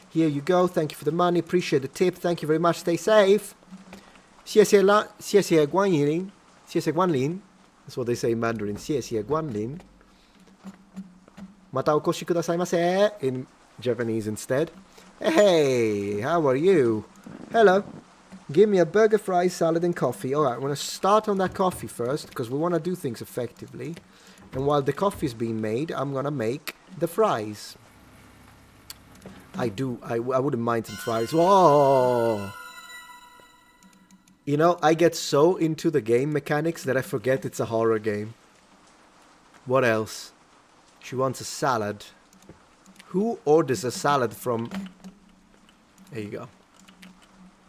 Speaker 1: Here you go. Thank you for the money. Appreciate the tip. Thank you very much. Stay safe. 谢谢光临. That's what they say in Mandarin. 谢谢光临. またお越しくださいませ in Japanese instead. Hey, how are you? Hello. Give me a burger, fries, salad, and coffee. Alright, I'm going to start on that coffee first because we want to do things effectively. And while the coffee is being made, I'm going to make the fries. I wouldn't mind some fries. Whoa! You know, I get so into the game mechanics that I forget it's a horror game. What else? She wants a salad. Who orders a salad from... There you go.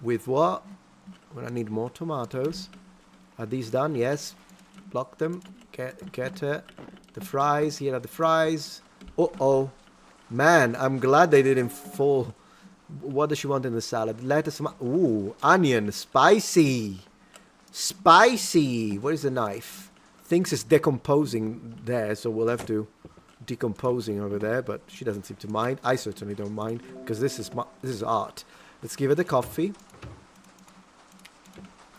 Speaker 1: With what? Well, I need more tomatoes. Are these done? Yes. Block them. Get the fries. Here are the fries. Uh-oh. Man, I'm glad they didn't fall What does she want in the salad? Lettuce. Ooh, onion. Spicy. Spicy. Where's the knife? Thinks it's decomposing there, so we'll have to decomposing over there, but she doesn't seem to mind. I certainly don't mind, because this is art. Let's give her the coffee.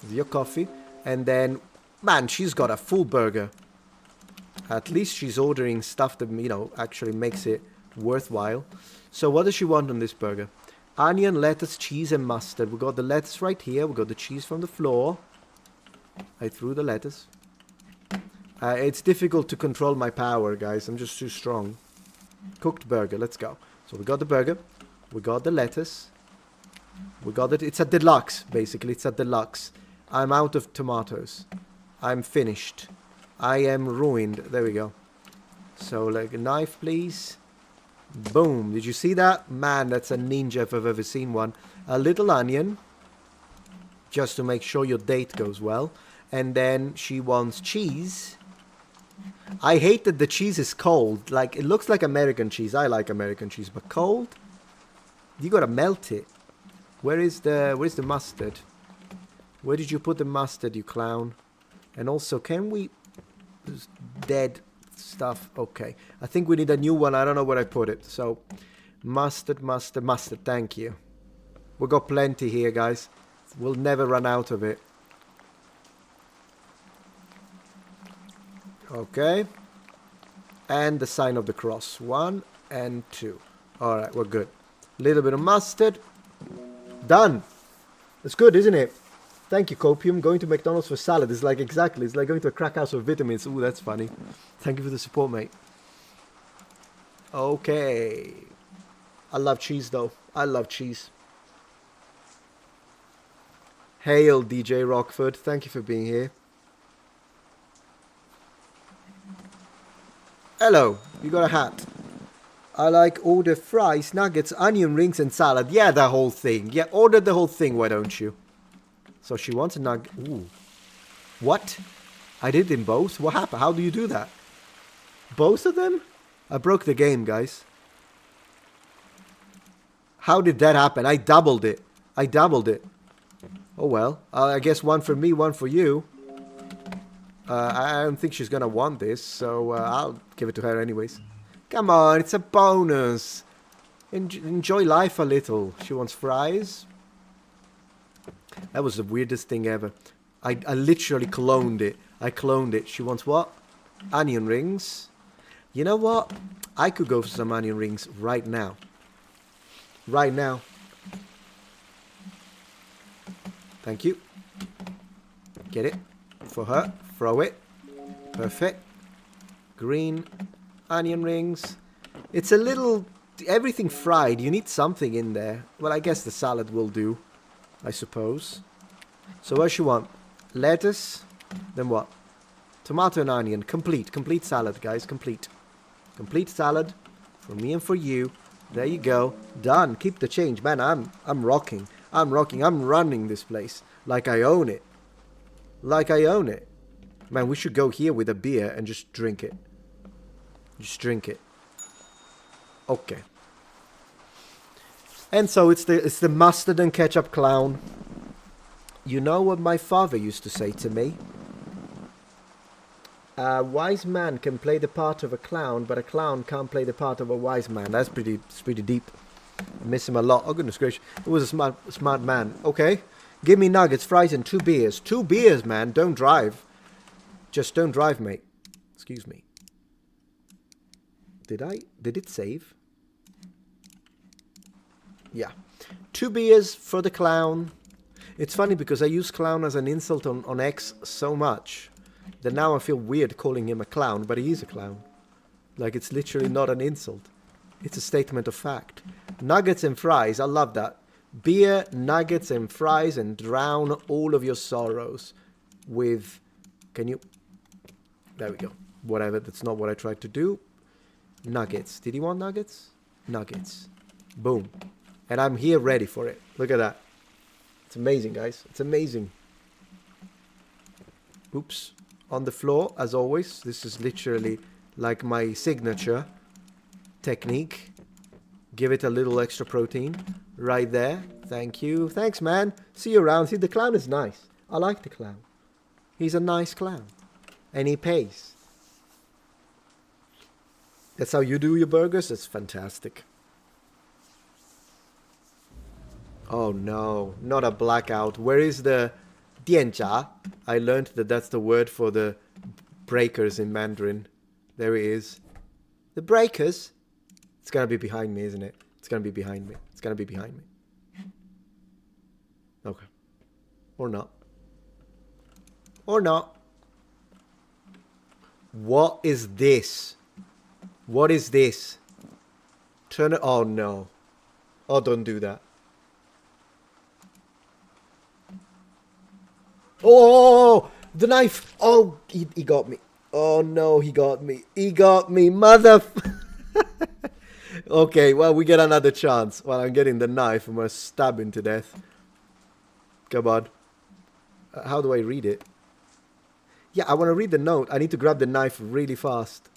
Speaker 1: Your coffee. And then, man, she's got a full burger. At least she's ordering stuff that, you know, actually makes it worthwhile. So what does she want on this burger? Onion, lettuce, cheese, and mustard. We got the lettuce right here. We got the cheese from the floor. I threw the lettuce. It's difficult to control my power, guys. I'm just too strong. Cooked burger. Let's go. So we got the burger. We got the lettuce. We got it. It's a deluxe, basically. It's a deluxe. I'm out of tomatoes. I'm finished. I am ruined. There we go. So, like, a knife, please. Boom. Did you see that? Man, that's a ninja if I've ever seen one. A little onion. Just to make sure your date goes well. And then she wants cheese. I hate that the cheese is cold. Like, it looks like American cheese. I like American cheese, but cold? You gotta melt it. Where's the mustard? Where did you put the mustard, you clown? And also, can we... There's dead stuff. Okay. I think we need a new one. I don't know where I put it. So, mustard. Thank you. We got plenty here, guys. We'll never run out of it. Okay. And the sign of the cross. 1 and 2. Alright, we're good. Little bit of mustard. Done. It's good, isn't it? Thank you, Copium. Going to McDonald's for salad is like exactly. It's like going to a crack house for vitamins. Ooh, that's funny. Thank you for the support, mate. Okay. I love cheese, though. I love cheese. Hail, DJ Rockford. Thank you for being here. Hello. You got a hat. I like order fries, nuggets, onion rings, and salad. Yeah, the whole thing. Yeah, order the whole thing, why don't you? So she wants a nugget. Ooh. What? I did in both? What happened? How do you do that? Both of them? I broke the game, guys. How did that happen? I doubled it. Oh well. I guess one for me, one for you. I don't think she's gonna want this, so I'll give it to her anyways. Come on, it's a bonus. Enjoy life a little. She wants fries. That was the weirdest thing ever. I literally cloned it. I cloned it. She wants what? Onion rings. You know what? I could go for some onion rings right now. Right now. Thank you. Get it. For her. Throw it. Perfect. Green. Onion rings. It's a little... Everything fried. You need something in there. Well, I guess the salad will do. I suppose. So what she want? Lettuce. Then what? Tomato and onion. Complete salad, guys. Complete salad. For me and for you. There you go. Done. Keep the change. Man, I'm rocking. I'm running this place. Like I own it. Man, we should go here with a beer and just drink it. Okay. And so it's the mustard and ketchup clown. You know what my father used to say to me? A wise man can play the part of a clown, but a clown can't play the part of a wise man. That's pretty deep. I miss him a lot. Oh, goodness gracious. He was a smart man. Okay. Give me nuggets, fries, and 2 beers. 2 beers, man. Don't drive. Just don't drive, mate. Excuse me. Did it save? Yeah. 2 beers for the clown. It's funny because I use clown as an insult on X so much that now I feel weird calling him a clown, but he is a clown. Like, it's literally not an insult. It's a statement of fact. Nuggets and fries. I love that. Beer, nuggets, and fries, and drown all of your sorrows with... Can you... There we go. Whatever. That's not what I tried to do. Nuggets. Did he want nuggets? Nuggets. Boom. And I'm here ready for it. Look at that. It's amazing, guys. It's amazing. Oops. On the floor, as always. This is literally like my signature technique. Give it a little extra protein. Right there. Thank you. Thanks, man. See you around. See, the clown is nice. I like the clown. He's a nice clown. And he pays. That's how you do your burgers? That's fantastic. Oh no, not a blackout. Where is the 电闸? I learned that that's the word for the breakers in Mandarin. There it is. The breakers? It's gonna be behind me, isn't it? It's gonna be behind me. It's gonna be behind me. Okay. Or not. Or not. What is this? What is this? Turn it. Oh no. Oh, don't do that. Oh, the knife. Oh, he got me. Oh no, he got me. He got me, mother. Okay, well, we get another chance. While I'm getting the knife, I'm gonna stab him to death. Come on. How do I read it? Yeah, I want to read the note. I need to grab the knife really fast.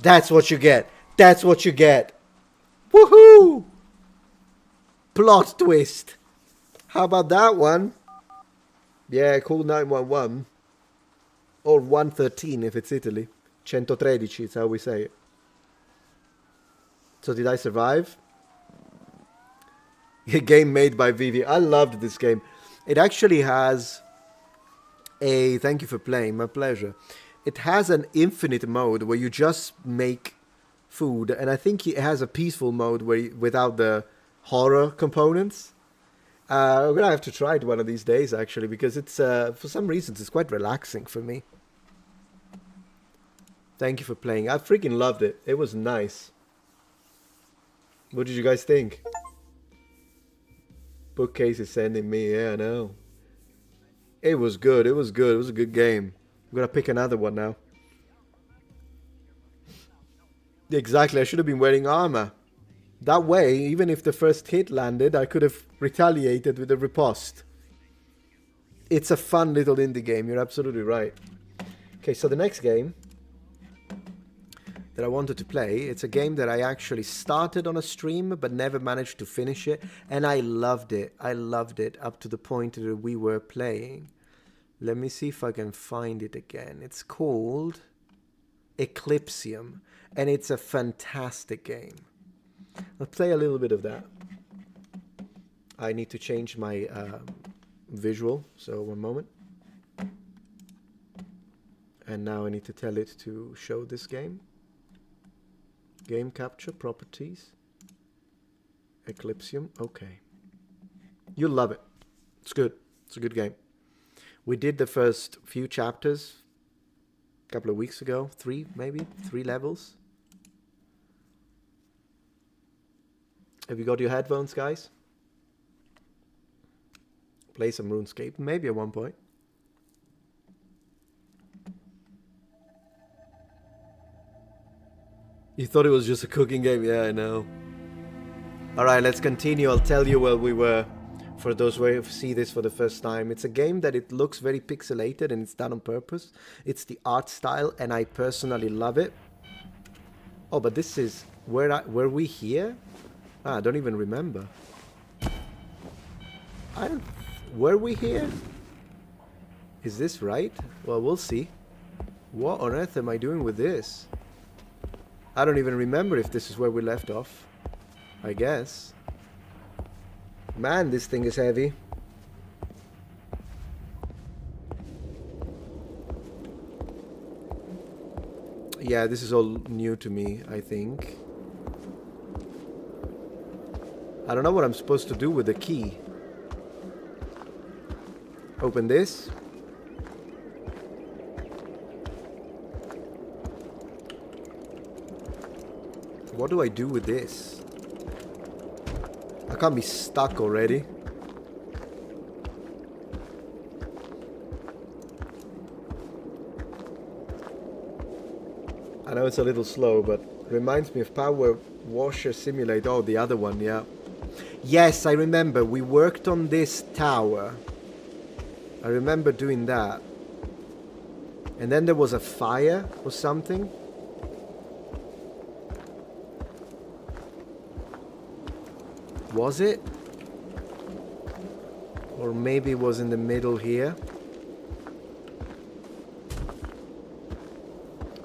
Speaker 1: That's what you get. That's what you get. Woohoo! Plot twist. How about that one? Yeah, call 911. Or 113 if it's Italy. 113 is how we say it. So did I survive? A game made by Vivi. I loved this game. It actually has a... Thank you for playing. My pleasure. It has an infinite mode where you just make food. And I think it has a peaceful mode where without the horror components. I'm going to have to try it one of these days, actually, because it's, for some reasons, it's quite relaxing for me. Thank you for playing. I freaking loved it. It was nice. What did you guys think? Bookcase is sending me. Yeah, I know. It was good. It was good. It was a good game. I'm going to pick another one now. Exactly. I should have been wearing armor. That way, even if the first hit landed, I could have retaliated with a riposte. It's a fun little indie game. You're absolutely right. Okay, so the next game that I wanted to play, it's a game that I actually started on a stream but never managed to finish it, and I loved it. I loved it up to the point that we were playing. Let me see if I can find it again. It's called Eclipsium, and it's a fantastic game. Let's play a little bit of that. I need to change my visual, so one moment. And now I need to tell it to show this game. Game capture, properties. Eclipsium, okay. You'll love it. It's good. It's a good game. We did the first few chapters a couple of weeks ago. 3 levels. Have you got your headphones, guys? Play some RuneScape, maybe at one point. You thought it was just a cooking game? Yeah, I know. Alright, let's continue. I'll tell you where we were for those who see this for the first time. It's a game that it looks very pixelated and it's done on purpose. It's the art style and I personally love it. Oh, but this is... Were we here? I don't even remember. Were we here? Is this right? Well, we'll see. What on earth am I doing with this? I don't even remember if this is where we left off. I guess. Man, this thing is heavy. Yeah, this is all new to me, I think. I don't know what I'm supposed to do with the key. Open this. What do I do with this? I can't be stuck already. I know it's a little slow, but it reminds me of Power Washer Simulator. Oh, the other one, yeah. Yes, I remember. We worked on this tower. I remember doing that. And then there was a fire or something. Was it? Or maybe it was in the middle here.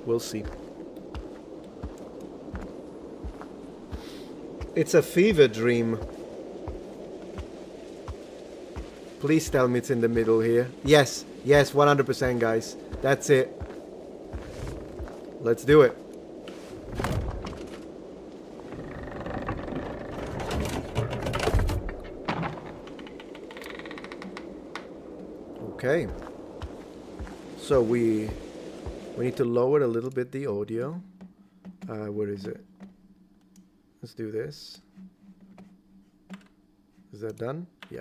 Speaker 1: We'll see. It's a fever dream. Please tell me it's in the middle here. Yes, yes, 100% guys. That's it. Let's do it. Okay. So we need to lower a little bit the audio. Where is it? Let's do this. Is that done? Yeah.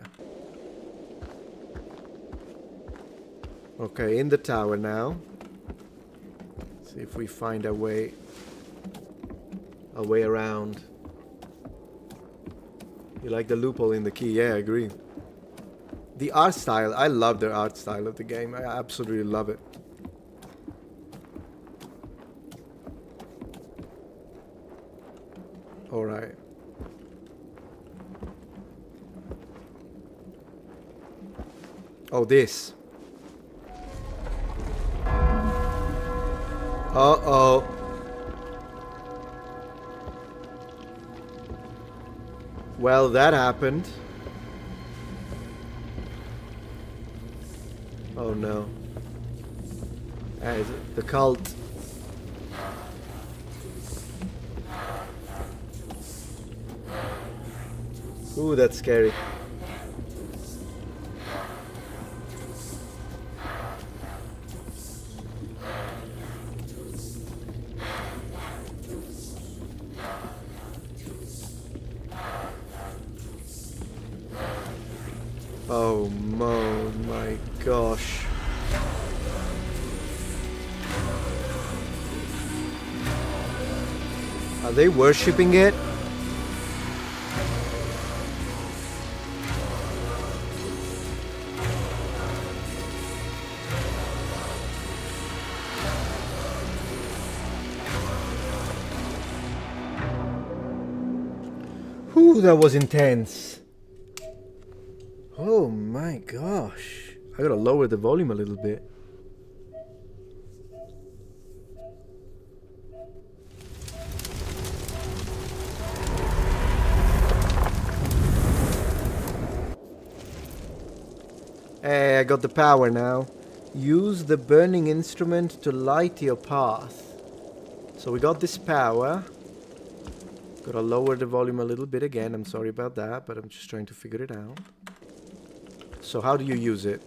Speaker 1: Okay, in the tower now. See if we find a way around. You like the loophole in the key? Yeah, I agree. The art style, I love the art style of the game. I absolutely love it. All right. Oh, this. Uh-oh. Well, that happened. Oh no. Is it the cult? Ooh, that's scary. Oh my gosh. Are they worshipping it? Whew, that was intense. Oh my gosh. I gotta lower the volume a little bit. Hey, I got the power now. Use the burning instrument to light your path. So we got this power. Gotta lower the volume a little bit again. I'm sorry about that, but I'm just trying to figure it out. So how do you use it?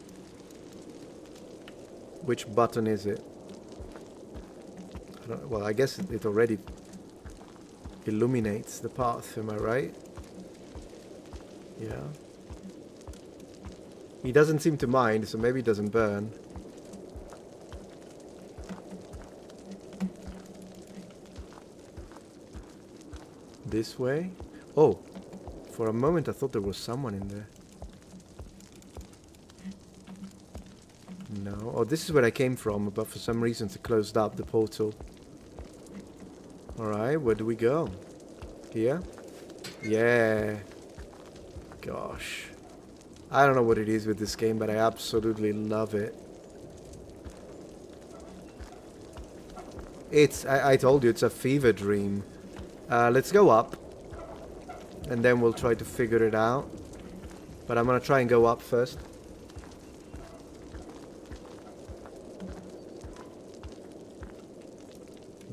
Speaker 1: Which button is it? Well, I guess it already illuminates the path, am I right? Yeah. He doesn't seem to mind, so maybe it doesn't burn. This way? Oh, for a moment I thought there was someone in there. No. Oh, this is where I came from, but for some reason it closed up the portal. Alright, where do we go? Here? Yeah. Gosh. I don't know what it is with this game, but I absolutely love it. I told you, it's a fever dream. Let's go up. And then we'll try to figure it out. But I'm gonna try and go up first.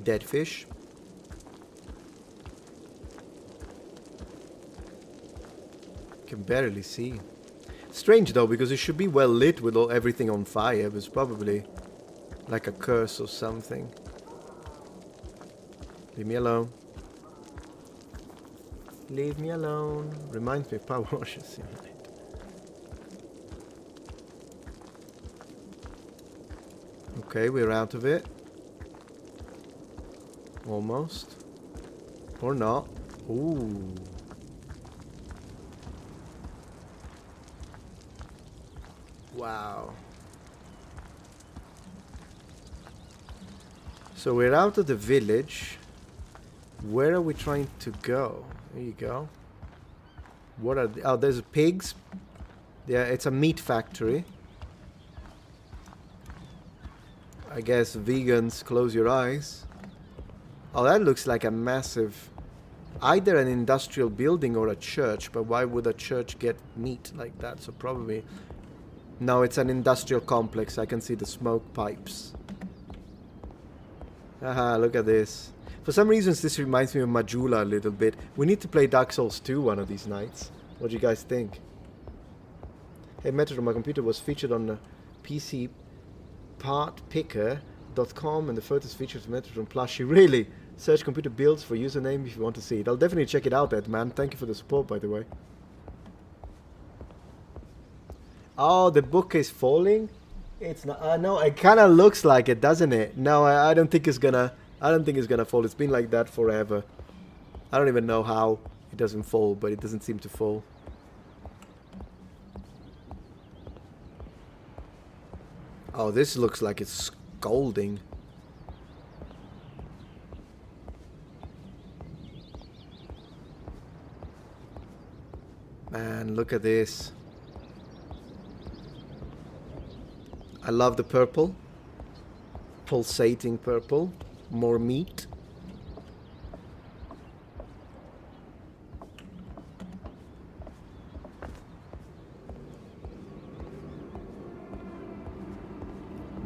Speaker 1: Dead fish. Can barely see. Strange though, because it should be well lit with everything on fire. It was probably like a curse or something. Leave me alone. Leave me alone. Reminds me of Power Washer Simulator. Okay, we're out of it. Almost. Or not. Ooh. Wow. So we're out of the village. Where are we trying to go? There you go. What are oh, there's pigs. Yeah, it's a meat factory. I guess vegans, close your eyes. Oh, that looks like a massive, either an industrial building or a church, but why would a church get meat like that? So probably, no, it's an industrial complex. I can see the smoke pipes. Haha, look at this. For some reasons, this reminds me of Majula a little bit. We need to play Dark Souls 2 one of these nights. What do you guys think? Hey, Metatron, my computer was featured on the PC partpicker.com and the photos featured Metatron plushie. Really? Search computer builds for username if you want to see it. I'll definitely check it out, Ed, man. Thank you for the support, by the way. Oh, the book is falling? It's not. No, it kind of looks like it, doesn't it? No, I don't think it's gonna. I don't think it's gonna fall. It's been like that forever. I don't even know how it doesn't fall, but it doesn't seem to fall. Oh, this looks like it's scalding. Man, look at this. I love the purple. Pulsating purple. More meat.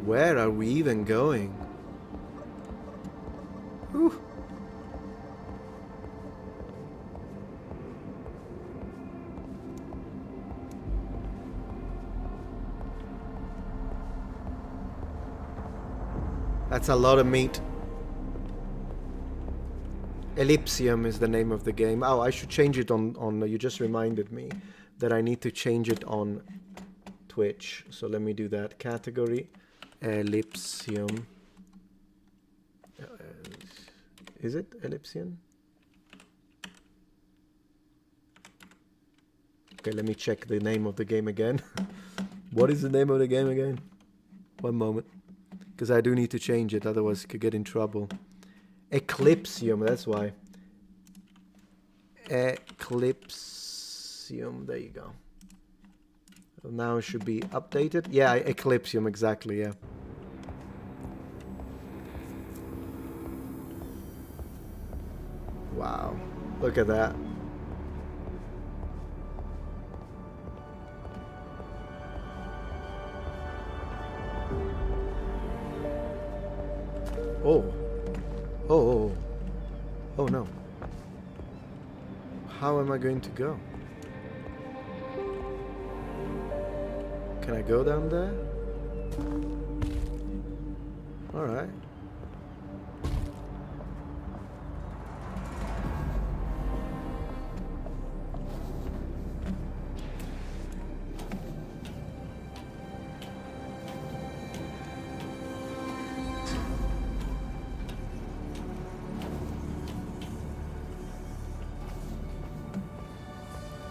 Speaker 1: Where are we even going? Whew. That's a lot of meat. Eclipsium is the name of the game. Oh, I should change it on you just reminded me that I need to change it on Twitch. So let me do that. Category Eclipsium. Is it Eclipsium? Okay, let me check the name of the game again. What is the name of the game again? One moment. Because I do need to change it, otherwise I could get in trouble. Eclipsium, that's why. Eclipsium, there you go. Now it should be updated. Yeah, Eclipsium, exactly, yeah. Wow, look at that. Oh. Oh. Oh no. How am I going to go? Can I go down there? Alright.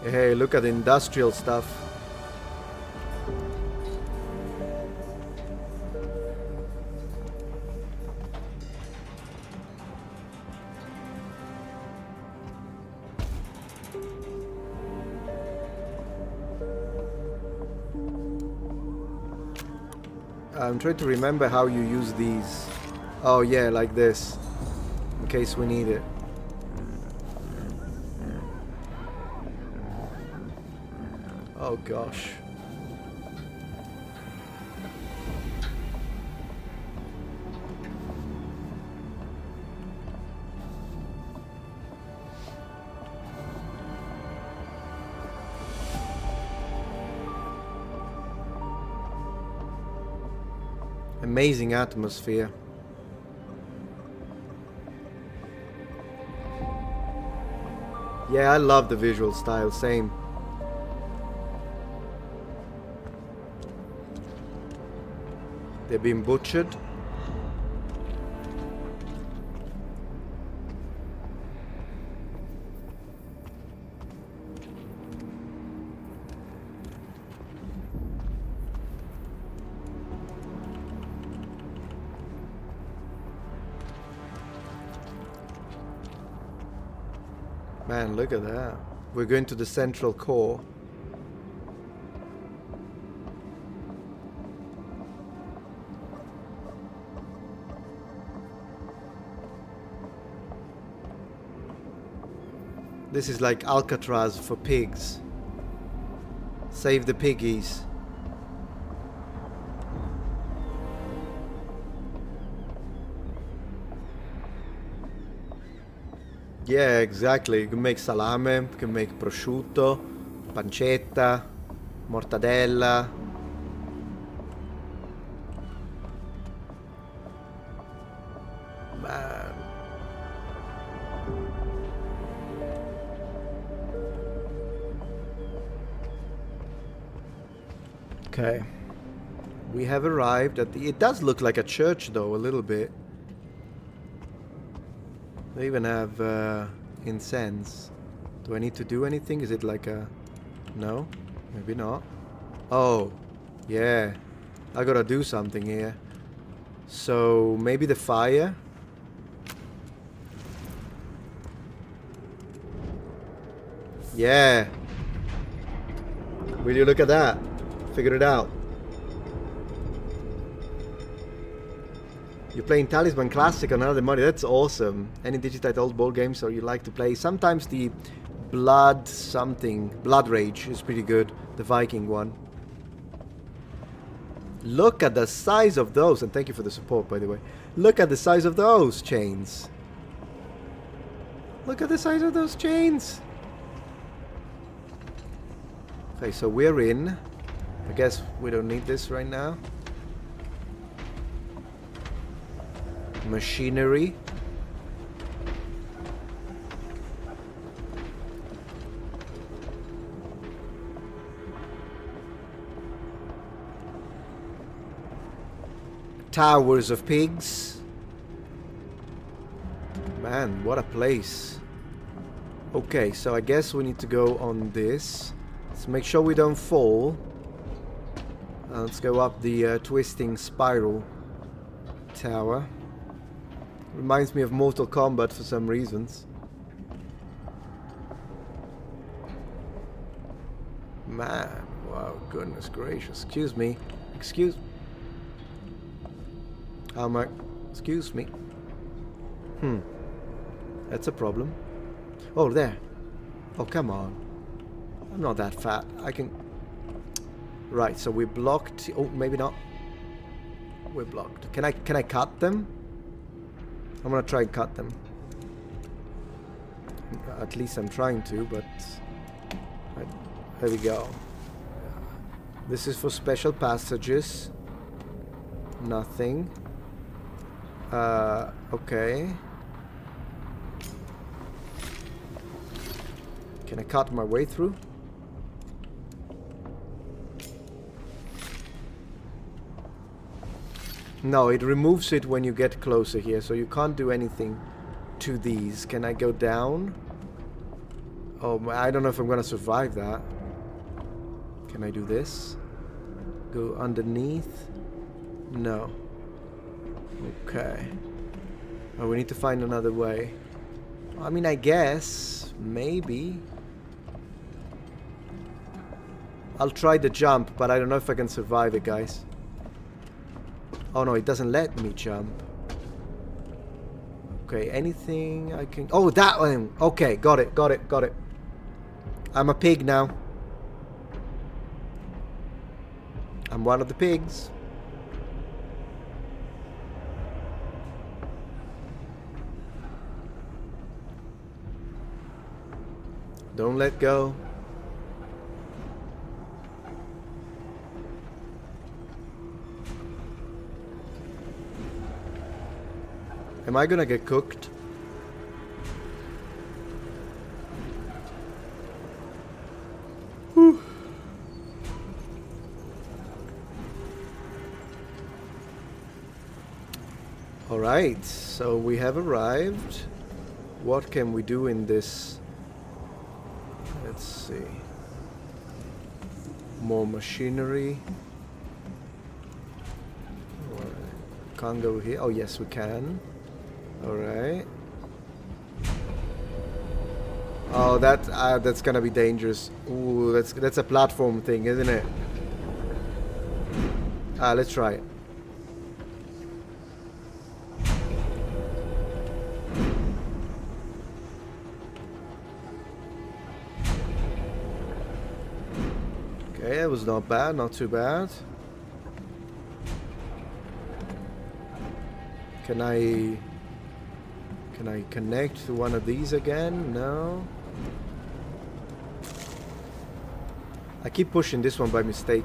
Speaker 1: Hey, look at the industrial stuff. I'm trying to remember how you use these. Oh yeah, like this. In case we need it. Oh gosh. Amazing atmosphere. Yeah, I love the visual style, same. They're being butchered. Man, look at that. We're going to the central core. This is like Alcatraz for pigs. Save the piggies. Yeah, exactly. You can make salame, you can make prosciutto, pancetta, mortadella. Man. Okay. We have arrived at the... It does look like a church though, a little bit. They even have incense. Do I need to do anything? Is it like a... No? Maybe not. Oh. Yeah. I gotta do something here. So, maybe the fire? Yeah. Will you look at that? Figure it out. You're playing Talisman Classic on another money. That's awesome. Any Digitite old board games or you like to play? Sometimes the Blood Rage is pretty good. The Viking one. Look at the size of those. And thank you for the support, by the way. Look at the size of those chains. Look at the size of those chains. Okay, so we're in. I guess we don't need this right now. Machinery. Towers of pigs. Man, what a place. Okay, so I guess we need to go on this. Let's make sure we don't fall. Let's go up the twisting spiral tower. Reminds me of Mortal Kombat for some reasons. Man, wow, goodness gracious. Excuse me. Excuse me. That's a problem. Oh, there. Oh, come on. I'm not that fat. I can... Right, so we're blocked. Oh, maybe not. We're blocked. Can I cut them? I'm gonna try and cut them. At least I'm trying to, but... Right, there we go. This is for special passages. Nothing. Okay. Can I cut my way through? No, it removes it when you get closer here, so you can't do anything to these. Can I go down? Oh, I don't know if I'm gonna survive that. Can I do this? Go underneath? No. Okay. Oh, we need to find another way. I mean, I guess. Maybe. I'll try the jump, but I don't know if I can survive it, guys. Oh no, it doesn't let me jump. Okay, anything I can... Oh, that one! Okay, got it. I'm a pig now. I'm one of the pigs. Don't let go. Am I gonna get cooked? Whew. Alright, so we have arrived. What can we do in this? Let's see. More machinery. Can't go here. Oh yes, we can. Alright. Oh, that's gonna be dangerous. Ooh, that's a platform thing, isn't it? Let's try it. Okay, it was not bad, not too bad. Can I connect to one of these again? No. I keep pushing this one by mistake.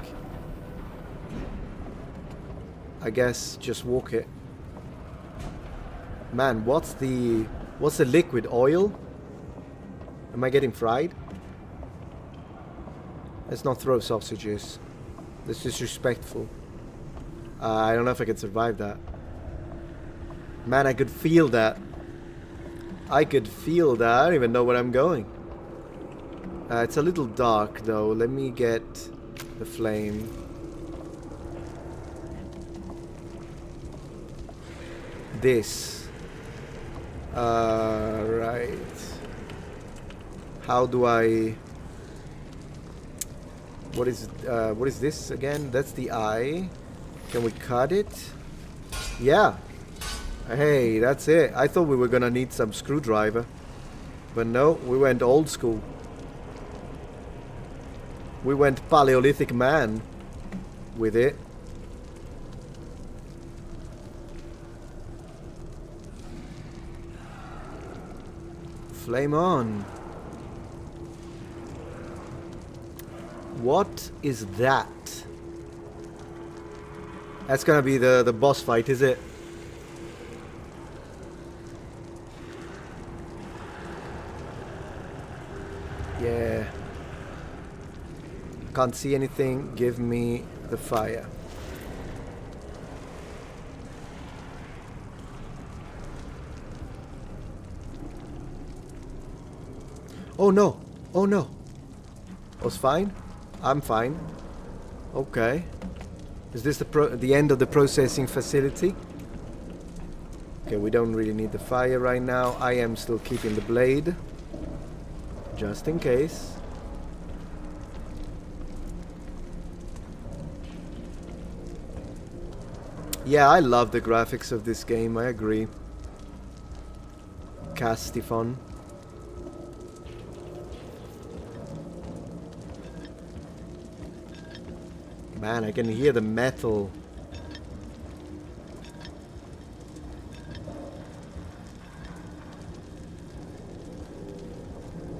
Speaker 1: I guess just walk it. Man, what's the liquid? Oil? Am I getting fried? Let's not throw sausages. That's disrespectful. I don't know if I can survive that. Man, I could feel that. I could feel that. I don't even know where I'm going. It's a little dark though. Let me get the flame. This. Right. How do I... What is this again? That's the eye. Can we cut it? Yeah. Hey, that's it. I thought we were gonna need some screwdriver. But no, we went old school. We went Paleolithic man with it. Flame on. What is that? That's gonna be the boss fight, is it? Yeah. Can't see anything. Give me the fire. Oh no! Oh no! Was fine? I'm fine. Okay. Is this the end of the processing facility? Okay, we don't really need the fire right now. I am still keeping the blade. Just in case. Yeah, I love the graphics of this game, I agree. Castifon. Man, I can hear the metal.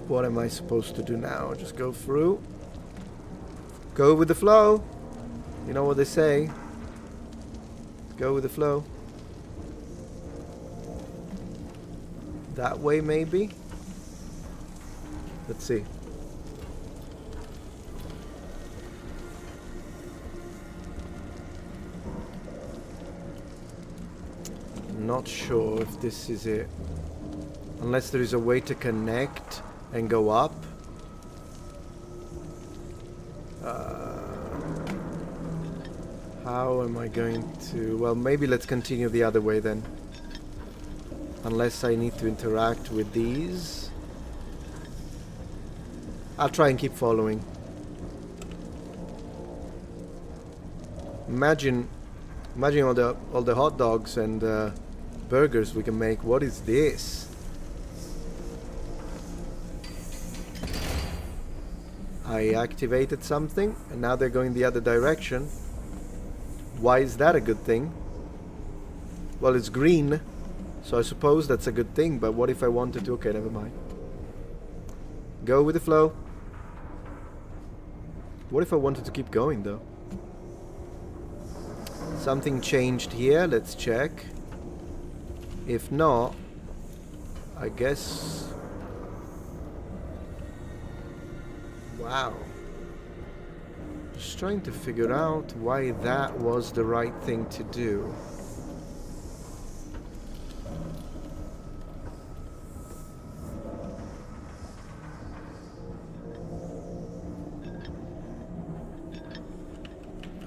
Speaker 1: What am I supposed to do now? Just go through? Go with the flow. You know what they say. Go with the flow. That way, maybe? Let's see. Not sure if this is it. Unless there is a way to connect and go up. How am I going to... Well, maybe let's continue the other way then. Unless I need to interact with these. I'll try and keep following. Imagine all the hot dogs and burgers we can make. What is this? I activated something and now they're going the other direction. Why is that a good thing? Well, it's green, so I suppose that's a good thing, but what if I wanted to... Okay, never mind. Go with the flow. What if I wanted to keep going though? Something changed here, let's check. If not, I guess... Wow. Just trying to figure out why that was the right thing to do.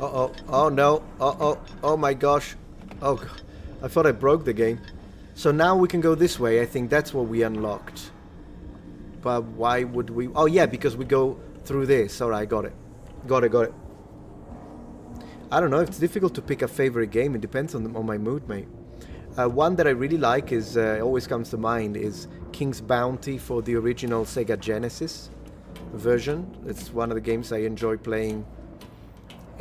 Speaker 1: Uh-oh. Oh no. Uh-oh. Oh my gosh. Oh god. I thought I broke the game. So now we can go this way. I think that's what we unlocked. but why would we... Oh, yeah, because we go through this. All right, got it. Got it. I don't know. It's difficult to pick a favorite game. It depends on my mood, mate. One that I really like is, always comes to mind, is King's Bounty for the original Sega Genesis version. It's one of the games I enjoy playing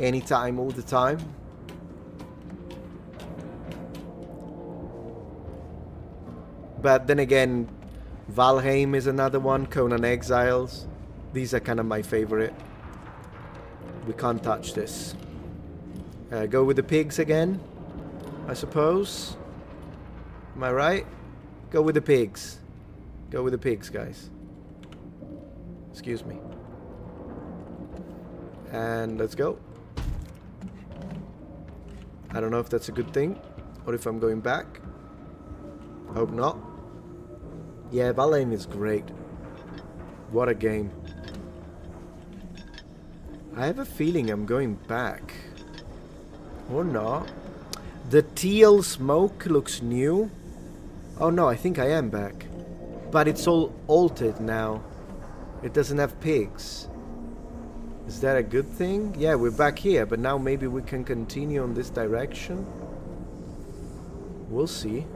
Speaker 1: anytime, all the time. But then again, Valheim is another one, Conan Exiles. These are kind of my favorite. We can't touch this. Go with the pigs again, I suppose. Am I right? Go with the pigs. Go with the pigs, guys. Excuse me. And let's go. I don't know if that's a good thing, or if I'm going back. Hope not. Yeah, Valheim is great. What a game. I have a feeling I'm going back. Or not. The teal smoke looks new. Oh no, I think I am back. But it's all altered now. It doesn't have pigs. Is that a good thing? Yeah, we're back here, but now maybe we can continue on this direction. We'll see.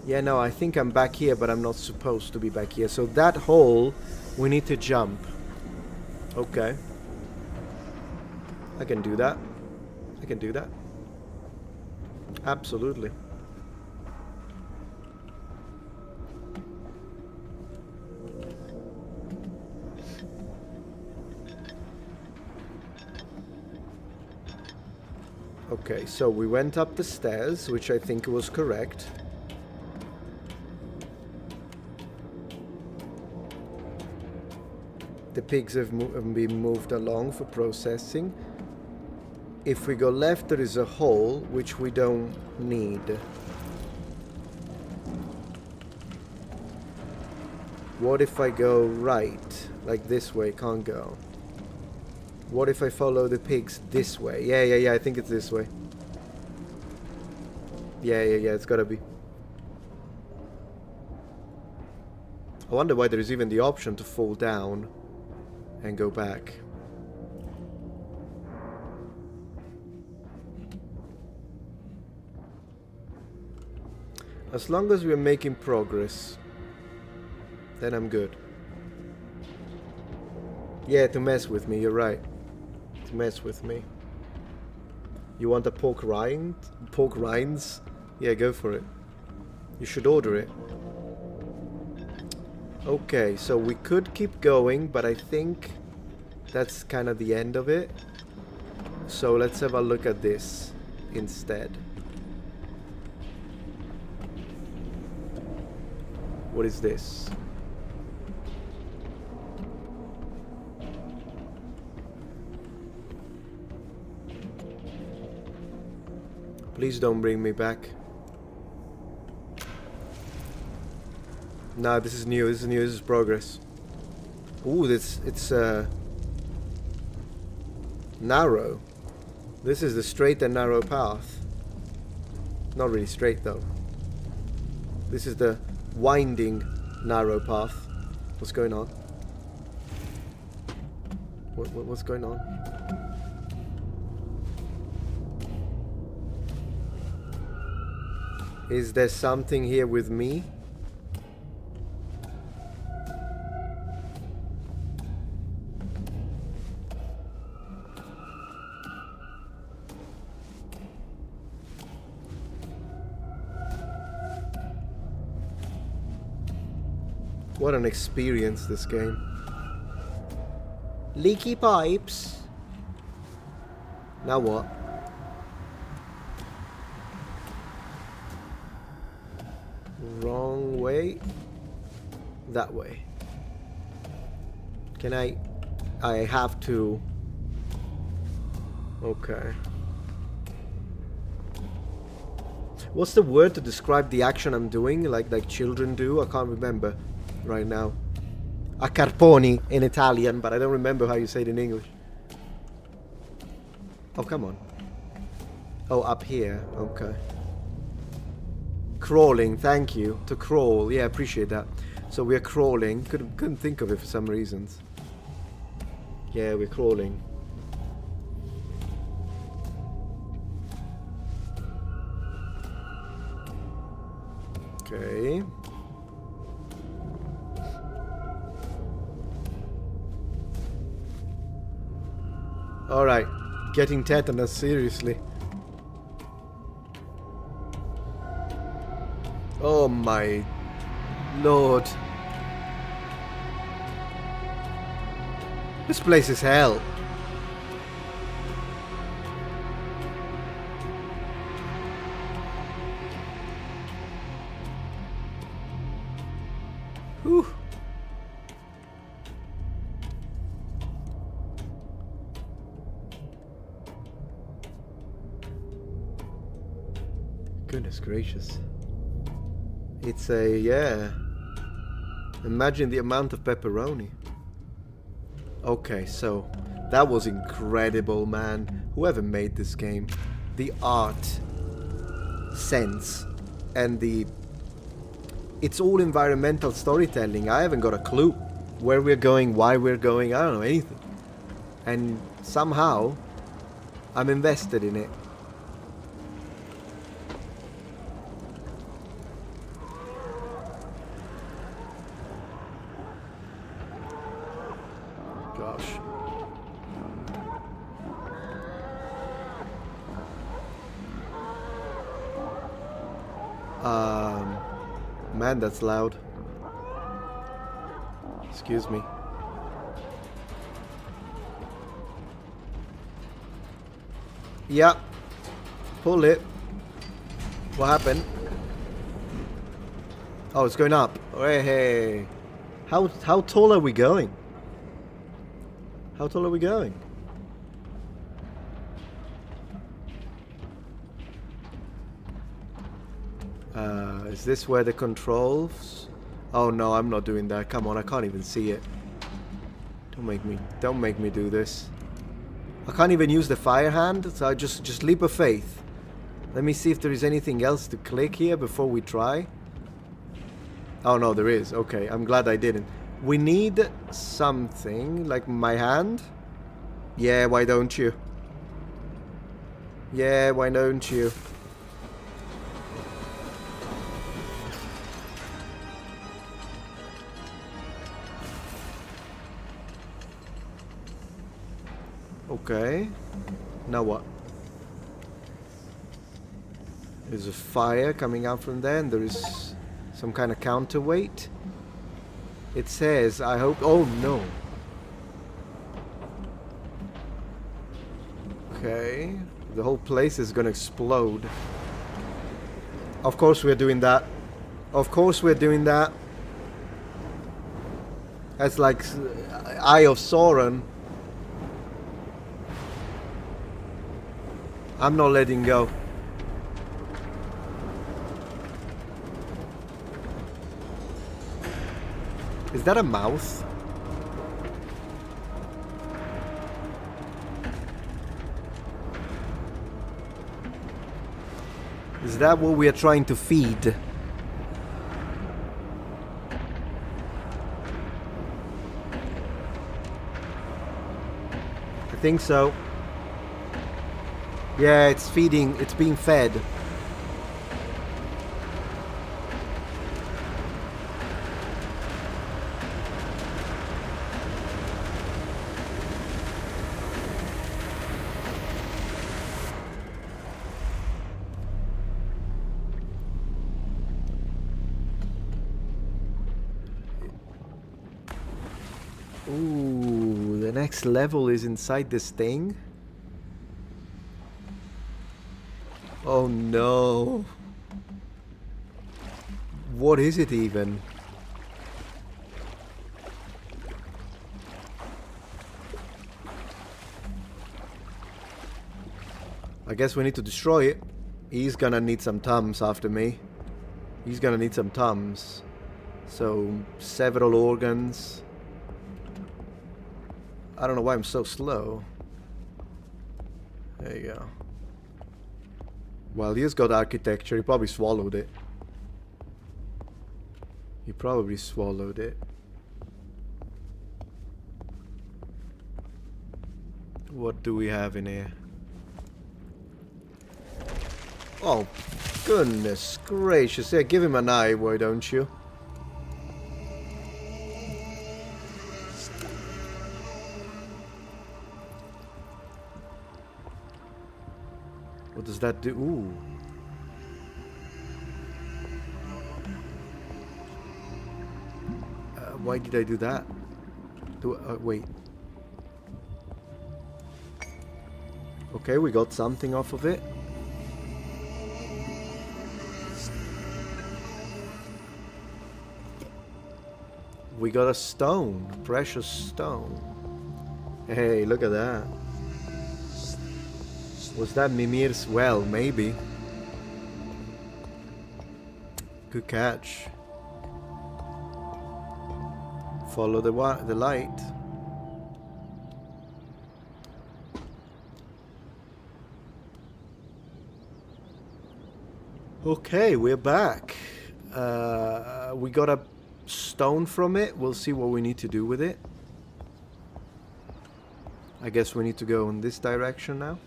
Speaker 1: Yeah, no, I think I'm back here, but I'm not supposed to be back here. So that hole, we need to jump. Okay. I can do that. I can do that. Absolutely. Okay, so we went up the stairs, which I think was correct. The pigs have been moved along for processing. If we go left, there is a hole, which we don't need. What if I go right? Like this way, can't go. What if I follow the pigs this way? Yeah, I think it's this way. Yeah, it's gotta be. I wonder why there is even the option to fall down and go back. As long as we're making progress, then I'm good. Yeah, to mess with me, you're right. To mess with me. You want a pork rind? Pork rinds? Yeah, go for it. You should order it. Okay, so we could keep going, but I think that's kind of the end of it. So let's have a look at this instead. What is this? Please don't bring me back. Nah, this is new. This is progress. Ooh, it's narrow. This is the straight and narrow path. Not really straight though. This is the winding narrow path. What's going on? What's going on? Is there something here with me? What an experience, this game. Leaky pipes. Now what? Wrong way. That way. Can I have to... Okay. What's the word to describe the action I'm doing? Like children do? I can't remember right now. A carponi in Italian, but I don't remember how you say it in English. Oh, come on. Oh, up here. Okay. Crawling, thank you. To crawl. Yeah, appreciate that. So we're crawling. Couldn't think of it for some reasons. Yeah, we're crawling. Okay. Alright. Getting tetanus, seriously. Oh my lord. This place is hell. Whew. Goodness gracious. It's a, yeah. Imagine the amount of pepperoni. Okay, so that was incredible, man. Whoever made this game. The art, sense, and the... It's all environmental storytelling. I haven't got a clue where we're going, why we're going. I don't know anything. And somehow, I'm invested in it. Gosh. Man, that's loud. Excuse me. Yeah. Pull it. What happened? Oh, it's going up. Hey. How tall are we going? How tall are we going? Is this where the controls? Oh no, I'm not doing that. Come on, I can't even see it. Don't make me do this. I can't even use the fire hand, so I just leap of faith. Let me see if there is anything else to click here before we try. Oh no, there is. Okay, I'm glad I didn't. We need something, like my hand. Yeah, why don't you? Yeah, why don't you? Okay. Now what? There's a fire coming out from there, and there is some kind of counterweight. It says, I hope... Oh, no. Okay. The whole place is gonna explode. Of course we're doing that. Of course we're doing that. That's like Eye of Sauron. I'm not letting go. Is that a mouth? Is that what we are trying to feed? I think so. Yeah, it's feeding, it's being fed. Ooh, the next level is inside this thing. Oh no. What is it even? I guess we need to destroy it. He's gonna need some Tums after me. He's gonna need some Tums. So, several organs. I don't know why I'm so slow. There you go. Well, he's got architecture. He probably swallowed it. He probably swallowed it. What do we have in here? Oh, goodness gracious. Yeah, give him an eye, why don't you? What does that do? Ooh. Why did I do that? Wait. Okay, we got something off of it. We got a stone, precious stone. Hey, look at that. Was that Mimir's well? Maybe. Good catch. Follow the light. Okay, we're back. We got a stone from it. We'll see what we need to do with it. I guess we need to go in this direction now.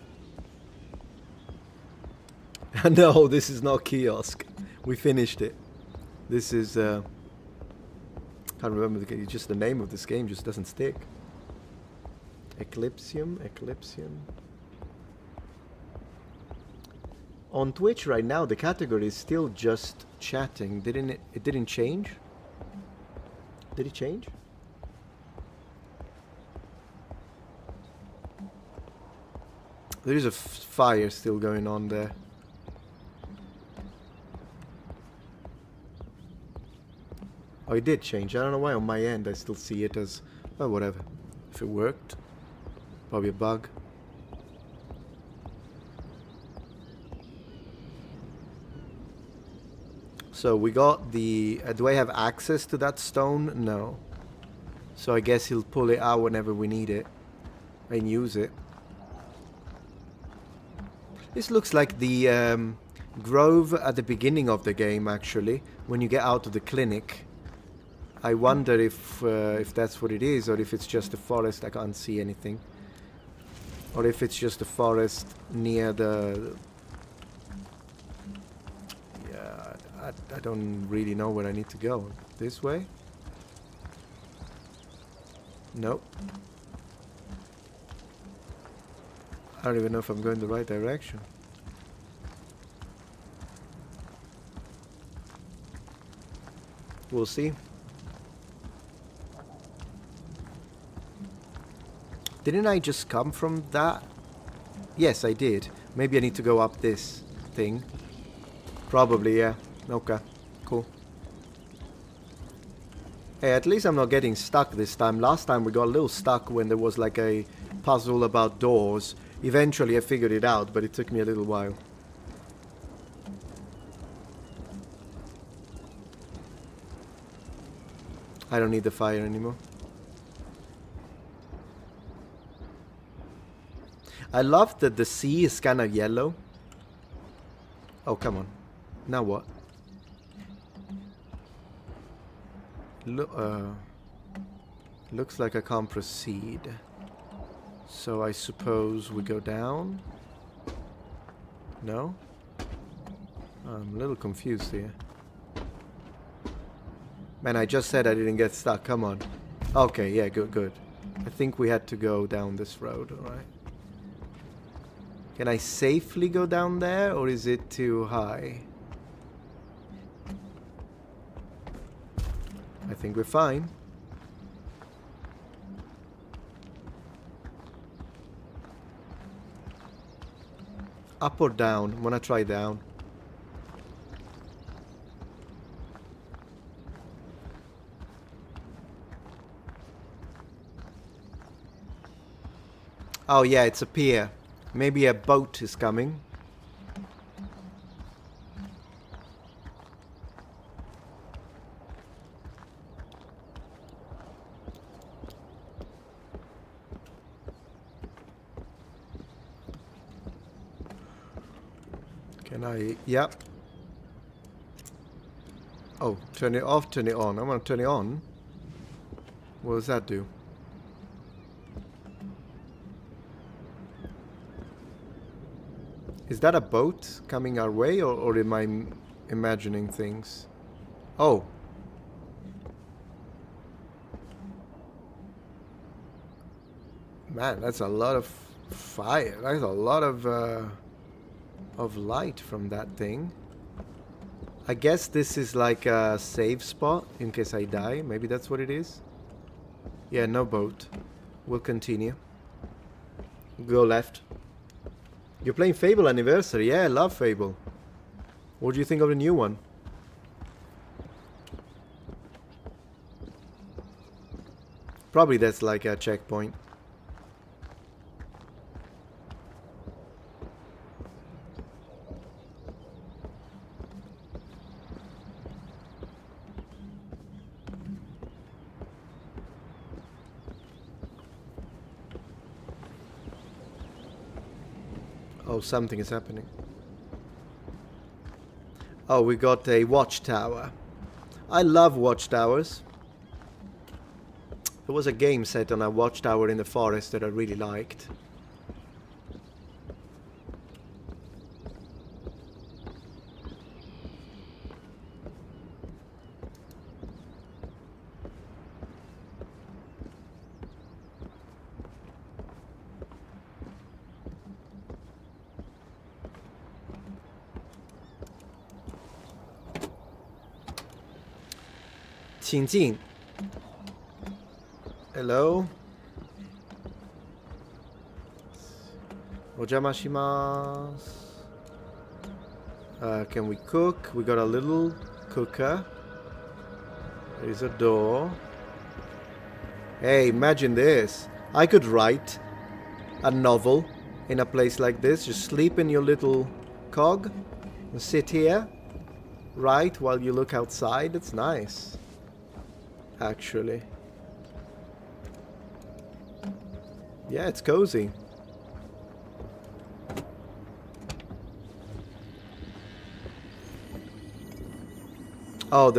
Speaker 1: No, this is not Kiosk. We finished it. This is can't remember the game. Just the name of this game just doesn't stick. Eclipsium. On Twitch right now, the category is still just chatting. Didn't it? It didn't change. Did it change? There is a fire still going on there. Oh, it did change. I don't know why on my end I still see it as... Oh, whatever. If it worked. Probably a bug. So we got the... do I have access to that stone? No. So I guess he'll pull it out whenever we need it. And use it. This looks like the grove at the beginning of the game, actually. When you get out of the clinic. I wonder if that's what it is, or if it's just a forest. I can't see anything. Or if it's just a forest near the... Yeah, I don't really know where I need to go. This way? Nope. I don't even know if I'm going the right direction. We'll see. Didn't I just come from that? Yes, I did. Maybe I need to go up this thing. Probably, yeah. Okay, cool. Hey, at least I'm not getting stuck this time. Last time we got a little stuck when there was like a puzzle about doors. Eventually I figured it out, but it took me a little while. I don't need the fire anymore. I love that the sea is kind of yellow. Oh, come on. Now what? Looks like I can't proceed. So I suppose we go down? No? I'm a little confused here. Man, I just said I didn't get stuck. Come on. Okay, yeah, good. I think we had to go down this road, alright? Can I safely go down there, or is it too high? I think we're fine. Up or down? I'm gonna try down. Oh yeah, it's a pier. Maybe a boat is coming. Can I... Yep. Oh, turn it off, turn it on. I want to turn it on. What does that do? Is that a boat coming our way, or am I imagining things? Oh. Man, that's a lot of fire. That's a lot of light from that thing. I guess this is like a save spot in case I die. Maybe that's what it is. Yeah, no boat. We'll continue. Go left. You're playing Fable Anniversary. Yeah, I love Fable. What do you think of the new one? Probably that's like a checkpoint. Oh, something is happening. Oh, we got a watchtower. I love watchtowers. There was a game set on a watchtower in the forest that I really liked. Qingjing. Hello. Ojamashimashima. Can we cook? We got a little cooker. There's a door. Hey, imagine this. I could write a novel in a place like this. Just sleep in your little cog and sit here, write while you look outside. It's nice. Actually. Yeah, it's cozy. Oh,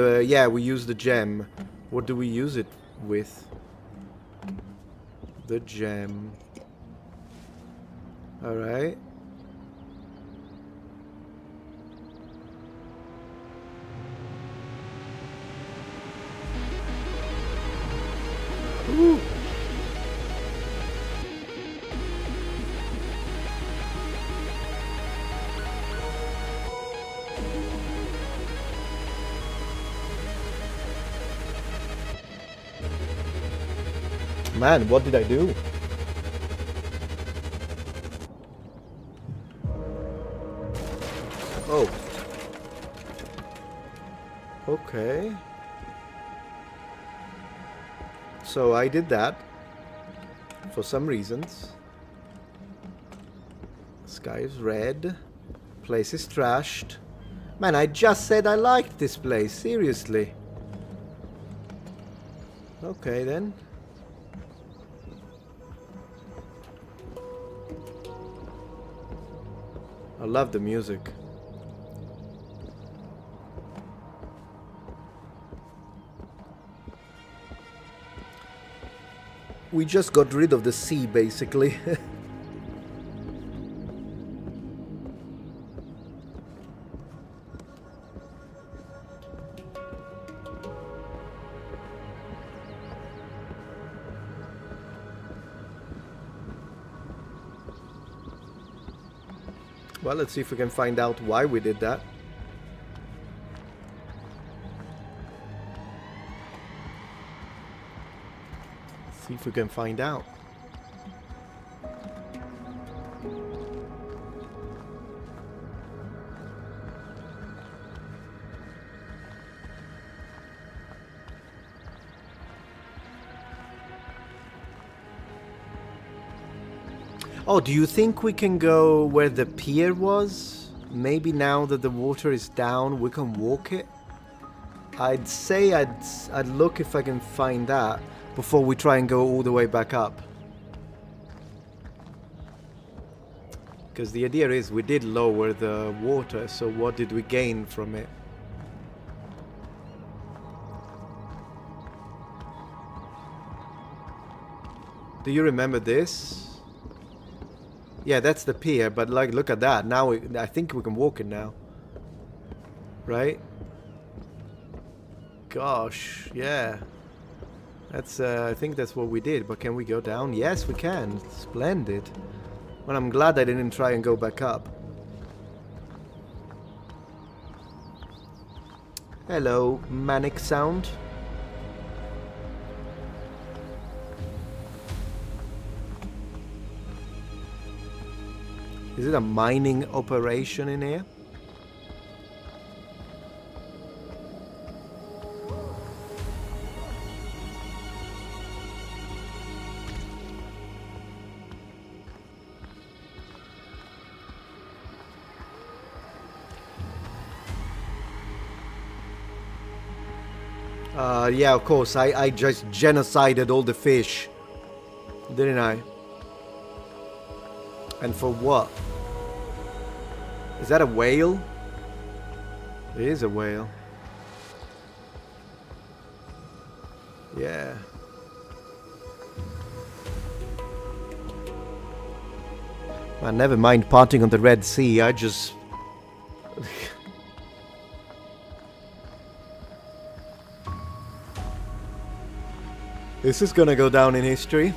Speaker 1: we use the gem. What do we use it with? The gem. All right. Ooh. Man, what did I do? Oh. Okay. So I did that for some reasons. Sky is red. Place is trashed. Man, I just said I liked this place. Seriously. Okay then. I love the music. We just got rid of the sea, basically. Well, let's see if we can find out why we did that. See if we can find out. Oh, do you think we can go where the pier was? Maybe now that the water is down, we can walk it? I'd say I'd look if I can find that before we try and go all the way back up. Because the idea is we did lower the water, so what did we gain from it? Do you remember this? Yeah, that's the pier, but like, look at that. Now I think we can walk it now. Right? Gosh, yeah. That's, I think that's what we did, but can we go down? Yes, we can. Splendid. Well, I'm glad I didn't try and go back up. Hello, Manic Sound. Is it a mining operation in here? Yeah, of course, I just genocided all the fish, didn't I? And for what? Is that a whale? It is a whale. Yeah. Man, never mind parting on the Red Sea, I just... This is gonna go down in history.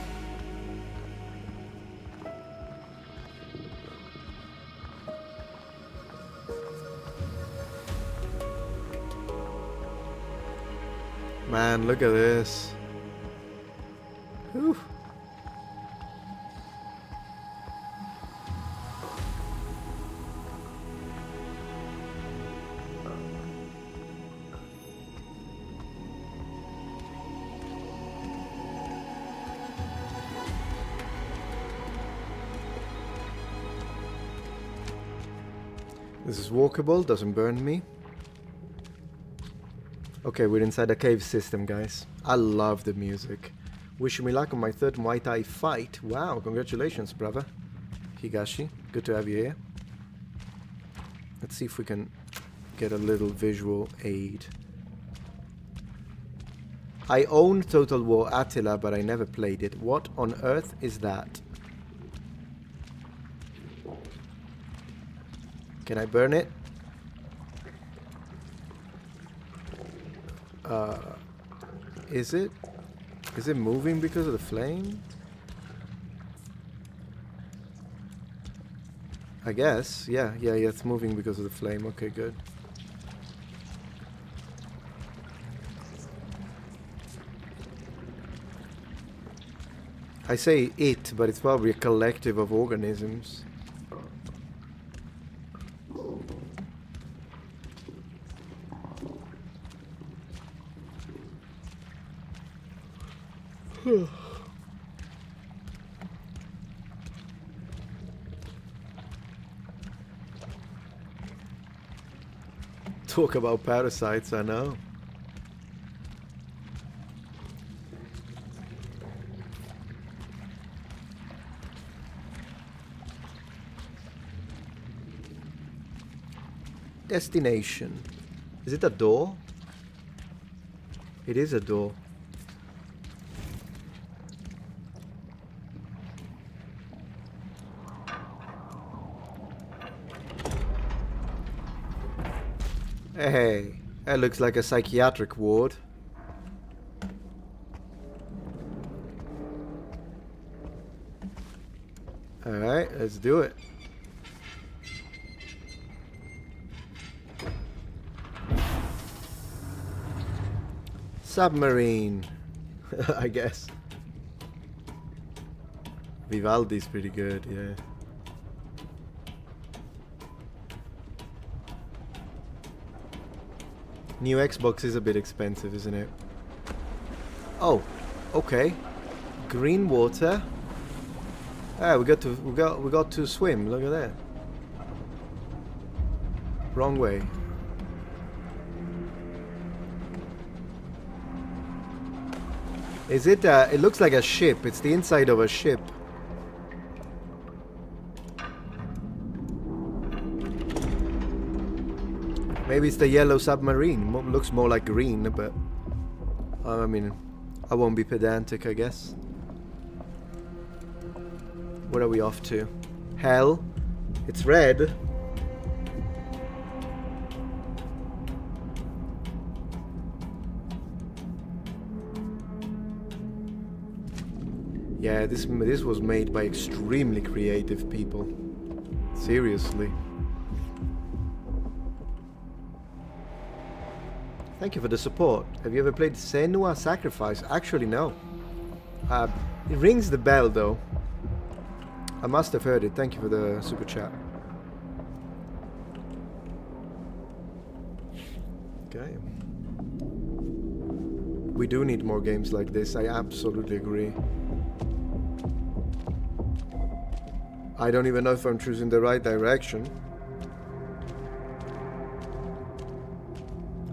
Speaker 1: Man, look at this. Whew. This is walkable, doesn't burn me. Okay, we're inside a cave system, guys. I love the music. Wishing me luck on my third Muay Thai fight. Wow, congratulations, brother. Higashi, good to have you here. Let's see if we can get a little visual aid. I own Total War Attila, but I never played it. What on earth is that? Can I burn it? Is it? Is it moving because of the flame? I guess. Yeah, it's moving because of the flame. Okay, good. I say it, but it's probably a collective of organisms. Talk about parasites, I know. Destination. Is it a door? It is a door. Hey, that looks like a psychiatric ward. Alright, let's do it. Submarine, I guess. Vivaldi's pretty good, yeah. New Xbox is a bit expensive, isn't it? Oh, okay. Green water. Ah, we got to swim. Look at that. Wrong way. Is it? It looks like a ship. It's the inside of a ship. Maybe it's the yellow submarine. Looks more like green, but I mean, I won't be pedantic, I guess. Where are we off to? Hell. It's red. Yeah, this was made by extremely creative people. Seriously. Thank you for the support. Have you ever played Senua Sacrifice? Actually, no. It rings the bell, though. I must have heard it. Thank you for the super chat. Okay. We do need more games like this. I absolutely agree. I don't even know if I'm choosing the right direction.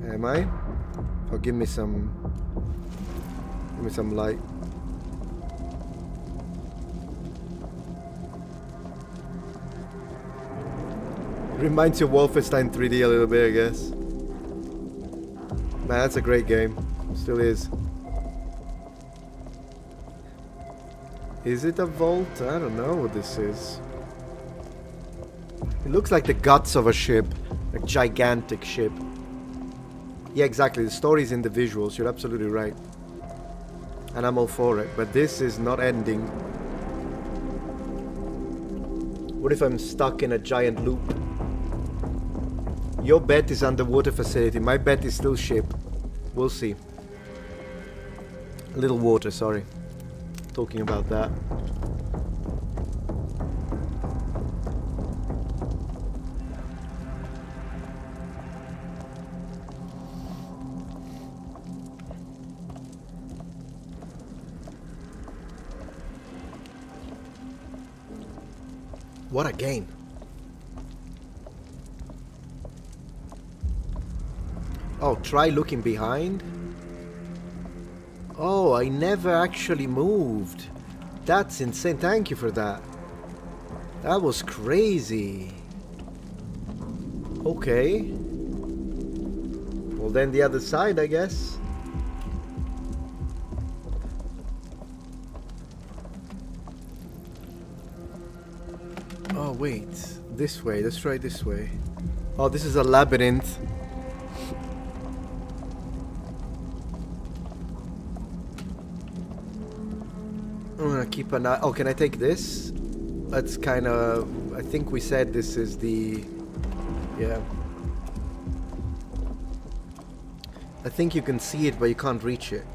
Speaker 1: Am I? Oh, give me some light. Reminds you of Wolfenstein 3D a little bit, I guess. Man, that's a great game. Still is. Is it a vault? I don't know what this is. It looks like the guts of a ship. A gigantic ship. Yeah, exactly. The story's in the visuals. You're absolutely right. And I'm all for it. But this is not ending. What if I'm stuck in a giant loop? Your bet is underwater facility. My bet is still ship. We'll see. A little water, sorry. Talking about that. What a game. Oh, try looking behind. Oh, I never actually moved. That's insane. Thank you for that. That was crazy. Okay. Well, then the other side, I guess. Oh, wait. This way. Let's try this way. Oh, this is a labyrinth. I'm gonna keep an eye. Oh, can I take this? That's kind of. I think we said this is the. Yeah. I think you can see it, but you can't reach it.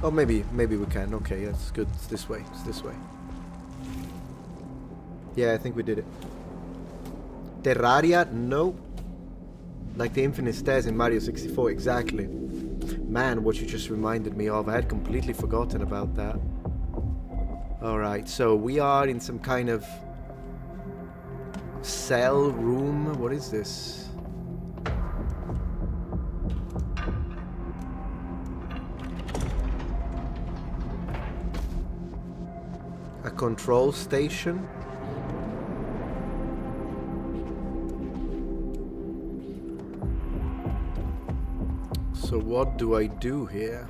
Speaker 1: Oh, maybe we can. Okay, that's good. It's this way. It's this way. Yeah, I think we did it. Terraria? No. Like the infinite stairs in Mario 64, exactly. Man, what you just reminded me of. I had completely forgotten about that. Alright, so we are in some kind of cell room. What is this? A control station? So what do I do here?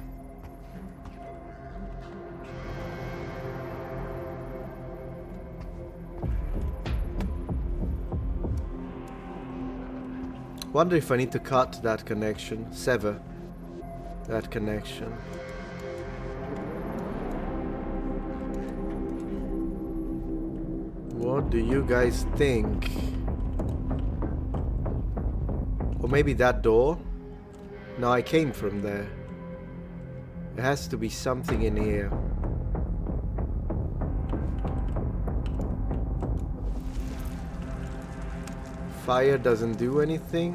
Speaker 1: Wonder if I need to cut that connection, sever that connection. What do you guys think? Or maybe that door? No, I came from there. There has to be something in here. Fire doesn't do anything.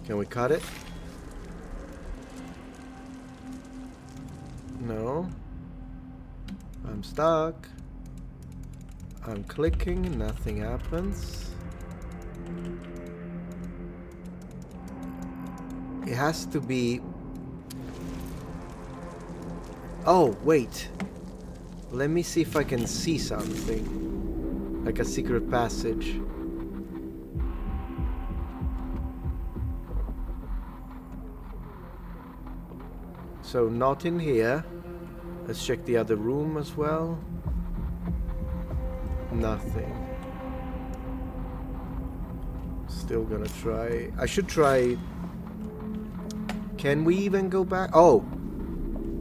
Speaker 1: Can we cut it? No. I'm stuck. I'm clicking, nothing happens. It has to be... Oh, wait. Let me see if I can see something. Like a secret passage. So not in here. Let's check the other room as well. Nothing. Still gonna try. I should try. Can we even go back? Oh,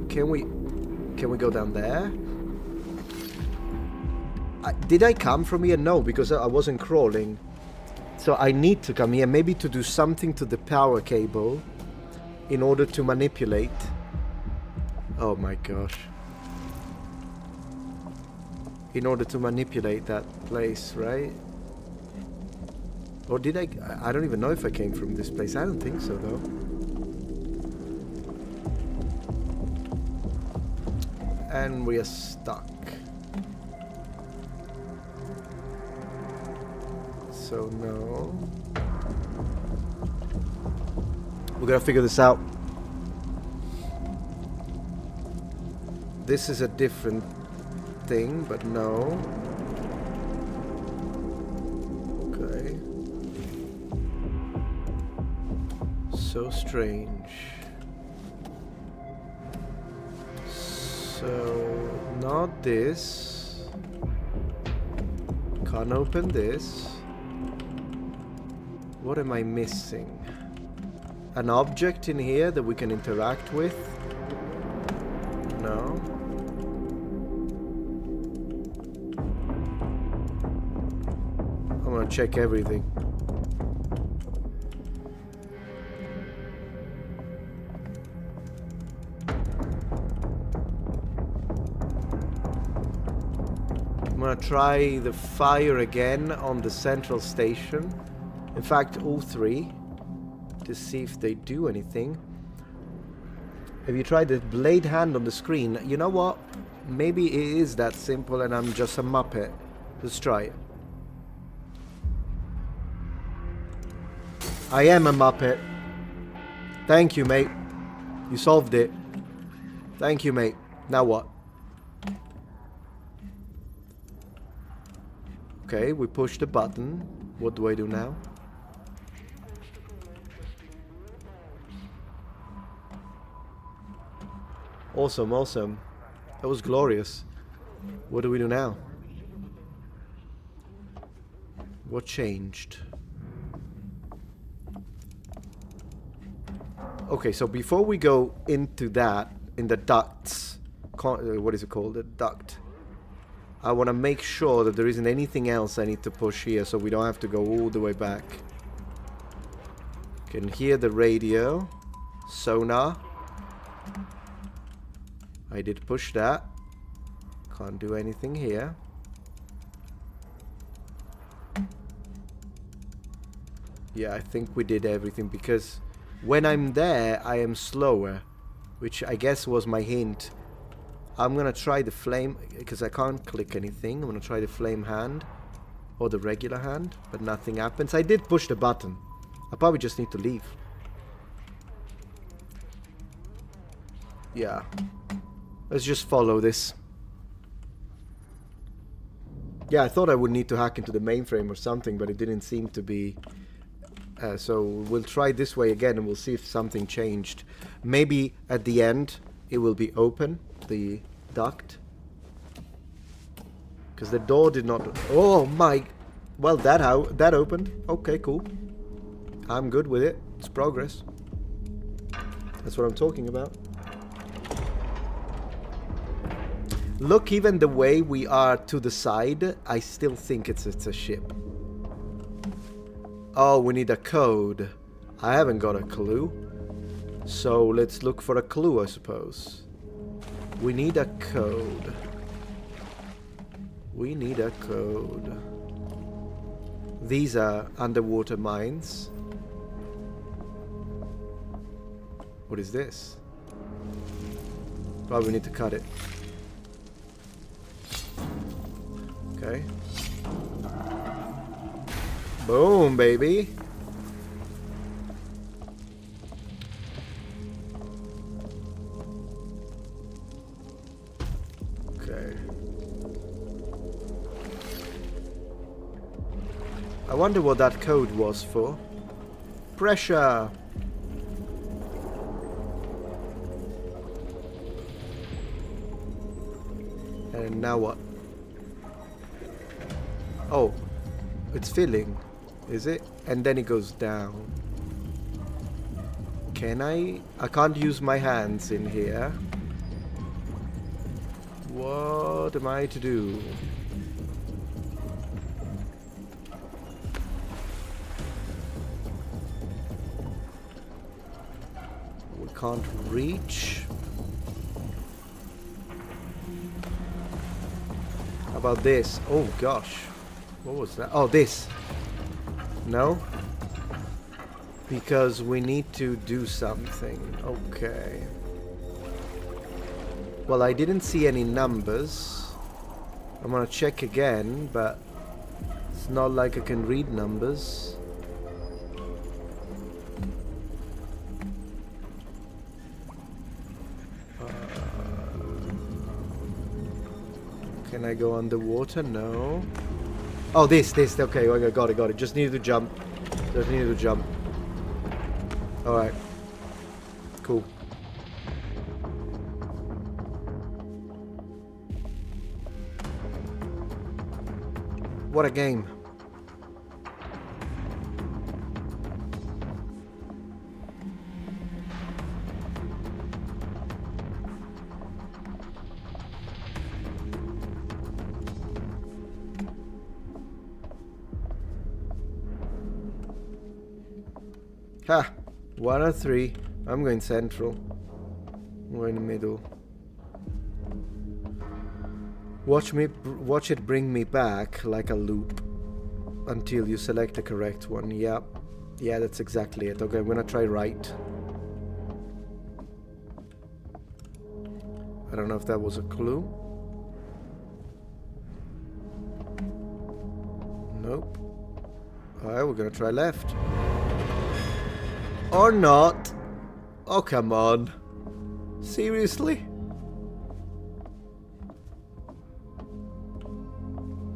Speaker 1: can we go down there? Did I come from here? No, because I wasn't crawling. So I need to come here, maybe to do something to the power cable in order to manipulate. Oh my gosh. In order to manipulate that place, right? Or did I don't even know if I came from this place. I don't think so, though. And we are stuck. So no. We're gonna figure this out. This is a different thing, but no. Okay. So strange. So not this. Can't open this. What am I missing? An object in here that we can interact with? No. I'm gonna check everything. I'm gonna try the fire again on the central station. In fact, all three, to see if they do anything. Have you tried the blade hand on the screen? You know what? Maybe it is that simple and I'm just a muppet. Let's try it. I am a muppet. Thank you, mate. You solved it. Thank you, mate. Now what? Okay, we push the button. What do I do now? Awesome, awesome. That was glorious. What do we do now? What changed? Okay, so before we go into that, in the ducts, what is it called? The duct. I want to make sure that there isn't anything else I need to push here so we don't have to go all the way back. Can hear the radio. Sonar. I did push that. Can't do anything here. Yeah, I think we did everything because when I'm there, I am slower, which I guess was my hint. I'm gonna try the flame, because I can't click anything. I'm gonna try the flame hand, or the regular hand, but nothing happens. I did push the button. I probably just need to leave. Yeah. Let's just follow this. Yeah, I thought I would need to hack into the mainframe or something, but it didn't seem to be. So we'll try this way again and we'll see if something changed. Maybe at the end it will be open, the duct. Because the door did not... Oh my... Well, that opened. Okay, cool. I'm good with it. It's progress. That's what I'm talking about. Look, even the way we are to the side, I still think it's a ship. Oh, we need a code. I haven't got a clue. So let's look for a clue, I suppose. We need a code. We need a code. These are underwater mines. What is this? Probably need to cut it. Okay. Boom, baby. Okay. I wonder what that code was for. Pressure. And now what? Oh, it's filling, is it? And then it goes down. Can I can't use my hands in here. What am I to do? We can't reach. How about this? Oh gosh. What was that? Oh, this. No? Because we need to do something. Okay. Well, I didn't see any numbers. I'm gonna check again, but it's not like I can read numbers. Can I go underwater? No. Oh, this. Okay, I got it. Just needed to jump. Alright. Cool. What a game. Ha! 1 or 3. I'm going central. We're in the middle. Watch it bring me back like a loop until you select the correct one. Yeah, that's exactly it. Okay, I'm gonna try right. I don't know if that was a clue. Nope. Alright, we're gonna try left. Or not. Oh, come on. Seriously?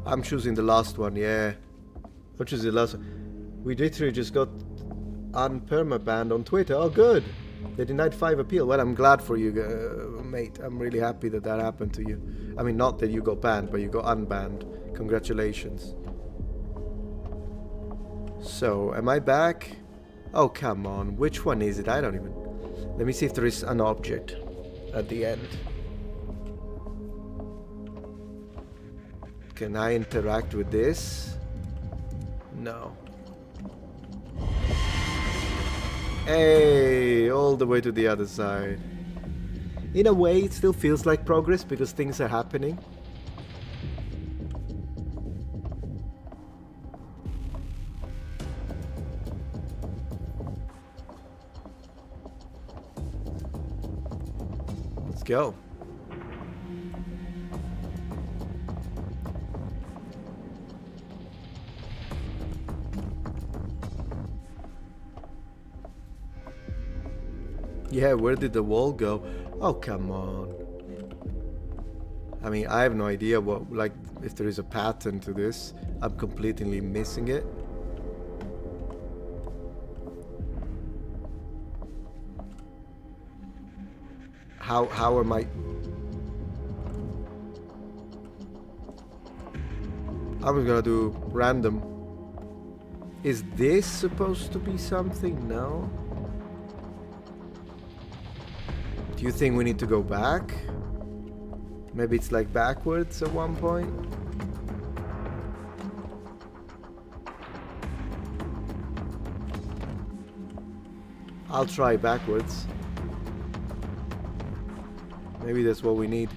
Speaker 1: I'm choosing the last one, yeah. I'm choosing the last one. We literally just got unpermabanned on Twitter. Oh, good. They denied 5 appeal. Well, I'm glad for you, mate. I'm really happy that that happened to you. I mean, not that you got banned, but you got unbanned. Congratulations. So, am I back? Oh, come on. Which one is it? I don't even... Let me see if there is an object at the end. Can I interact with this? No. Hey, all the way to the other side. In a way, it still feels like progress because things are happening. Let's go. Yeah, where did the wall go? Oh, come on. I mean, I have no idea what, like, if there is a pattern to this. I'm completely missing it. How am I? I was gonna do random. Is this supposed to be something? No. Do you think we need to go back? Maybe it's like backwards at one point? I'll try backwards. Maybe that's what we need.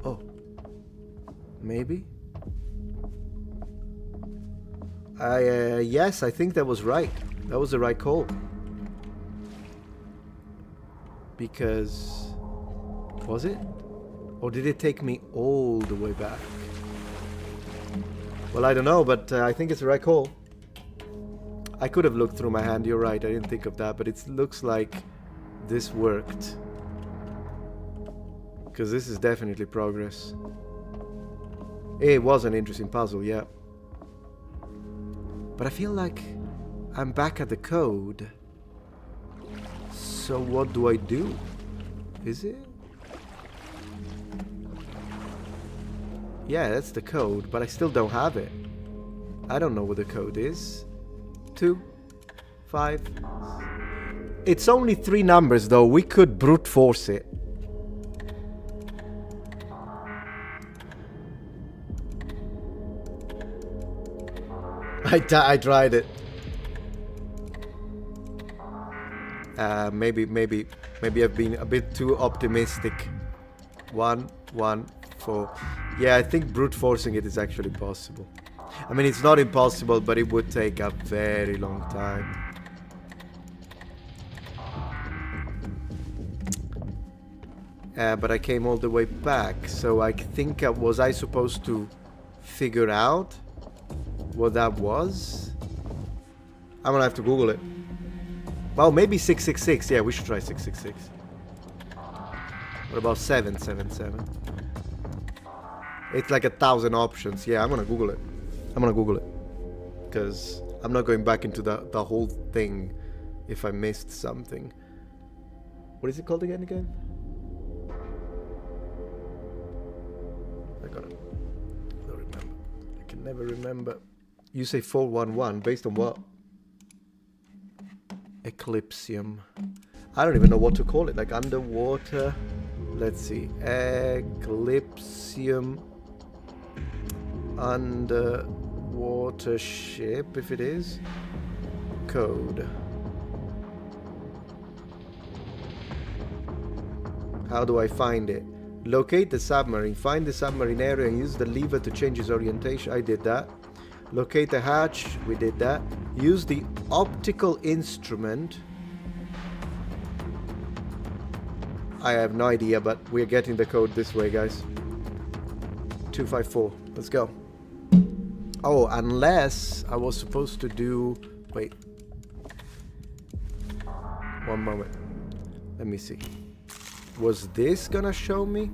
Speaker 1: Oh. Maybe? Yes, I think that was right. That was the right call. Because... Was it? Or did it take me all the way back? Well, I don't know, but I think it's the right call. I could have looked through my hand, you're right, I didn't think of that, but it looks like this worked. Because this is definitely progress. It was an interesting puzzle, yeah. But I feel like I'm back at the code. So what do I do? Is it? Yeah, that's the code, but I still don't have it. I don't know what the code is. 2, 5. It's only 3 numbers though. We could brute force it. I tried it. Maybe I've been a bit too optimistic. 1, 1, 4. Yeah, I think brute forcing it is actually possible. I mean, it's not impossible, but it would take a very long time. But I came all the way back, so I think was I supposed to figure out what that was? I'm gonna have to Google it. Well, maybe 666. Yeah, we should try 666. What about 777? It's like 1,000 options. Yeah, I'm gonna Google it. Because I'm not going back into the whole thing if I missed something. What is it called again? I don't remember. I can never remember. You say 411 based on what? Eclipsium. I don't even know what to call it. Like underwater. Let's see. Eclipsium. Underwater ship, if it is. Code. How do I find it? Locate the submarine. Find the submarine area and use the lever to change its orientation. I did that. Locate the hatch. We did that. Use the optical instrument. I have no idea, but we're getting the code this way, guys. 254. Let's go. Oh, unless I was supposed to do... Wait. One moment. Let me see. Was this gonna show me?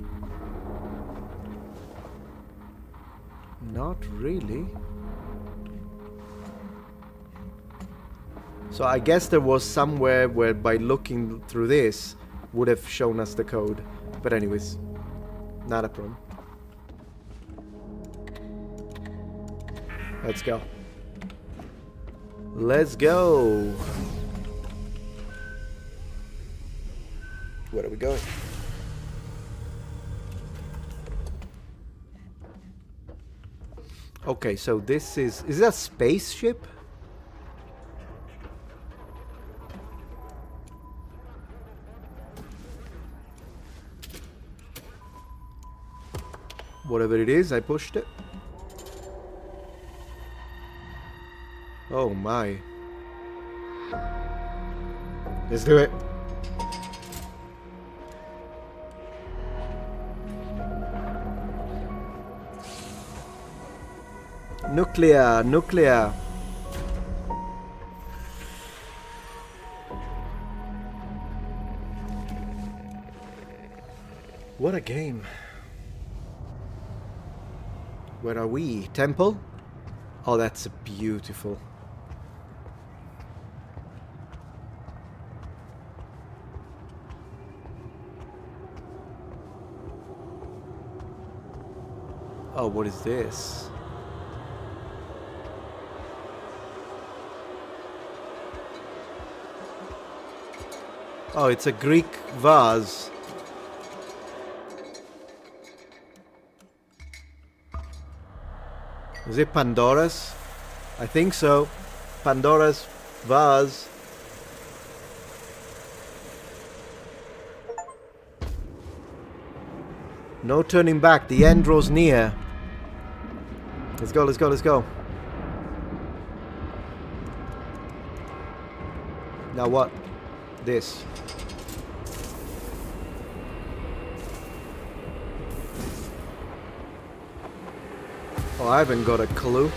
Speaker 1: Not really. So I guess there was somewhere where by looking through this would have shown us the code. But anyways, not a problem. Let's go. Let's go. Where are we going? Okay, so this is that a spaceship? Whatever it is, I pushed it. Oh my. Let's do it. Nuclear. What a game. Where are we? Temple? Oh, that's beautiful. Oh, what is this? Oh, it's a Greek vase. Is it Pandora's? I think so. Pandora's vase. No turning back. The end draws near. Let's go, let's go, let's go. Now what? This. Oh, I haven't got a clue.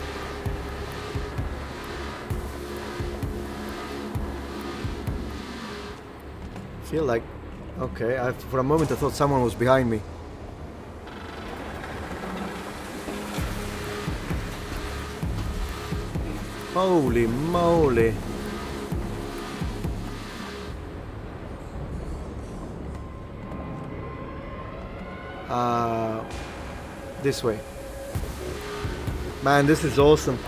Speaker 1: Feel like... Okay, for a moment I thought someone was behind me. Holy moly. This way. Man, this is awesome.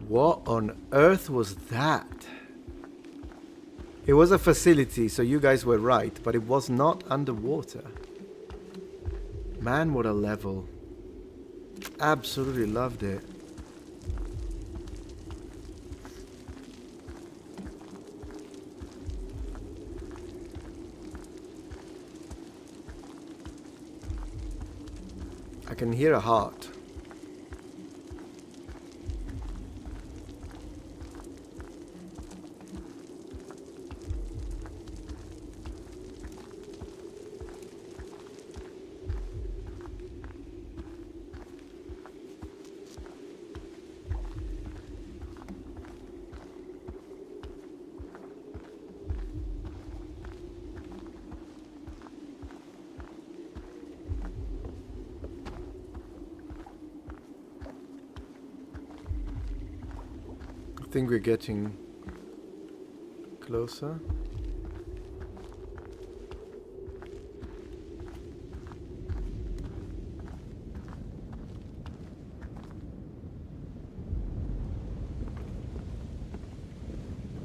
Speaker 1: What on earth was that? It was a facility, so you guys were right, but it was not underwater. Man, what a level. Absolutely loved it. I can hear a heart. I think we're getting closer.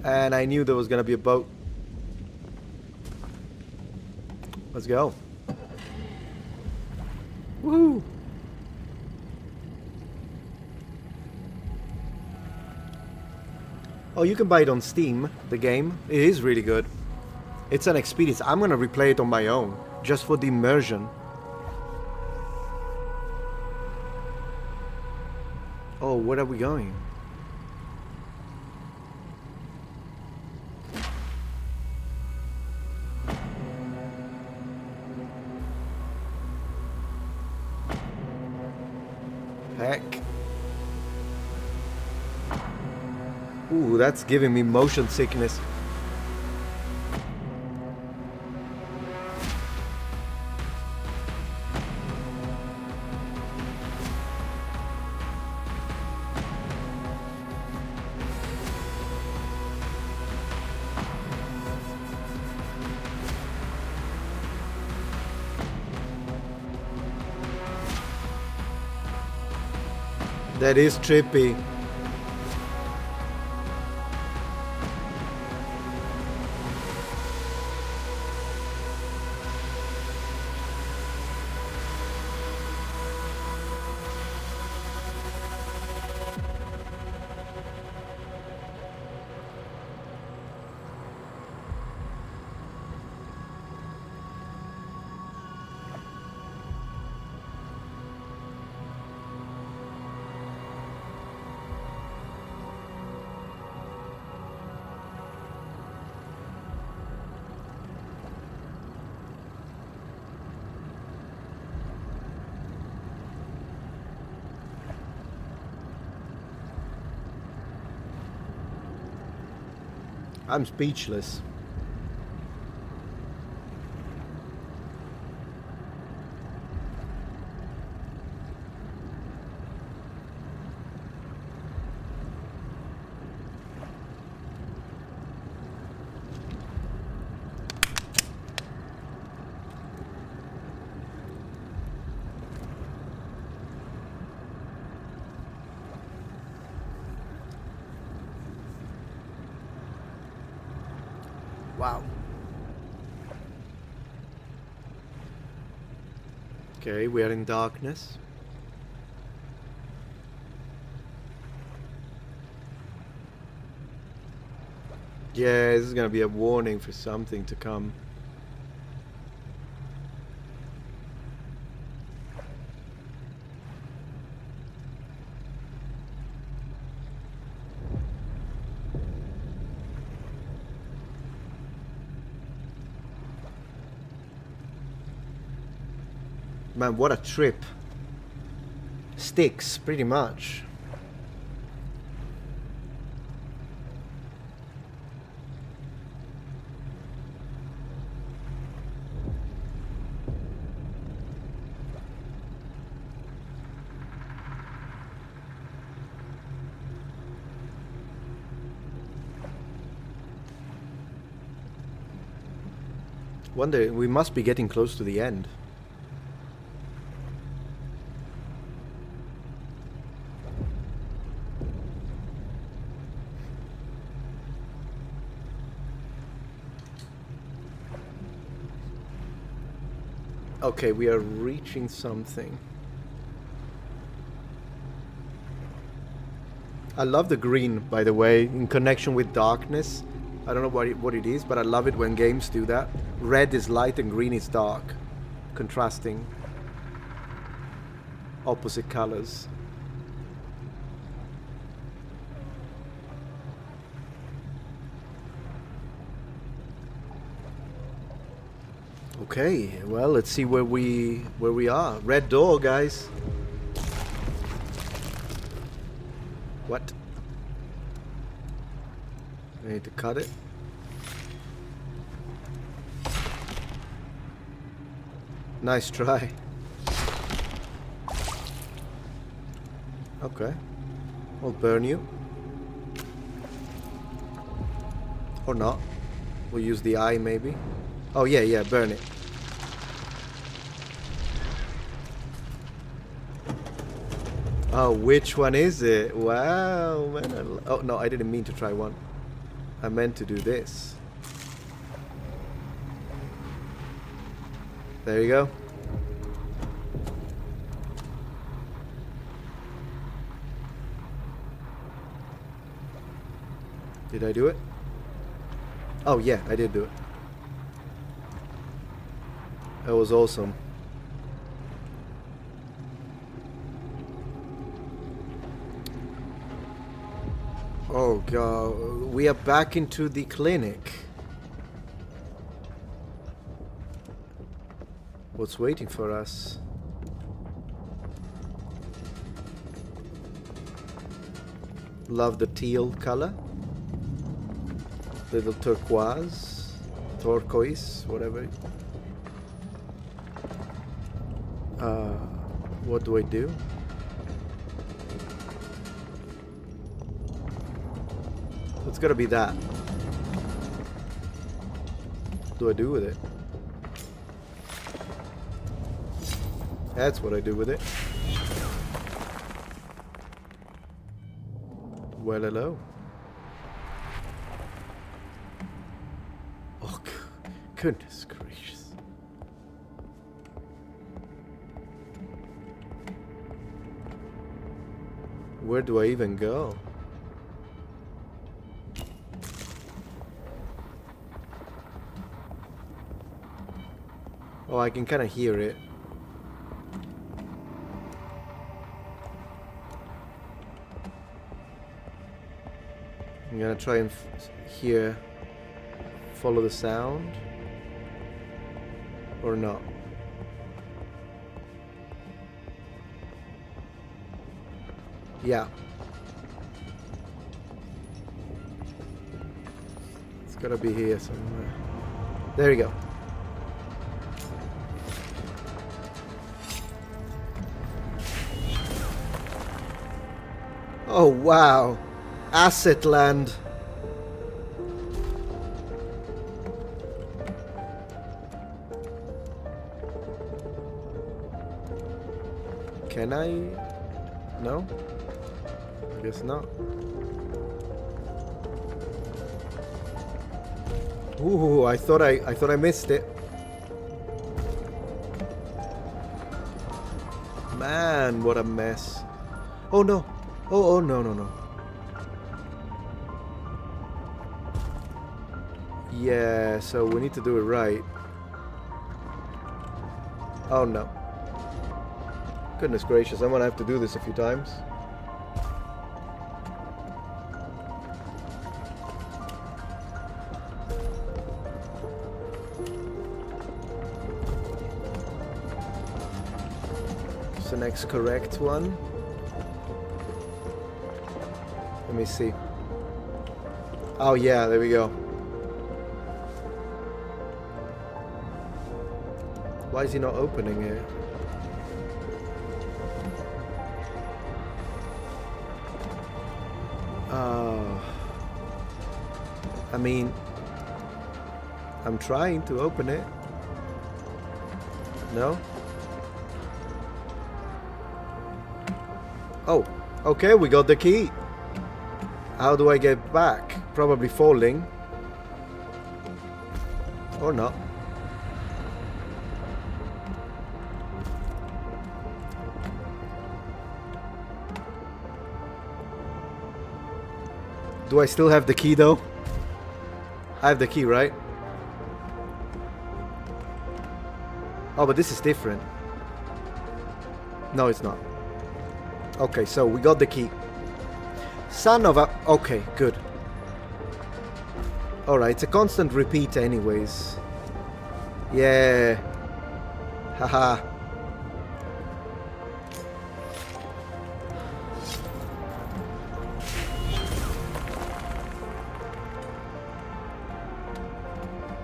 Speaker 1: And I knew there was gonna be a boat. Let's go. Woo! Oh, you can buy it on Steam, the game. It is really good. It's an experience. I'm gonna replay it on my own, just for the immersion. Oh, where are we going? Heck. Ooh, that's giving me motion sickness. That is trippy. I'm speechless. Wow. Okay, we are in darkness. Yeah, this is gonna be a warning for something to come. Man, what a trip. Sticks, pretty much. Wonder, we must be getting close to the end. Okay, we are reaching something. I love the green, by the way, in connection with darkness. I don't know what it is, but I love it when games do that. Red is light and green is dark. Contrasting. Opposite colors. Okay, well, let's see where we are. Red door, guys. What? I need to cut it. Nice try. Okay. I'll burn you. Or not. We'll use the eye, maybe. Oh, yeah, burn it. Oh, which one is it? Wow, man. Oh, no, I didn't mean to try one. I meant to do this. There you go. Did I do it? Oh, yeah, I did do it. That was awesome. Oh god, we are back into the clinic. What's waiting for us? Love the teal color. Little turquoise, whatever. What do I do? It's gotta be that. What do I do with it? That's what I do with it. Well, hello. Oh, goodness gracious. Where do I even go? Oh, I can kind of hear it. I'm gonna try and follow the sound. Or not. Yeah. It's gotta be here somewhere. There we go. Oh wow. Asset land. Can I? No? I guess not. Ooh, I thought I missed it. Man, what a mess. Oh no. Oh no. Yeah, so we need to do it right. Oh no. Goodness gracious, I'm gonna have to do this a few times. It's the next correct one. Let me see. Oh yeah, there we go. Why is he not opening it? I mean, I'm trying to open it. No? Oh, okay, we got the key. How do I get back? Probably falling. Or not. Do I still have the key though? I have the key, right? Oh, but this is different. No, it's not. Okay, so we got the key. Son of a... Okay, good. Alright, it's a constant repeat anyways. Yeah. Haha.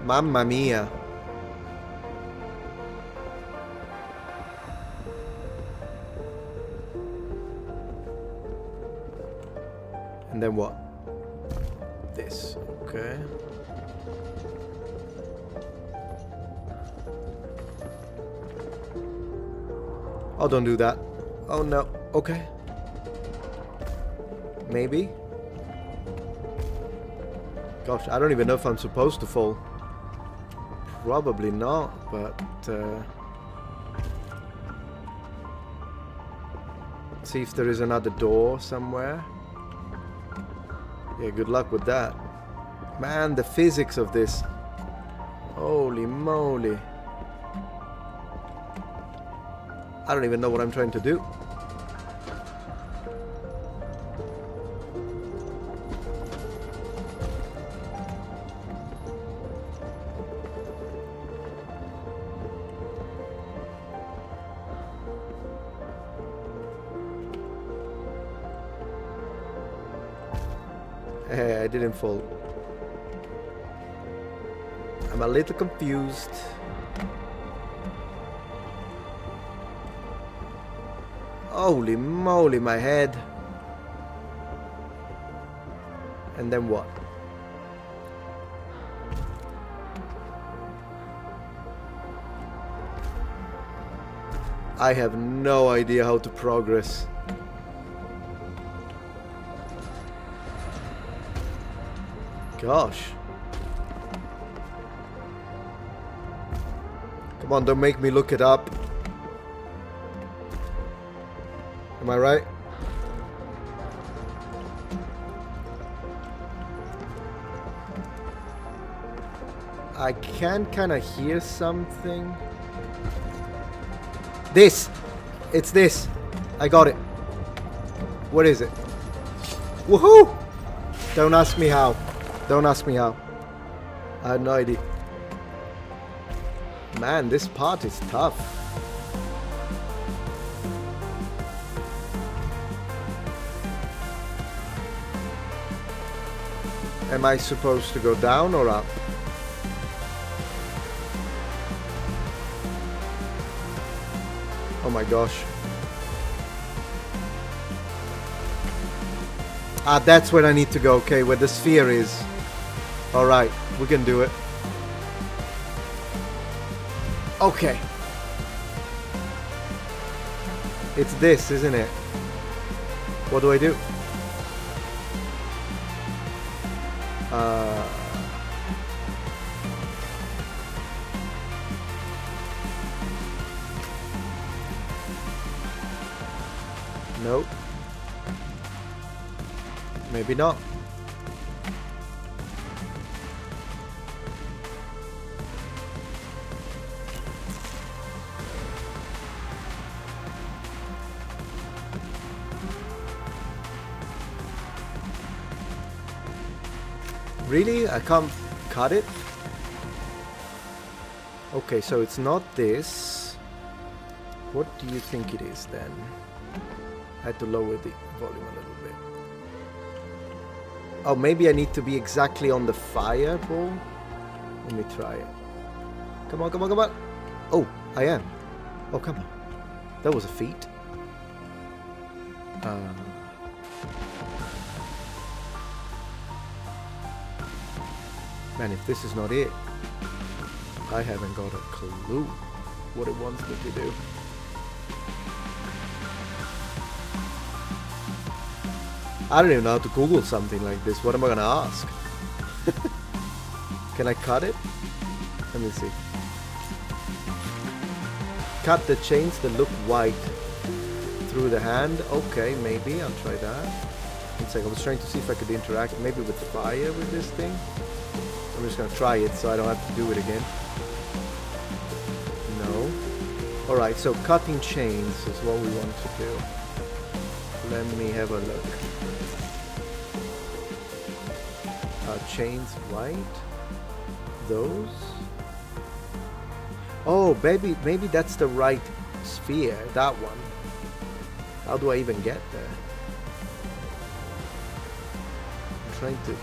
Speaker 1: Mamma mia. And then what? This, okay. Oh, don't do that. Oh no, okay. Maybe. Gosh, I don't even know if I'm supposed to fall. Probably not, but see if there is another door somewhere. Yeah, good luck with that. Man, the physics of this. Holy moly. I don't even know what I'm trying to do. Hey, I didn't fall. I'm a little confused. Holy moly, my head. And then what? I have no idea how to progress. Gosh. Come on, don't make me look it up. Am I right? I can kind of hear something. This! It's this! I got it. What is it? Woohoo! Don't ask me how. Don't ask me how. I had no idea. Man, this part is tough. Am I supposed to go down or up? Oh my gosh. Ah, that's where I need to go. Okay, where the sphere is. Alright, we can do it. Okay. It's this, isn't it? What do I do? Nope. Maybe not. Really? I can't cut it? Okay, so it's not this. What do you think it is then? I had to lower the volume a little bit. Oh, maybe I need to be exactly on the fireball? Let me try it. Come on, come on, come on. Oh, I am. Oh, come on. That was a feat. Man, if this is not it, I haven't got a clue. what it wants me to do. I don't even know how to Google something like this. What am I gonna ask? Can I cut it? Let me see. Cut the chains that look white through the hand. Okay, maybe I'll try that. One second, I was trying to see if I could interact maybe with fire with this thing. I'm just gonna try it so I don't have to do it again. No. Alright, so cutting chains is what we want to do. Let me have a look. Chains white. Those. Oh, maybe that's the right sphere. That one. How do I even get there? I'm trying to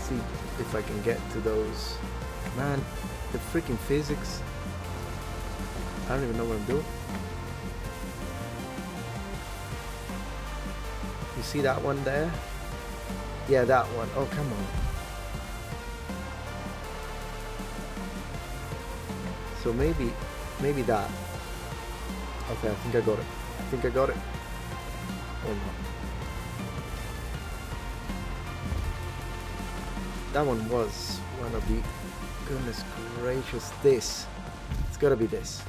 Speaker 1: see if I can get to those. Man, the freaking physics. I don't even know what I'm doing. You see that one there? Yeah, that one. Oh, come on. So maybe that. Okay, I think I got it. I think I got it. Or not. That one was one of the... Goodness gracious, this. It's gotta be this.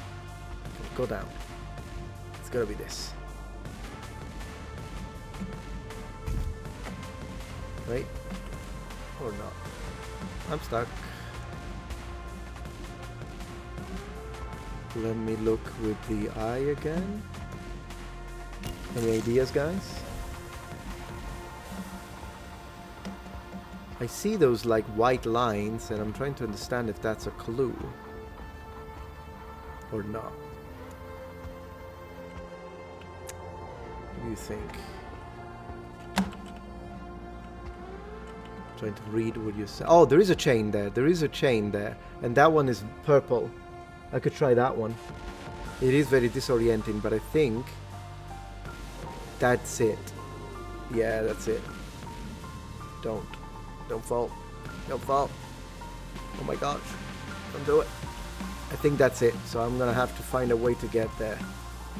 Speaker 1: Go down. It's gotta be this. Right? Or not. I'm stuck. Let me look with the eye again. Any ideas, guys? I see those like white lines and I'm trying to understand if that's a clue or not. What do you think? Trying to read what you say. Oh, there is a chain there. There is a chain there. And that one is purple. I could try that one. It is very disorienting, but I think that's it. Yeah, that's it. Don't fall. Don't fall. Oh my gosh. Don't do it. I think that's it. So I'm gonna have to find a way to get there.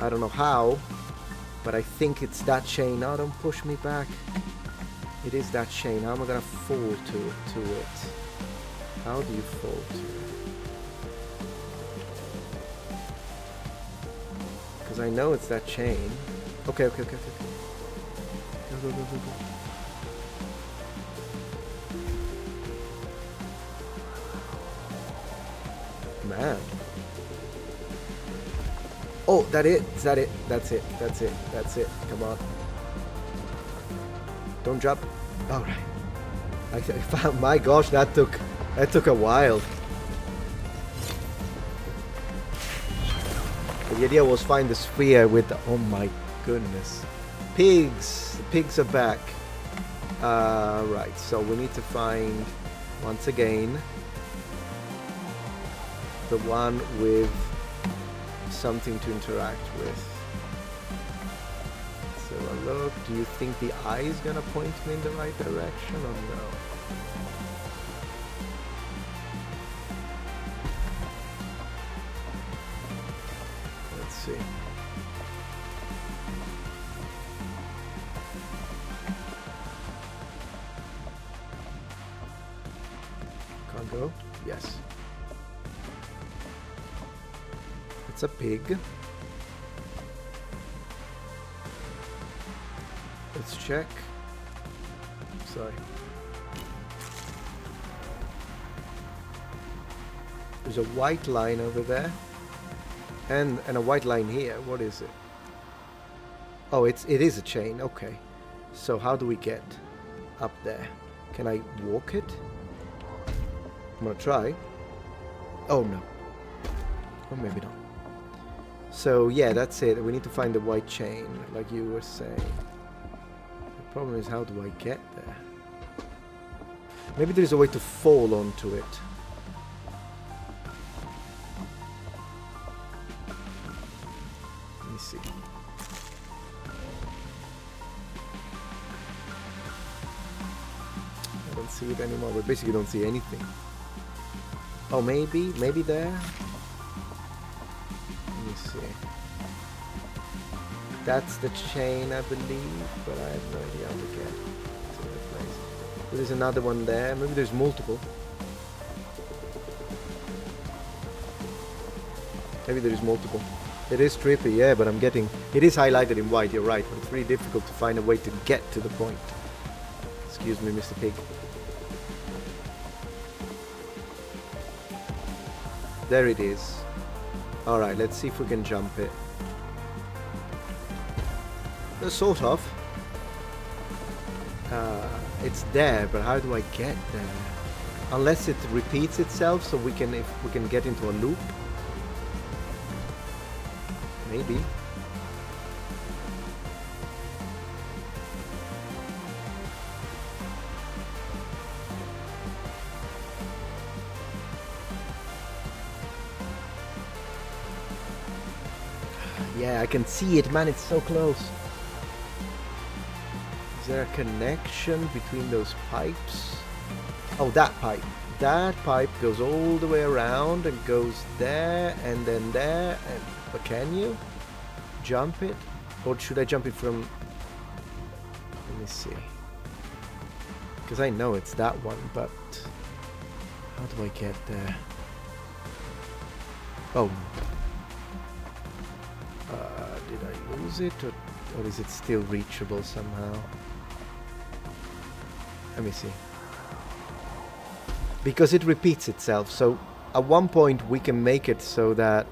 Speaker 1: I don't know how, but I think it's that chain. Oh, don't push me back. It is that chain. How am I gonna fall to it? How do you fall to it? Because I know it's that chain. Okay. Go. Man. Oh, that it? Is that it? That's it. That's it. That's it. Come on. Don't jump. All right. I found. My gosh, that took a while. The idea was find the sphere with the, oh my goodness. Pigs! The pigs are back. Right, so we need to find, once again, the one with something to interact with. So look, do you think the eye is gonna point me in the right direction or no? See. Can't go? Yes. It's a pig. Let's check. Sorry. There's a white line over there. And a white line here. What is it? Oh, it is a chain. Okay. So how do we get up there? Can I walk it? I'm gonna try. Oh no. Or maybe not. So yeah, that's it. We need to find the white chain, like you were saying. The problem is, how do I get there? Maybe there's a way to fall onto it. Let me see. I don't see it anymore. We basically don't see anything. Oh, maybe there? see. That's the chain, I believe, but I have no idea how to get to the place. So there's another one there. Maybe there's multiple. Maybe there is multiple. It is trippy, yeah, but it is highlighted in white, you're right, but it's really difficult to find a way to get to the point. Excuse me, Mr. Pig. There it is. Alright, let's see if we can jump it. Sort of. It's there, but how do I get there? Unless it repeats itself, so if we can get into a loop. Maybe. Yeah, I can see it, man, it's so close. Is there a connection between those pipes? Oh, that pipe. That pipe goes all the way around and goes there and then there. But can you jump it? Or should I jump it from... Let me see. Because I know it's that one, but... How do I get there? Oh. Did I lose it? Or is it still reachable somehow? Let me see. Because it repeats itself, so at one point we can make it so that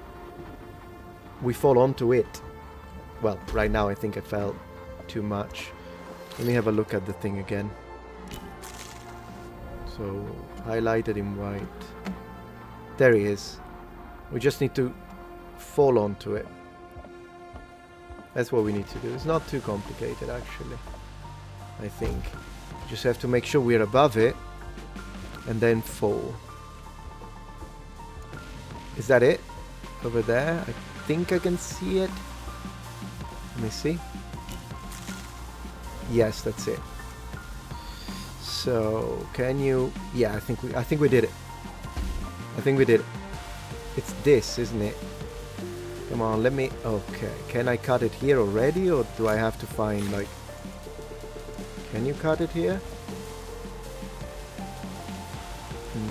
Speaker 1: we fall onto it. Well, right now I think I fell too much. Let me have a look at the thing again. So, highlighted in white. There he is. We just need to fall onto it. That's what we need to do. It's not too complicated, actually. I think. Just have to make sure we're above it. And then fall. Is that it? Over there? I think I can see it. Let me see. Yes, that's it. So, can you... Yeah, I think we did it. I think we did it. It's this, isn't it? Come on, let me... Okay. Can I cut it here already? Or do I have to find, like... Can you cut it here?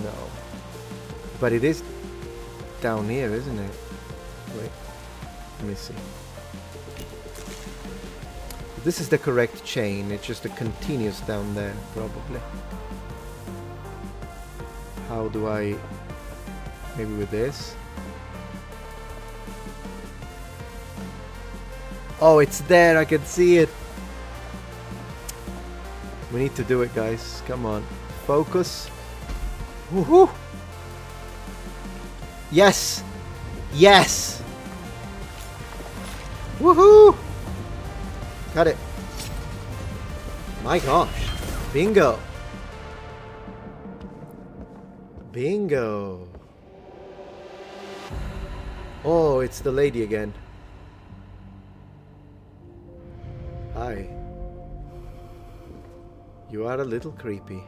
Speaker 1: No. But it is down here, isn't it? Wait. Let me see. This is the correct chain. It's just a continuous down there, probably. How do I... Maybe with this? Oh, it's there. I can see it. We need to do it, guys. Come on. Focus. Woohoo! Yes! Yes! Woohoo! Got it. My gosh. Bingo. Bingo. Oh, it's the lady again. Hi. You are a little creepy.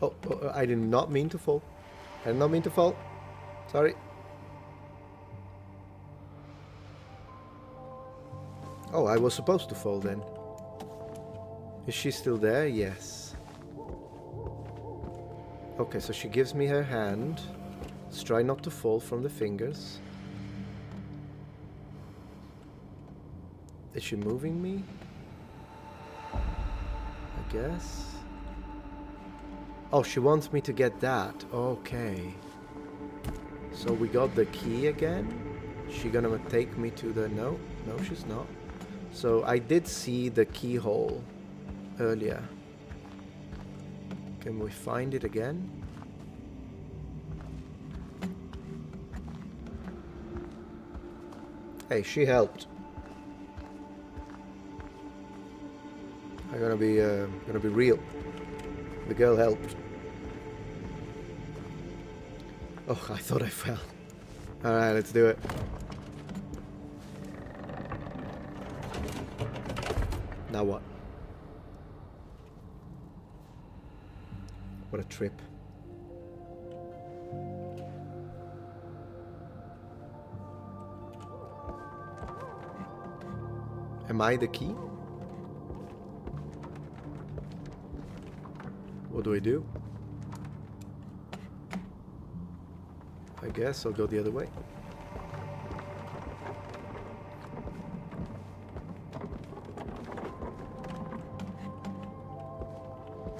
Speaker 1: Oh, I did not mean to fall. I did not mean to fall. Sorry. Oh, I was supposed to fall then. Is she still there? Yes. Okay, so she gives me her hand. Let's try not to fall from the fingers. Is she moving me? I guess. Oh, she wants me to get that. Okay. So we got the key again. She gonna take me to the... No, she's not. So I did see the keyhole earlier. Can we find it again? Hey, she helped. I'm gonna be real. The girl helped. Oh, I thought I fell. Alright, let's do it. Now what? What a trip. Am I the key? What do I do? I guess I'll go the other way.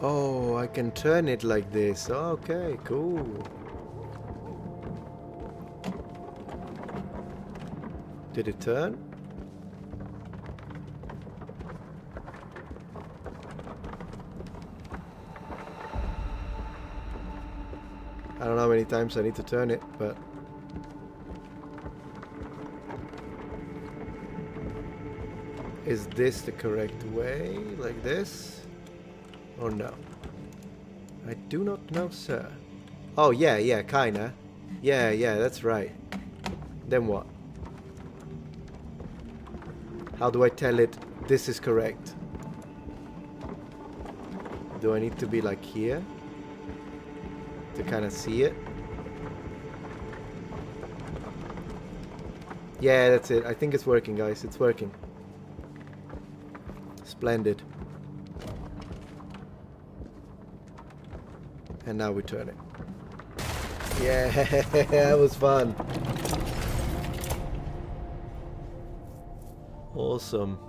Speaker 1: Oh, I can turn it like this. Okay, cool. Did it turn? I don't know how many times I need to turn it, but... Is this the correct way? Like this? Or no? I do not know, sir. Oh, yeah, kinda. Yeah, that's right. Then what? How do I tell it this is correct? Do I need to be like here? To kind of see it? Yeah, that's it. I think it's working, guys. It's working. Splendid. And now we turn it. Yeah, that was fun. Awesome.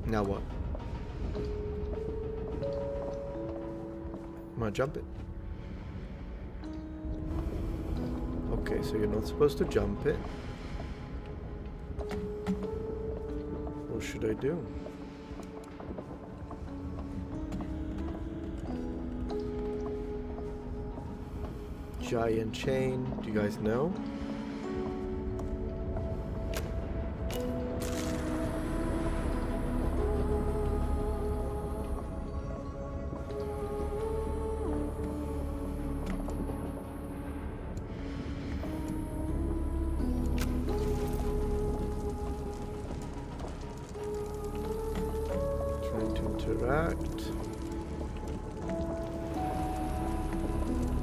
Speaker 1: Now what? I'm gonna jump it. Okay, so you're not supposed to jump it. What should I do? Giant chain, do you guys know?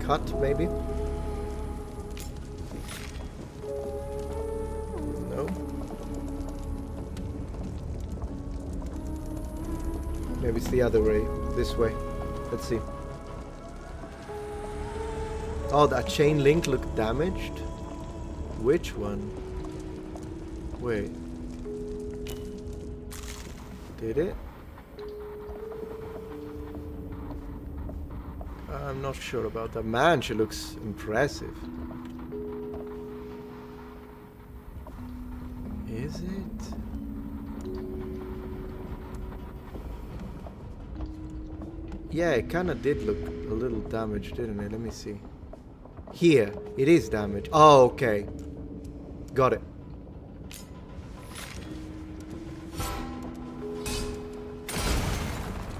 Speaker 1: Cut, maybe? No. Maybe it's the other way. This way. Let's see. Oh, that chain link looked damaged? Which one? Wait. Did it? I'm not sure about that. Man, she looks impressive. Is it? Yeah, it kind of did look a little damaged, didn't it? Let me see. Here, it is damaged. Oh, okay. Got it.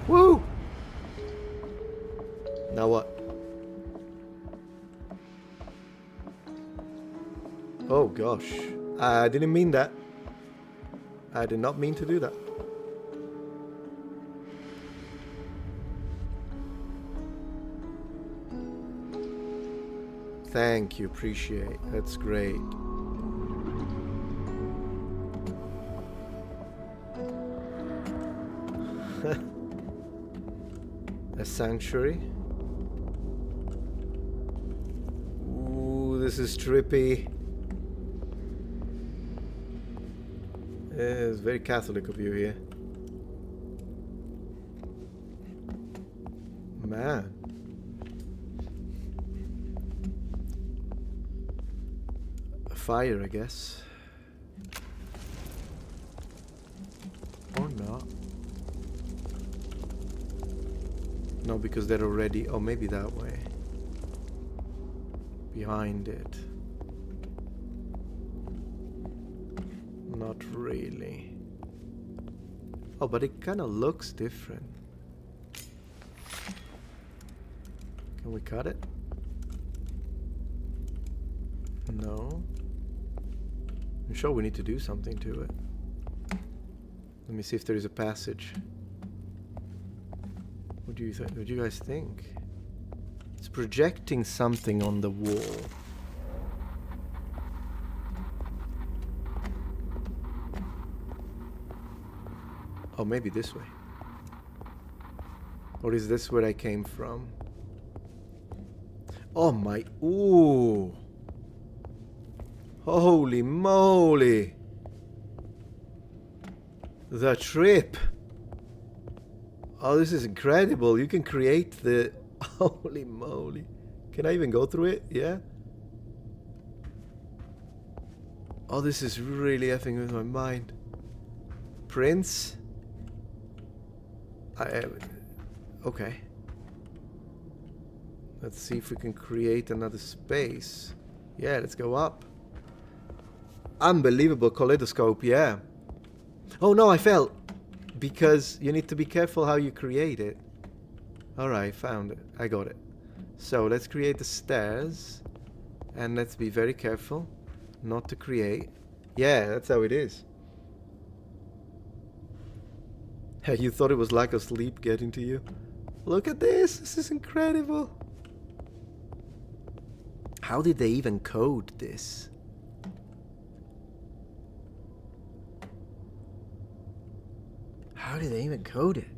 Speaker 1: Woo! Now what? Oh gosh. I didn't mean that. I did not mean to do that. Thank you, appreciate. That's great. A sanctuary. Ooh, this is trippy. It's very Catholic of you here. Man. A fire, I guess. Or not. No, because they're already... Oh, maybe that way. Behind it. Not really. Oh, but it kind of looks different. Can we cut it? No. I'm sure we need to do something to it. Let me see if there is a passage. What do you guys think? It's projecting something on the wall. Oh, maybe this way. Or is this where I came from? Oh my... Ooh! Holy moly! The trip! Oh, this is incredible. You can create the... Holy moly. Can I even go through it? Yeah? Oh, this is really effing with my mind. Prince? Okay. Let's see if we can create another space. Yeah, let's go up. Unbelievable kaleidoscope, yeah. Oh no, I fell. Because you need to be careful how you create it. Alright, found it. I got it. So let's create the stairs. And let's be very careful not to create. Yeah, that's how it is. Hey, you thought it was like a sleep getting to you? Look at this! This is incredible! How did they even code this? How did they even code it?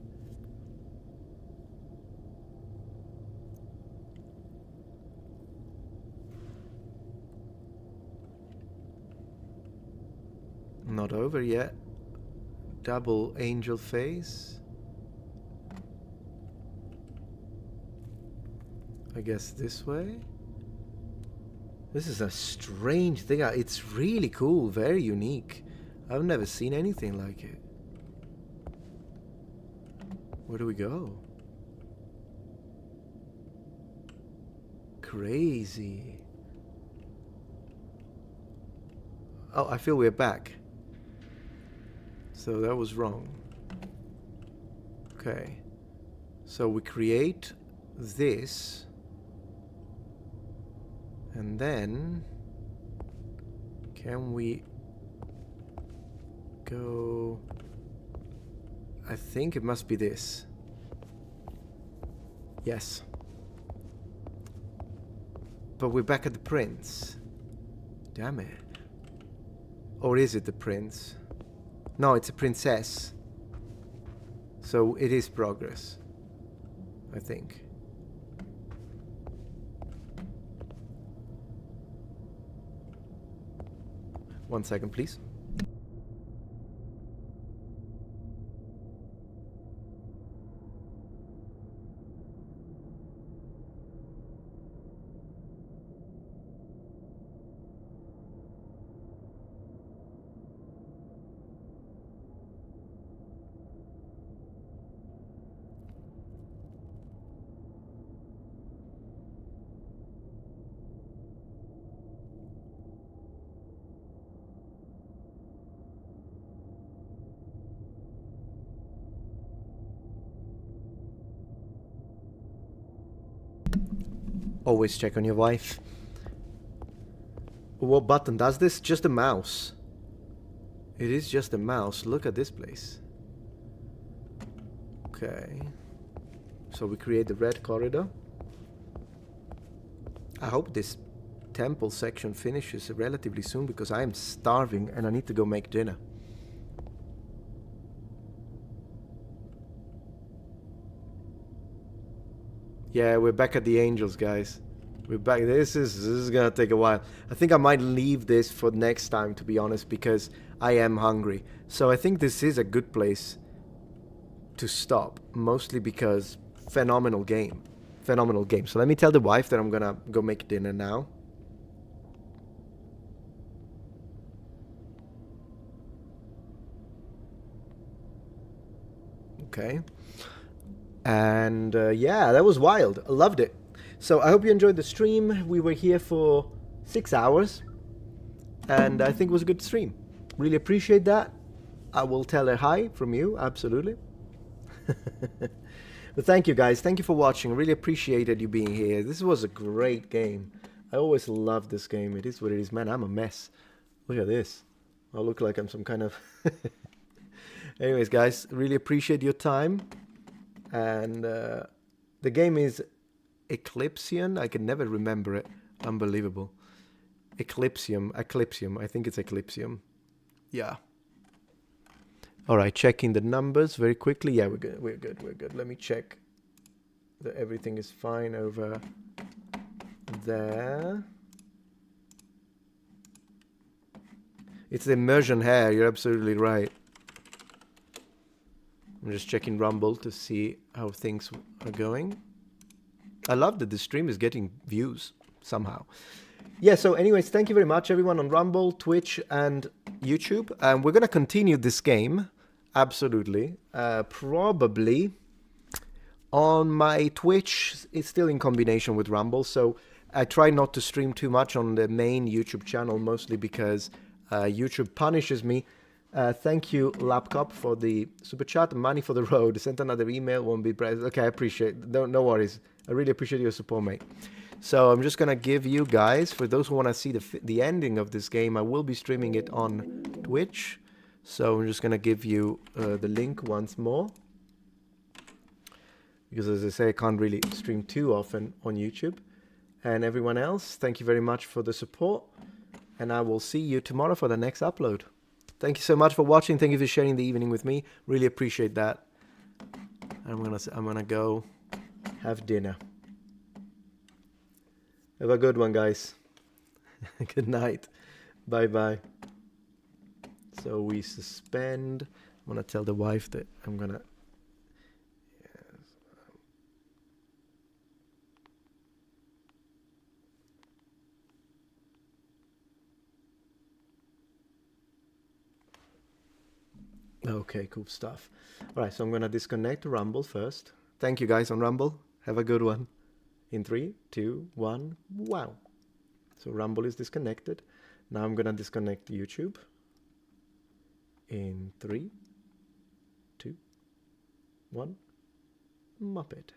Speaker 1: Not over yet. Double angel face. I guess this way. This is a strange thing. It's really cool, very unique. I've never seen anything like it. Where do we go? Crazy. Oh, I feel we're back. So that was wrong. Okay. So we create this. And then can we go? I think it must be this. Yes. But we're back at the prince. Damn it. Or is it the prince? No, it's a princess. So it is progress. I think. One second, please. Always check on your wife. What button does this? Just a mouse. It is just a mouse. Look at this place. Okay. So we create the red corridor. I hope this temple section finishes relatively soon because I am starving and I need to go make dinner. Yeah, we're back at the angels, guys. We're back. This is gonna take a while. I think I might leave this for next time, to be honest, because I am hungry. So I think this is a good place to stop, mostly because phenomenal game. Phenomenal game. So let me tell the wife that I'm gonna go make dinner now. Okay. And yeah, that was wild. I loved it. So I hope you enjoyed the stream. We were here for 6 hours. And I think it was a good stream. Really appreciate that. I will tell her hi from you, absolutely. But thank you guys, thank you for watching. Really appreciated you being here. This was a great game. I always love this game. It is what it is. Man, I'm a mess. Look at this. I look like I'm some kind of... Anyways, guys, really appreciate your time. And the game is Eclipsium. I can never remember it. Unbelievable. Eclipsium. I think it's Eclipsium. Yeah. All right, checking the numbers very quickly. Yeah, we're good. Let me check that everything is fine over there. It's the immersion hair, you're absolutely right. I'm just checking Rumble to see how things are going. I love that the stream is getting views somehow. Yeah, so anyways, thank you very much everyone on Rumble, Twitch and YouTube. We're going to continue this game. Absolutely. Probably on my Twitch. It's still in combination with Rumble, so I try not to stream too much on the main YouTube channel, mostly because YouTube punishes me. Thank you, Lapcop, for the super chat. Money for the road. Sent another email, won't be pressed. Okay, I appreciate it. No worries. I really appreciate your support, mate. So I'm just gonna give you guys, for those who want to see the ending of this game, I will be streaming it on Twitch. So I'm just gonna give you the link once more, because as I say, I can't really stream too often on YouTube. And everyone else, thank you very much for the support, and I will see you tomorrow for the next upload. Thank you so much for watching. Thank you for sharing the evening with me. Really appreciate that. I'm gonna go have dinner. Have a good one, guys. Good night. Bye bye. So we suspend. I'm gonna tell the wife that I'm gonna... Okay, cool stuff. All right, so I'm gonna disconnect Rumble first. Thank you guys on Rumble. Have a good one. In 3, 2, 1, wow. So Rumble is disconnected. Now I'm gonna disconnect YouTube. In 3, 2, 1, Muppet.